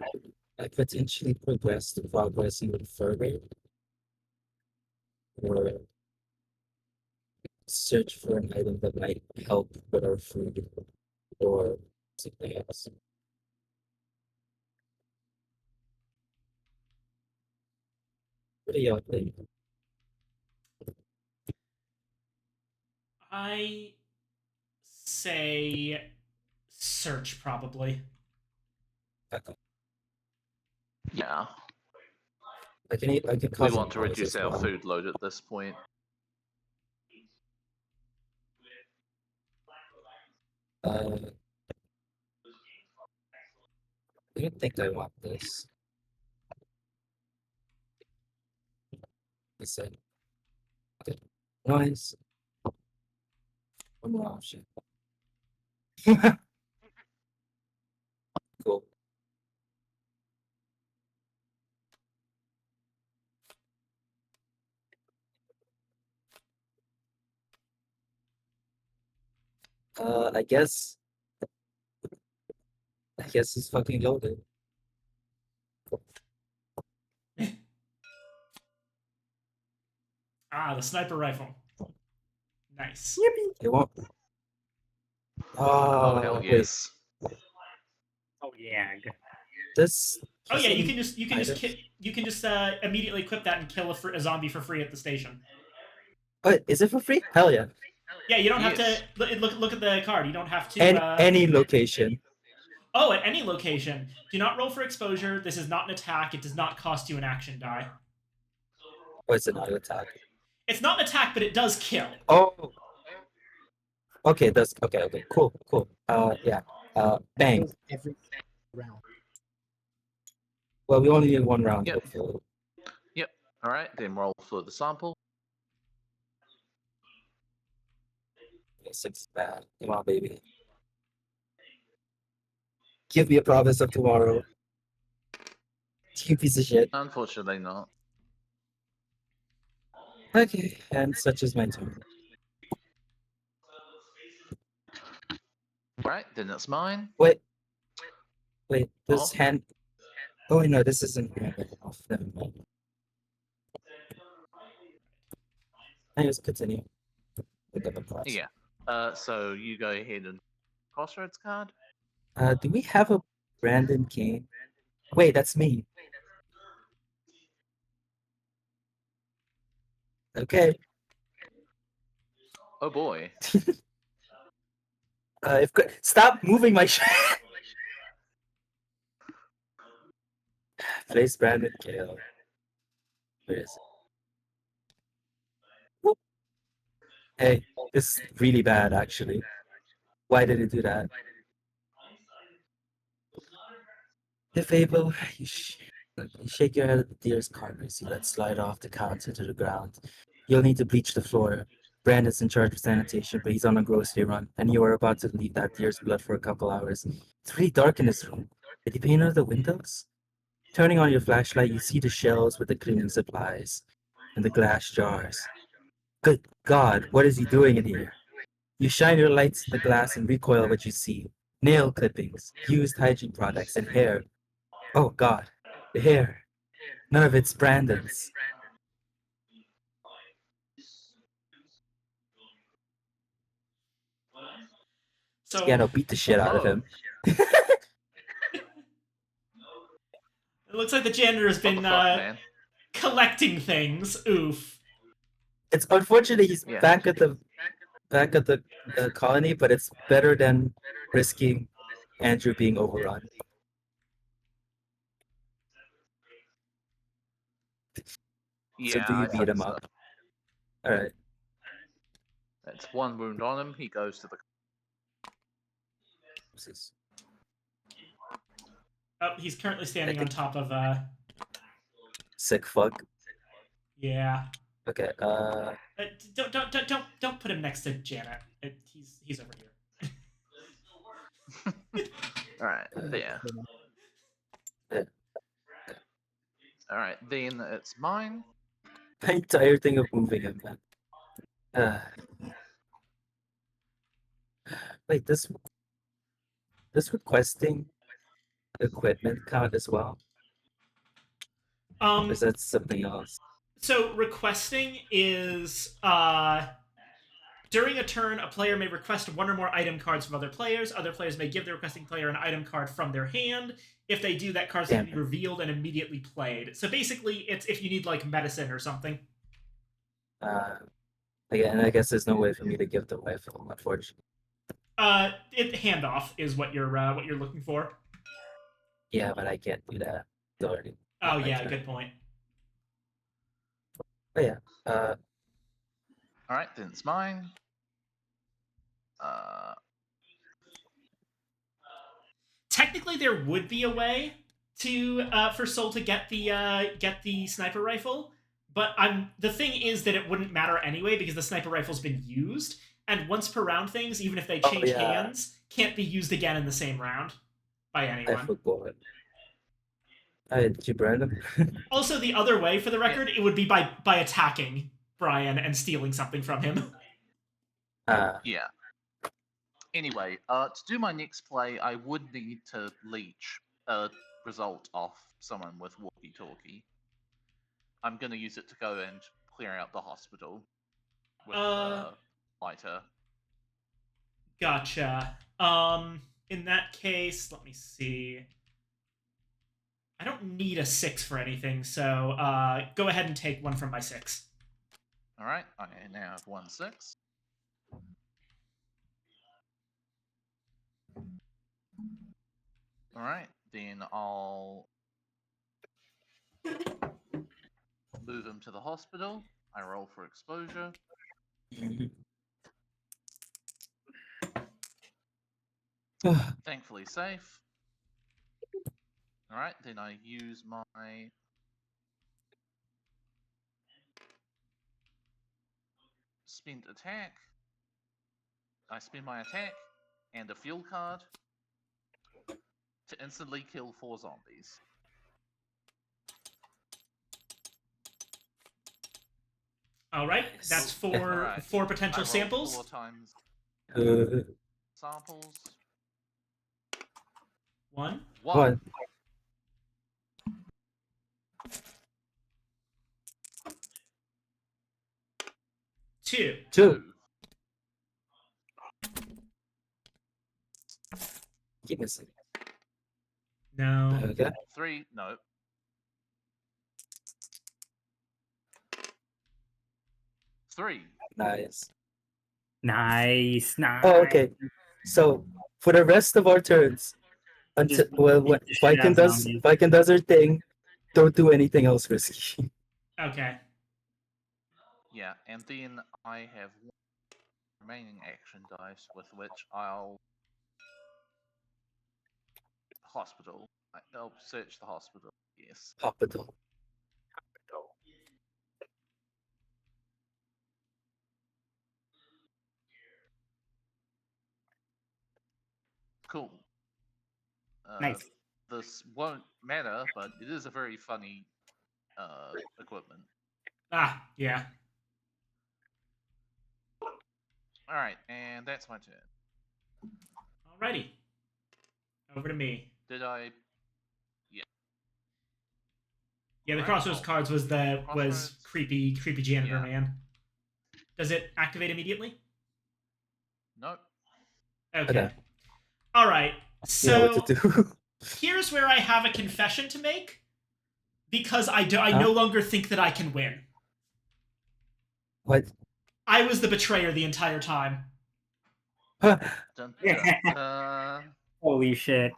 I potentially progress the progress even further, or search for an item that might help with our food or something else. What do y'all think? I say search probably. Yeah. I can We cause want to noise reduce as our well. food load at this point. I don't think I want this. I said, okay, noise. One more option. Cool. I guess it's fucking loaded. Ah, the sniper rifle. Nice. It won't. Oh, hell Wait, yes. Oh yeah. this. Oh yeah, you doesn't can just items- immediately equip that and kill a zombie for free at the station. What is it for free? Hell yeah! Yeah, you don't have Yes. to look at the card. You don't have to. And any location. Oh, at any location. Do not roll for exposure. This is not an attack. It does not cost you an action die. Oh, it's an auto attack. It's not an attack, but it does kill. Oh. Okay, that's okay. Okay, cool, cool. Yeah. Bang. Goes every round. Well, we only need one round. Yep. Hopefully. All right, then roll for the sample. Yeah, 6 is bad. Come on, baby. Give me a promise of tomorrow. You piece of shit. Unfortunately, not. Okay, and such is my turn. All right, then it's mine. Wait, this Oh. hand. Oh no, this isn't hand off. Never mind. I just continue. Pick up a class. Yeah. So you go ahead and crossroads card. Do we have a Brandon Kane? Wait, that's me. Okay. Oh boy. If stop moving my shit. Place Brandon Kale. Where is it? Whoop. Hey, this is really bad actually. Why did it do that? If able, you shake your head at the deer's carcass. You let slide off the counter to the ground. You'll need to bleach the floor. Brandon's in charge of sanitation, but he's on a grocery run, and you are about to leave that deer's blood for a couple hours. It's really dark in this room. Did you paint out the windows? Turning on your flashlight, you see the shelves with the cleaning supplies and the glass jars. Good God, what is he doing in here? You shine your lights in the glass and recoil what you see. Nail clippings, used hygiene products, and hair. Oh God, the hair. None of it's Brandon's. So Yeah, no, beat the shit out of him. it looks like the janitor has What been the fuck, man? collecting things. Oof. It's unfortunate he's Yeah. back at the colony, but it's better than risking Andrew being overrun. Yeah, do you I beat think him so. up? All right. That's one wound on him. He goes to the. Oh, he's currently standing I on think- top of Sick fuck. yeah. Okay. Don't put him next to Janet. He's over here. All right, there. All right, then it's mine. I'm tired thing of moving him, man. Wait, this requesting equipment count as well? Or is that something else? So requesting is during a turn, a player may request one or more item cards from other players. Other players may give the requesting player an item card from their hand. If they do, that card's going to be revealed and immediately played. So basically, it's if you need like medicine or something. Again, and I guess there's no way for me to give the rifle, unfortunately. Handoff is what you're looking for. Yeah, but I can't do that. It's already. Oh my yeah, turn. good point. But yeah. All right, then it's mine. Technically, there would be a way to for Soul to get the sniper rifle, but the thing is that it wouldn't matter anyway because the sniper rifle's been used, and once per round things, even if they change hands, can't be used again in the same round by I anyone. forgot. Did you burn them? Also, the other way, for the record, it would be by attacking Brian and stealing something from him. Yeah. Anyway, to do my next play, I would need to leech a result off someone with walkie-talkie. I'm going to use it to go and clear out the hospital with lighter. Gotcha. In that case, let me see. I don't need a 6 for anything, so go ahead and take one from my 6. All right, I now have 1 6. All right, then I'll move him to the hospital. I roll for exposure. Thankfully safe. Alright, then I use my spend attack. I spend my attack and a fuel card to instantly kill 4 zombies. All right, that's four Alright. four I potential rolled samples. 4 times samples. One. One. Two. Two. Keep missing. No. Okay. 3. No. Three. Nice. Nice. Oh, okay. So for the rest of our turns, until Just well, beat when the shit out of zombies. Viking does her thing, don't do anything else risky. Okay. Yeah, and then I have one remaining action dice with which I'll I'll search the hospital. Yes. Hospital. Cool. Nice. This won't matter, but it is a very funny equipment. Ah, yeah. Alright, and that's my turn. Alrighty. Over to me. Did I? Yeah, the Alright, Crossroads cool. cards was Crossroads. creepy janitor Yeah. man. Does it activate immediately? Nope. Okay. Okay. All right. You know So what to do. here's where I have a confession to make, because I no longer think that I can win. What? I was the betrayer the entire time. Dun, Yeah. dun, dun. Holy shit.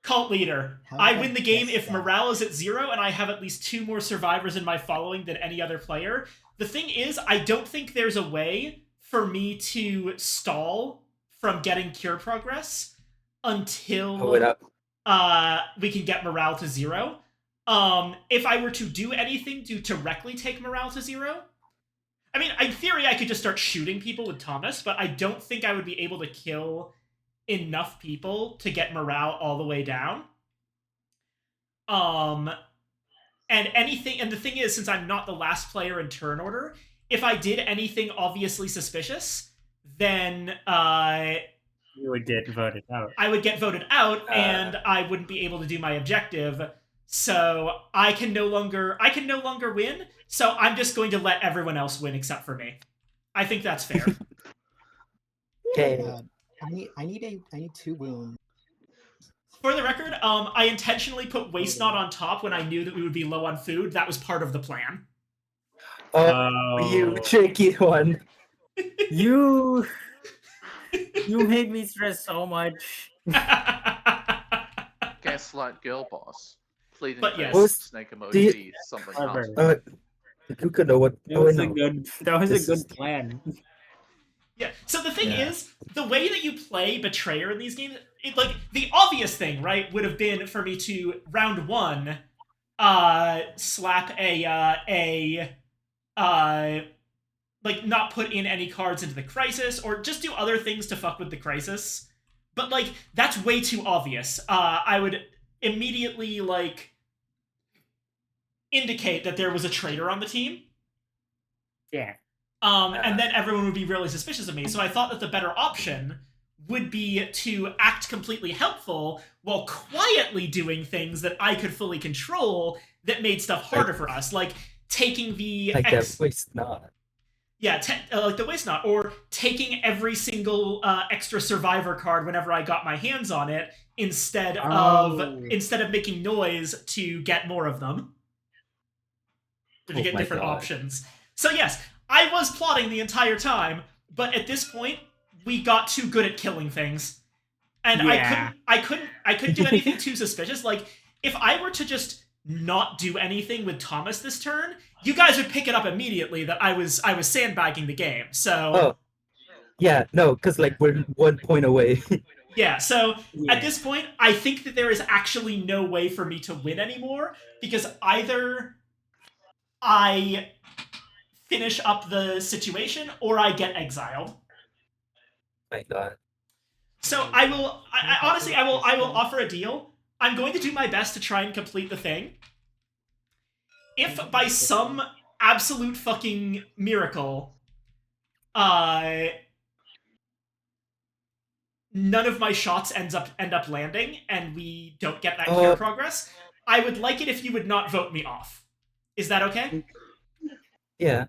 Cult leader. How I did I win the game guess if that? morale is at 0 and I have at least 2 more survivors in my following than any other player. The thing is, I don't think there's a way for me to stall from getting cure progress until Hold it up. we can get morale to 0. If I were to do anything to directly take morale to 0, I mean, in theory, I could just start shooting people with Thomas, but I don't think I would be able to kill enough people to get morale all the way down. And the thing is, since I'm not the last player in turn order, if I did anything obviously suspicious, then You would get voted out. I would get voted out, and I wouldn't be able to do my objective. So I can no longer win. So I'm just going to let everyone else win except for me. I think that's fair. Okay. I need 2 wounds. For the record, I intentionally put Waste Not on top when I knew that we would be low on food. That was part of the plan. Oh, you tricky one. You made me stress so much. Gaslight girl boss. Pleading But face, yes. Was- snake do you- emoji, something Clever. else. You could know what. That Oh, was no. a good. That was This a is- good plan. Yeah. So the thing Yeah. is, the way that you play Betrayer in these games, like the obvious thing, right, would have been for me to round 1, slap like not put in any cards into the crisis, or just do other things to fuck with the crisis. But like that's way too obvious. I would immediately like indicate that there was a traitor on the team. Yeah. And then everyone would be really suspicious of me. So I thought that the better option would be to act completely helpful while quietly doing things that I could fully control that made stuff harder for us, like taking the Like that waste not. yeah, like the waste knot, or taking every single extra survivor card whenever I got my hands on it, instead of making noise to get more of them, or to Oh get my different God. options. So yes, I was plotting the entire time, but at this point, we got too good at killing things, and Yeah. I couldn't do anything too suspicious. Like if I were to just not do anything with Thomas this turn, you guys would pick it up immediately that I was sandbagging the game. So Oh, yeah, no, because like we're 1 point away. yeah, so Yeah. at this point, I think that there is actually no way for me to win anymore, because either I finish up the situation or I get exiled. My God. So I will. I honestly, I will offer a deal. I'm going to do my best to try and complete the thing. If by some absolute fucking miracle, none of my shots end up landing, and we don't get that cure progress, I would like it if you would not vote me off. Is that okay? Yeah.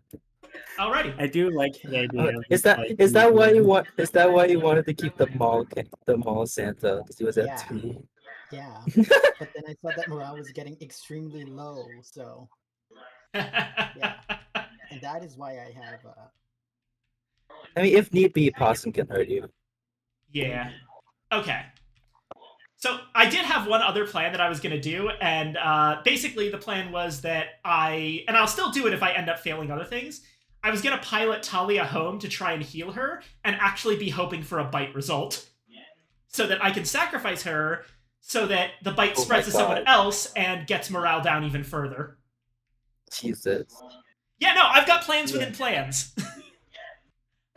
Alrighty. I do like the idea. of Is just, that like, is that why you using- want? Is that why you wanted to keep the mall Santa? Because he was at Yeah. 2. Yeah, but then I saw that morale was getting extremely low, so and that is why I have. I mean, if need be, Possum can hurt you. Yeah. Okay. So I did have one other plan that I was going to do, and basically the plan was that and I'll still do it if I end up failing other things, I was going to pilot Talia home to try and heal her, and actually be hoping for a bite result. So that I can sacrifice her, so that the bite Oh my spreads to someone God. else and gets morale down even further. Jesus. Yeah, no, I've got plans within plans.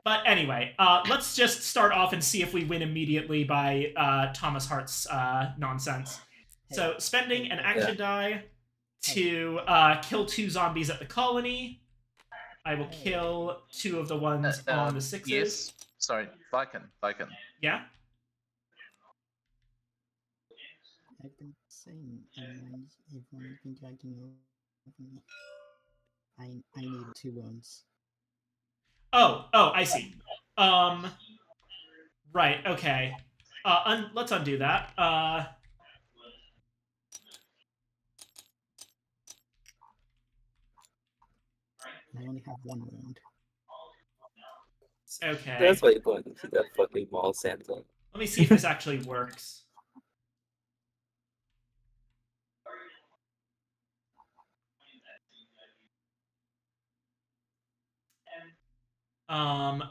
But anyway, let's just start off and see if we win immediately by Thomas Hart's nonsense. So, spending an action die to kill 2 zombies at the colony. I will kill 2 of the ones on the 6s. Yes. Sorry, Viken. Yeah? I've been saying, if one thing I can over me, I need 2 wounds. Oh, I see. Right, okay. Let's undo that. I only have 1 wound. Okay. That's why you want to keep that fucking mall Santa. Let me see if this actually works.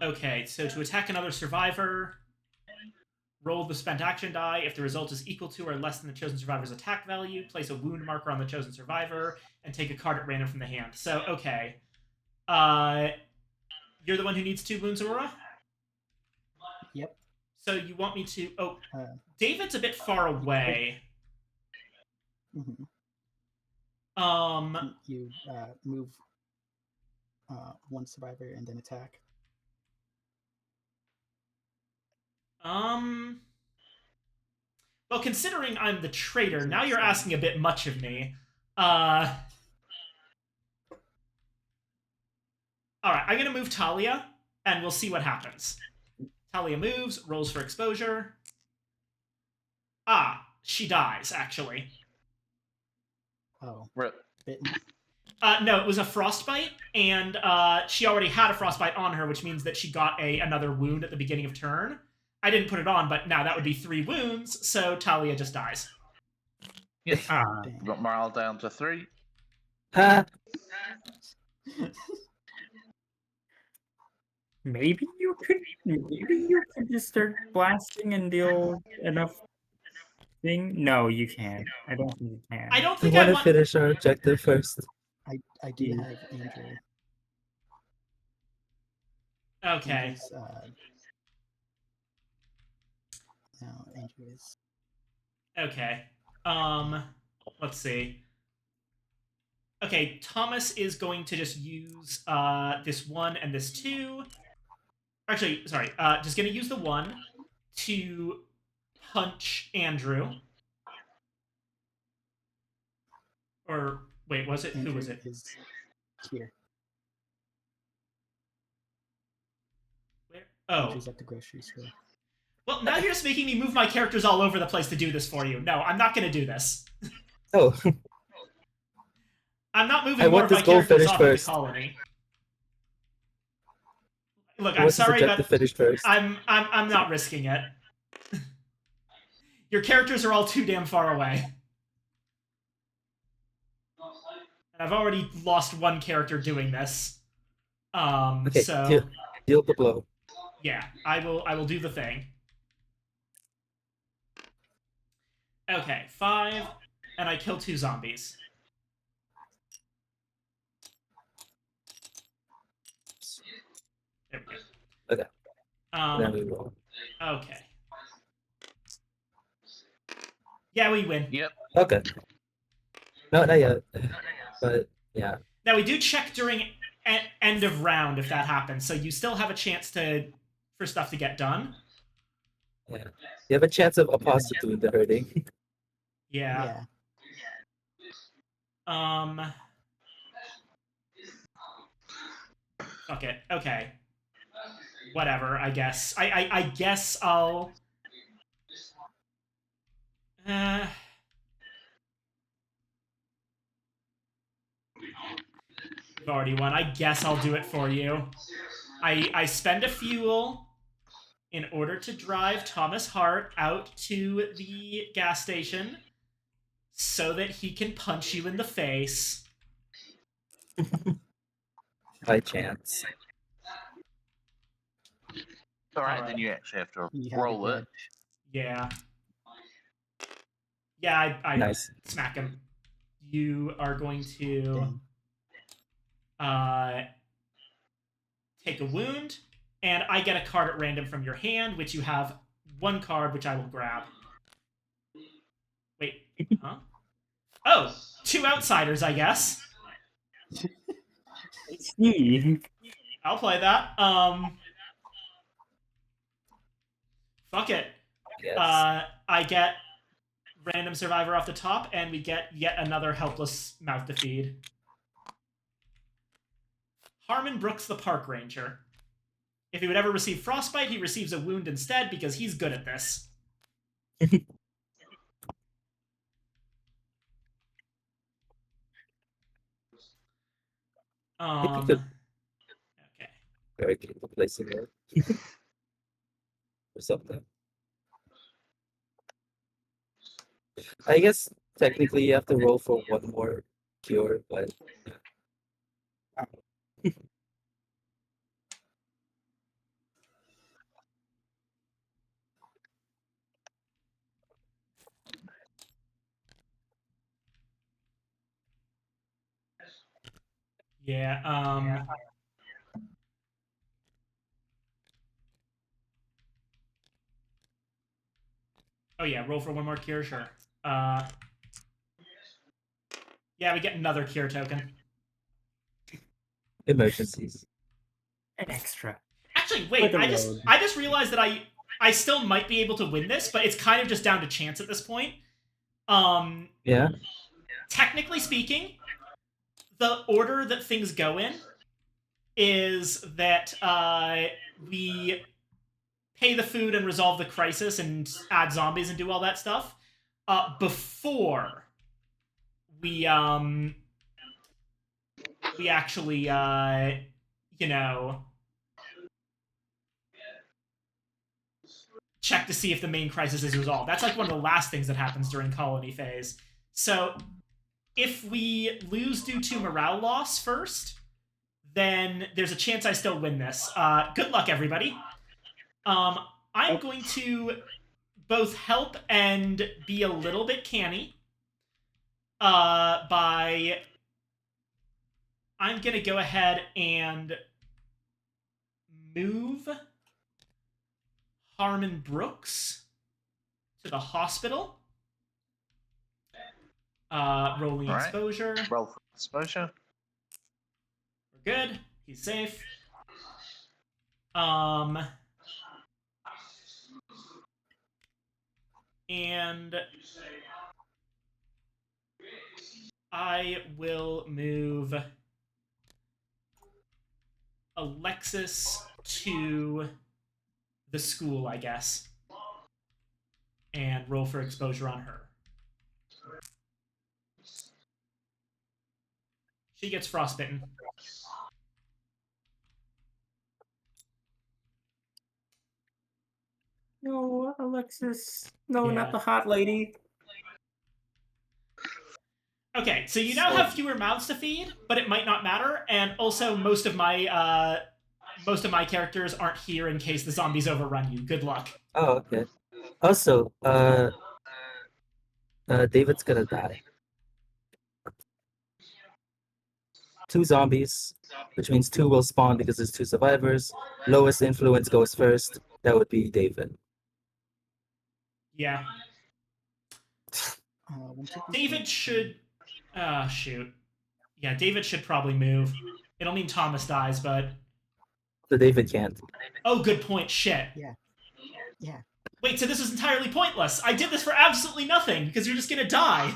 Okay, so to attack another survivor, roll the spent action die. If the result is equal to or less than the chosen survivor's attack value, place a wound marker on the chosen survivor, and take a card at random from the hand. So, okay. You're the one who needs 2 wounds, Aurora? Yep. So you want me to... Oh, Uh, David's a bit far away. mhm. Um, You move 1 survivor and then attack. Well, considering I'm the traitor, now you're asking a bit much of me. Alright, I'm gonna move Talia, and we'll see what happens. Talia moves, rolls for exposure. Ah, she dies, actually. Oh, Rip. bitten. No, it was a frostbite, and she already had a frostbite on her, which means that she got another wound at the beginning of turn. I didn't put it on, but now that would be 3 wounds, so Talia just dies. Yes. Ah, Dang. Got morale down to 3. Ha! maybe you could just start blasting and deal enough thing. No, you can't. I don't think you can. I don't We think want I to want... finish our objective first. I do Yeah. have Andrew. Okay. Andrew's, no, Andrew is. Okay. Let's see. Okay, Thomas is going to just use this 1 and this 2. Actually, sorry. Just gonna use the 1 to punch Andrew. Or wait, was it? Andrew Who was it? is here. Where? Oh. Andrew's at the grocery store. Well, now you're just making me move my characters all over the place to do this for you. No, I'm not gonna do this. Oh, I'm not moving I more want of my this goal characters finished off of the first. colony. Look, I I'm want this sorry, objective but finished first. I'm not risking it. Your characters are all too damn far away. I've already lost one character doing this. Okay, So deal the blow. yeah, I will do the thing. Okay, 5, and I kill 2 zombies. There we go. Okay. Then we roll. Okay. Yeah, we win. Yep. Okay. No, not yet. But yeah. Now we do check during end of round if that happens, so you still have a chance for stuff to get done. Yeah. You have a chance of Apostle doing the hurting. Yeah. Fuck it. Okay. Whatever, I guess. I guess I'll... You've already won. I guess I'll do it for you. I spend a fuel in order to drive Thomas Hart out to the gas station so that he can punch you in the face. High chance. Alright, then you actually have to You have roll a it. grudge. Yeah. Yeah, I Nice. smack him. You are going to Dang. take a wound, and I get a card at random from your hand, which you have 1 card, which I will grab. Wait, huh? Oh, 2 outsiders, I guess. I'll play that. Fuck it. Yes. I get random survivor off the top, and we get yet another helpless mouth to feed. Harmon Brooks, the park ranger. If he would ever receive frostbite, he receives a wound instead because he's good at this. Okay. Very capable placing it. Or something. I guess technically you have to roll for 1 more cure, but Yeah, Oh yeah, roll for 1 more cure, sure. Yeah, we get another cure token. emergencies. Extra. Actually, wait, the I road. just realized that I still might be able to win this, but it's kind of just down to chance at this point. Yeah. Technically speaking, the order that things go in is that we pay the food and resolve the crisis and add zombies and do all that stuff before we actually you know, check to see if the main crisis is resolved. That's like one of the last things that happens during colony phase. So if we lose due to morale loss first, then there's a chance I still win this. Good luck, everybody. I'm going to both help and be a little bit canny by... I'm going to go ahead and move Harmon Brooks to the hospital. Rolling Alright. exposure. Roll for exposure. We're good. He's safe. And I will move Alexis to the school, I guess, and roll for exposure on her. She gets frostbitten. No, Alexis. No, Yeah. not the hot lady. Okay, so you now have fewer mouths to feed, but it might not matter. And also, most of my characters aren't here in case the zombies overrun you. Good luck. Oh, okay. Also, David's gonna die. 2 zombies, which means 2 will spawn because there's 2 survivors. Lowest influence goes first. That would be David. Yeah. One second. David should. Shoot. Yeah, David should probably move. It'll mean Thomas dies, but. So David can't. Oh, good point. Shit. Yeah. Wait, so this is entirely pointless. I did this for absolutely nothing because you're just gonna die.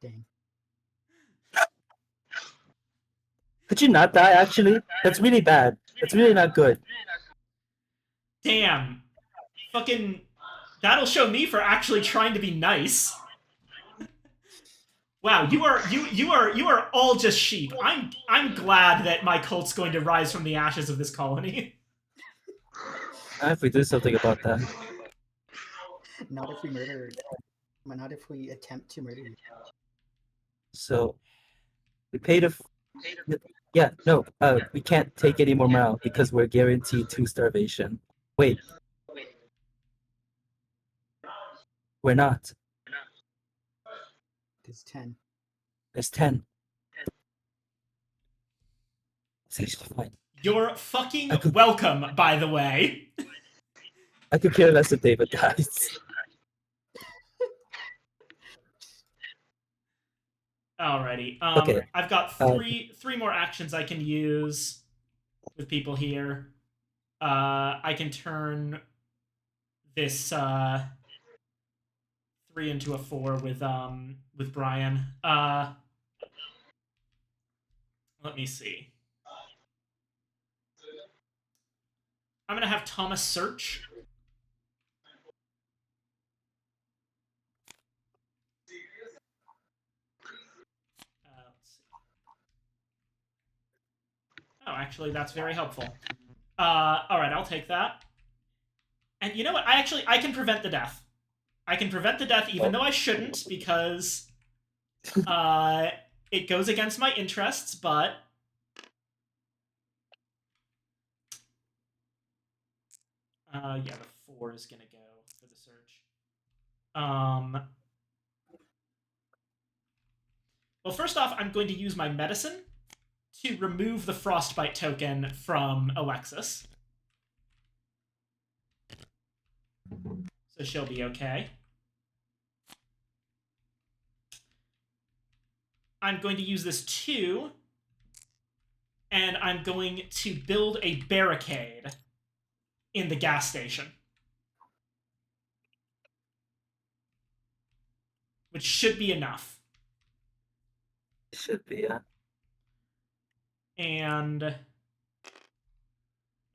Dang. Could you not die, actually? That's really bad. That's really not good. Damn. Fucking. That'll show me for actually trying to be nice. Wow, you are all just sheep. I'm glad that my cult's going to rise from the ashes of this colony. If we do something about that. Not if we murder. Not if we attempt to murder you. So we paid a. Yeah, no, we can't take any more morale because we're guaranteed 2 starvation. Wait. We're not. There's 10. There's 10. It's actually fine. You're fucking I could- welcome, by the way. I could care less if David dies. Alrighty. Okay, I've got three more actions I can use with people here. I can turn this 3 into a 4 with Brian. Let me see. I'm gonna have Thomas search. Let's see. Oh, actually, that's very helpful. All right, I'll take that. And you know what? I can prevent the death. I can prevent the death, even though I shouldn't, because it goes against my interests. But yeah, the 4 is gonna go for the search. Well, first off, I'm going to use my medicine to remove the frostbite token from Alexis. So she'll be okay. I'm going to use this 2, and I'm going to build a barricade in the gas station. Which should be enough. Should be, yeah. And the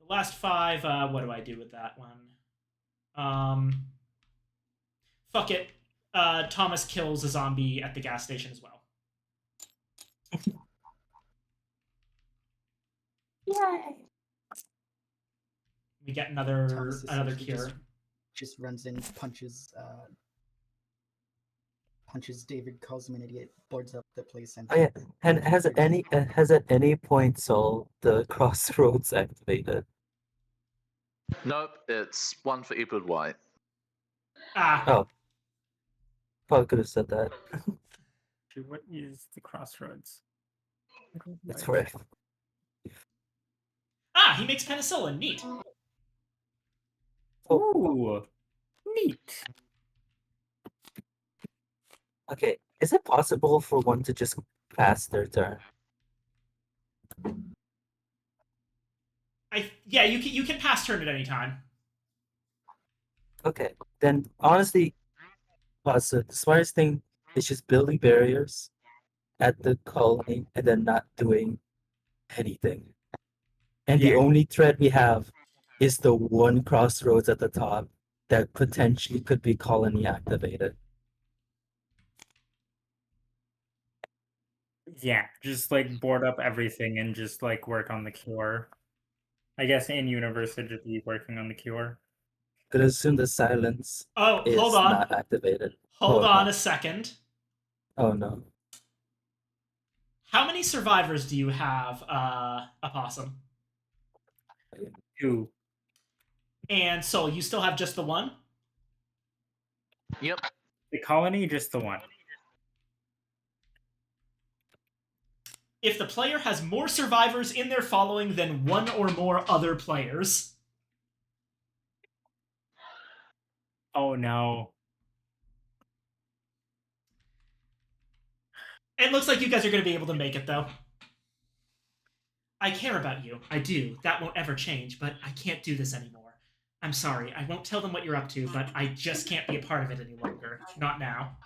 last 5, what do I do with that one? Fuck it. Thomas kills a zombie at the gas station as well. Yay! We get another Thomas essentially cure. Just runs in, punches David, calls him an idiot, boards up the place, and Oh yeah, and has at any point Sol the crossroads activated? Nope, it's 1 for Edward White. Ah, Oh, probably could have said that. What is the crossroads? That's correct. he makes penicillin. Neat. Ooh, neat. Okay, is it possible for one to just pass their turn? Yeah, you can pass turn at any time. Okay, then honestly, so the smartest thing is just building barriers at the colony and then not doing anything. And the Yeah. only threat we have is the one crossroads at the top that potentially could be colony activated. Yeah, just like board up everything and just like work on the cure. I guess in universe it'd just be working on the cure. Could assume the silence Oh, is hold on. not activated. Hold Hold on on. a second. Oh no. How many survivors do you have, Opossum? 2. And Soul, you still have just the one? Yep. The colony, just the 1. If the player has more survivors in their following than one or more other players. Oh no. It looks like you guys are going to be able to make it, though. I care about you. I do. That won't ever change, but I can't do this anymore. I'm sorry. I won't tell them what you're up to, but I just can't be a part of it any longer. Not now.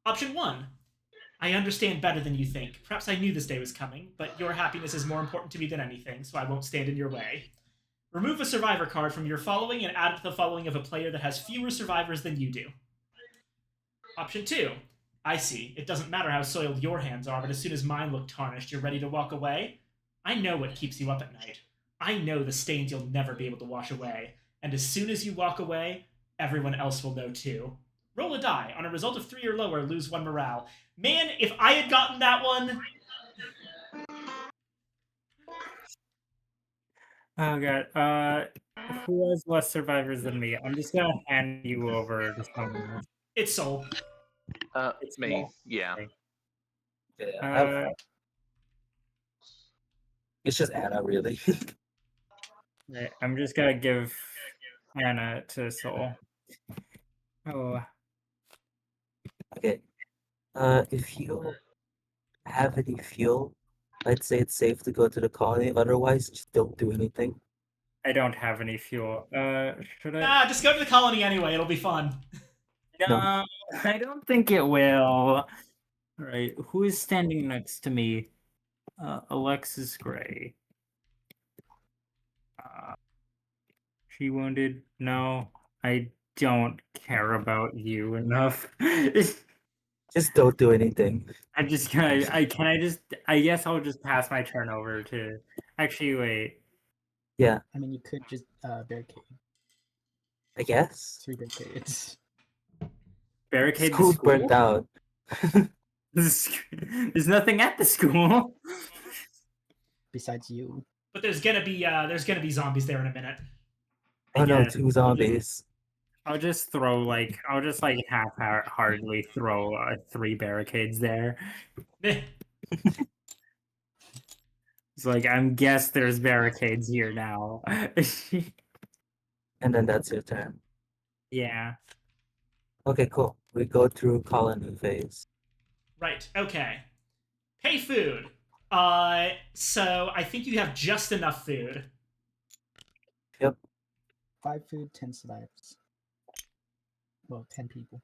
Option 1. I understand better than you think. Perhaps I knew this day was coming, but your happiness is more important to me than anything, so I won't stand in your way. Remove a survivor card from your following and add it to the following of a player that has fewer survivors than you do. Option 2. I see. It doesn't matter how soiled your hands are, but as soon as mine look tarnished, you're ready to walk away? I know what keeps you up at night. I know the stains you'll never be able to wash away. And as soon as you walk away, everyone else will know too. Roll a die. On a result of 3 or lower, lose 1 morale. Man, if I had gotten that one... Oh god. Who has less survivors than me? I'm just gonna hand you over to someone else. It's Soul. It's Me. small. Yeah. Yeah. It's just Anna, really. Right, I'm just gonna give Anna to Soul. Oh, Okay. If you have any fuel, I'd say it's safe to go to the colony. Otherwise, just don't do anything. I don't have any fuel. Should I? Just go to the colony anyway. It'll be fun. No, I don't think it will. All right, who is standing next to me? Alexis Gray. She wounded? No, I don't care about you enough. Just don't do anything. I'm just gonna. I guess I'll just pass my turn over to. Actually, wait. Yeah, I mean, you could just barricade. I guess. 3 barricades. Barricade the School's school? burnt out. There's nothing at the school. Besides you. But there's gonna be zombies there in a minute. Oh no, guess. 2 zombies. I'll just half-heartedly throw 3 barricades there. Eh. It's like, guess there's barricades here now. And then that's your turn. Yeah. Okay, cool. We go through colony phase. Right, okay. Pay food. So I think you have just enough food. 5 food, 10 survivors. Well, 10 people.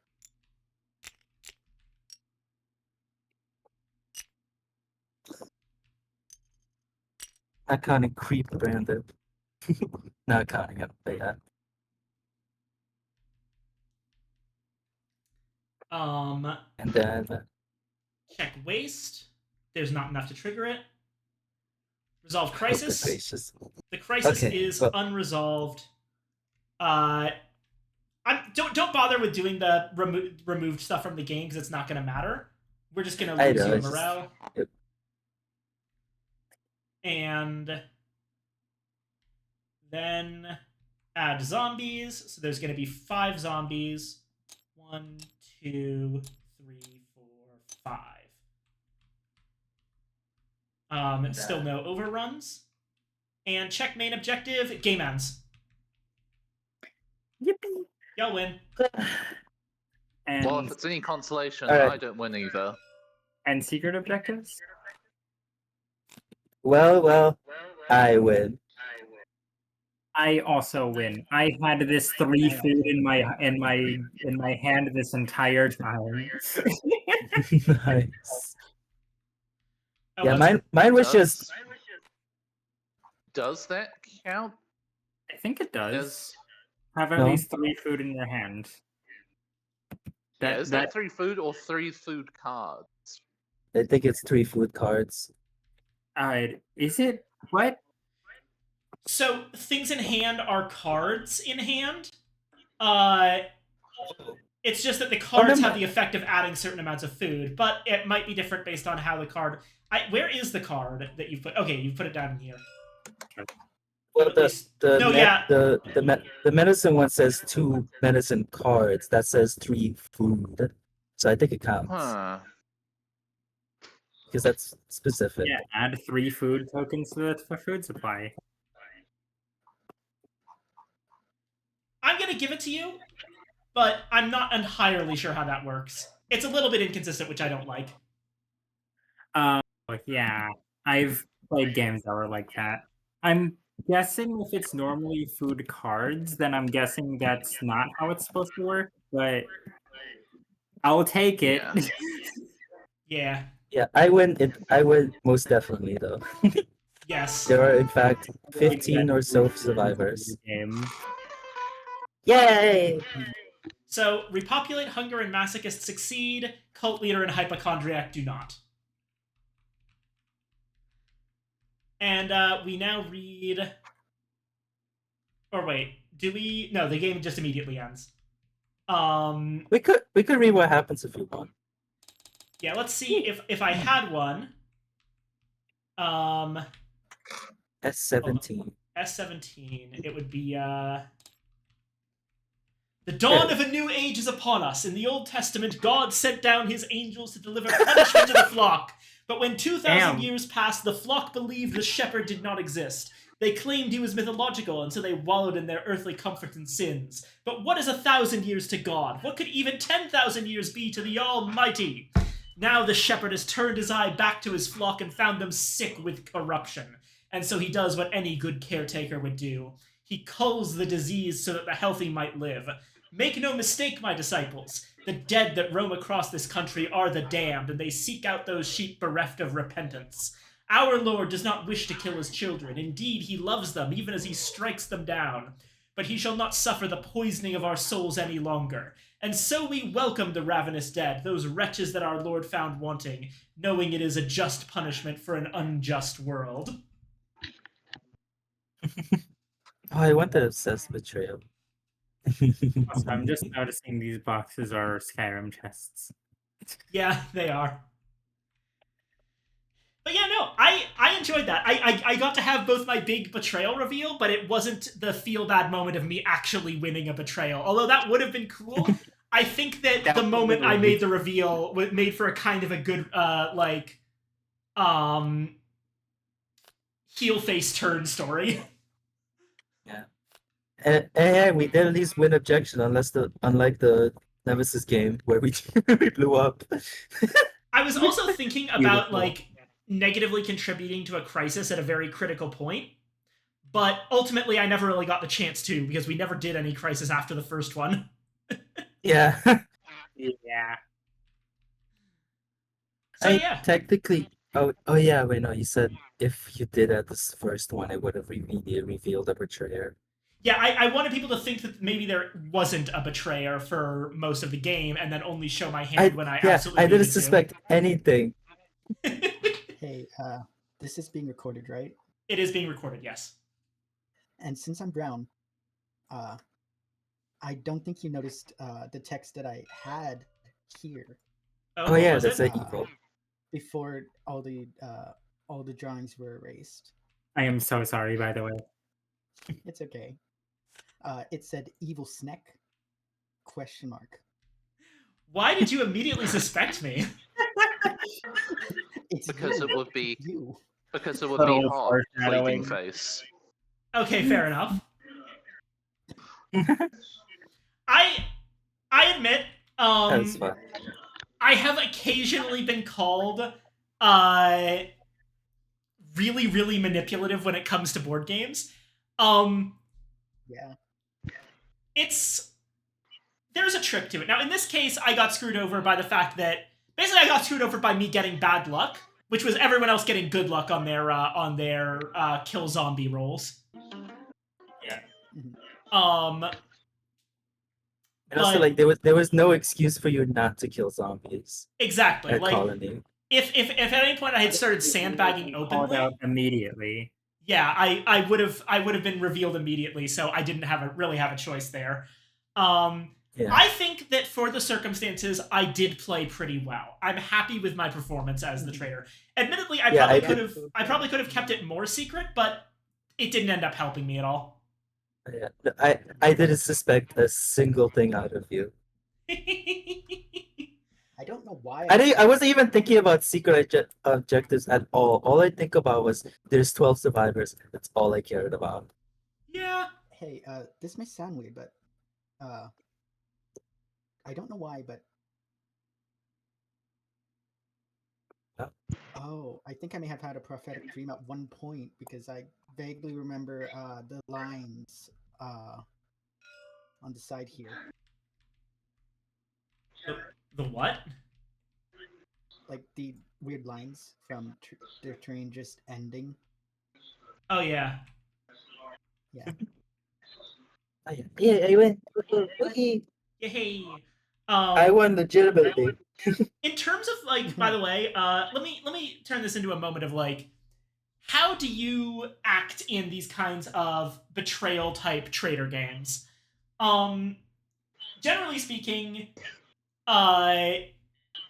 Not counting creep Brandon. Not counting him, but yeah. And then Check waste. There's not enough to trigger it. Resolve goodness crisis. gracious. The crisis Okay, is well- unresolved. Don't bother with doing the removed stuff from the game because it's not going to matter. We're just going to I lose know, your it's just- morale. Yep. And then add zombies. So there's going to be 5 zombies. 1, 2, 3, 4, 5. Still no overruns. And check main objective. Game ends. Yippee. Y'all win. And, Well, if it's any consolation, Alright. I don't win either. and secret objectives? Well, I win. I also win. I had this 3 food in my hand this entire time. Nice. Oh, Yeah, that's- mine was just Does that count? I think it does. As, Have at No. least 3 food in your hand. yeah, is that 3 food or 3 food cards? I think it's 3 food cards. Is it? What? So things in hand are cards in hand. It's just that the cards no, have the effect of adding certain amounts of food, but it might be different based on how the card. Where is the card that you've put? Okay, you've put it down in here. Well, At least- the no, me- yeah. the medicine one says 2 medicine cards. That says 3 food. So I think it counts Huh. because that's specific. Yeah, add 3 food tokens to the food supply. I'm gonna give it to you, but I'm not entirely sure how that works. It's a little bit inconsistent, which I don't like. Yeah, I've played games that were like that. I'm guessing if it's normally food cards, then I'm guessing that's not how it's supposed to work, but I'll take it. Yeah. Yeah. Yeah, I win. I win most definitely though. Yes. There are in fact 15 or so survivors. Game. Yay! So, repopulate, hunger, and masochist succeed. Cult leader and hypochondriac do not. And we now read. Or wait, do we? No, the game just immediately ends. We could read what happens if you want. Yeah, let's see if I had one. S17. S17. It would be the dawn of a new age is upon us. In the Old Testament, God sent down his angels to deliver punishment to the flock. But when 2,000 years passed, the flock believed the shepherd did not exist. They claimed he was mythological, and so they wallowed in their earthly comfort and sins. But what is 1,000 years to God? What could even 10,000 years be to the Almighty? Now the shepherd has turned his eye back to his flock and found them sick with corruption. And so he does what any good caretaker would do. He culls the disease so that the healthy might live. Make no mistake, my disciples. The dead that roam across this country are the damned, and they seek out those sheep bereft of repentance. Our Lord does not wish to kill his children. Indeed, he loves them, even as he strikes them down. But he shall not suffer the poisoning of our souls any longer. And so we welcome the ravenous dead, those wretches that our Lord found wanting, knowing it is a just punishment for an unjust world. Oh, I want the obsessed betrayal. Also, I'm just noticing these boxes are Skyrim chests. Yeah, they are. But yeah, no, I enjoyed that. I got to have both my big betrayal reveal, but it wasn't the feel bad moment of me actually winning a betrayal. Although that would have been cool. I think that the moment I made the reveal made for a kind of a good heel face turn story. And we did at least win objection, unlike the Nemesis game where we we blew up. I was also thinking about Beautiful. negatively contributing to a crisis at a very critical point, but ultimately I never really got the chance to because we never did any crisis after the first one. Yeah. Yeah. So yeah. Technically. Oh yeah. Wait, no. You said if you did at this first one, it would have revealed the betrayer. Yeah, I wanted people to think that maybe there wasn't a betrayer for most of the game, and then only show my hand when I absolutely I didn't needed to. suspect anything. Hey, this is being recorded, right? It is being recorded, yes. And since I'm brown, I don't think you noticed the text that I had here Oh, Oh what yeah, was that's it? an evil. before all the drawings were erased. I am so sorry, by the way. It's okay. It said "evil Sneck?" ? Why did you immediately suspect me? It's Because you. it would be You. because it would Subtle be hot, fleeting foreshadowing. face. Okay, fair enough. I admit, That's fun. I have occasionally been called really, really manipulative when it comes to board games. Yeah. There's a trick to it. Now, in this case, I got screwed over by the fact that basically I got screwed over by me getting bad luck, which was everyone else getting good luck on their kill zombie rolls. Yeah. And also, but- like there was no excuse for you not to kill zombies Exactly. at Like Colony. if at any point I had started sandbagging Called openly, out immediately. yeah, I would have been revealed immediately, so I didn't really have a choice there. Yeah. I think that for the circumstances, I did play pretty well. I'm happy with my performance as the trader. Admittedly, I Yeah, probably I could did- have. I probably could have kept it more secret, but it didn't end up helping me at all. Yeah. No, I didn't suspect a single thing out of you. I don't know why. I wasn't even thinking about secret objectives at all. All I think about was there's 12 survivors. That's all I cared about. Yeah. Hey, this may sound weird, but I don't know why, but Yeah. oh, I think I may have had a prophetic dream at one point because I vaguely remember the lines on the side here, The what? like the weird lines from the train just ending. Oh yeah. Yeah. Oh, yeah, I win. Woohoo. Yay. I won legitimately. In terms of like, by the way, let me turn this into a moment of like, how do you act in these kinds of betrayal type trader games? Generally speaking,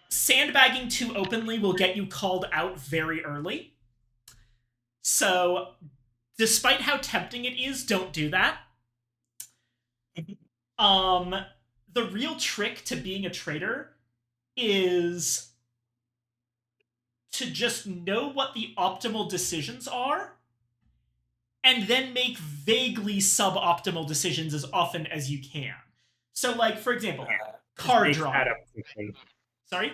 sandbagging too openly will get you called out very early. So, despite how tempting it is, don't do that. The real trick to being a trader is to just know what the optimal decisions are and then make vaguely suboptimal decisions as often as you can. So, like, for example, card Mistakes draw. add up quickly. Sorry?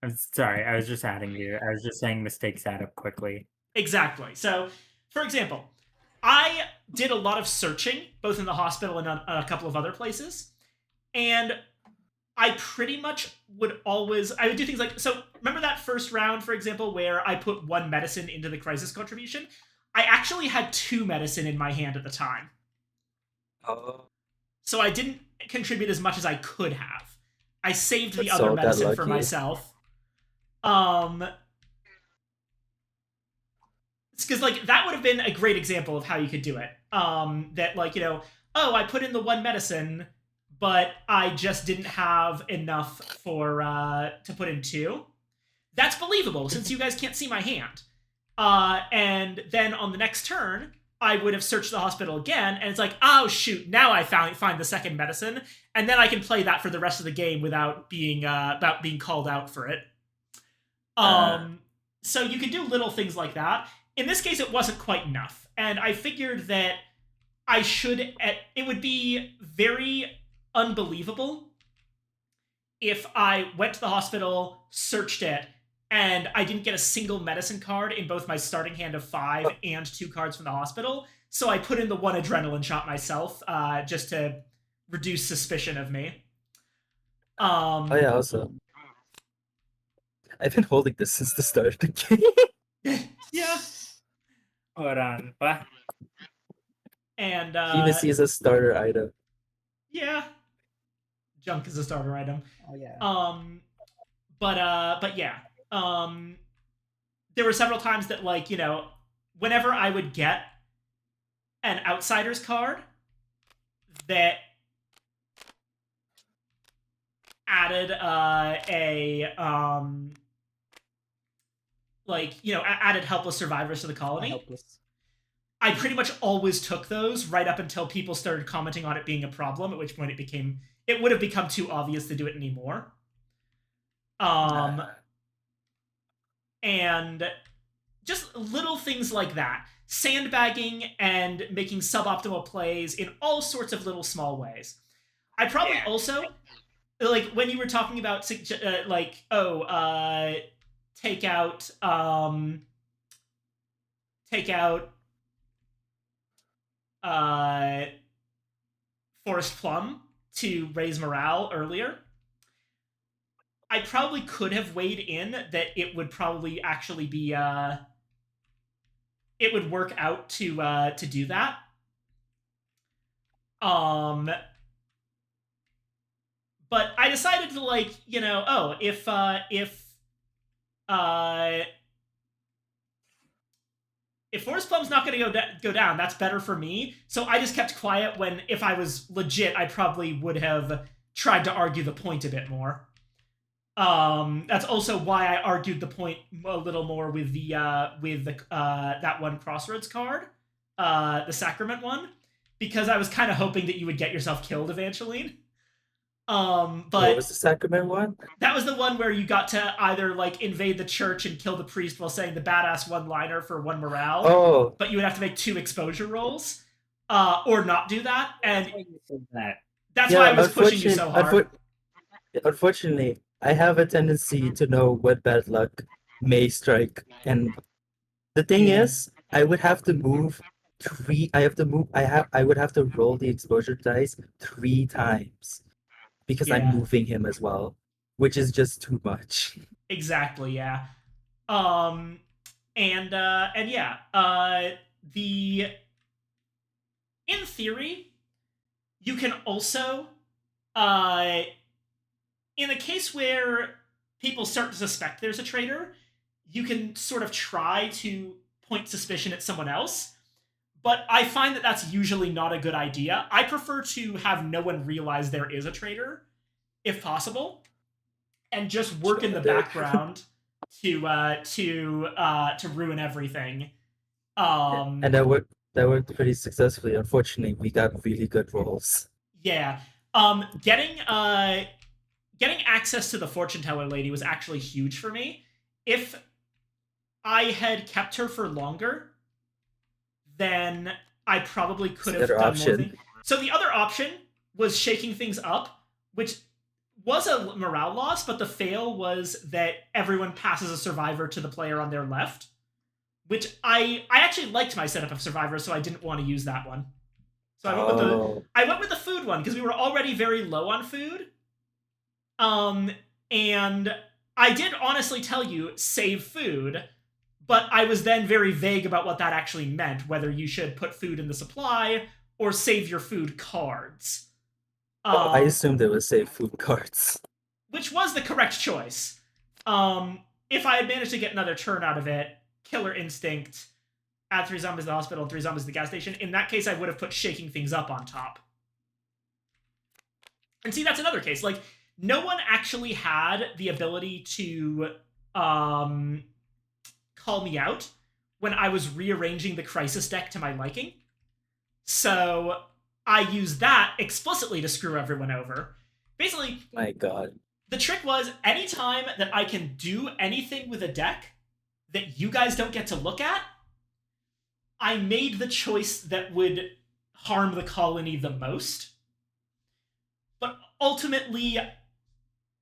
I'm sorry, I was just adding you. I was just saying mistakes add up quickly. Exactly. So, for example, I did a lot of searching, both in the hospital and a couple of other places, and I pretty much I would do things like, so remember that first round, for example, where I put 1 medicine into the crisis contribution? I actually had 2 medicine in my hand at the time. Oh, So I didn't contribute as much as I could have. I saved the That's other all that medicine for lucky. myself. Because like that would have been a great example of how you could do it. That like, you know, oh, I put in the 1 medicine, but I just didn't have enough for to put in 2. That's believable since you guys can't see my hand. And then on the next turn, I would have searched the hospital again, and it's like, oh shoot, now I find the second medicine, and then I can play that for the rest of the game without being called out for it. So you can do little things like that. In this case, it wasn't quite enough, and I figured that it would be very unbelievable if I went to the hospital, searched it, and I didn't get a single medicine card in both my starting hand of 5 and 2 cards from the hospital. So I put in the 1 adrenaline shot myself, just to reduce suspicion of me. Oh yeah, also. I've been holding this since the start of the game. Yeah. Hold on. What? And PVC is a starter item. yeah. Junk is a starter item. Oh yeah. But yeah. There were several times that, like, you know, whenever I would get an outsider's card that added added helpless survivors to the colony, Helpless. I pretty much always took those right up until people started commenting on it being a problem, at which point it would have become too obvious to do it anymore. And just little things like that. Sandbagging and making suboptimal plays in all sorts of little small ways. I probably also, like, when you were talking about, take out Forest Plum to raise morale earlier. I probably could have weighed in that it would probably actually be it would work out to do that. But I decided to, like, you know, if if Forest Plum's not going to go down, that's better for me. So I just kept quiet when, if I was legit, I probably would have tried to argue the point a bit more. That's also why I argued the point a little more with the that one Crossroads card, the Sacrament one, because I was kind of hoping that you would get yourself killed, Evangeline. What But was the Sacrament one? that was the one where you got to either like invade the church and kill the priest while saying the badass one-liner for 1 morale, Oh, but you would have to make 2 exposure rolls, or not do that, and that's why I was pushing you so hard. Unfortunately, I have a tendency to know what bad luck may strike, and the thing is, I would have to move 3. I would have to roll the exposure dice 3 times because Yeah. I'm moving him as well, which is just too much. Exactly, yeah. And yeah, in theory, you can also, in the case where people start to suspect there's a traitor, you can sort of try to point suspicion at someone else, but I find that that's usually not a good idea. I prefer to have no one realize there is a traitor, if possible, and just work in the background to ruin everything. And that worked pretty successfully. Unfortunately, we got really good rolls. Yeah. Getting access to the fortune teller lady was actually huge for me. If I had kept her for longer, then I probably could have done more things. So the other option was shaking things up, which was a morale loss, but the fail was that everyone passes a survivor to the player on their left, which I actually liked my setup of survivor, so I didn't want to use that one. So I went with the food one because we were already very low on food. And I did honestly tell you save food, but I was then very vague about what that actually meant, whether you should put food in the supply or save your food cards. I assumed it was save food cards. Which was the correct choice. If I had managed to get another turn out of it, Killer Instinct, add 3 zombies to the hospital, 3 zombies to the gas station, in that case I would have put shaking things up on top. And see, that's another case. Like, no one actually had the ability to call me out when I was rearranging the crisis deck to my liking. So I used that explicitly to screw everyone over. Basically, my god, the trick was anytime that I can do anything with a deck that you guys don't get to look at, I made the choice that would harm the colony the most. But ultimately,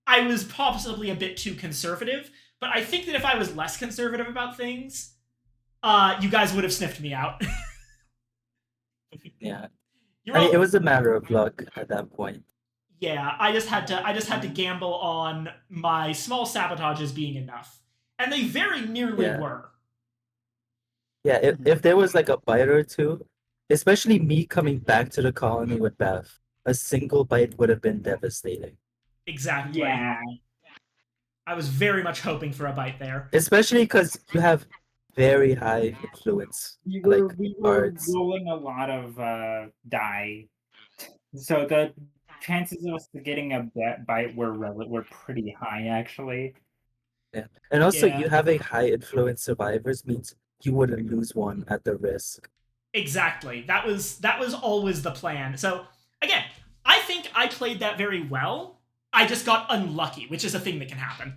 I was possibly a bit too conservative, but I think that if I was less conservative about things, you guys would have sniffed me out. Yeah. I mean, it was a matter of luck at that point. Yeah, I just had to gamble on my small sabotages being enough. And they very nearly were. Yeah, if there was like a bite or two, especially me coming back to the colony with Beth, a single bite would have been devastating. Exactly. Yeah. I was very much hoping for a bite there. Especially because you have very high influence. We were cards. rolling a lot of die. So the chances of us getting a bite were pretty high, actually. Yeah. And also, you having high influence survivors means you wouldn't lose one at the risk. Exactly. That was always the plan. So, again, I think I played that very well. I just got unlucky, which is a thing that can happen.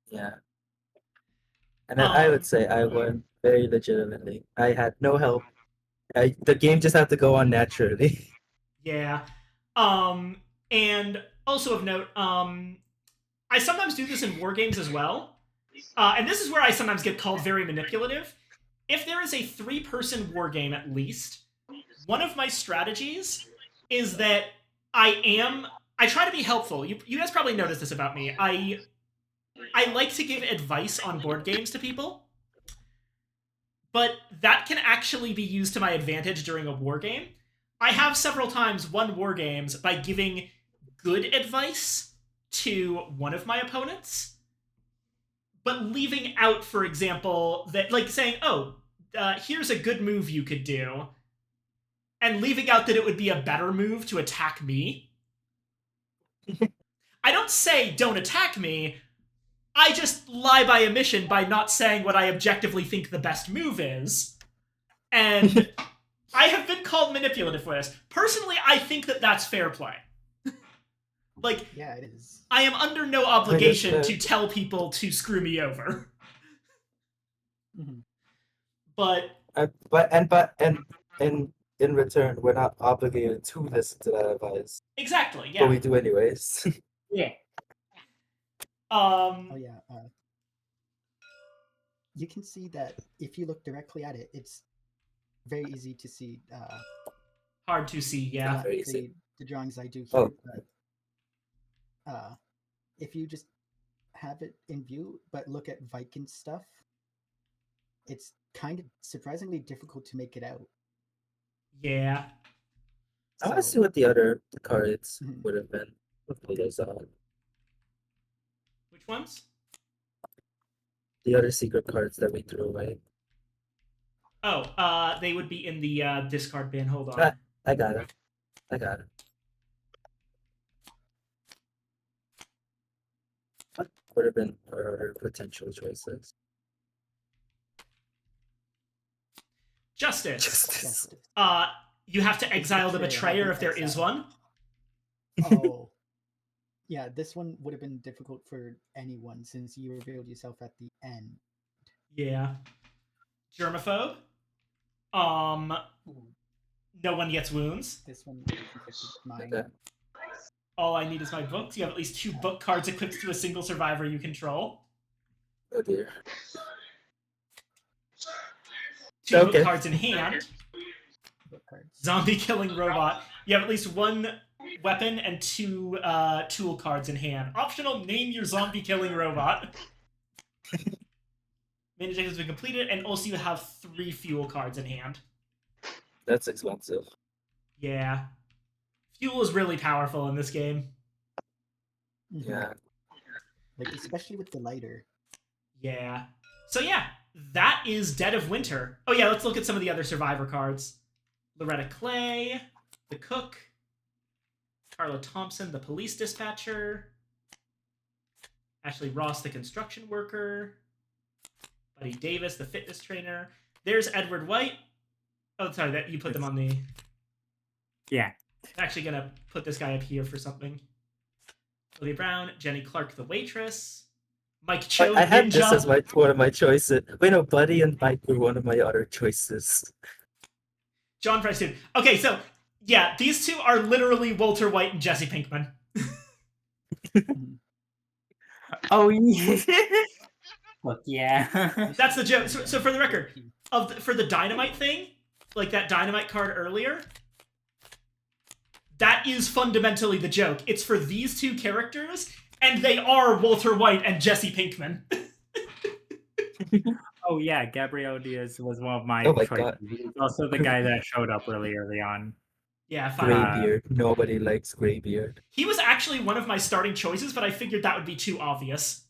Yeah. And I would say I won very legitimately. I had no help. The game just had to go on naturally. Yeah. And also of note, I sometimes do this in war games as well. And this is where I sometimes get called very manipulative. If there is a 3-person war game at least, one of my strategies is that I try to be helpful. You guys probably noticed this about me. I like to give advice on board games to people, but that can actually be used to my advantage during a war game. I have several times won war games by giving good advice to one of my opponents, but leaving out, for example, that, like, saying, oh, here's a good move you could do, and leaving out that it would be a better move to attack me. I don't say don't attack me. I just lie by omission by not saying what I objectively think the best move is. And I have been called manipulative for this. Personally, I think that that's fair play. Like, Yeah, it is. I am under no obligation fair. to tell people to screw me over. Mhm. But And in return, we're not obligated to listen to that advice, exactly, but we yeah. do anyways. Yeah. Oh yeah. You can see that if you look directly at it, it's very easy to see Hard to see, yeah. Very easy. the drawings I do here. Oh. But if you just have it in view, but look at Viking stuff, it's kind of surprisingly difficult to make it out. Yeah. I want to So- see what the other cards Mhm. would have been. Hopefully there's Which ones? the other secret cards that we threw away. Oh, they would be in the discard bin. Hold on. Ah. I got it. What would have been our other potential choices? Justice. Justice. You have to exile the betrayer, betrayer if there is exile. one. Oh. Yeah, this one would have been difficult for anyone since you revealed yourself at the end. Yeah. Germaphobe. No one gets wounds. This one conflicted mine. Okay. All I need is my books. You have at least 2 book cards equipped to a single survivor you control. Oh dear. 2 book Okay. cards in hand. Book cards. Zombie killing robot. You have at least 1 weapon and 2 tool cards in hand. Optional, name your zombie killing robot. Main objective has been completed, and also you have 3 fuel cards in hand. That's expensive. Yeah. Fuel is really powerful in this game. Mhm. Yeah. Like especially with the lighter. Yeah. So yeah, that is Dead of Winter. Oh yeah, let's look at some of the other survivor cards. Loretta Clay, the cook, Carla Thompson, the police dispatcher, Ashley Ross, the construction worker, Buddy Davis, the fitness trainer. There's Edward White. Oh, sorry, that you put them on the... Yeah. I'm actually gonna put this guy up here for something. Olivia Brown, Jenny Clark, the waitress, Mike Cho, I had this Ninja. as one of my choices. Wait, no, Buddy and Mike were one of my other choices. John Price too. Okay, so yeah, these 2 are literally Walter White and Jesse Pinkman. Oh yeah. Look, yeah. That's the joke. So for the record, for the dynamite thing, like that dynamite card earlier, that is fundamentally the joke. It's for these 2 characters, and they are Walter White and Jesse Pinkman. Oh yeah, Gabriel Diaz was one of my Oh my choices. God. He's also the guy that showed up really early on. Yeah, fine. Graybeard. Nobody likes Graybeard. He was actually one of my starting choices, but I figured that would be too obvious.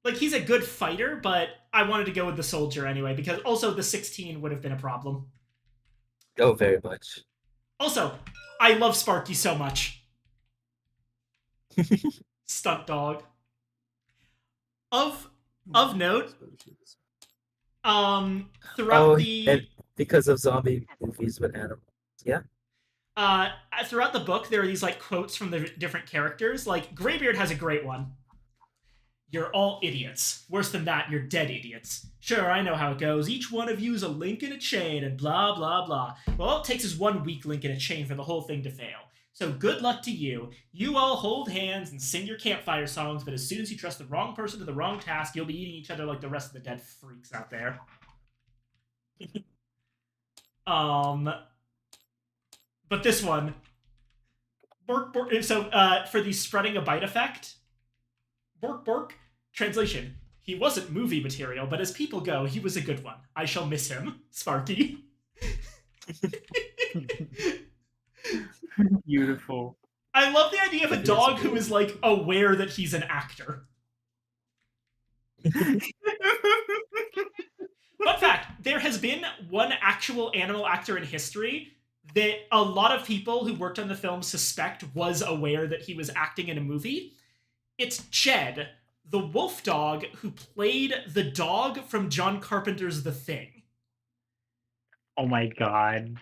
Like, he's a good fighter, but I wanted to go with the soldier anyway, because also the 16 would have been a problem. Oh, very much. Also, I love Sparky so much. Stunt dog. Of note, throughout and because of zombie movies with animals. Yeah. Throughout the book, there are these like quotes from the different characters. Like Graybeard has a great one. You're all idiots. Worse than that, you're dead idiots. Sure, I know how it goes. Each one of you is a link in a chain and blah, blah, blah. Well, all it takes is one weak link in a chain for the whole thing to fail. So good luck to you. You all hold hands and sing your campfire songs, but as soon as you trust the wrong person to the wrong task, you'll be eating each other like the rest of the dead freaks out there. But this one... So, for the spreading a bite effect... Bork, bork. Translation. He wasn't movie material, but as people go, he was a good one. I shall miss him. Sparky. Beautiful. I love the idea of a dog who is, like, aware that he's an actor. Fun fact, there has been one actual animal actor in history that a lot of people who worked on the film suspect was aware that he was acting in a movie. It's Jed, the wolf dog who played the dog from John Carpenter's The Thing. Oh my god.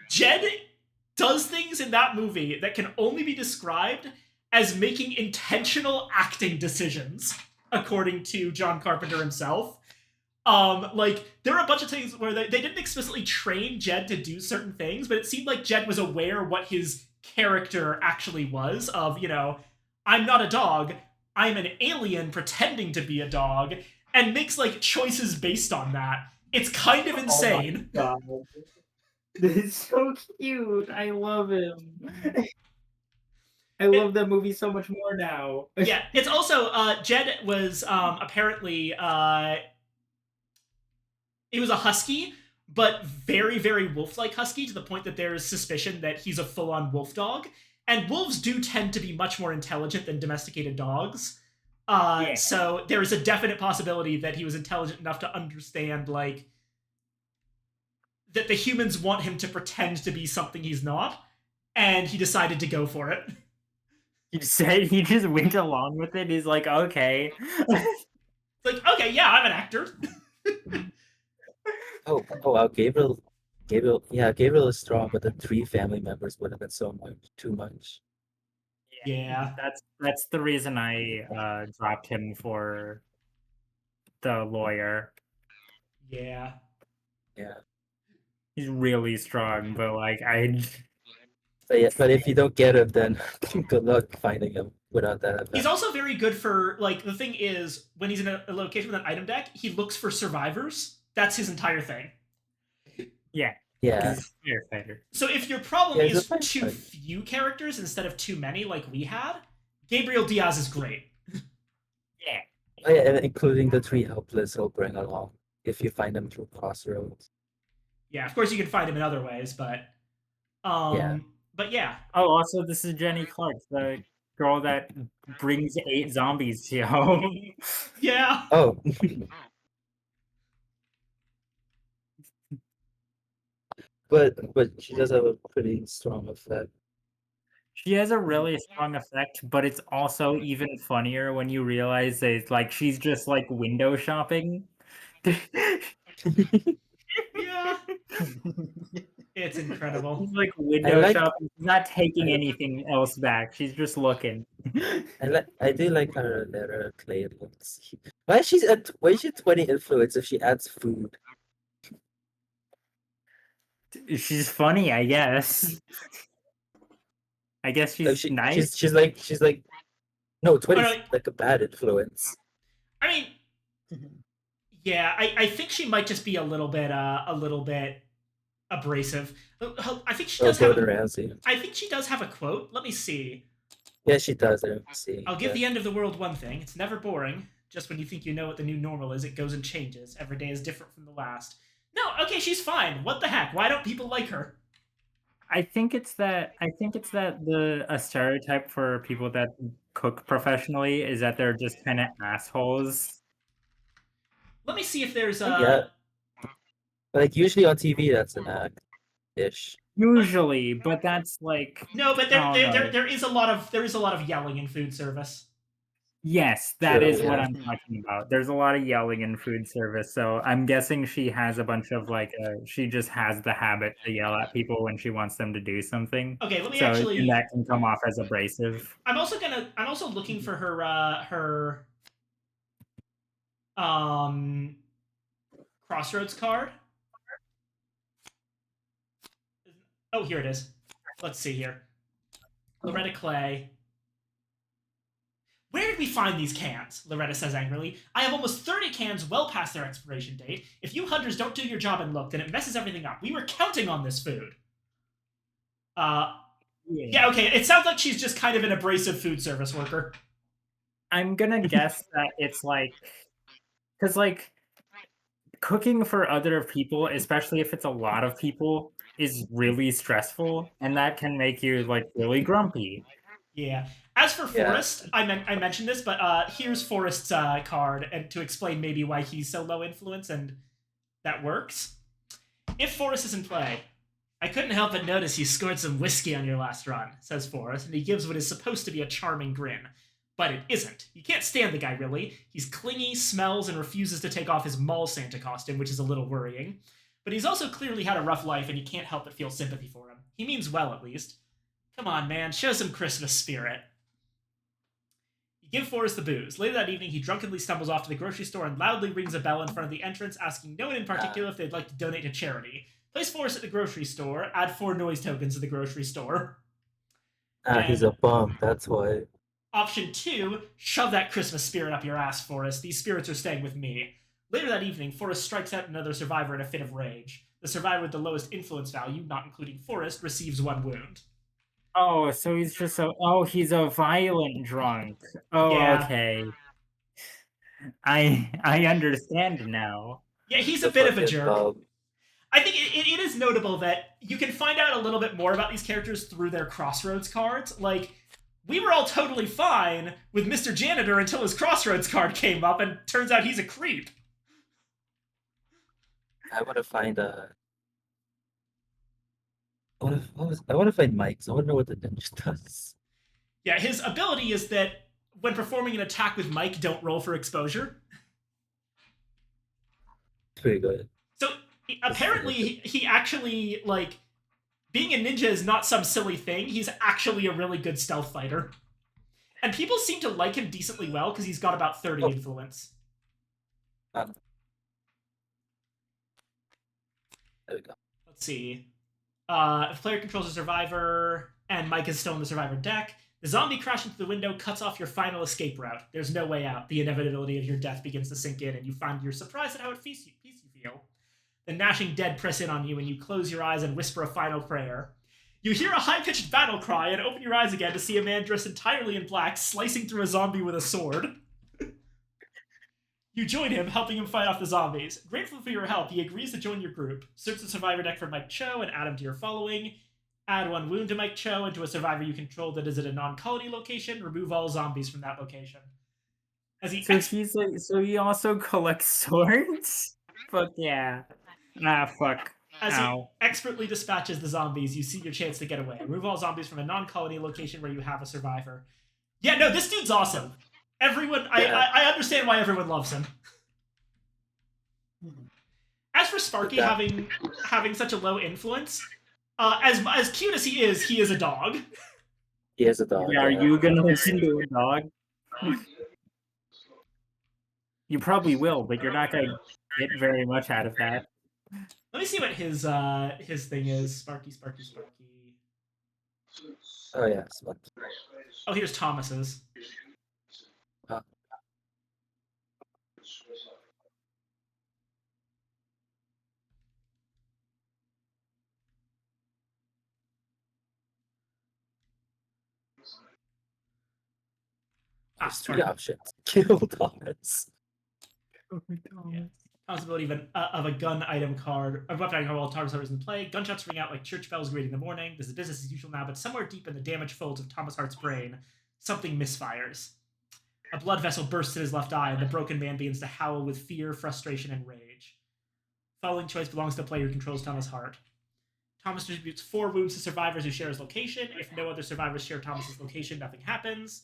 Jed does things in that movie that can only be described as making intentional acting decisions, according to John Carpenter himself. Like, there are a bunch of things where they didn't explicitly train Jed to do certain things, but it seemed like Jed was aware what his character actually was of, I'm not a dog, I'm an alien pretending to be a dog, and makes, like, choices based on that. It's kind of insane. God. This is so cute. I love him. I love that movie so much more now. Yeah, it's also, Jed was apparently, he was a husky, but very, very wolf-like husky, to the point that there's suspicion that he's a full-on wolf dog. And wolves do tend to be much more intelligent than domesticated dogs. So there is a definite possibility that he was intelligent enough to understand, like, that the humans want him to pretend to be something he's not, and he decided to go for it. He just went along with it. He's like, okay. Like, okay, yeah, I'm an actor. Oh wow, Gabriel, Gabriel is strong, but the 3 family members would have been too much. Yeah. That's the reason I dropped him for the lawyer. Yeah. Yeah. He's really strong, but like But if you don't get him, then good luck finding him without that. He's also very good for, like, the thing is, when he's in a location with an item deck, he looks for survivors. That's his entire thing. Yeah. Yeah. He's a firefighter. So if your problem Yeah, he's is a too firefighter. few characters instead of too many like we had, Gabriel Diaz is great. Yeah. Oh, yeah, and including the 3 helpless he'll bring along if you find them through crossroads. Yeah, of course you can find him in other ways, but Yeah. But yeah. Oh, also this is Jenny Clark, the girl that brings 8 zombies to home. Yeah. Oh. But she does have a pretty strong effect. She has a really strong effect, but it's also even funnier when you realize that it's like she's just like window shopping. Yeah. It's incredible. She's like window like- shopping. She's not taking anything else back. She's just looking. I do like her letter Clay looks. Why is she 20 influence if she adds food? She's funny, I guess. I guess No, she's nice. She's like no 20 Alright. like a bad influence. I mean, yeah, I think she might just be a little bit abrasive. I think she does have. Gordon Ramsay. I think she does have a quote. Let me see. Yeah, she does. Let me see. I'll give Yeah. the end of the world one thing. It's never boring. Just when you think you know what the new normal is, it goes and changes. Every day is different from the last. No, okay, she's fine. What the heck? Why don't people like her? I think it's that a stereotype for people that cook professionally is that they're just kind of assholes. Let me see if there's Yeah. Like usually on TV, that's an act ish. Usually, but that's like No, but Oh, no. there is a lot of yelling in food service. yes, that True, is what yeah. I'm talking about. There's a lot of yelling in food service, so I'm guessing she has a bunch of like she just has the habit to yell at people when she wants them to do something. Okay, let me So actually. and that can come off as abrasive. I'm also looking for her Crossroads card. Oh, here it is. Let's see here. Loretta Clay. Where did we find these cans? Loretta says angrily. I have almost 30 cans well past their expiration date. If you hunters don't do your job and look, then it messes everything up. We were counting on this food. Yeah, okay. It sounds like she's just kind of an abrasive food service worker. I'm gonna guess that it's like, because like cooking for other people, especially if it's a lot of people, is really stressful, and that can make you like really grumpy. Yeah. As for Yeah. Forrest, I mentioned this, but here's Forrest's card, and to explain maybe why he's so low influence and that works. If Forrest is in play, I couldn't help but notice you scored some whiskey on your last run, says Forrest, and he gives what is supposed to be a charming grin. But it isn't. You can't stand the guy, really. He's clingy, smells, and refuses to take off his mall Santa costume, which is a little worrying. But he's also clearly had a rough life, and you can't help but feel sympathy for him. He means well, at least. Come on, man, show some Christmas spirit. You give Forrest the booze. Later that evening, he drunkenly stumbles off to the grocery store and loudly rings a bell in front of the entrance, asking no one in particular if they'd like to donate to charity. Place Forrest at the grocery store, add 4 noise tokens to the grocery store. He's a bum, that's why. Option 2, shove that Christmas spirit up your ass, Forrest. These spirits are staying with me. Later that evening, Forrest strikes out another survivor in a fit of rage. The survivor with the lowest influence value, not including Forrest, receives 1 wound. Oh, so he's just he's a violent drunk. Oh, Yeah. okay. I understand now. Yeah, he's a bit of a Fucking jerk. bum. I think it is notable that you can find out a little bit more about these characters through their Crossroads cards. Like, we were all totally fine with Mr. Janitor until his Crossroads card came up, and turns out he's a creep. I want to find I want to find Mike's. I want to know what the ninja does. Yeah, his ability is that when performing an attack with Mike, don't roll for exposure. It's pretty good. So apparently he actually, like, being a ninja is not some silly thing. He's actually a really good stealth fighter. And people seem to like him decently well because he's got about 30 influence. There we go. Let's see. If player controls a survivor and Mike is still in the survivor deck, the zombie crashing through the window cuts off your final escape route. There's no way out. The inevitability of your death begins to sink in, and you find you're surprised at how at peace you feel. The gnashing dead press in on you, and you close your eyes and whisper a final prayer. You hear a high-pitched battle cry and open your eyes again to see a man dressed entirely in black slicing through a zombie with a sword. You join him, helping him fight off the zombies. Grateful for your help, he agrees to join your group. Search the survivor deck for Mike Cho and add him to your following. Add 1 wound to Mike Cho and to a survivor you control that is at a non-colony location. Remove all zombies from that location. As he So he also collects swords? Fuck yeah. Ah, fuck. As Ow. he expertly dispatches the zombies, you see your chance to get away. Remove all zombies from a non-colony location where you have a survivor. Yeah, no, this dude's awesome. Everyone, Yeah. I understand why everyone loves him. As for Sparky Yeah. having such a low influence, as cute as he is a dog. He has a dog. Yeah, are you gonna listen to a dog? You probably will, but you're not gonna get very much out of that. Let me see what his thing is. Sparky. Oh yeah, smart. Oh, here's Thomas's. There's 3 Sparky. options. Kill Thomas. Yeah. Possibility of a gun item card, a weapon item card while Thomas is in play. Gunshots ring out like church bells greeting the morning. This is business as usual now, but somewhere deep in the damaged folds of Thomas Hart's brain, something misfires. A blood vessel bursts in his left eye, and the broken man begins to howl with fear, frustration, and rage. Following choice belongs to the player who controls Thomas Hart. Thomas distributes 4 wounds to survivors who share his location. If no other survivors share Thomas's location, nothing happens.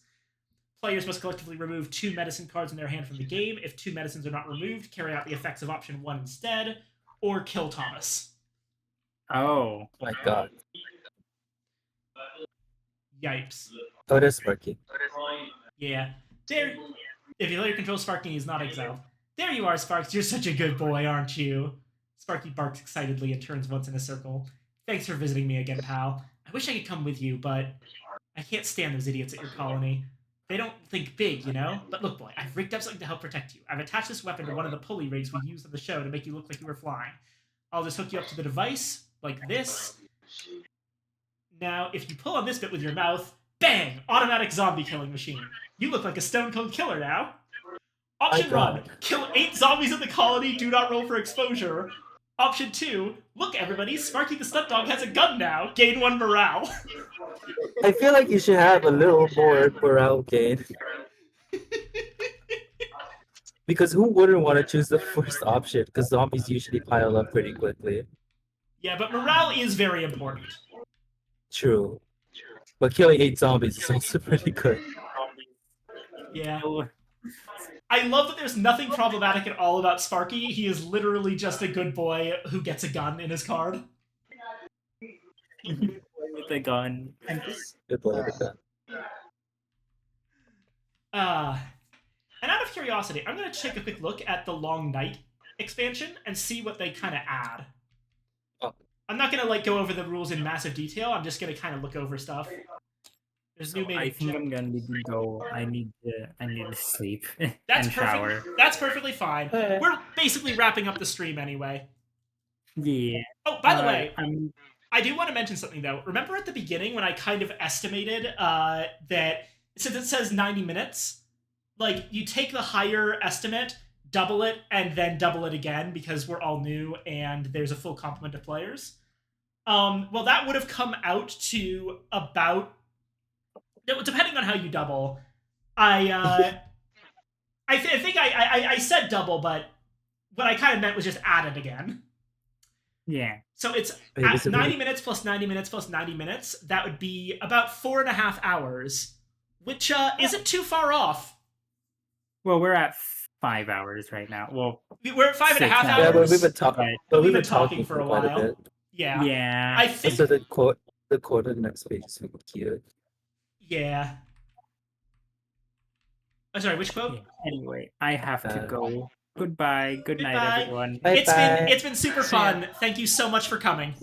Players must collectively remove 2 medicine cards in their hand from the game. If 2 medicines are not removed, carry out the effects of option 1 instead, or kill Thomas. Oh. My god. Yipes. Oh, that's Sparky. Yeah. There. If your player controls Sparky, he's not exiled. There you are, Sparks. You're such a good boy, aren't you? Sparky barks excitedly and turns once in a circle. Thanks for visiting me again, pal. I wish I could come with you, but I can't stand those idiots at your colony. They don't think big, you know? But look, boy, I've rigged up something to help protect you. I've attached this weapon to one of the pulley rigs we used on the show to make you look like you were flying. I'll just hook you up to the device, like this. Now, if you pull on this bit with your mouth, bang! Automatic zombie killing machine. You look like a stone cold killer now. Option My God. 1, kill 8 zombies in the colony, do not roll for exposure. Option 2, look everybody, Sparky the Stunt Dog has a gun now. Gain 1 morale. I feel like you should have a little more morale gain. Because who wouldn't want to choose the first option? Because zombies usually pile up pretty quickly. Yeah, but morale is very important. True. But killing 8 zombies is also pretty good. Yeah. I love that there's nothing problematic at all about Sparky. He is literally just a good boy who gets a gun in his card. With a gun. And this, Good boy with that. And out of curiosity, I'm going to take a quick look at the Long Night expansion and see what they kind of add. Oh. I'm not going to like go over the rules in massive detail. I'm just going to kind of look over stuff. There's new So main I think I'm gonna need to go. I need to sleep That's and shower. perfect. That's perfectly fine. We're basically wrapping up the stream anyway. Yeah. Oh, by the way, I'm I do want to mention something though. Remember at the beginning when I kind of estimated that since it says 90 minutes, like you take the higher estimate, double it, and then double it again because we're all new and there's a full complement of players. Well, that would have come out to about, depending on how you double. I think I said double, but what I kind of meant was just add it again. yeah. So it's Wait, at is it 90 really- minutes plus 90 minutes plus 90 minutes. That would be about 4.5 hours, which isn't too far off. Well, we're at 5 hours right now. Well, We're at 5.5 6 hours. hours. Yeah, but we've been talking. but we've been talking for a quite while. bit. Yeah. yeah. I think. So the quote next week is super cute. Yeah. Oh, sorry, which quote? Yeah. Anyway, I have to Uh, go. Goodbye. Good Goodbye. night, everyone. Bye. It's been super See ya. fun. Thank you so much for coming.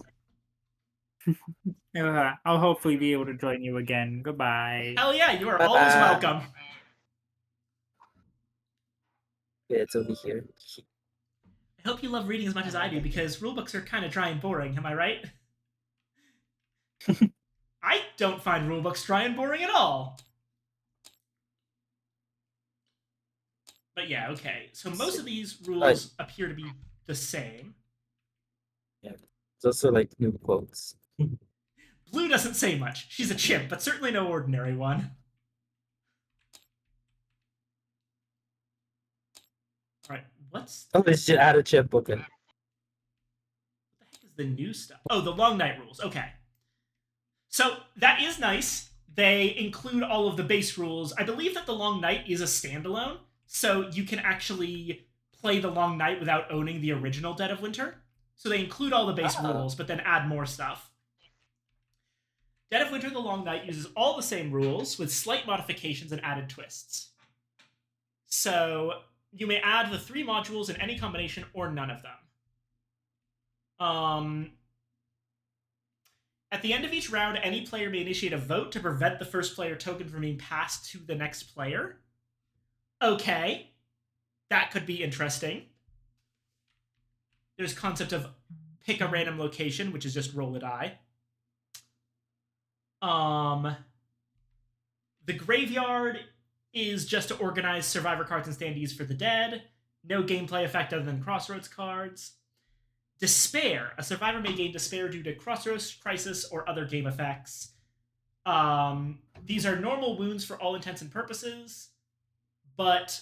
I'll hopefully be able to join you again. Goodbye. Hell yeah, you are always Bye-bye. welcome. Yeah, it's over here. I hope you love reading as much as I do because rulebooks are kind of dry and boring. Am I right? I don't find rulebooks dry and boring at all. But yeah, okay. So most of these rules appear to be the same. It's also like new quotes. Blue doesn't say much. She's a chimp, but certainly no ordinary one. Alright, what's Oh, they should add a chip book in. what the heck is the new stuff? Oh, the Long Night rules. Okay. So that is nice. They include all of the base rules. I believe that the Long Night is a standalone, so you can actually play the Long Night without owning the original Dead of Winter. So they include all the base rules, but then add more stuff. Dead of Winter: The Long Night uses all the same rules with slight modifications and added twists. So you may add the 3 modules in any combination or none of them. At the end of each round, any player may initiate a vote to prevent the first player token from being passed to the next player. Okay. That could be interesting. There's concept of pick a random location, which is just roll a die. The graveyard is just to organize survivor cards and standees for the dead. No gameplay effect other than crossroads cards. Despair. A survivor may gain despair due to crossroads, crisis, or other game effects. These are normal wounds for all intents and purposes, but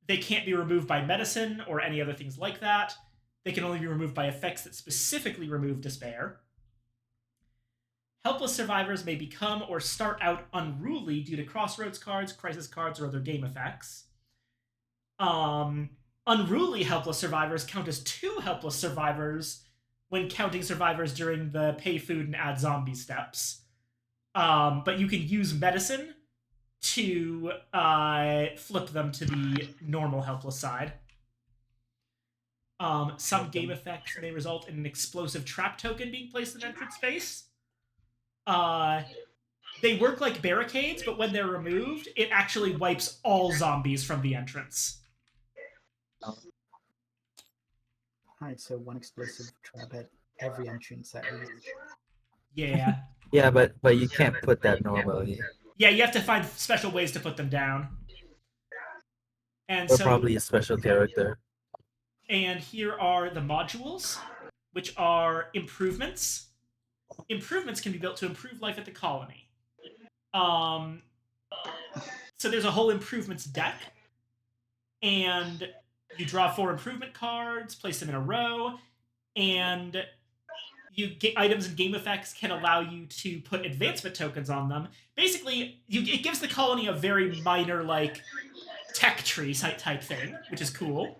they can't be removed by medicine or any other things like that. They can only be removed by effects that specifically remove despair. Helpless survivors may become or start out unruly due to crossroads cards, crisis cards, or other game effects. Unruly helpless survivors count as 2 helpless survivors when counting survivors during the pay food and add zombie steps. But you can use medicine to flip them to the normal helpless side. Some game effects may result in an explosive trap token being placed in entrance space. They work like barricades, but when they're removed, it actually wipes all zombies from the entrance. Alright, so 1 explosive trap at every entrance at least. Yeah. Yeah, but you can't put that normally. Yeah, you have to find special ways to put them down. And Or so probably a special character. And here are the modules, which are improvements. Improvements can be built to improve life at the colony. So there's a whole improvements deck, and you draw 4 improvement cards, place them in a row, and you get items and game effects can allow you to put advancement tokens on them. Basically, it gives the colony a very minor, like, tech tree type thing, which is cool.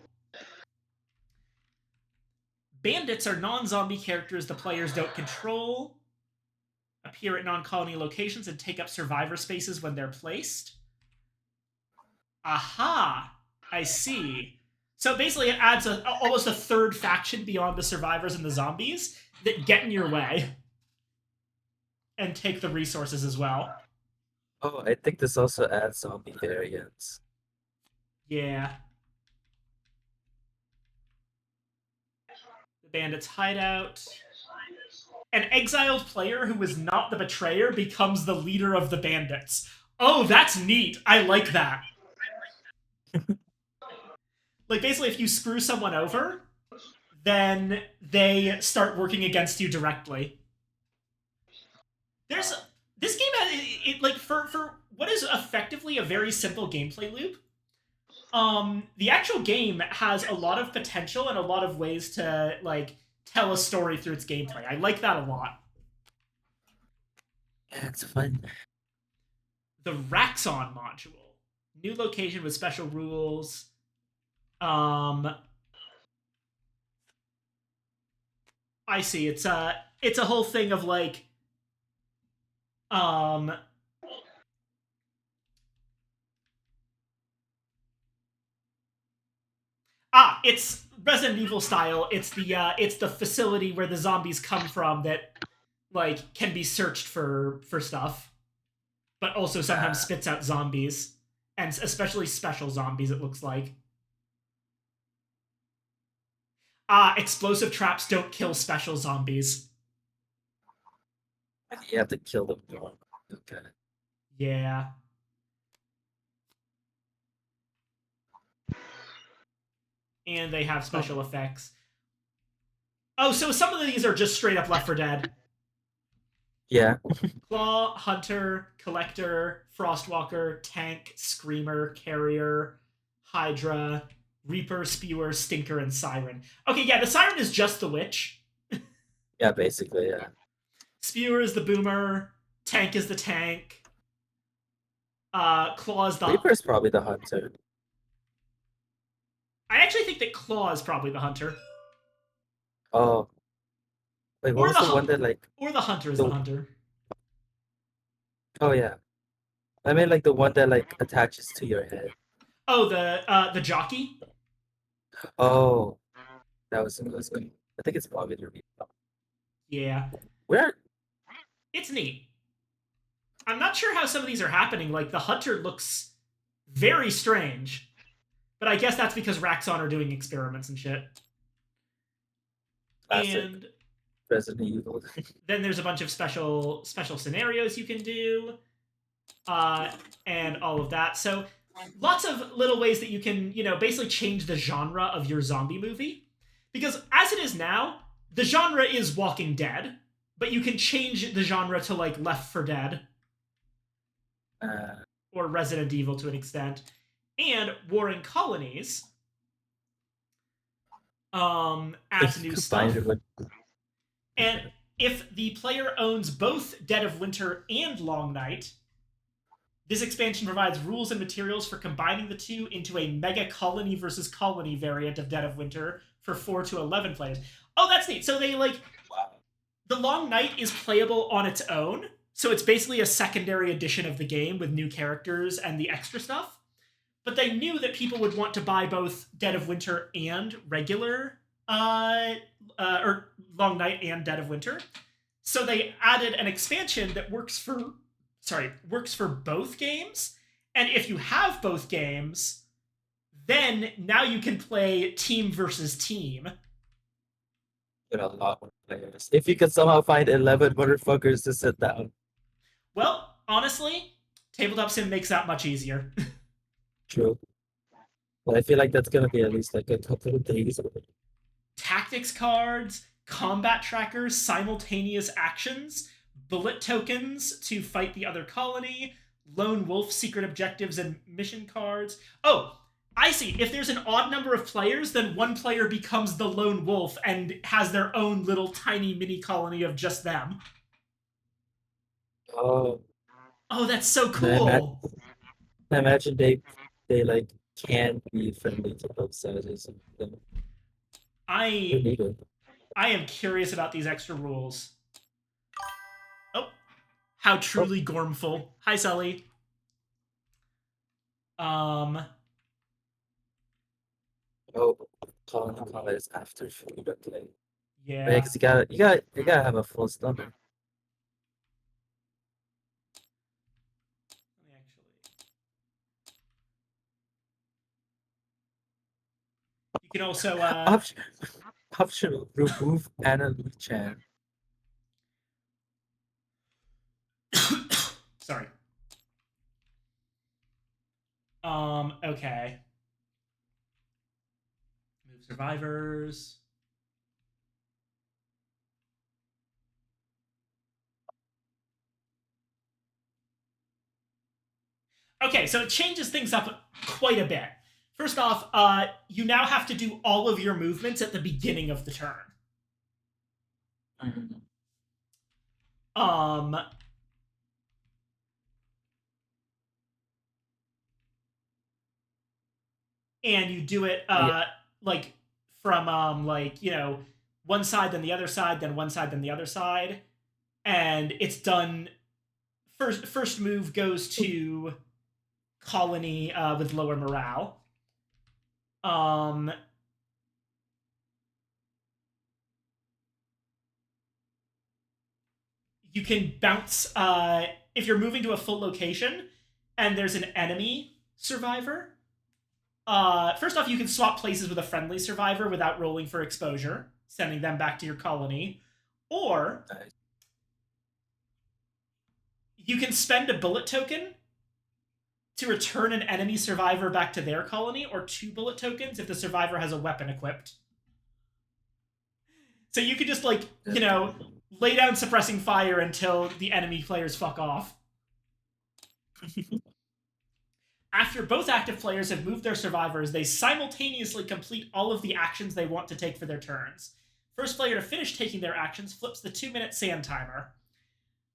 Bandits are non-zombie characters the players don't control, appear at non-colony locations, and take up survivor spaces when they're placed. Aha! I see. So basically it adds almost a third faction beyond the survivors and the zombies that get in your way and take the resources as well. Oh, I think this also adds zombie variants. Yeah. The bandits' hideout. An exiled player who is not the betrayer becomes the leader of the bandits. Oh, that's neat. I like that. Like, basically, if you screw someone over, then they start working against you directly. This game has, like, for what is effectively a very simple gameplay loop, the actual game has a lot of potential and a lot of ways to, like, tell a story through its gameplay. I like that a lot. Yeah, it's fun. The Raxon module. New location with special rules. I see. It's a whole thing of, like, it's Resident Evil style. It's the facility where the zombies come from that, like, can be searched for stuff, but also sometimes spits out zombies, and especially special zombies, it looks like. Explosive traps don't kill special zombies. You have to kill them. Okay. Yeah. And they have special effects. Oh, so some of these are just straight up Left 4 Dead. Yeah. Claw, Hunter, Collector, Frostwalker, Tank, Screamer, Carrier, Hydra, Reaper, Spewer, Stinker, and Siren. Okay, yeah, the Siren is just the Witch. Yeah, basically, yeah. Spewer is the Boomer. Tank is the Tank. Claw is the... Reaper's probably the Hunter. I actually think that Claw is probably the Hunter. Oh. Wait, what was the one that, like... Or the Hunter is the Hunter. Oh, yeah. I mean, like, the one that, like, attaches to your head. Oh, the Jockey? Oh. That was good. I think it's probably the Reaper. Yeah. Where? It's neat. I'm not sure how some of these are happening. Like, the Hunter looks very strange. But I guess that's because Raxon are doing experiments and shit. Classic. And Resident Evil. then there's a bunch of special scenarios you can do. And all of that. So lots of little ways that you can, basically change the genre of your zombie movie. Because as it is now, the genre is Walking Dead. But you can change the genre to, like, Left 4 Dead. Or Resident Evil to an extent. And Warring Colonies adds new stuff. And if the player owns both Dead of Winter and Long Night, this expansion provides rules and materials for combining the two into a mega colony versus colony variant of Dead of Winter for 4 to 11 players. Oh, that's neat. So they, like... The Long Night is playable on its own, so it's basically a secondary edition of the game with new characters and the extra stuff. But they knew that people would want to buy both Dead of Winter and regular, or Long Night and Dead of Winter. So they added an expansion that works for both games. And if you have both games, then now you can play team versus team. With a lot more players. If you could somehow find 11 motherfuckers to sit down. Well, honestly, Tabletop Sim makes that much easier. True. But I feel like that's gonna be at least like a couple of days. Tactics cards, combat trackers, simultaneous actions, bullet tokens to fight the other colony, lone wolf secret objectives and mission cards. Oh, I see. If there's an odd number of players, then one player becomes the lone wolf and has their own little tiny mini colony of just them. Oh, Oh, that's so and I cool. imagine they like can be friendly to both sides or something. Who I need it? I am curious about these extra rules. Oh, how truly gormful. Hi, Sully. Oh, colony combat is after food. Okay. Yeah. Yeah, because you gotta have a full stomach. Let me actually. You can also Optional remove Anna Luchan. sorry. Okay. Move survivors. Okay, so it changes things up quite a bit. First off, you now have to do all of your movements at the beginning of the turn. And you do it like from like, you know, one side then the other side, then one side then the other side, and it's done. First move goes to colony with lower morale. You can bounce if you're moving to a full location and there's an enemy survivor. First off, you can swap places with a friendly survivor without rolling for exposure, sending them back to your colony. Or Nice. you can spend a bullet token to return an enemy survivor back to their colony, or 2 bullet tokens if the survivor has a weapon equipped. So you could just, like, you know, lay down suppressing fire until the enemy players fuck off. After both active players have moved their survivors, they simultaneously complete all of the actions they want to take for their turns. First player to finish taking their actions flips the 2-minute sand timer.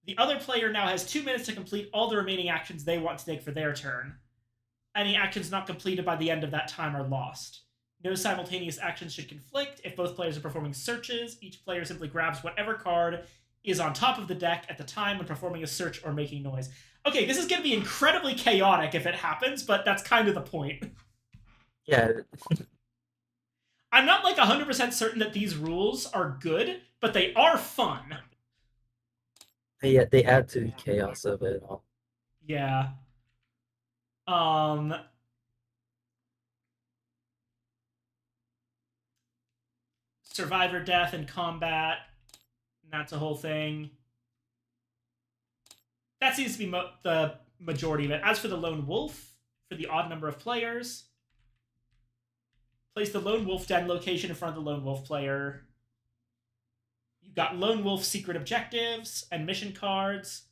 The other player now has 2 minutes to complete all the remaining actions they want to take for their turn. Any actions not completed by the end of that time are lost. No simultaneous actions should conflict. If both players are performing searches, each player simply grabs whatever card is on top of the deck at the time when performing a search or making noise. Okay, this is going to be incredibly chaotic if it happens, but that's kind of the point. Yeah, I'm not like 100% certain that these rules are good, but they are fun. they add to the chaos of it all. Yeah. Survivor death and combat. That's a whole thing. That seems to be the majority of it. As for the lone wolf, for the odd number of players, place the lone wolf den location in front of the lone wolf player. You've got lone wolf secret objectives and mission cards.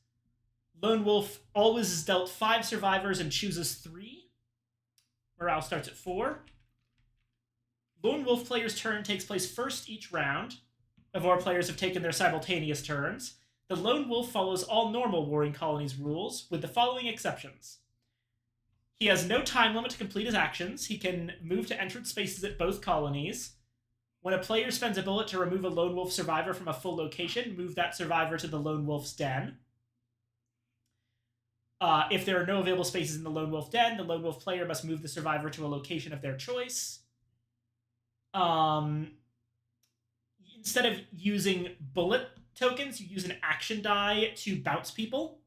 Lone wolf always is dealt 5 survivors and chooses 3. Morale starts at 4. Lone wolf player's turn takes place first each round. Before players have taken their simultaneous turns. The lone wolf follows all normal Warring Colonies rules, with the following exceptions. He has no time limit to complete his actions. He can move to entrance spaces at both colonies. When a player spends a bullet to remove a lone wolf survivor from a full location, move that survivor to the lone wolf's den. If there are no available spaces in the lone wolf den, the lone wolf player must move the survivor to a location of their choice. Instead of using bullet tokens, you use an action die to bounce people.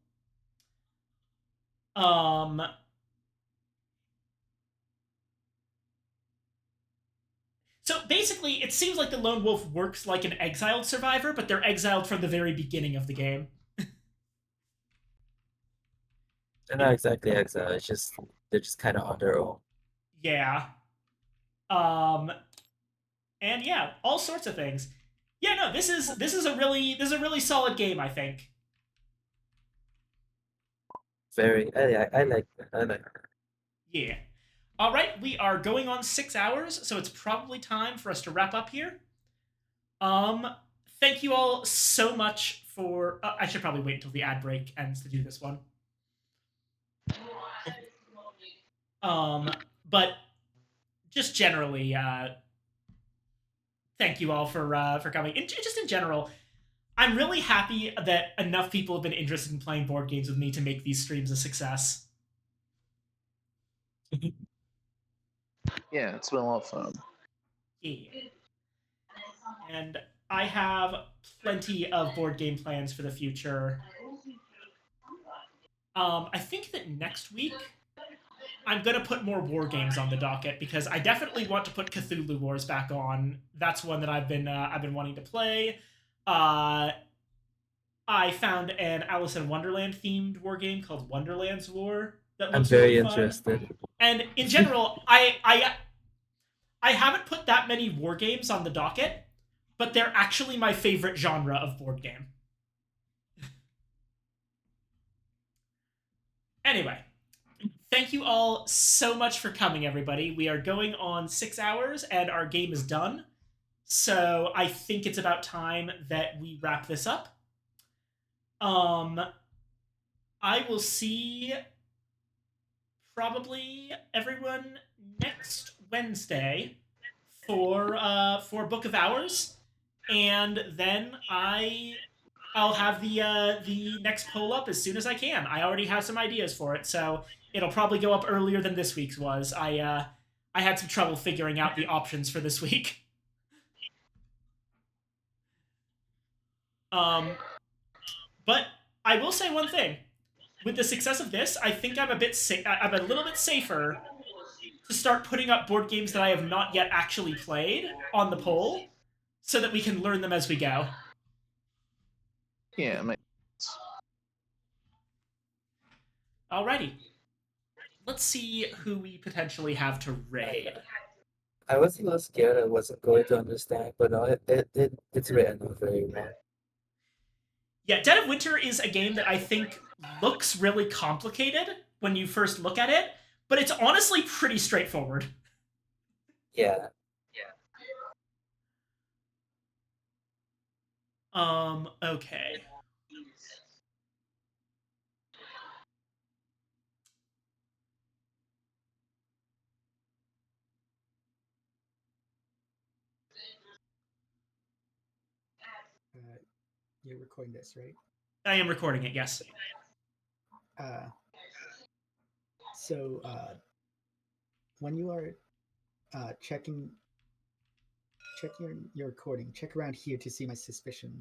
So basically, it seems like the lone wolf works like an exiled survivor, but they're exiled from the very beginning of the game. They're not exactly exile. It's just they're just kind of on their own. Yeah. And yeah, all sorts of things. Yeah, no, this is a really solid game, I think. Very. I like that. I like that. Yeah. All right, we are going on 6 hours, so it's probably time for us to wrap up here. Thank you all so much for. I should probably wait until the ad break ends to do this one. But just generally, thank you all for coming. And just in general, I'm really happy that enough people have been interested in playing board games with me to make these streams a success. Yeah, it's been a lot of fun. Yeah. And I have plenty of board game plans for the future. I think that next week I'm gonna put more war games on the docket because I definitely want to put Cthulhu Wars back on. That's one that I've been wanting to play. I found an Alice in Wonderland themed war game called Wonderland's War. That I'm looks very really fun. interested. And in general, I haven't put that many war games on the docket, but they're actually my favorite genre of board game. Anyway, thank you all so much for coming, everybody. We are going on 6 hours, and our game is done. So I think it's about time that we wrap this up. I will see probably everyone next Wednesday for Book of Hours, and then I'll have the next poll up as soon as I can. I already have some ideas for it, so it'll probably go up earlier than this week's was. I had some trouble figuring out the options for this week. But I will say one thing. With the success of this, I think I'm a little bit safer to start putting up board games that I have not yet actually played on the poll, so that we can learn them as we go. Yeah, Alrighty. Let's see who we potentially have to raid. I was a little scared I wasn't going to understand, but no, it's written out very well. Yeah, Dead of Winter is a game that I think looks really complicated when you first look at it, but it's honestly pretty straightforward. Yeah. Okay. You're recording this, right? I am recording it, yes. So when you are checking your recording, check around here to see my suspicion.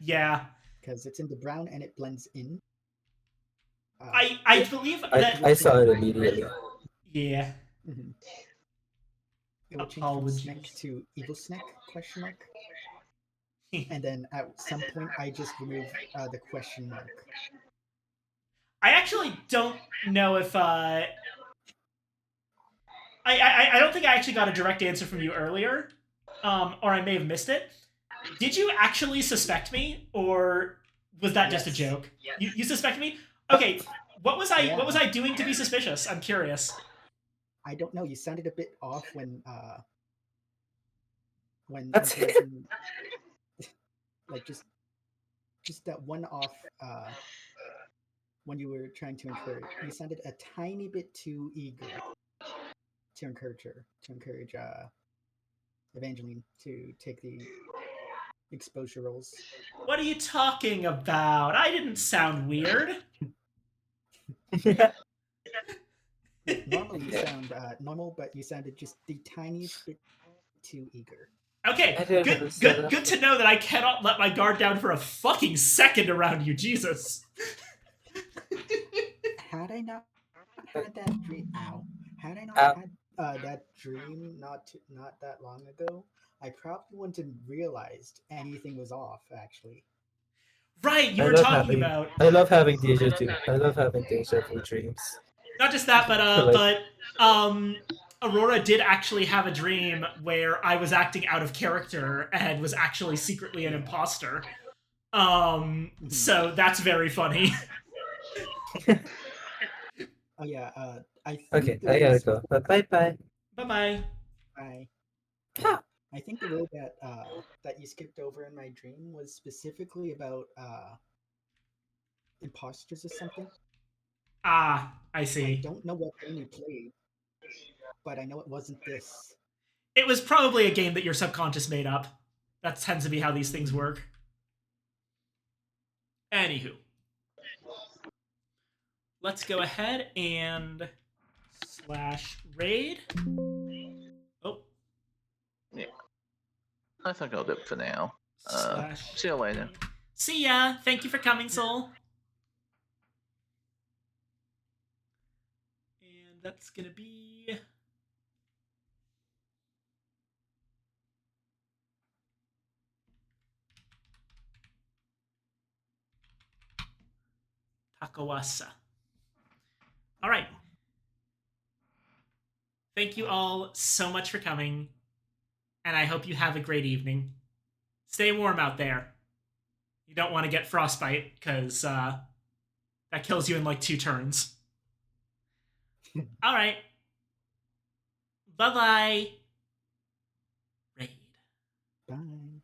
Yeah. Because it's in the brown and it blends in. I believe that I saw it immediately. Yeah. Mm-hmm. It will change from snack to evil snack ? And then at some point, I just remove the question mark. I actually don't know if I don't think I actually got a direct answer from you earlier, or I may have missed it. Did you actually suspect me, or was that just a joke? Yes. You suspect me? Okay. What was I doing to be suspicious? I'm curious. I don't know. You sounded a bit off when That's it. Like just that one off when you were trying to encourage. You sounded a tiny bit too eager to encourage Evangeline to take the exposure rolls. What are you talking about? I didn't sound weird. Normally you sound normal, but you sounded just the tiniest bit too eager. Okay, good to know that I cannot let my guard down for a fucking second around you, Jesus. Had I not had that dream, had I not had that dream not that long ago, I probably wouldn't have realized anything was off. Actually, right? You were talking about. I love having deja vu. I love having deja vu dreams. Not just that, but Aurora did actually have a dream where I was acting out of character and was actually secretly an imposter. So that's very funny. Oh yeah. I think Okay, the I gotta reason- go. But bye bye. Bye-bye. I think the role that you skipped over in my dream was specifically about imposters or something. Ah, I I see. don't know what game you played, but I know it wasn't this. It was probably a game that your subconscious made up. That tends to be how these things work. Anywho. Let's go ahead and /raid. Oh, I think I'll do it for now. slash. See you later. See ya. Thank you for coming, Soul. And that's gonna be. Takawasa. All right. Thank you all so much for coming, and I hope you have a great evening. Stay warm out there. You don't want to get frostbite, because that kills you in like 2 turns. All right. Bye-bye. Raid. Bye.